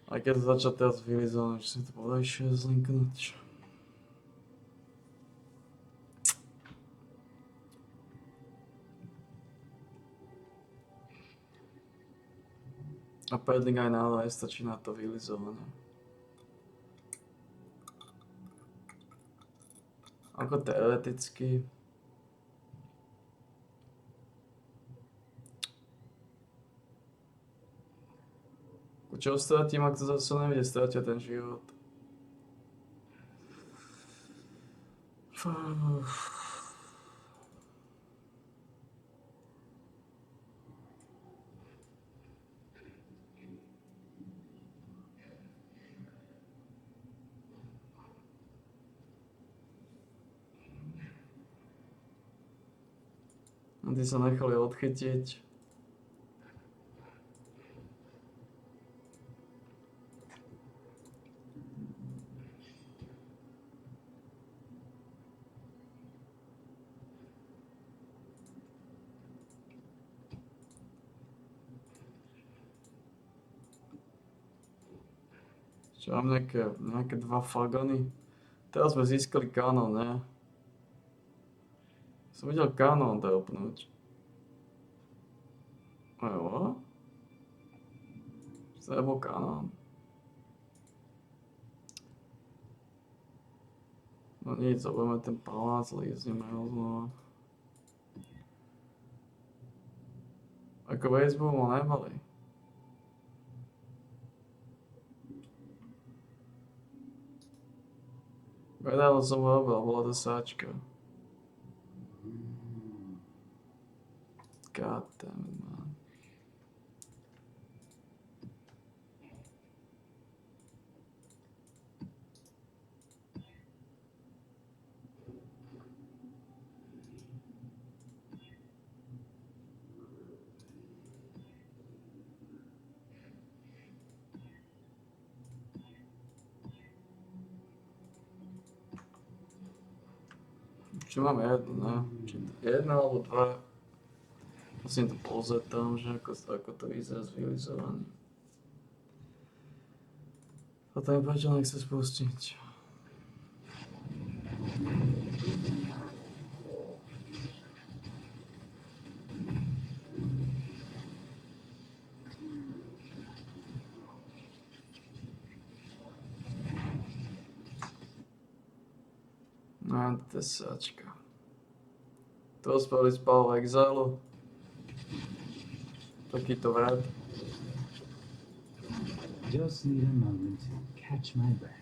Aj keď to začal teraz vylizovať, že sa mi to podají 6 linknúť. A padding aj náhle stačí na to vylizované. Ako teoreticky. Čo stratím, ak to zase nebude stratiť ten život? A ty sa nechali odchytiť. Čo mám nejaké dva fagony? Teraz sme získali kanón, ne? Som videl kanón dropnúť. Jo? To nebol kanón. No nic, zoberieme ten palác, lízneme ho znova. Ako baseball ma nebali. Vedel som ho obral, bola to sáčka. God damn it, man. Či mám jednu, ne? Či jedna alebo dva. Musím to pozrieť tam, že ako to vyzerá z vylizovaní. A to je prečo nechce spustiť. No, tesačka. To spali spal v Exile. Takýto vrat. Just need a moment to catch my breath.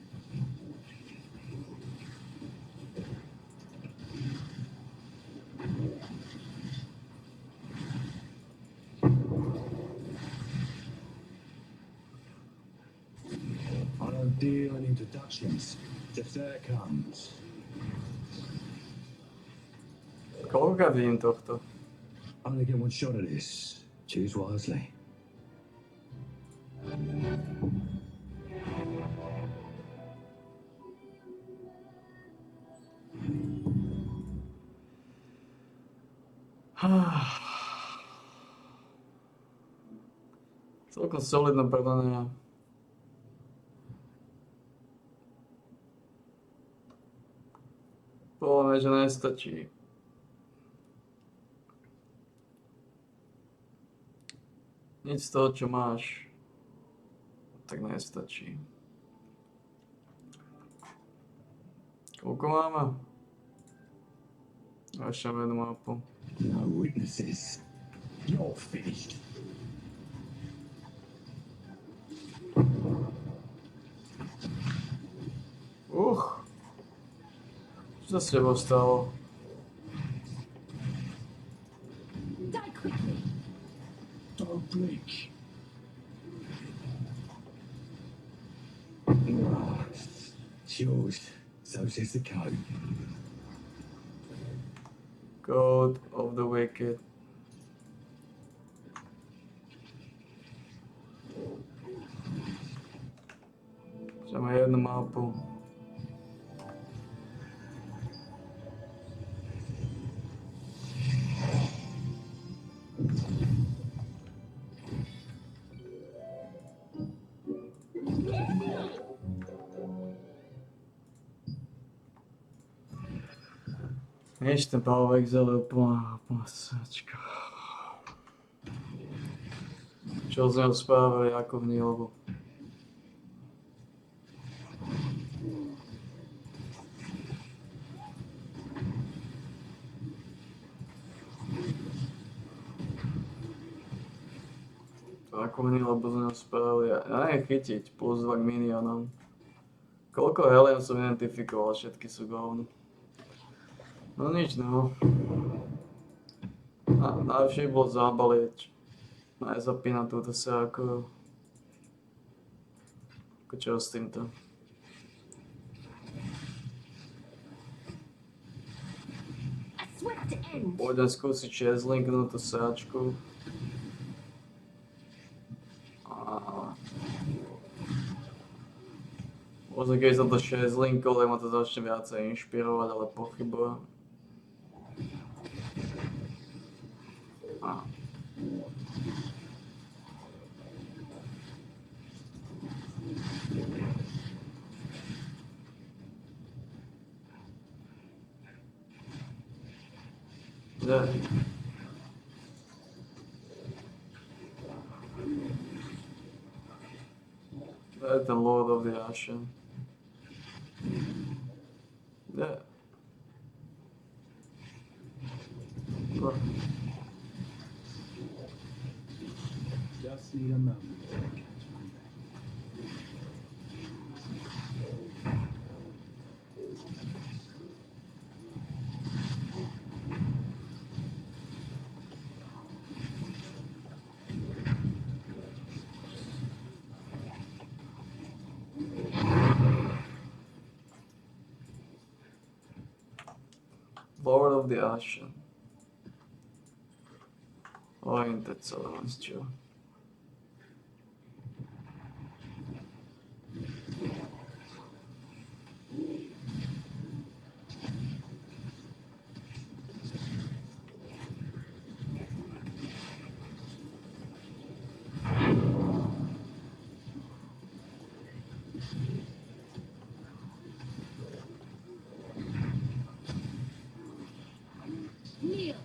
I don't deal in introductions. Just there it comes. Koľko vidím tohto? Only get one shot at this. Choose wisely. Celkom solidné predania. Podľa mňa, že nestačí. Nič z toho, čo máš, tak nestačí. Koľko máme? Ešte jednu mapu. No witnesses. You're finished. Čo sa s tebou stalo? Die quickly. Don't blink. It's yours. So says the code. Code of the Wicked. Máme jednu mapu. Nič, ten Power Exile je úplná sačka. Čo z neho spravili ako hnilobu. Ako hnilobu z neho spravili. Ja neviem chytiť, plus 2 k minionom. Koľko heliem som identifikoval, všetky sú govno. No nič, no. Najlepšie bolo zabaliť. Zapínať túto sa ako čo s týmto. Pôjdem skúsiť šeslinknúť tú sáčku. Možno keď som to šeslinkol, tak ma to začne viacej inšpirovať, ale pochybujem. Yeah. That's the Lord of the Ocean. Yeah. Look. Just need a moment. Lord of the Ocean. Oh, ain't that so nice, Joe? Kneel.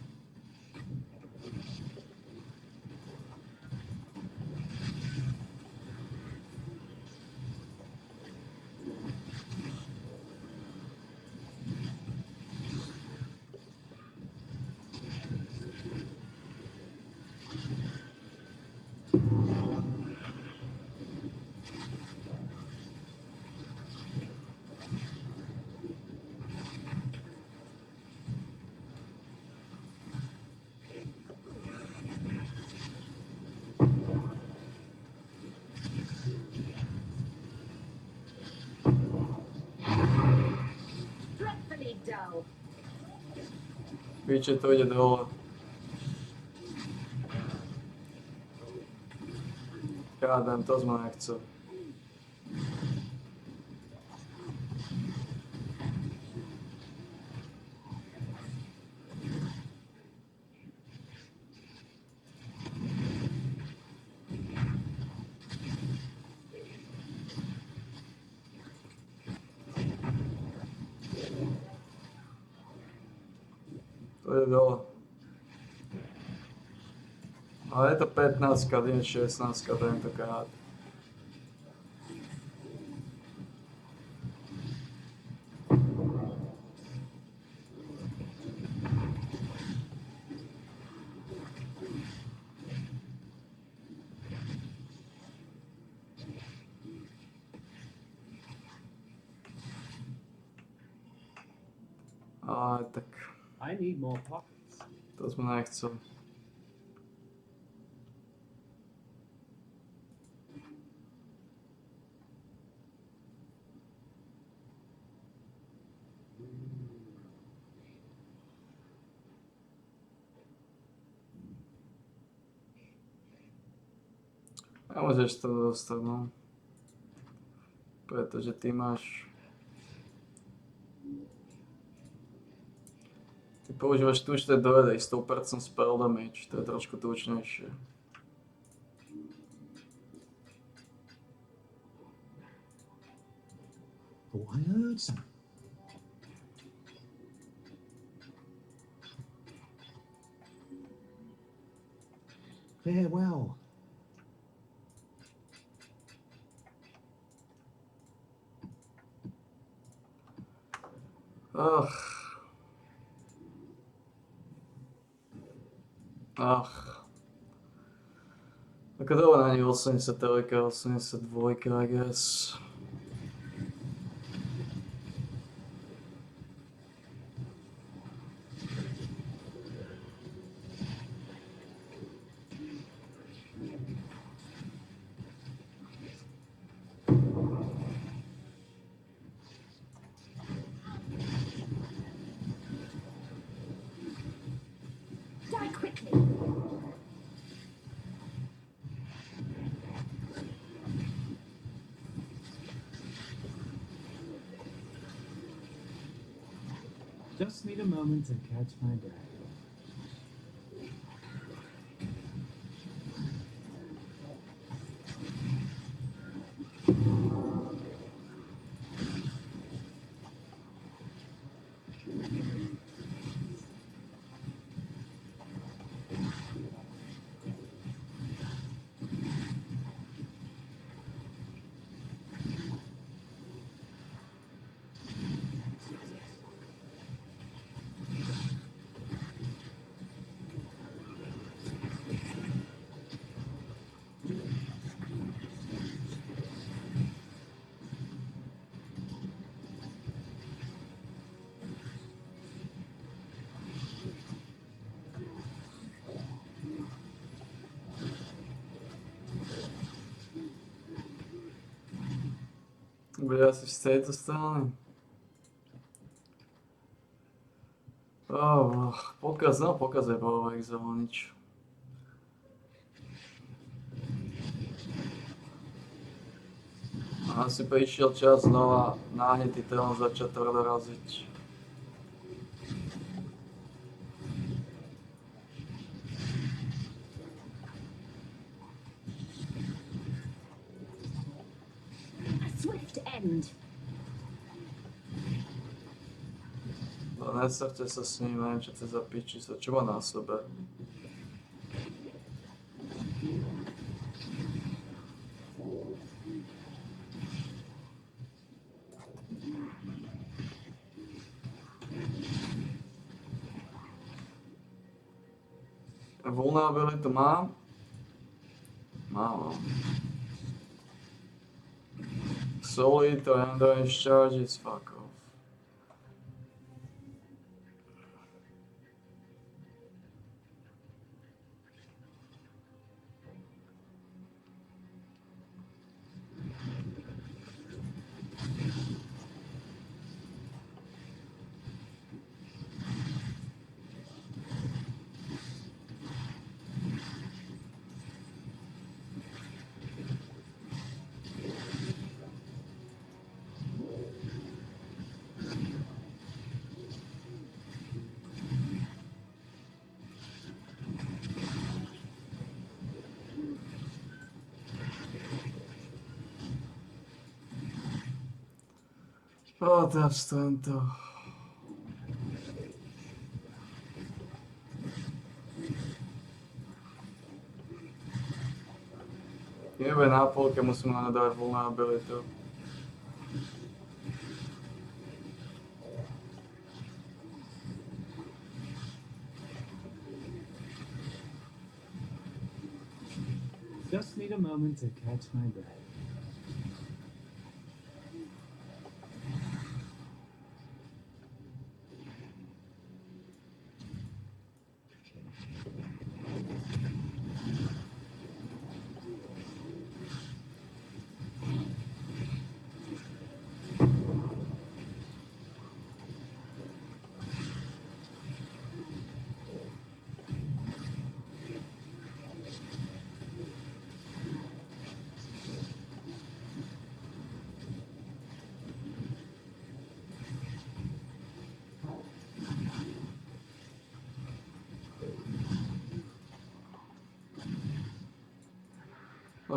Piče, to ide dole. Kádem, to sme nechceli. To ide dole. Ale je to 15, nie 16, tentokrát. Ale tak I need more pockets. to sme nechceli. A môžeš to dostať, no. Pretože ty máš... Ty používaš tučné dojedy, 100% spell damage, to je trošku tučnejšie. Oh, I heard something. Farewell. Ach. Ako to není 83, 82, I guess. Die quickly. Just need a moment to catch my breath. Bude asi z tejto strany. Pokaz je bolo Exile, nič. Asi prišiel čas znova náhnetý trón začať tvrdo raziť. A swift end. No nesrte sa s ním, neviem čo to je za piči, čo má na sebe. Vulnerability mám? Mám. Solid to end range charges, fuck off. Oh, teraz tento. Jebe, na polke musím len dávať vulnerabilitu. Just need a moment to catch my breath.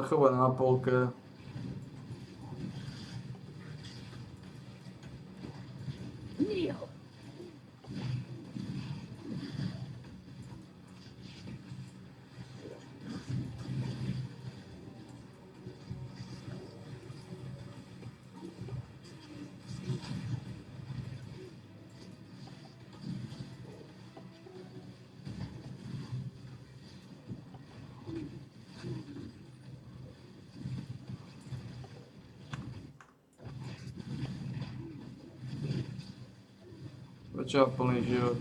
Chyba na polke. Kneel. Začal plný život.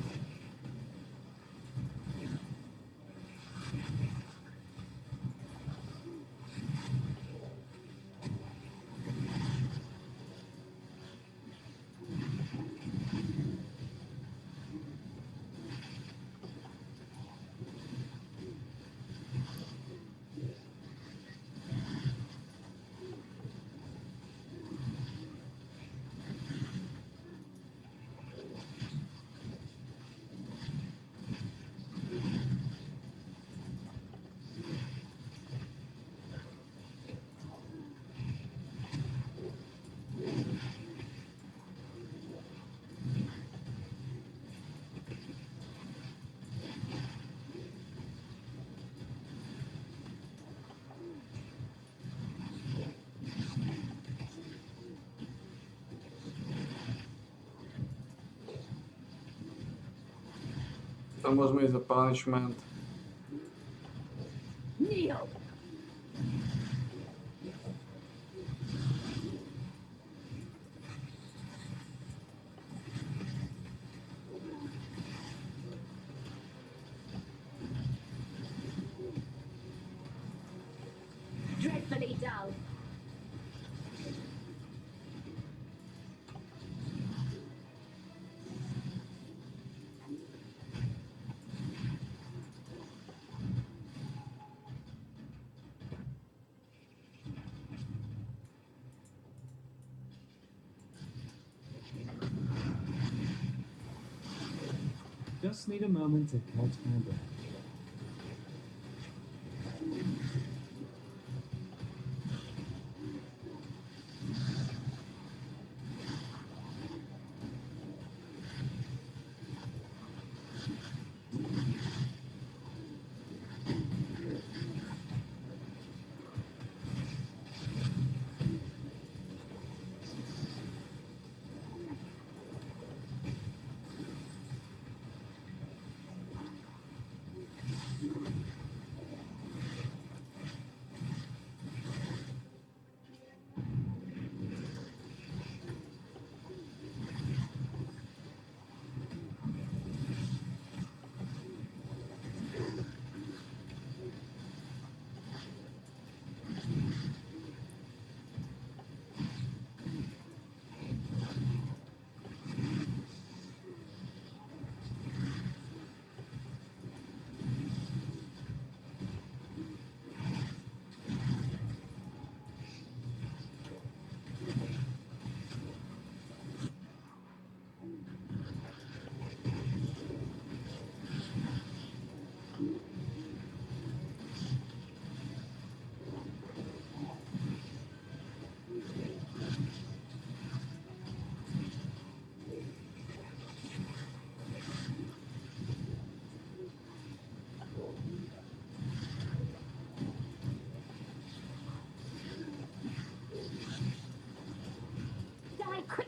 To môžeme ísť za punishment. Kneel. Dreadfully dull. Just need a moment to catch my breath.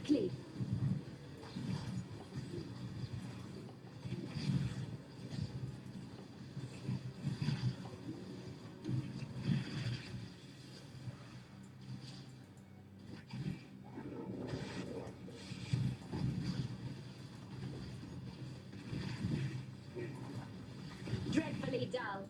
quickly. Dreadfully dull.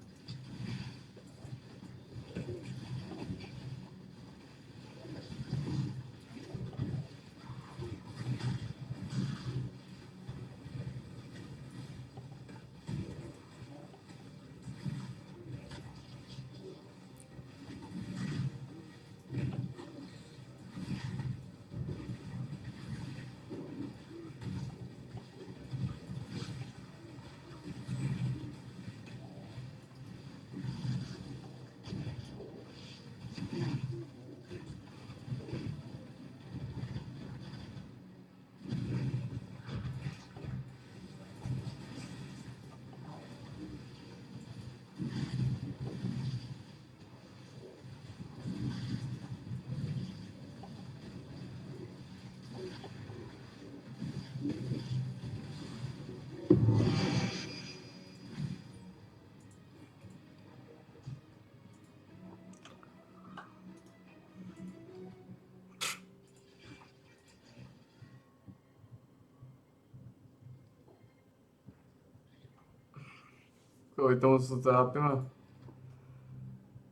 Kvôli tomu sa trápime.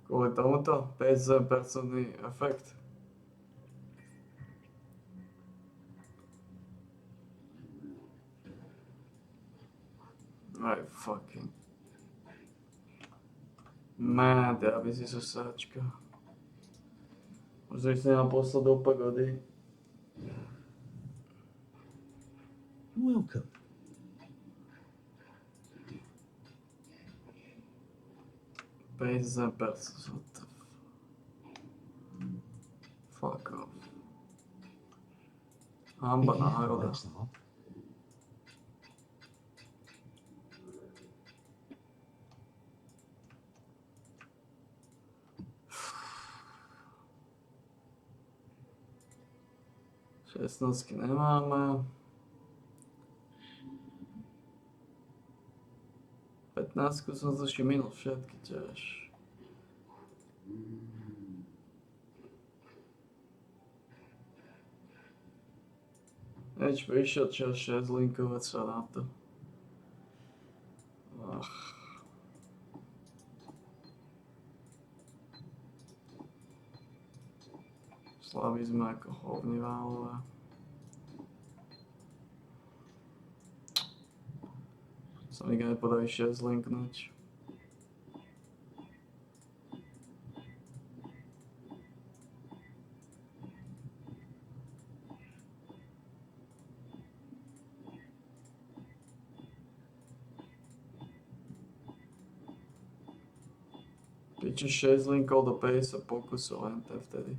Kvôli tomuto 50% efekt. Aj fucking. Man, ty aby si sačka. Možno si nám poslal do pagody. Welcome. Paysan versus what the fuck off. Hamba národa. Šestnáctky nemáme. 15 som si minul všetky tiež. Neč prišiel čas 6 linkovať sa na to. Slaví sme ako hovni válové. Sa mi nepodarí 6 linknúť. Piče 6 linkov do 50 pokusov len to vtedy.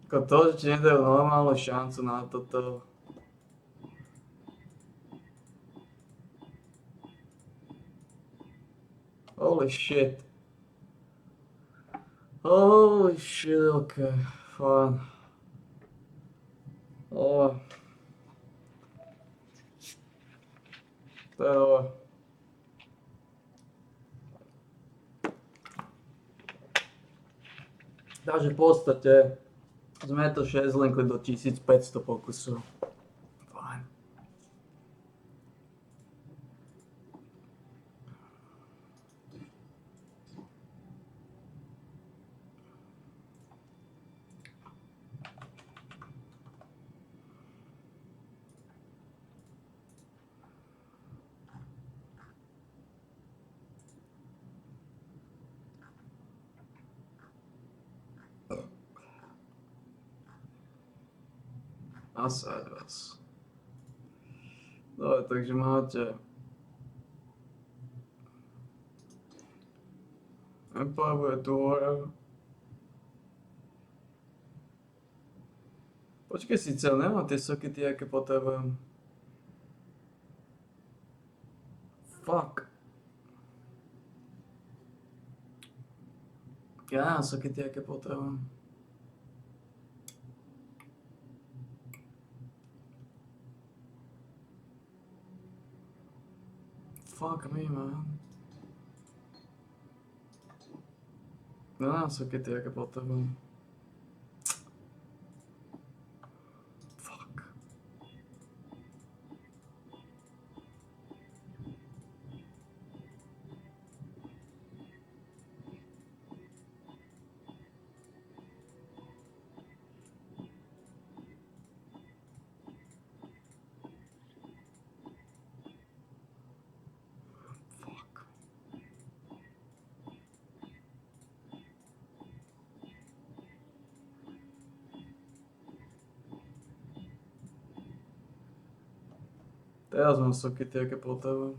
Ako to, že ti nedajú normálnu šancu na toto. Holy shit. Holy shit, okay, fine. Oh. To je Takže v podstate sme to šezlinkli do 1500 pokusov. Fajn. Asi aj vás. Dobre, takže máte Empire bude tu hore. Počkej, síce nemá tie sokety, aké potrebujem. Fuck. Ja nemám sokety, aké potrebujem. Fuck me, man. Ja nemám sokety, aké potrebujem. Fuck. Teraz mám sokety, aké potrebujem.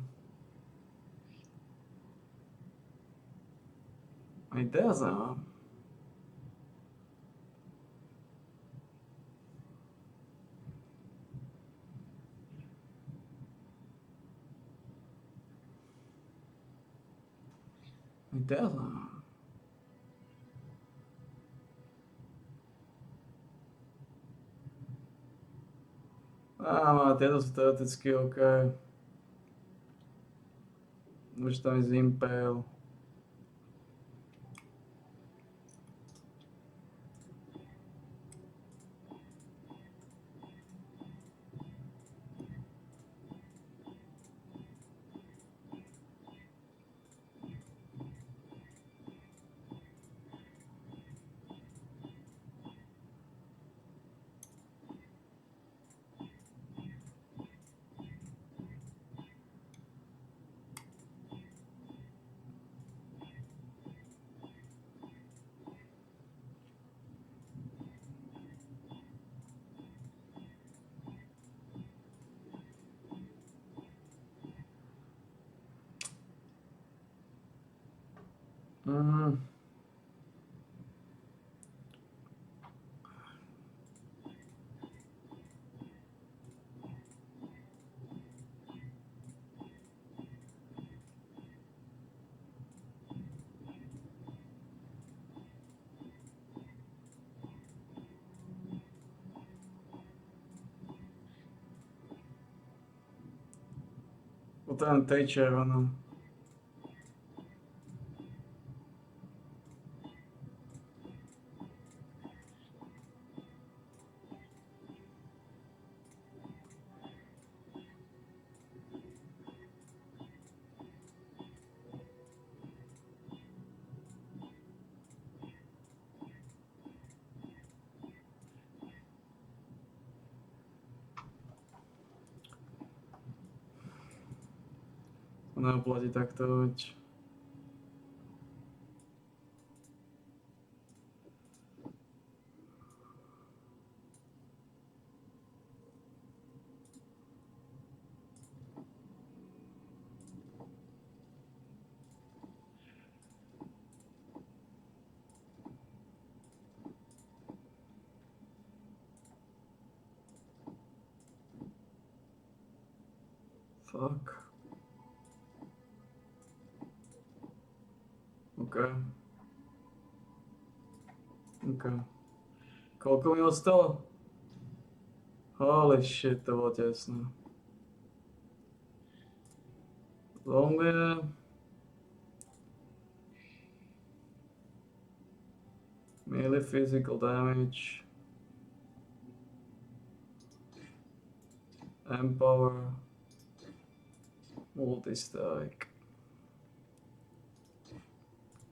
Ani teraz nemám. Ani teraz nemám. Tieto sú teoreticky OK. Môže tam ísť Impale. Potrebujem 3 červené. To neoplatí takto robiť. Fuck. OK. OK. Koľko mi ostalo? Holy shit, to bolo tesné. Zombie. Melee physical damage. Empower. Multi-strike.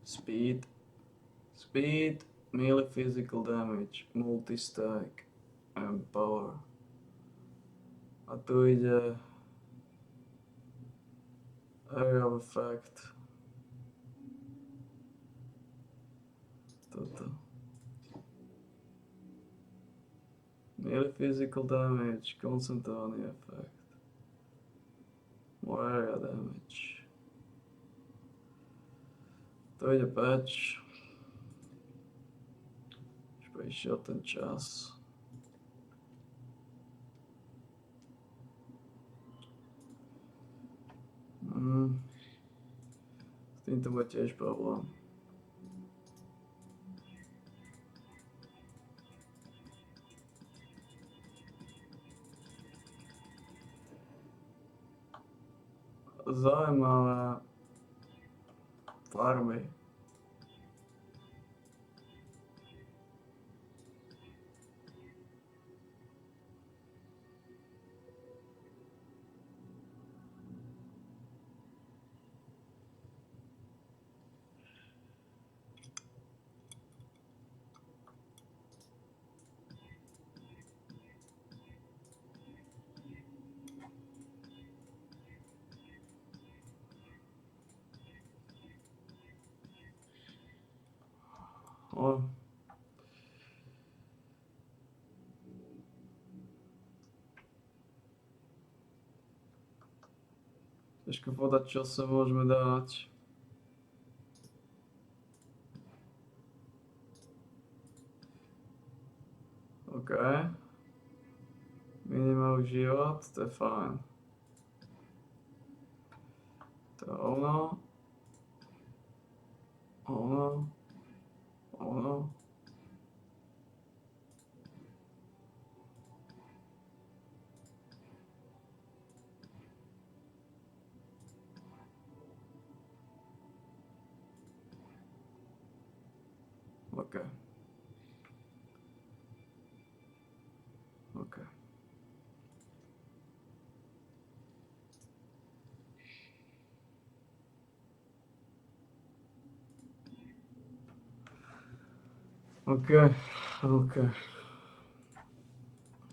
Speed. Speed. Melee physical damage. Multi-strike. Empower. A tu ide Area of Effect. Toto. Melee physical damage, concentrating effect. More area damage. To ide preč. Už prišiel ten čas. S týmto bude tiež problém. Zaujímavé farmy. O. Ťažko povedať, čo sa môžeme dať. OK. Minimal život, to je fajn. To je ono. Ono. Ono. OK. OK. OK, OK.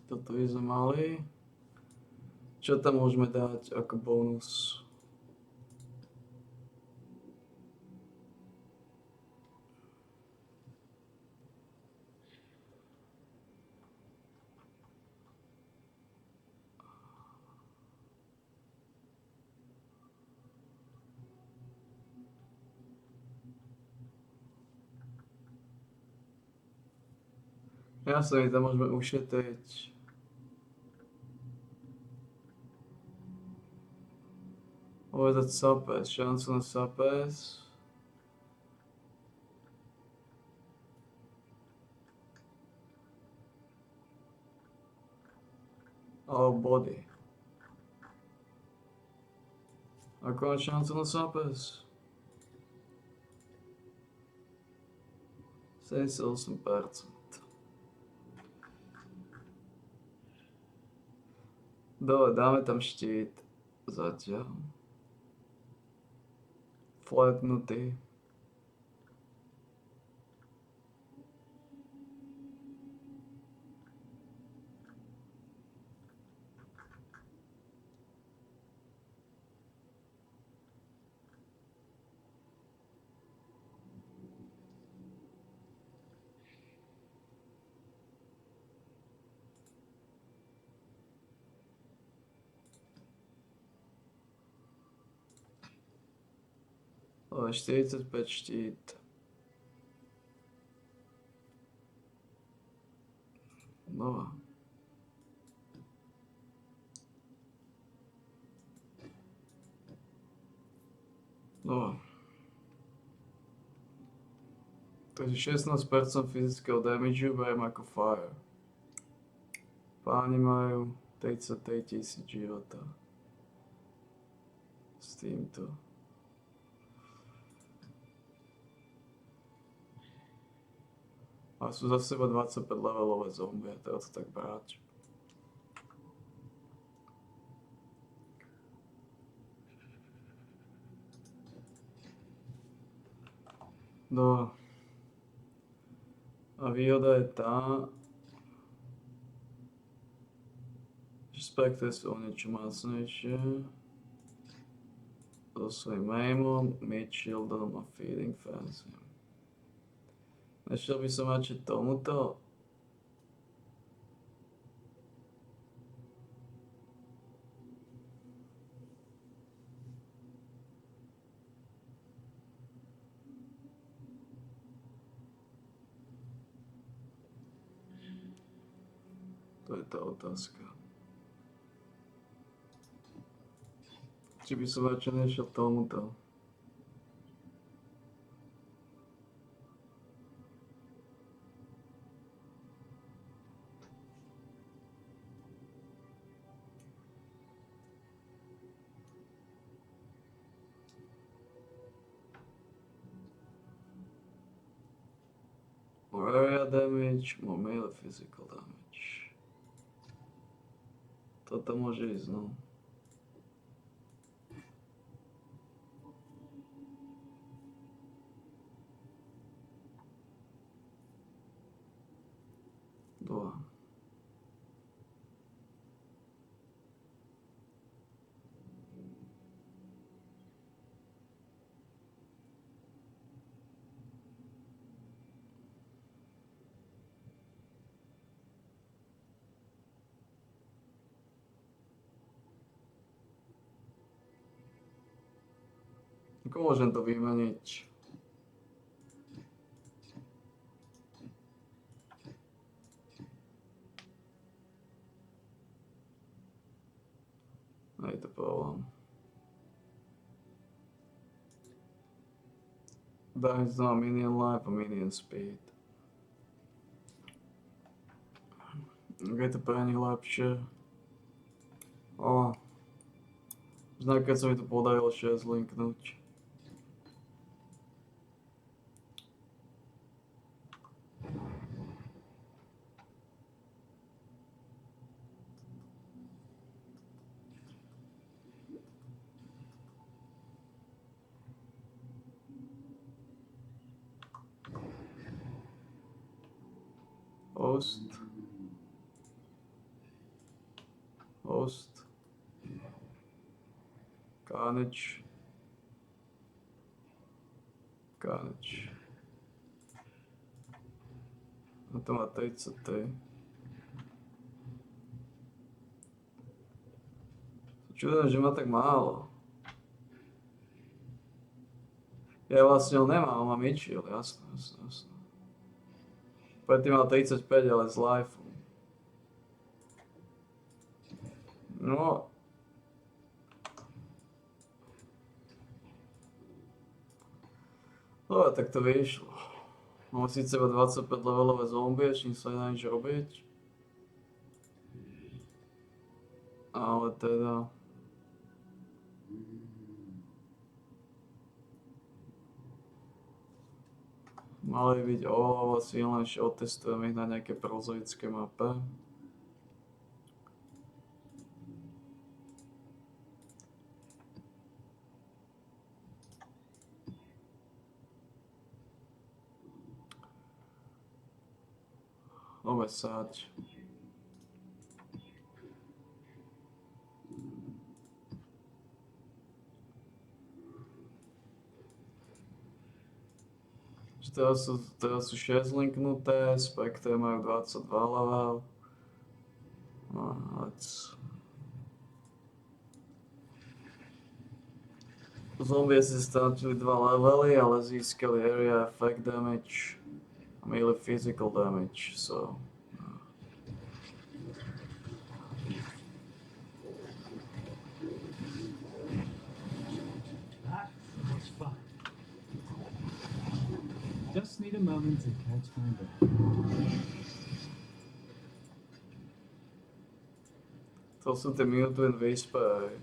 Toto je sme mali. Čo tam môžeme dať ako bonus? Jasne, my tam môžeme ušetriť. Povedať sapes, šancu na sapes. Alebo body. Ako mám šancu na sapes? 78%. Dobre, dáme tam štít. Zatiaľ. Flatnutý. Ale 45 štít. No. No. Takže 16% fyzického damageu beriem ako fire. Páni majú 33 000 života. S týmto. A sú zase iba 25 levelové zombie, treba to tak brať. No. A výhoda je tá, že spektre sú o niečo masnejšie. So svojím aimom, mid shieldom a feeding fancy. Nešiel by som radšej tomuto? To je tá otázka. Či by som radšej nešiel tomuto? More area damage, more melee physical damage. Toto môže ísť, no. Dva. Ako môžem to vymeniť? Je to problém. Damage na minion life a minion speed. Je to pre nich lepšie. Znak, keď sa mi to podarilo 6 linknúť. Host. Carnage. A to má 33. Čudujem, že má tak málo. Ja vlastne ho nemám, on má midfield, jasné. Predtým mal 35, ale z life. No. Dobre, tak to vyšlo. Mám síce iba 25 levelové zombie, čím sa nedá nič robiť. Ale teda... Mali byť oveľa silnejšie, otestujem ich na nejaké prozaické mape. Dobre sať. Teraz sú 6 linknuté, spektre majú 22 level. Zombie si stratili 2 levely, ale získali area effect damage a melee physical damage, so... That was fun. Just need a moment to catch my breath. To sú tie Mewtwo and Whisper.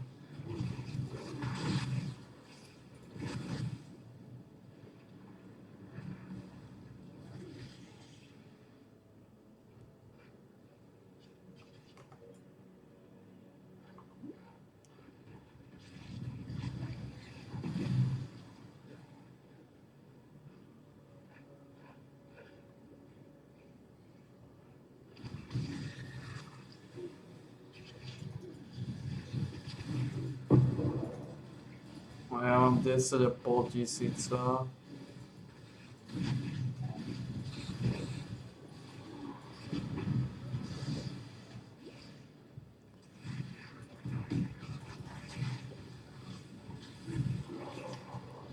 mám 10,5 tisíca.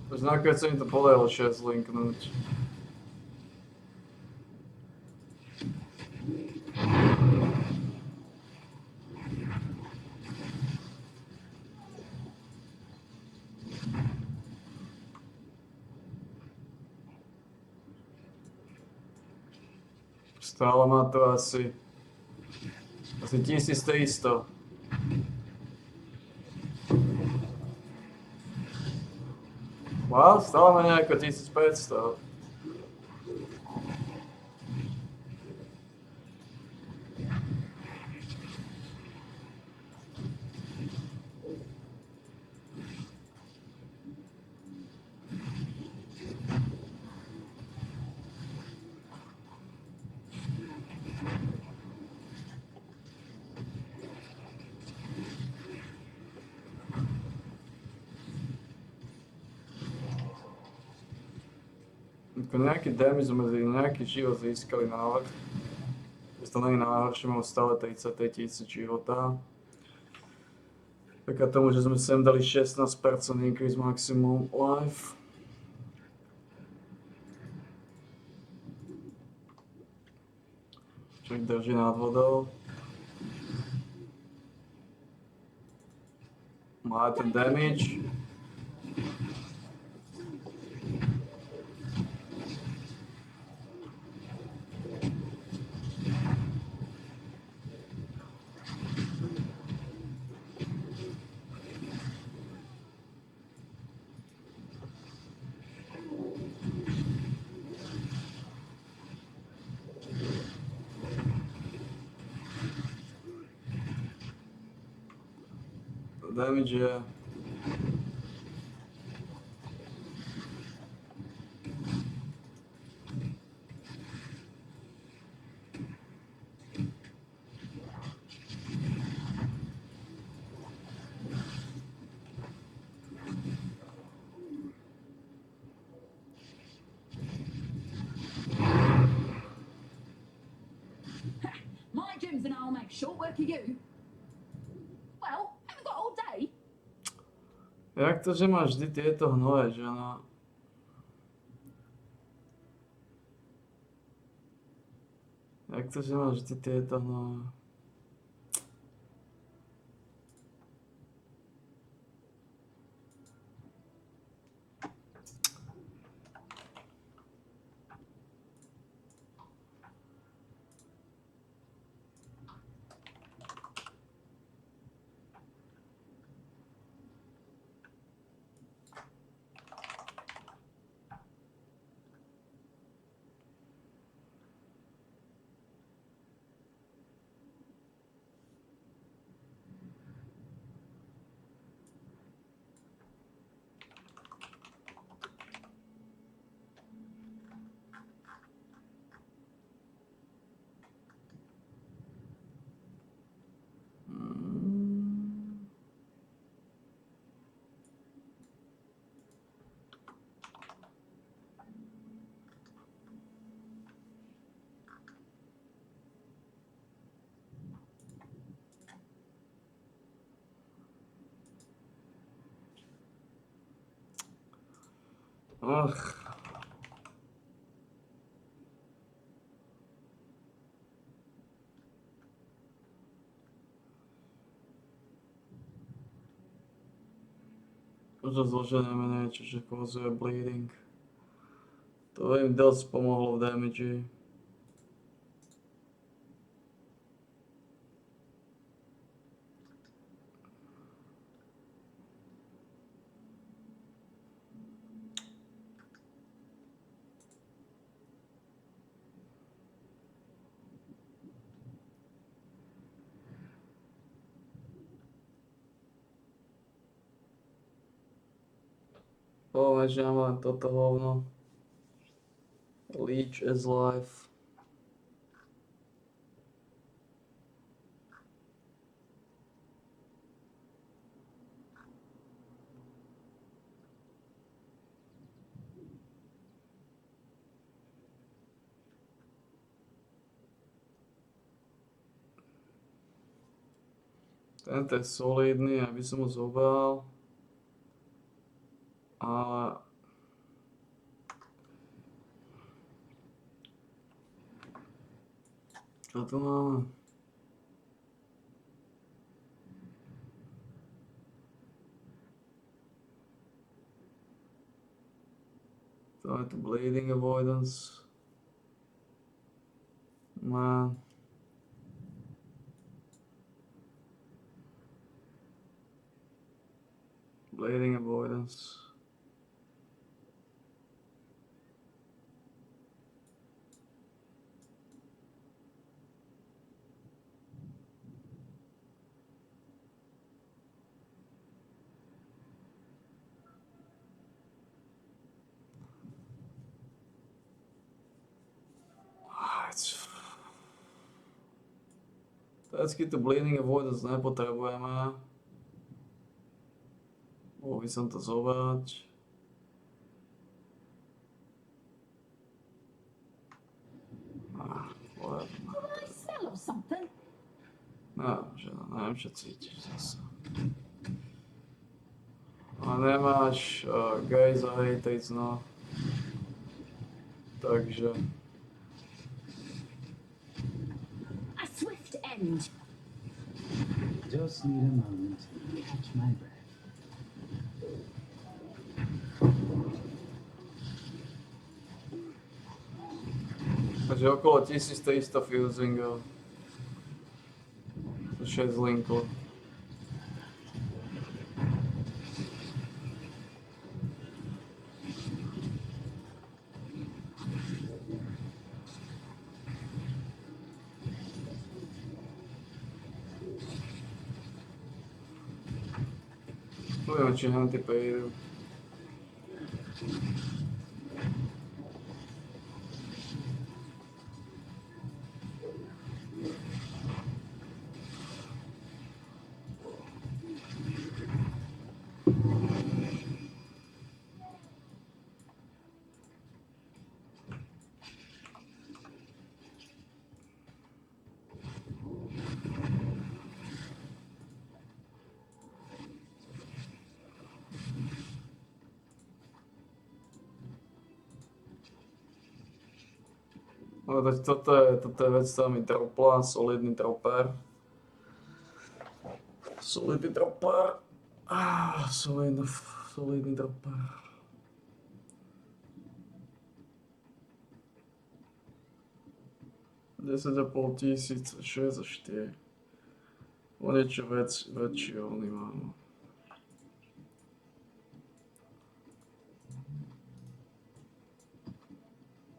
Už nakoniec sa mi to podarilo 6 linknúť. Stále má to asi 1300. Wow, stále má nejako 1500. Ako nejaký damage sme nejaký život získali návrh. Hvis to není najhoršie, mám stále 33 000 života. Vďaka tomu, že sme sem dali 16% increase maximum life. Čo ich drží nad vodou. Má ten damage. Damage je... My gyms and I'll make short work of you. Well, haven't got all day. Jak to, že máš vždy tieto hnoje, že no? Jak to, že máš vždy tieto hnoje? Ach. Možno zložené niečo, že kozuje bleeding. To im dosť pomohlo v damage. Že mám len toto hovno. Leech is life. Tento je solidný, aby som ho zobral. A čo tu máme? To je tu bleeding avoidance. Má. Bleeding avoidance. Vždycky tu bleeding avoidance nepotrebujeme. Mohol by som to zobrať. I smell of something. No, že neviem, čo cítiš zase. A nemáš guys a haters, no. Takže... A swift end. Just need a moment to catch my breath. Takže okolo 1300 fusingov. 6 linkov. Uvidíme, či henty prejdú. No tak toto je vec, ktorá mi dropla, solidný dropper. Solidný dropper. Solidný dropper. $10,500, 6 a 4. O niečo väčšie oni mám.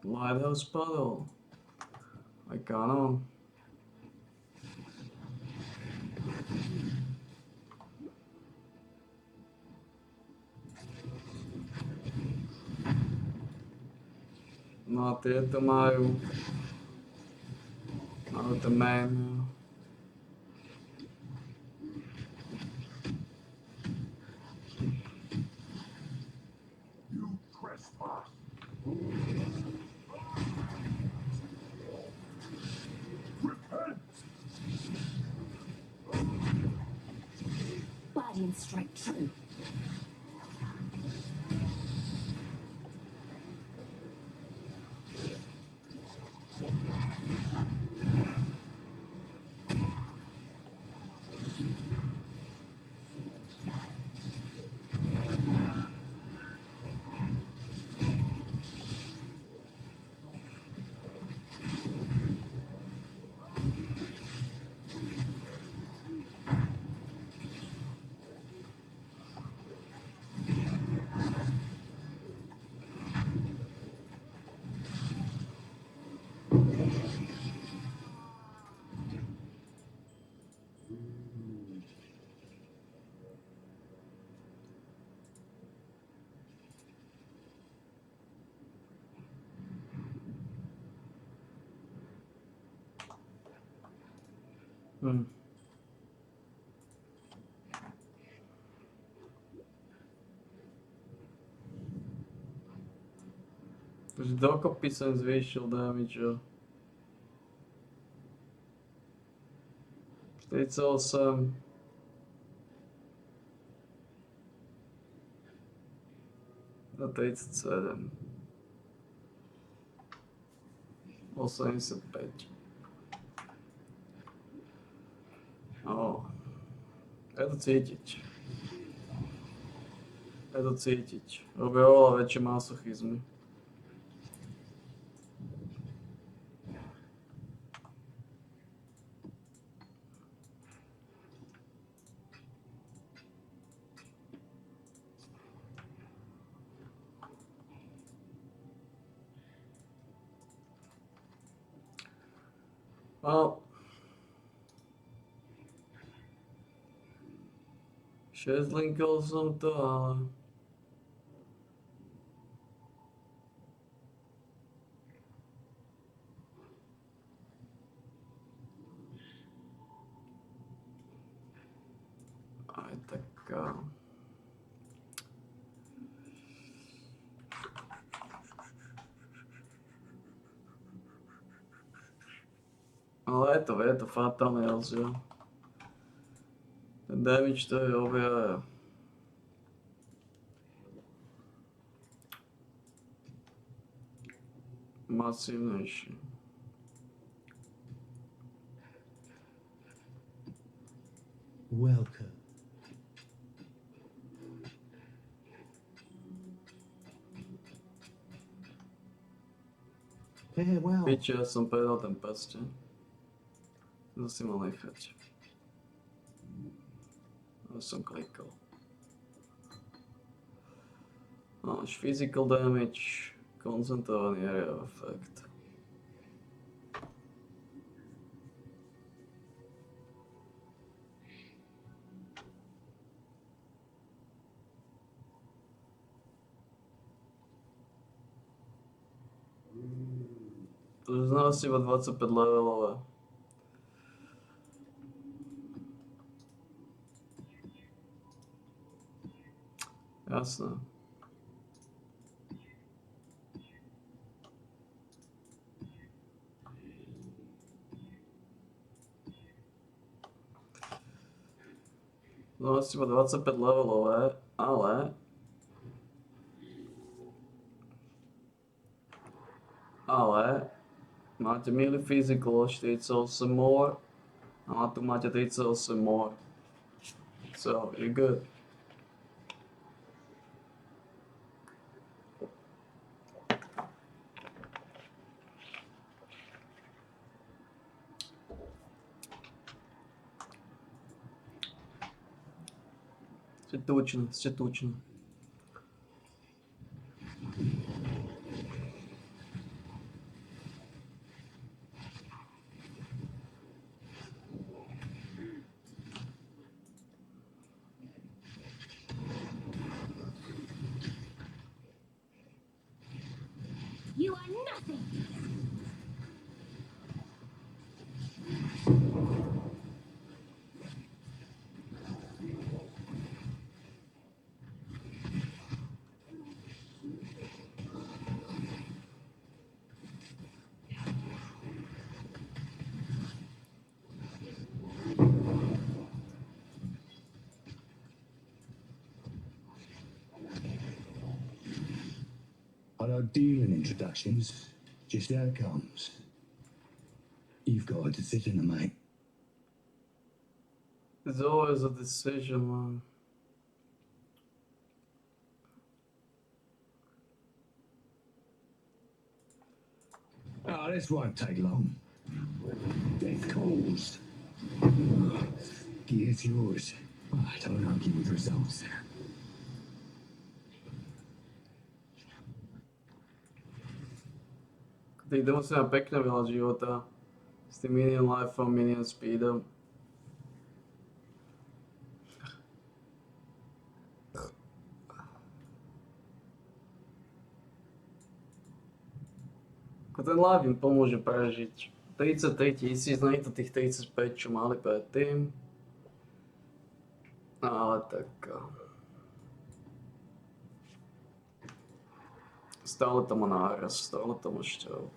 Lighthouse paddle. Aj kanon. No a tieto majú ten main. You trespass. Body and strike true. Takže dokopy som zvýšil damage o 48. Na 37. 85. Je to cítiť. Je to cítiť. Robia oveľa väčšie masochizmy. No, 6 linkol som to, ale... Aj taká... Ale je to fatálny rozdiel. Ten damage to je oveľa... masívnejší. Welcome. Farewell. Piči, ja som predal ten paste. To si mal nechať. To som klikol. Máš physical damage, koncentrovaný area effect. To znamená si iba 25 levelové. Jasné. No asi iba 25 levelové, ale máte melee physical 48 more a tu máte 38 more. So, you're good. Ste tučný. You are nothing. I don't deal in introductions, just outcomes. You've got a decision to make. There's always a decision, man. Oh, this won't take long. Death calls. Gear's yours. I don't argue with results. Tých musí mať pekne veľa života. S tým minion lifeom, minion speedom. Ako ten live im pomôže prežiť. 33 000, nie je to tých 35, čo mali predtým. Ale tak... Stále to má náraz, stále to má šťavu.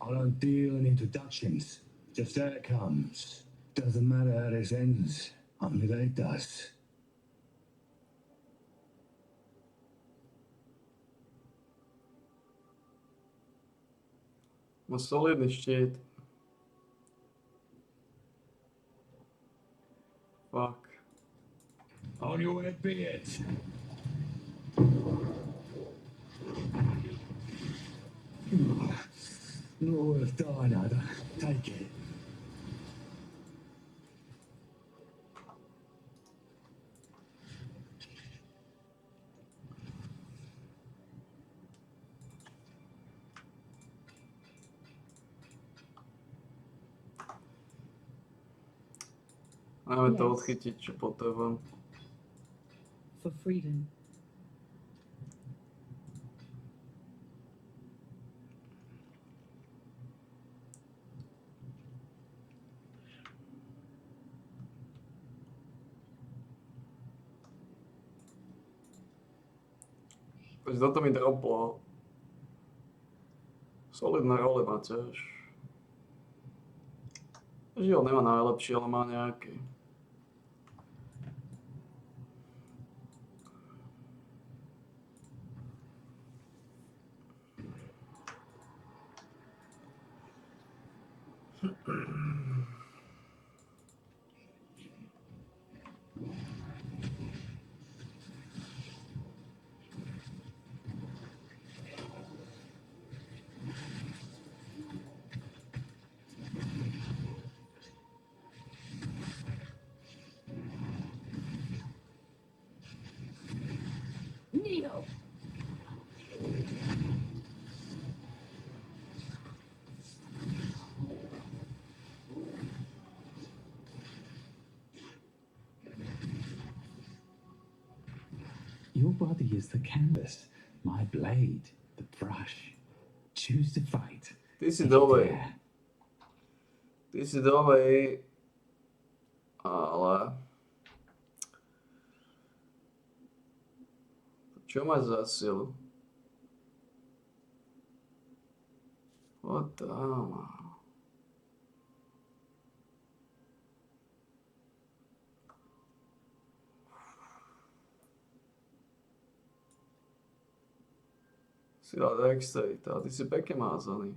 I don't deal in introductions. Just how it comes. Doesn't matter how this ends, only that it does. Má solidný štít. Fuck. On your way, be it. Not worth dying either. Take it. Máme to Yes. odchytiť, čo potrebujem. For freedom. Takže toto mi droplo. Solidné role má tiež. Žiaľ nemá najlepší, ale má nejaký. Needle. Your body is the canvas, my blade, the brush. Choose to fight. Ty si if you dovej. dare. Ty si dovej. Ale... Čo máš za silu? What the hell? Si dal dexterita, ty si pekne mázaný.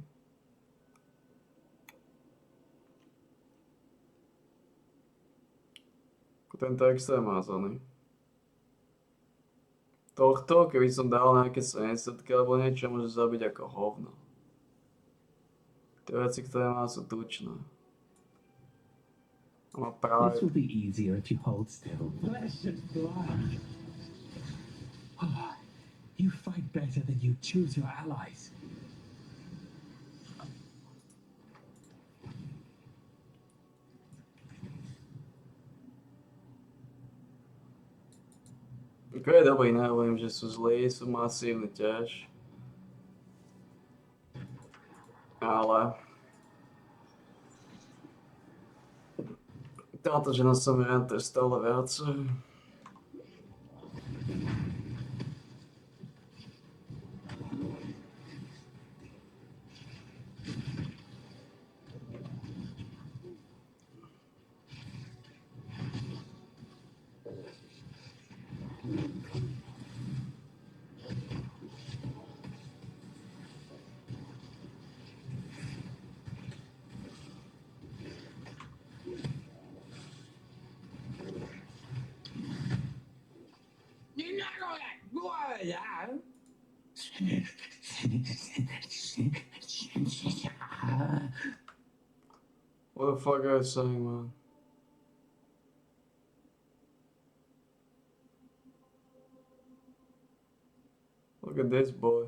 Ten text je mázaný. Tohto, keby som dal nejaké 70 alebo niečo, môže zabiť ako hovno. Tie veci, ktoré má, sú tučné. A má práve... This will be easier if you hold still. Flesh and blood. Oh, you fight better than you choose your allies. Ako je dobrý, nehovorím, že sú zlí, sú masívni tiež. Ale... Táto žena sa mi rentuje stále viacej. What the fuck are you saying, man? Look at this boy.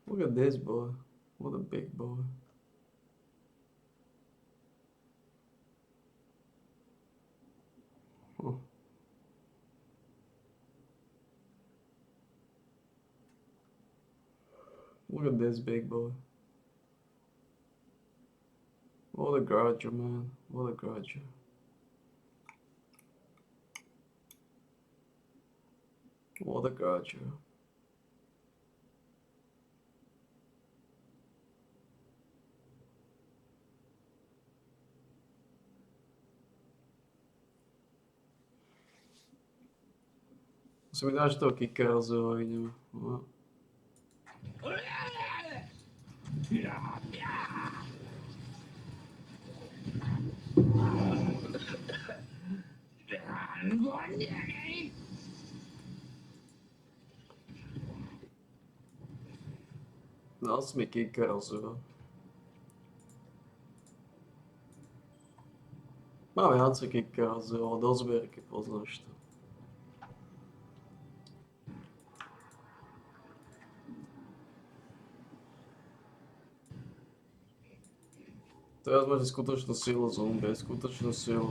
Look at this boy. What a big boy. Huh. Look at this big boy. What a grudger, man. What a grudger. What a grudger. Si mi dáš toho kickera z toho ideme. No. Dal si mi kickera z toho. Mám viacej kickera z toho, do zbierky poznáš to. Teraz máte skutočnú silu zombie, skutočnú silu.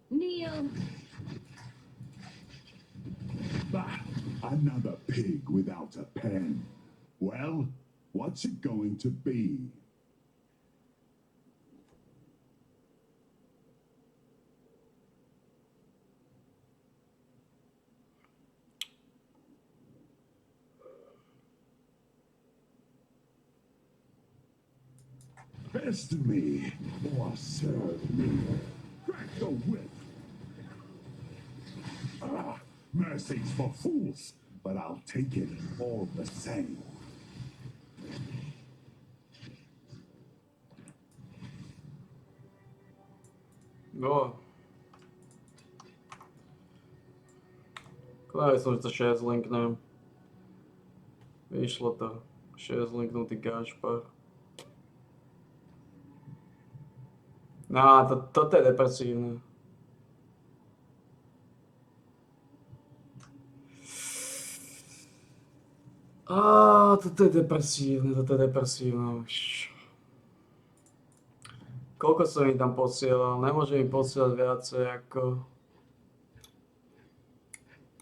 Neil. Bah, another pig without a pen. Well, what's it going to be? Best me or serve me. Crack the whip. Ah, mercy's for fools, but I'll take it all the same. No. Kladaj som, že to 6 linknem. Vyšlo to. 6 linknutý Gašpar. No, toto je depresívne. Toto je depresívne už. Koľko som im tam posielal? Nemôžem im posielať viacej ako...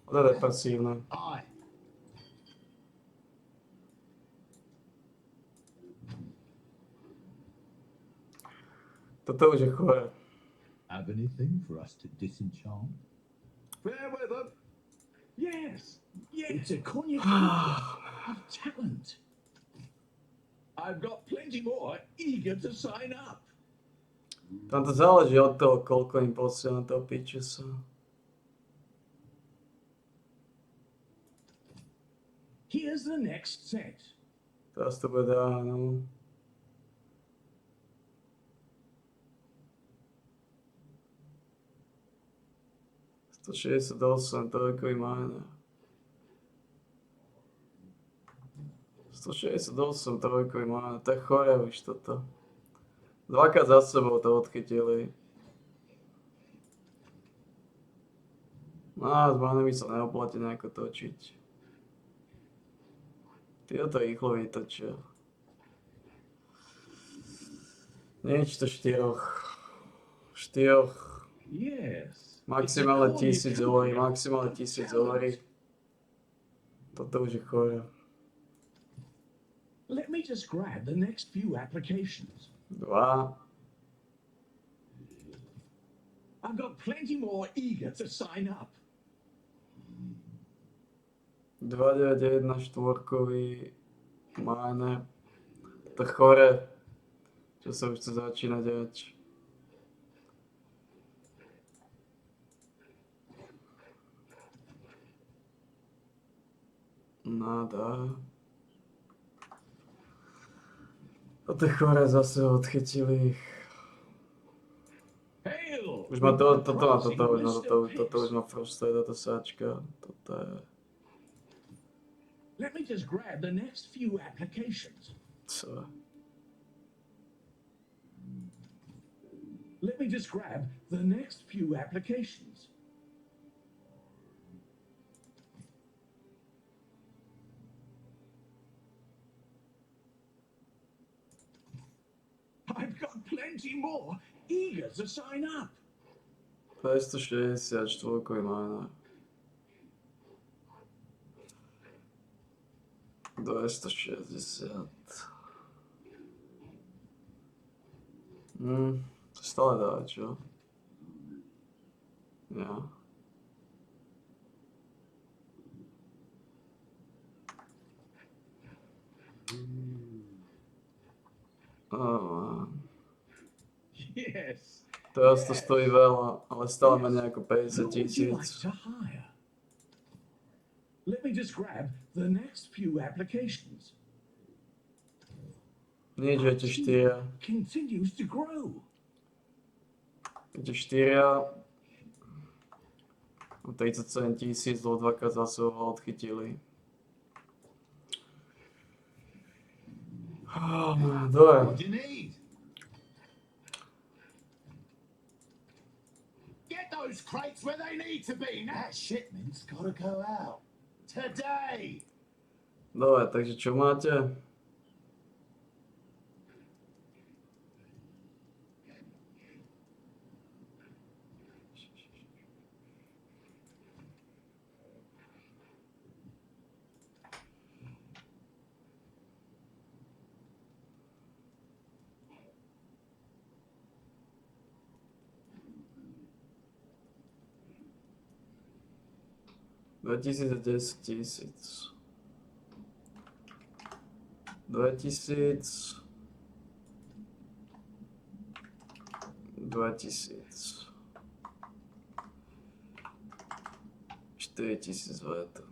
To je depresívne. Toto už je chore. Have anything for us to disenchant? Fair weather. Yes, it's a cornucopia of talent. I've got plenty more eager to sign up. Tam to záleží od toho, koľko im posielam toho pičesa. Here's the next set. Teraz to bude dá, no. To 68, trojkový miner. 168 trojkový miner, to je chore už toto. Dvakrát za sebou to odchytili. No, s banami sa neoplatí nejako točiť. Títo to rýchlo vytočia. Nič to štyroch. Yes. Maximálne 1000 hovorí, Toto už je chore. Let me just grab the next few applications. 2. I've got plenty more eager to sign up. 291 štvorkový miner. To chore. Čo sa už chce začínať dať. Nada. Toto je chore, zase odchytili ich. Už ma toto už ma frustruje, táto sáčka. Toto je... Let me just grab the next few applications. Co? Let me just grab the next few applications. I've got plenty more eager to sign up. 264 miner. 260. To stále dá, čo? Ja. Yes. Teraz to stojí veľa, ale stále Yes. menej ako 50 Who would you like 000. to hire? Let me just grab the next few applications. Nič, že tie 4. Continues to grow. Tie 4. 37 000, lebo dvakrát zase ho odchytili. Dobre. What do you need? Get those crates where they need to be. That shipment's gotta go out. Today. Dobre, takže čo máte? $2000 a 10 000. 2000. 2000. 4000 v этом.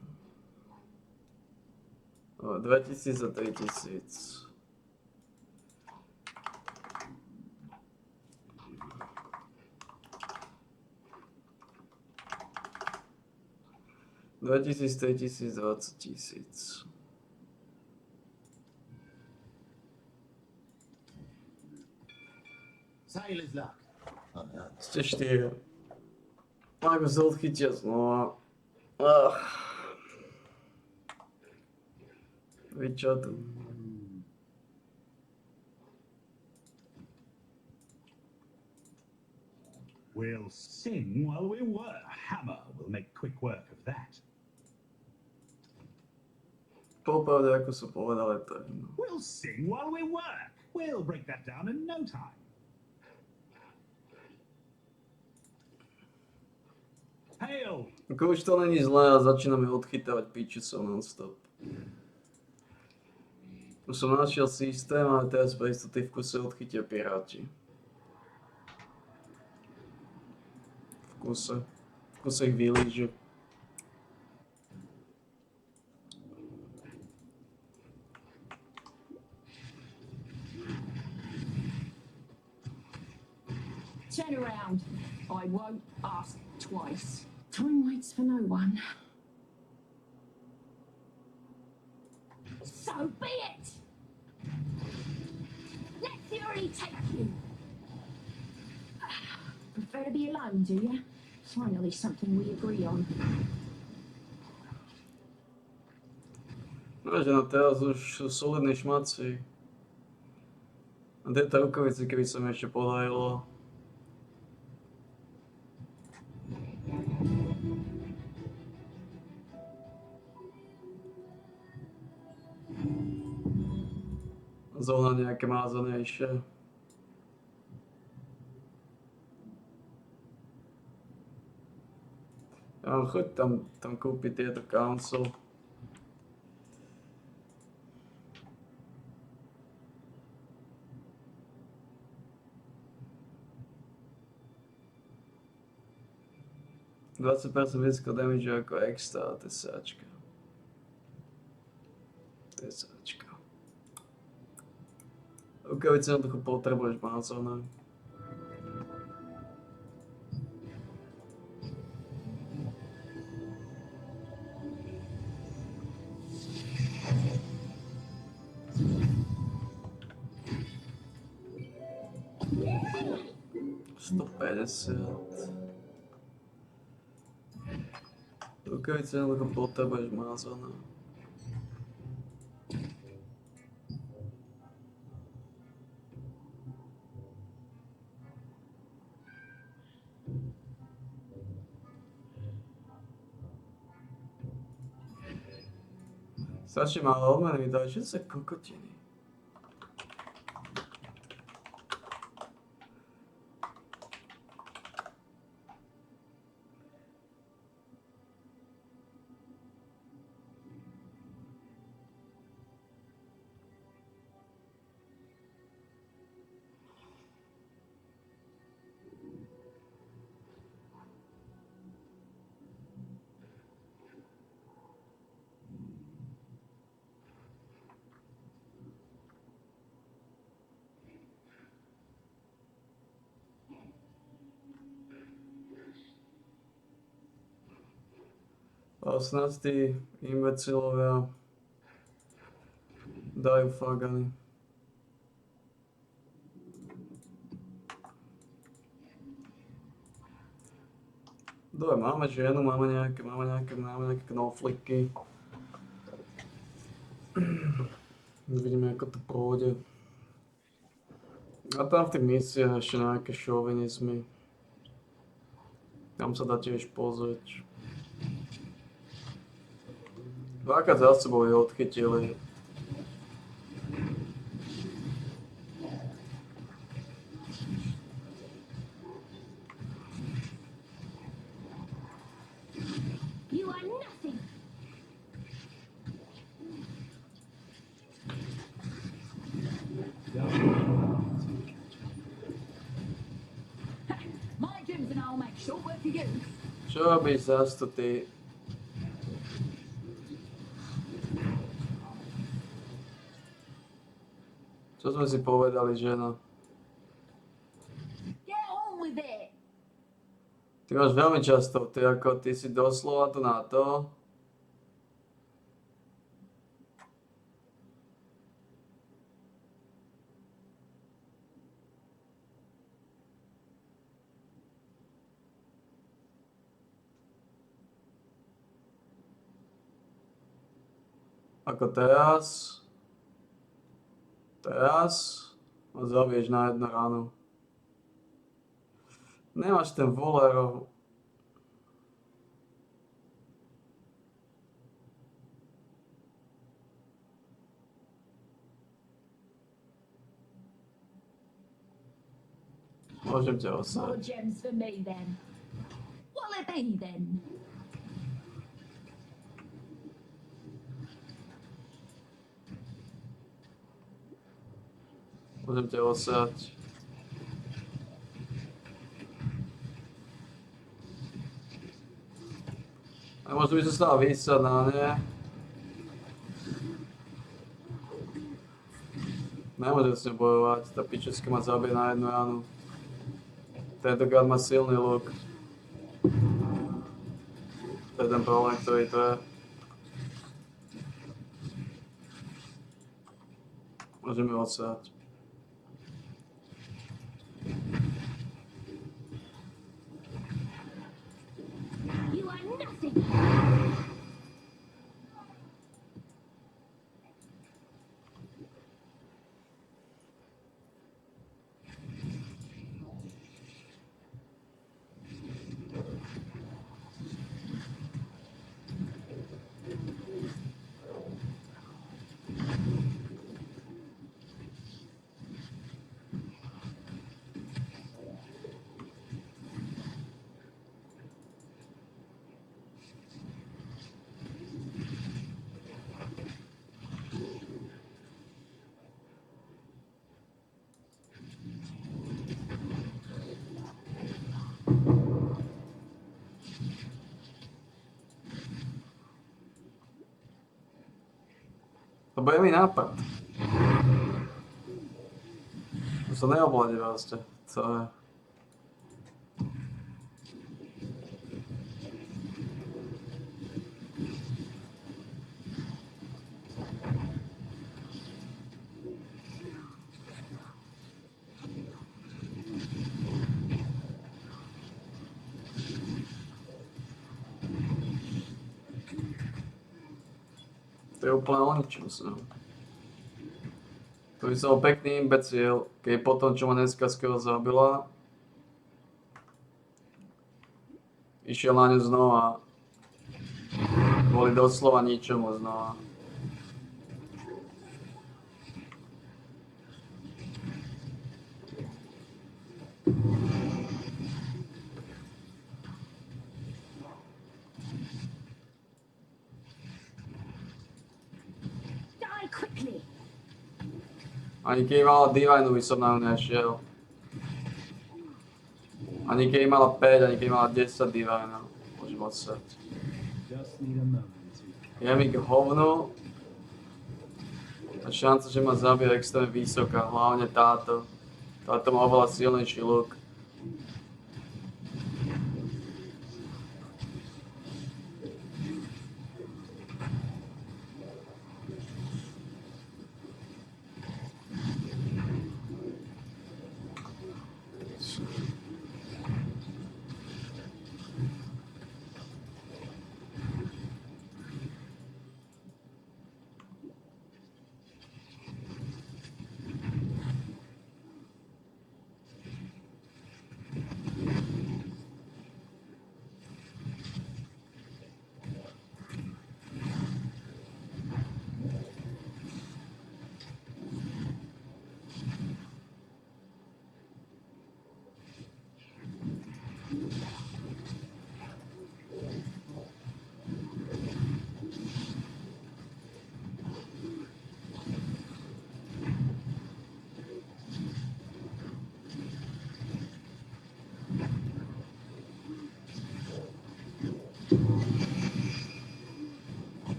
2000 a 3000. Dva tisíc, 3000, 20 000. Sailor's luck. Ste 4. Ako sa odchytia znova. Vy čo tu? We'll sing while we work. Hammer will make quick work of that. Popravde, ako som povedal, je to jedno. We'll sing while we work. We'll break that down in no time. Hail! Ako už to není zlé a začíname odchytávať pičusov non-stop. Už som našiel systém, ale teraz pre istoty v kuse odchytia piráti. V kuse ich vylížu. Turn around. I won't ask twice. Time waits for no one. So be it! Let fury take you. Prefer to be alone, do you? Finally something we agree on. No, že na teraz už sú solidní šmaci. A tieto rukavice, keby sa mi ešte podarilo. Zohnať nejaké mázanejšie. Ja choď tam kúpiť tieto council. %20% viac damage ako extra, to je sáčka. To je sáčka. Rukavice jednoducho potrebuješ mázane. $150. Rukavice jednoducho potrebuješ mázane. Strašne málo odmeny mi dali, čo to za kokotiny? A snad tí imbecilovia dajú fagany. Dobre, máme ženu, máme nejaké knofliky. Vidíme, ako to pôjde. A tam v tých misiách ešte nejaké šovinizmy. Tam sa dá tiež pozrieť. Dvakrát za sebou je odchytili. You are nothing. My gems and I'll make short work of you. Čo robíš zas tu ty? Čo sme si povedali, žena? Get on with it. Ty máš veľmi často, ty si doslova tu na to. Ako teraz. Teraz ma zavieš na jedno ráno. Nemáš ten volerov. Môžem ťa More osať. gems for me then. What'll it be then? Môžem ťa osať. A možno by som sa dal vysať na ne. Nemôžem s ňou bojovať, tá pičeska ma zabije na jednu ránu. Tentokrát má silný luk. To je ten problém, ktorý to je. Môžeme odsať. You are nothing. Lebo je mi nápad. To sa neobladí vlastne. Co je? To je úplne o ničom som. To by som bol pekný imbecil, keď potom, čo ma dneska skoro zabila, išiel na ňu znova. Kvôli doslova ničomu znova. Die quickly. Ani keď mala Divine, by som na ňu nešiel. Ani keď mala 5, ani keď mala 10 Divine. Môžem odsať. Just need a moment to. Je mi k hovnu. A šanca, že ma zabije, je extrémne vysoká. Hlavne táto. Táto má oveľa silnejší luk.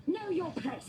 Know your place.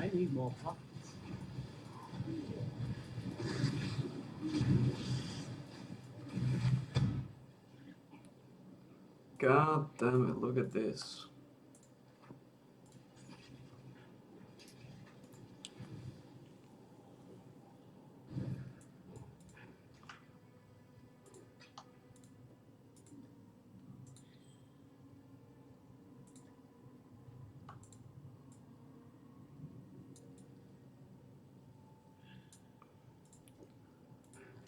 I need more pockets. God damn it, look at this.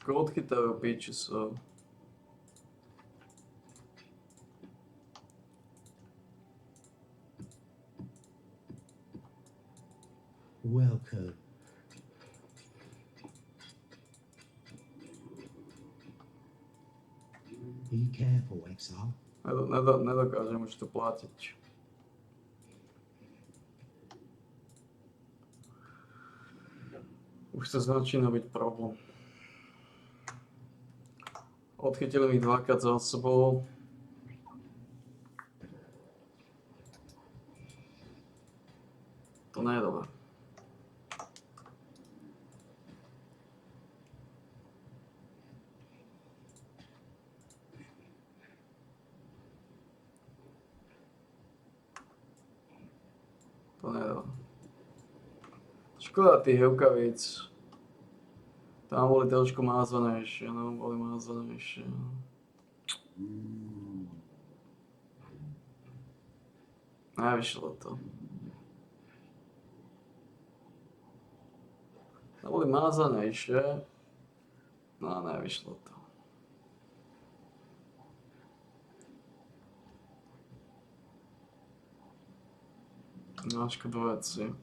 Gold chytajú piči, so... Welcome. Be careful, Exile. Nedokážem už to platiť. Už to začína byť problém. Odchytili mi dvakrát za sebou. To nie je dobré. To nie je dobré. Škoda tých rukavíc. Tam boli trošku mázanejšie, no, boli mázanejšie. Nevyšlo to. Tam boli mázanejšie, no a nevyšlo to. No, škoda veci.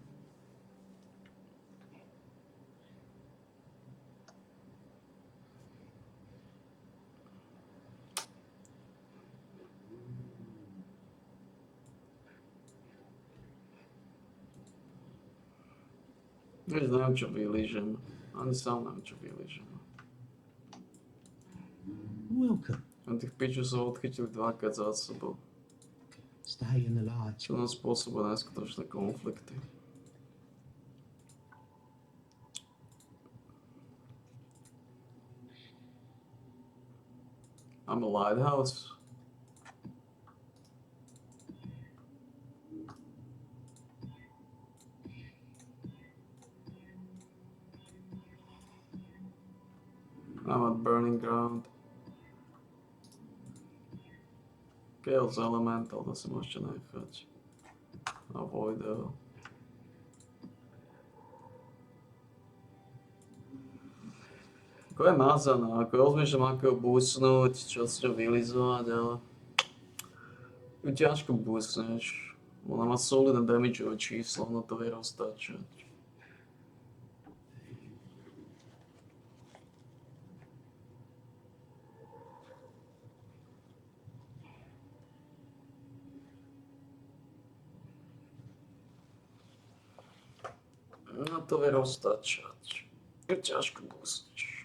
Už neviem, čo vylížem. Ani sám neviem, čo vylížem. Welcome. A tých pičov som odchytil dvakrát za sebou. Stay in the light. Čo nám spôsobuje neskutočné konflikty. I'm a lighthouse. I'm at burning ground. Chaos elemental, to si môžete nechať. Avoid ho. Ako je mázaná, ako rozmýšľam ako ho busnúť, čo s ňou vylizovať, ale ju ťažko busneš. Ona má solidné damageové číslo, ono to vie roztačať. No to vie roztačať. Ju ťažko busneš.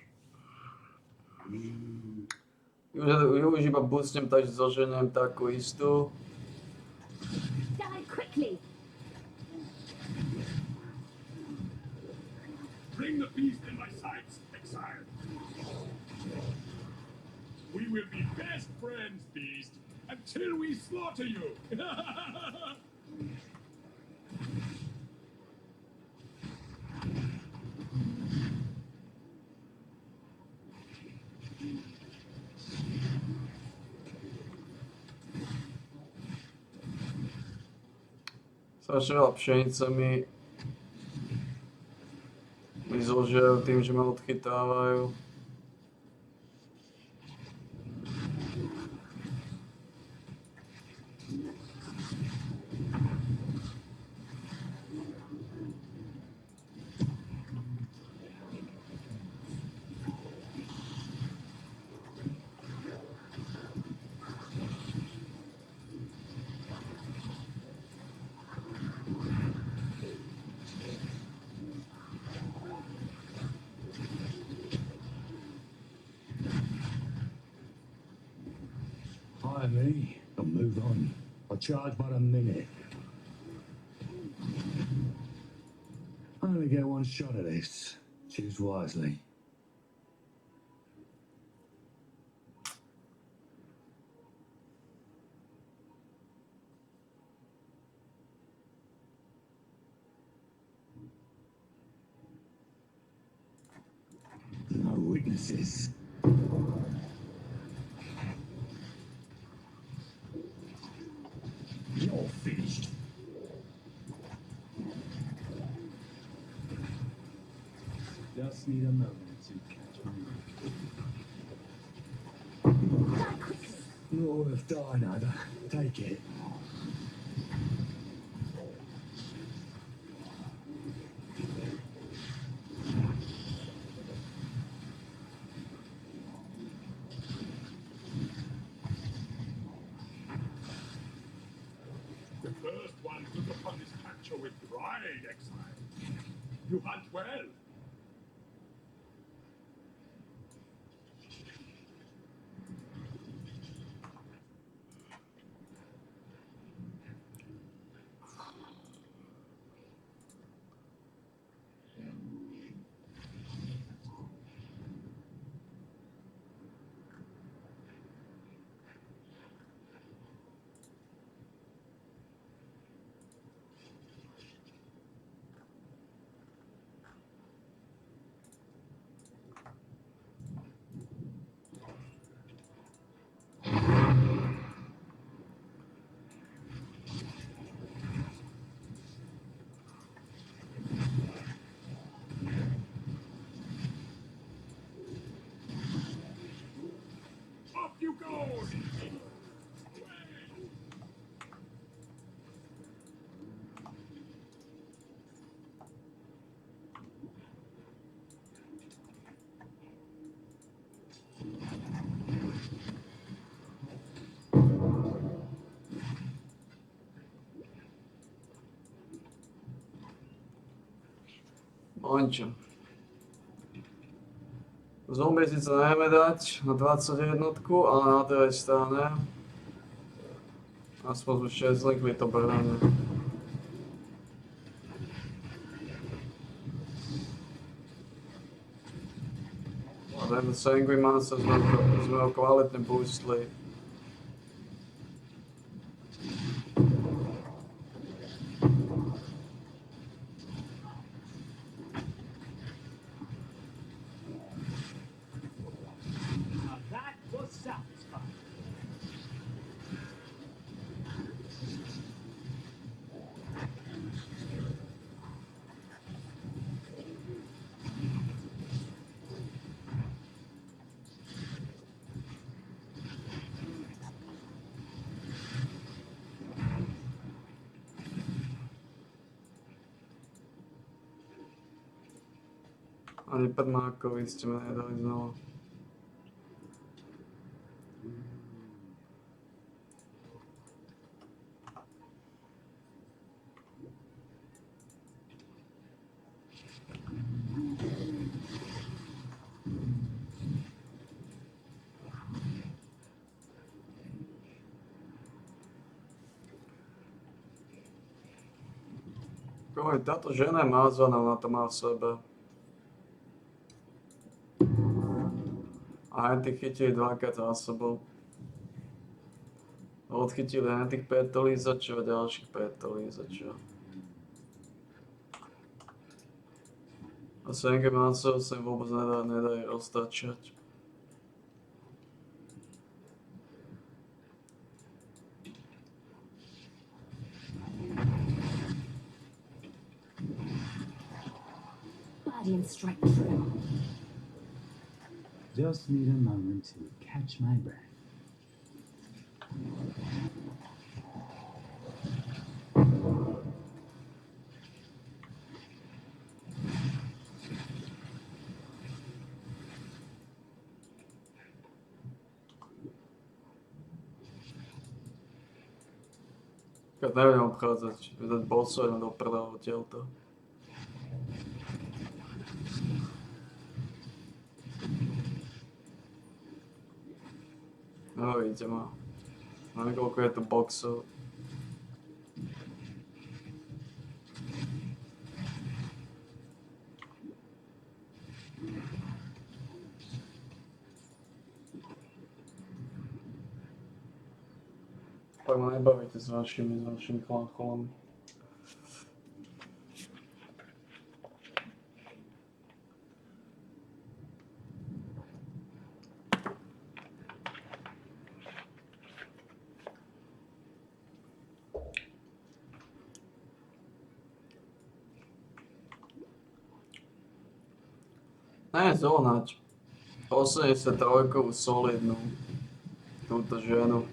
Ju už iba busnem, takže zoženiem takú istú. Die quickly! Bring the beast in my sights, Exile. We will be best friends, beast, until we slaughter you. Strašne veľa pšenice mi zložia tým, že ma odchytávajú. Hi, me. I'll move on. I'll charge but a minute. I only get one shot at this. Choose wisely. No witnesses. You're finished. Just need a moment to catch my breath. Not worth dying over. Take it. The first one took upon his capture with pride, Exile. You hunt well. Up you go! Mončo. Zombie síce nevieme dať na 21, ale na druhej strane aspoň sme 6 zlikli to brnenie. A ten Sanguine Master sme ho kvalitne boostli. Now that was satisfying. Ani 5 mákov ste ma nedali znova. Táto žena je mázaná, ona to má v sebe. A aj tých chytili dvakrát za sebou. Odchytili aj tých 5 lízačov a ďalších 5 lízačov. A Sanguimancov sa im vôbec nedajú roztačať. Body and strike true. Just need a moment to catch my breath. Keď neviem obchádzať, dať bossov do prdela odtiaľto. No vidíte ma. Neviem koľko je tu boxov. Tak ma nebavíte s vašimi chlacholami. Ne, zohnať 83 solidnú túto ženu.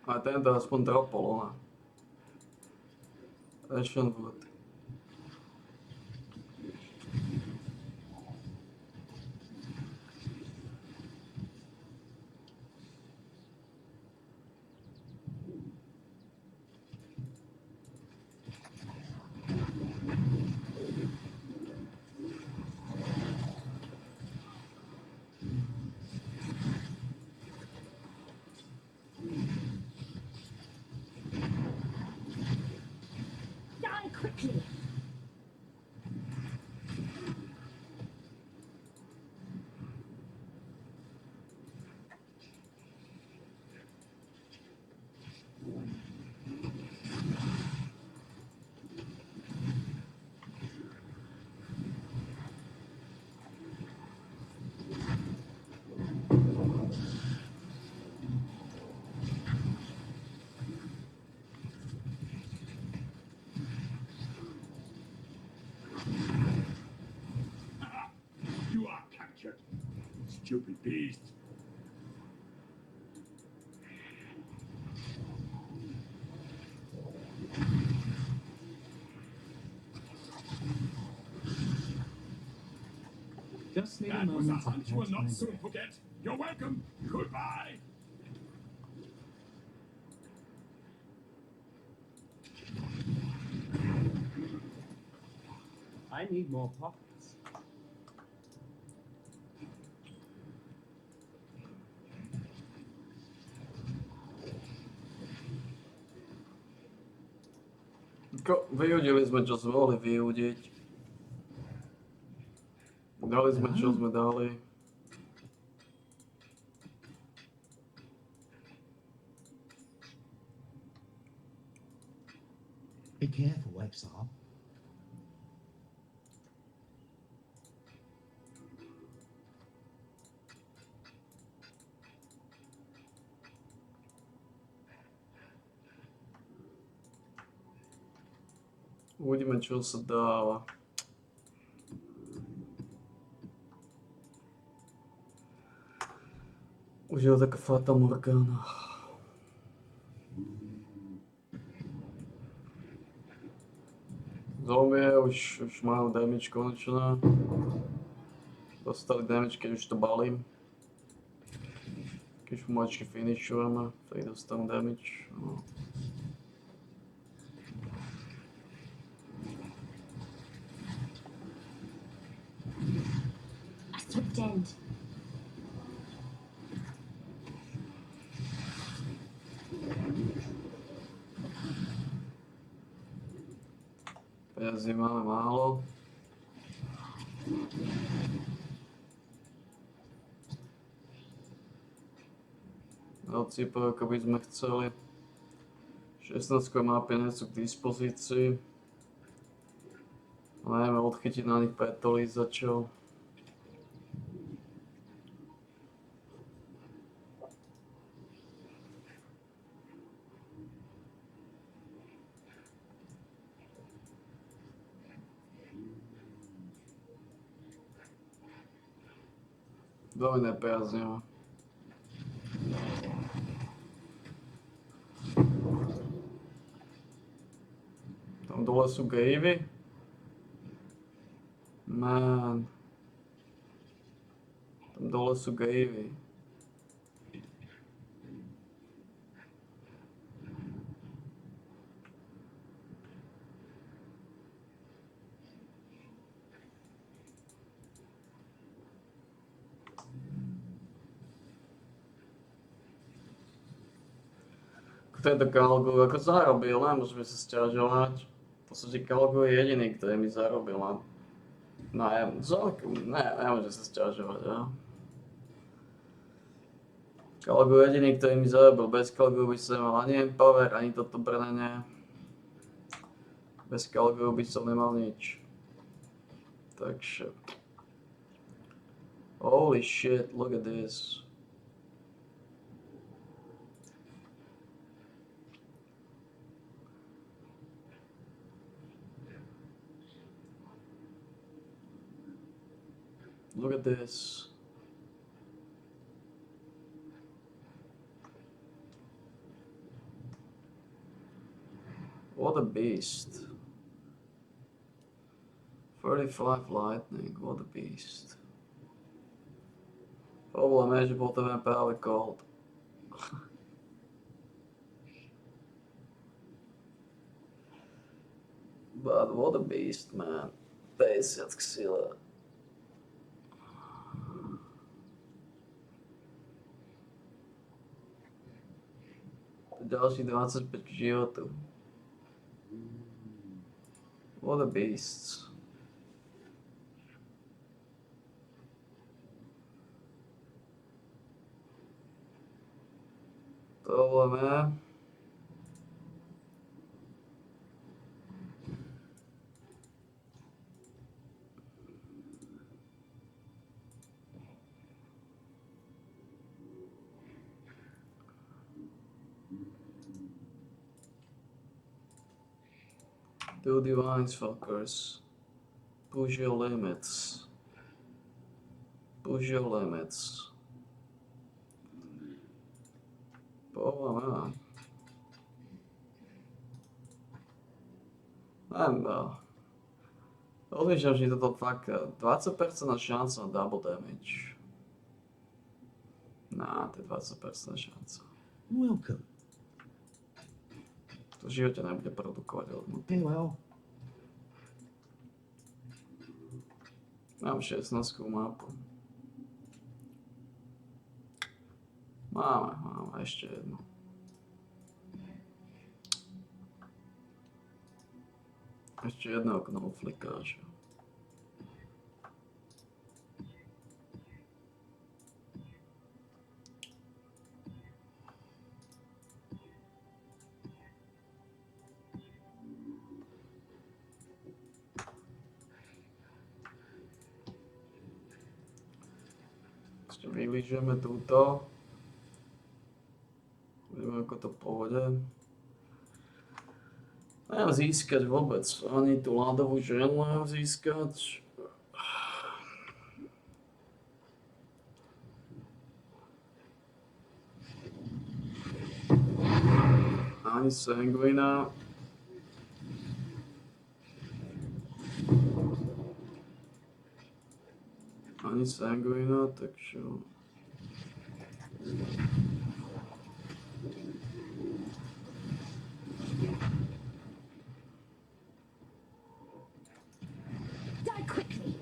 A tento aspoň dropol ona. Ration wood. Die quickly. stupid beast. Just need a That was a moment to hunt you will catch my not soon breath. forget. You're welcome. Goodbye. I need more pockets. Vyhodili sme, čo sme mohli vyhodiť. Dali sme, čo sme dali. Be careful, Exile. Uvidíme, čo sa dáva. Už je to taká Fata Morgana. Zombie už majú damage konečné. Dostali damage, keď už to balím. Keď pomačky finishujeme, tak dostanú damage. No. I slipped in. Peniazy máme málo. Odsypov, ako by sme chceli. 16 mapy nie sú k dispozícii. Najmä odchytiť na nich petolízačov. Veľmi nepriaznivo. Tam dole sú gavy. Man. Tam dole sú gavy. Tento Kalgu ako zarobil, nemôžeme sa sťažovať. V podstate Kalgu je jediný, ktorý mi zarobil nemôže sa sťažovať, ja. Kalgu je jediný, ktorý mi zarobil. Bez Kalgu by som nemal ani Empower, ani toto brnenie. Bez Kalgu by som nemal nič. Takže... Holy shit, look at this. Look at this. What a beast. 35 lightning, what a beast. Problém je, že potrebujem práve cold. But what a beast, man. 50 k sile. Ďalší 25 k životu. What a beast. Problém je, do divines, fuckers. Push your limits. Zbožiolemec. Povolám. Neviem, rozmýšľam, že je toto tak 20% šanca na double damage. No, to je 20% šanca. Welcome. To v živote nebude produkovať hodnotu. Well. Mám 16 mapu. Máme ešte jednu. Ešte jedného knoflikáča. Ešte vylížeme túto. Budeme ako to pôjde. Neviem získať vôbec, ani tú ľadovú ženu neviem získať. Ani Sanguina. Ani Sanguina, takže... Die quickly.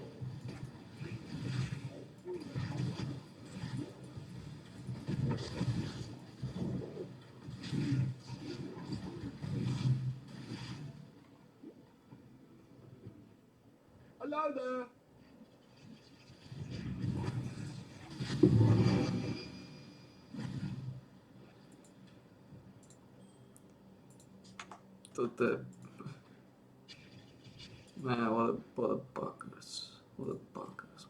Hello there. Toto je... Man, what a buggers. What a buggers.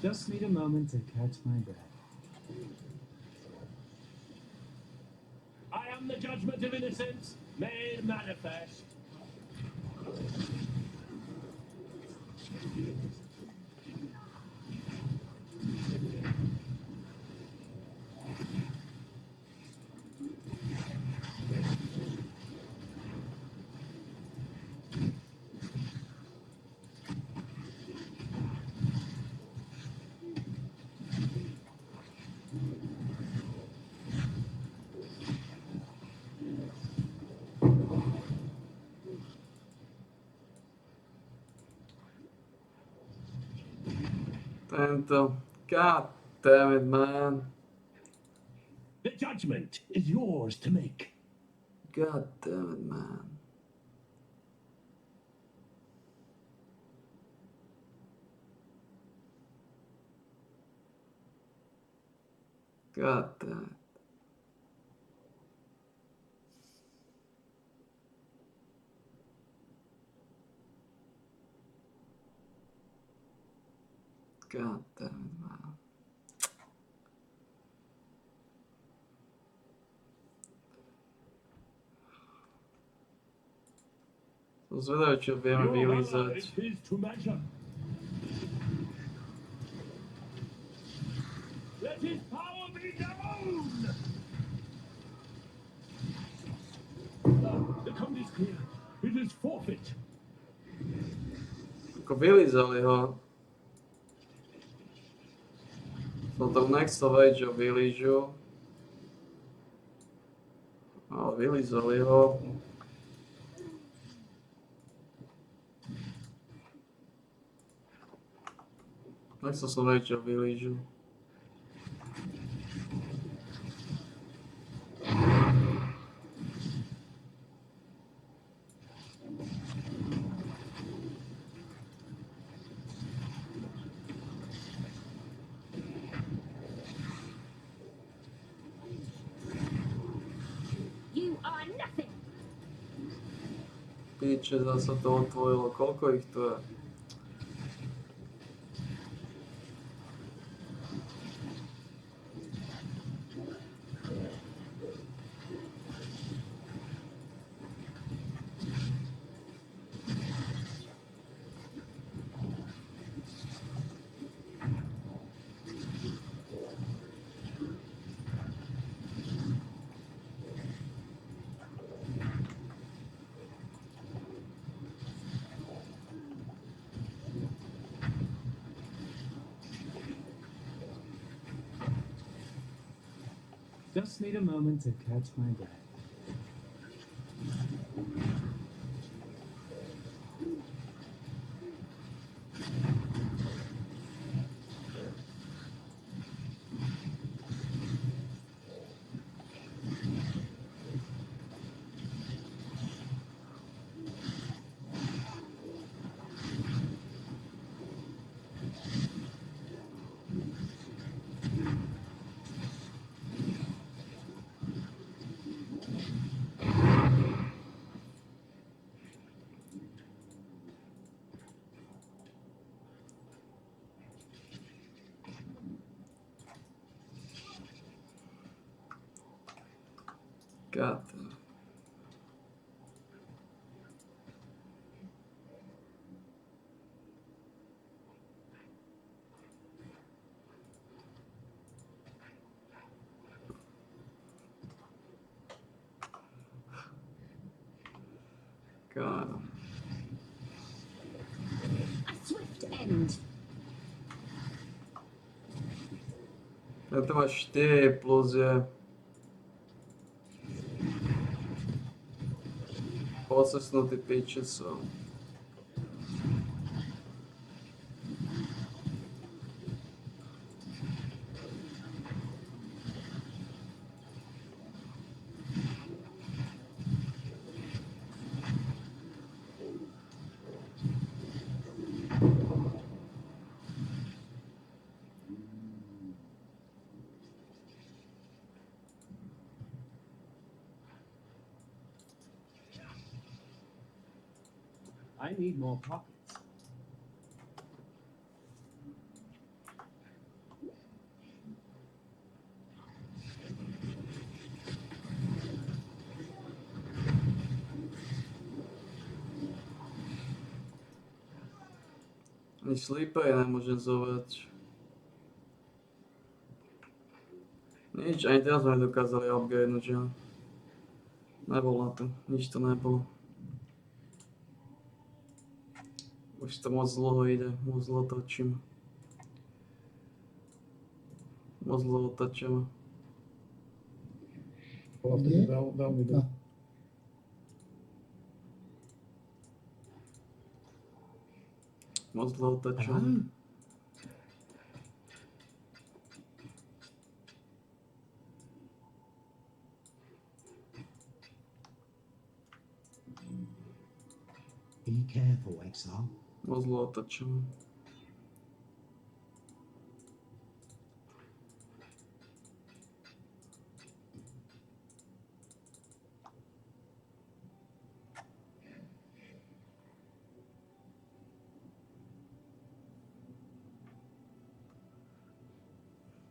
Just need a moment to catch my breath. I am the judgment of innocence made manifest. Tento. God damn it, man. The judgment is yours to make. God damn it, man. God damn it. God damn it, man. Som zvedavý, čo vieme vylízať. Is his to measure. Let his power be known. The code is clear. It is forfeit. Ako vylízali ho. Som to next of age vylížu. Ale vylízali ho. Tak som niečo vylížil. You are nothing. Píče, zase to otvorilo. Koľko ich tu je? Just need a moment to catch my breath. God. God. A swift end. Ja to máš 4 plus je 8 piče sú. I need more pockets. Ani sleeper ja nemôžem zobrať. Nič, ani teraz sme nedokázali upgradenúť, že? Nebolo to, nič to nebolo. Už to moc dlho ide, moc dlho točím. Moc dlho točím. Bola vtedy veľmi dlho. Moc dlho točím. Be careful, Exile. Moc dlho točím.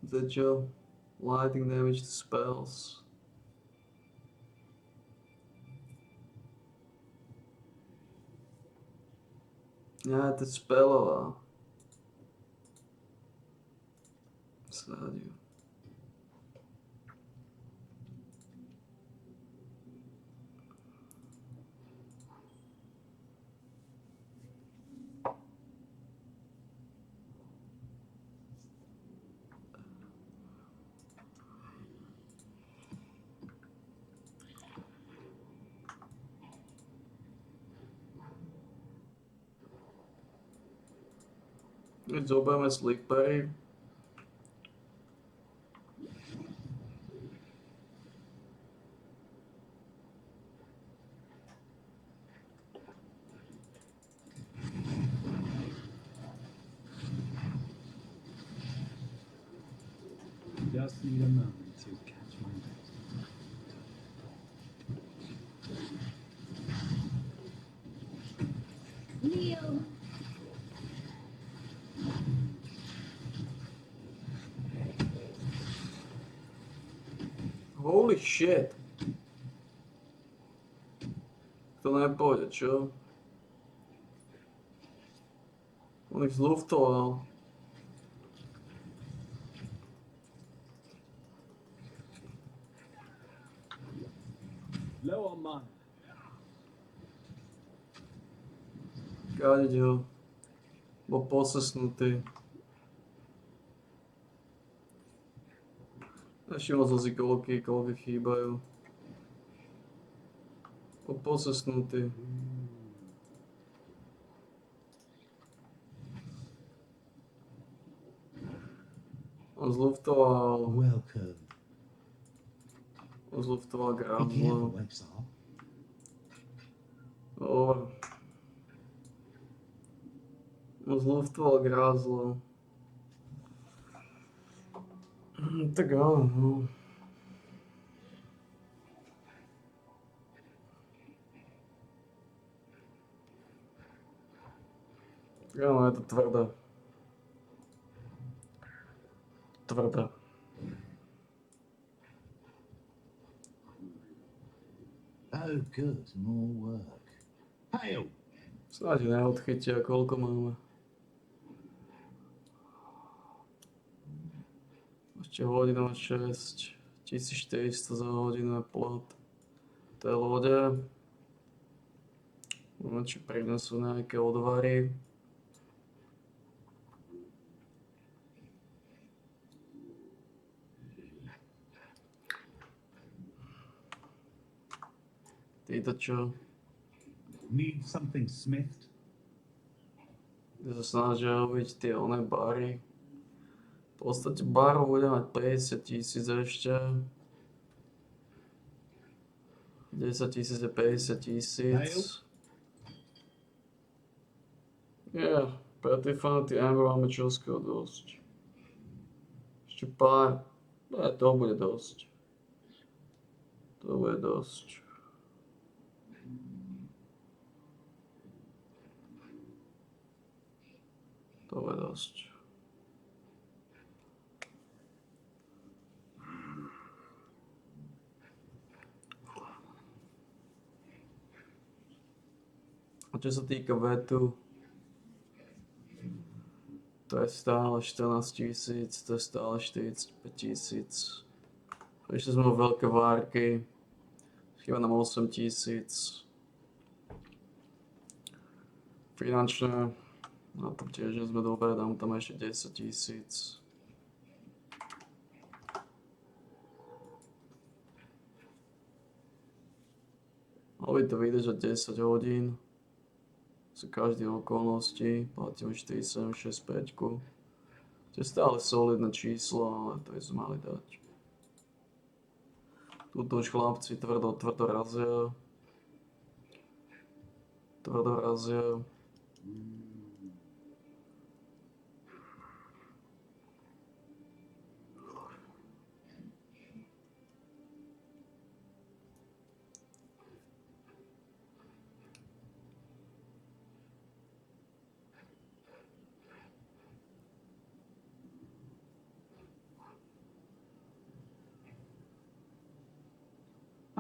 The gel, lightning damage to spells. Ja, to spellová. Sádiu. Keď zoberieme slippery, Just need a moment to catch my breath. Neil. holy shit. To nepôjde, čo? On ich zluftoval. Low on mana. Kádeť ho. Bol posesnutý. Nevšimol som si, koľky chýbajú. Bol posesnutý. On zluftoval... Welcome. On zluftoval Be grázlo. careful, Exile. Dobre. On zluftoval grázlo. Tak áno. Tak áno, je to tvrdé. Tvrdé. Oh, good. More work. Hail! Snáď neodchytia, koľko máme. Ešte hodinu 6. 1400 za hodinu je plot. To je lode. Uvidíme, či prinesú nejaké odvary. Títo čo? Need something smithed? Kde sa snažia robiť tie oné bary. V podstate barov bude mať 50 000 ešte. 10 000 je 50 000. Yeah, pre tie fanty Amber máme čoskoro dosť. Ešte pár. To bude dosť. To bude dosť. To bude dosť. A čo sa týka vetu, to je stále 14 000, to je stále 45 000. Ešte sme vo veľké várky, chýba nám 8 000. Finančne, na tom tiež nie sme dobre, dám tam ešte 10 000. Malo by to vydržať 10 hodín. Za každé okolnosti platíme 4765. To je stále solidné číslo, ale to by sme mali dať. Tuto už chlapci tvrdo razia. Tvrdo razia.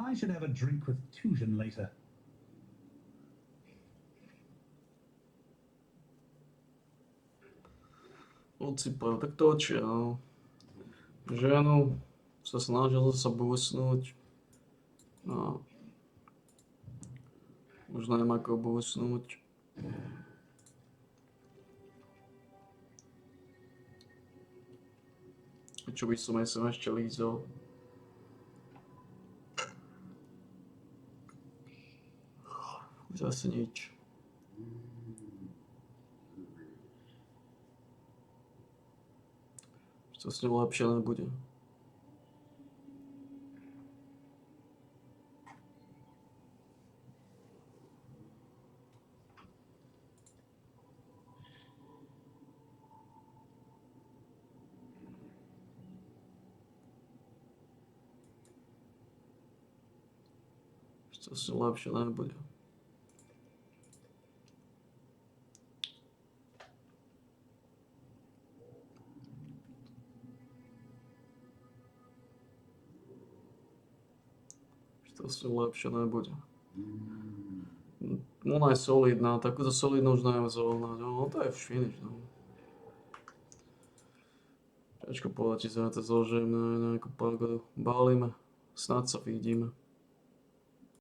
I should have a drink with Tujan later. Odsypal, tak točia, no. Ženu sa snažil sa búsnuť. No. Už neviem ako búsnuť. Čo by som ešte lízol? Zase nič. To s ňou lepšie nebude. To s ňou lepšie nebude. To s ňou lepšie nebude. Ona je solidná, takúto solidnú už neviem zohnať. No to je finish, no. Ťažko povedať, či sa na to zložím, na nejakú pagodu. Balíme, snad sa vidíme.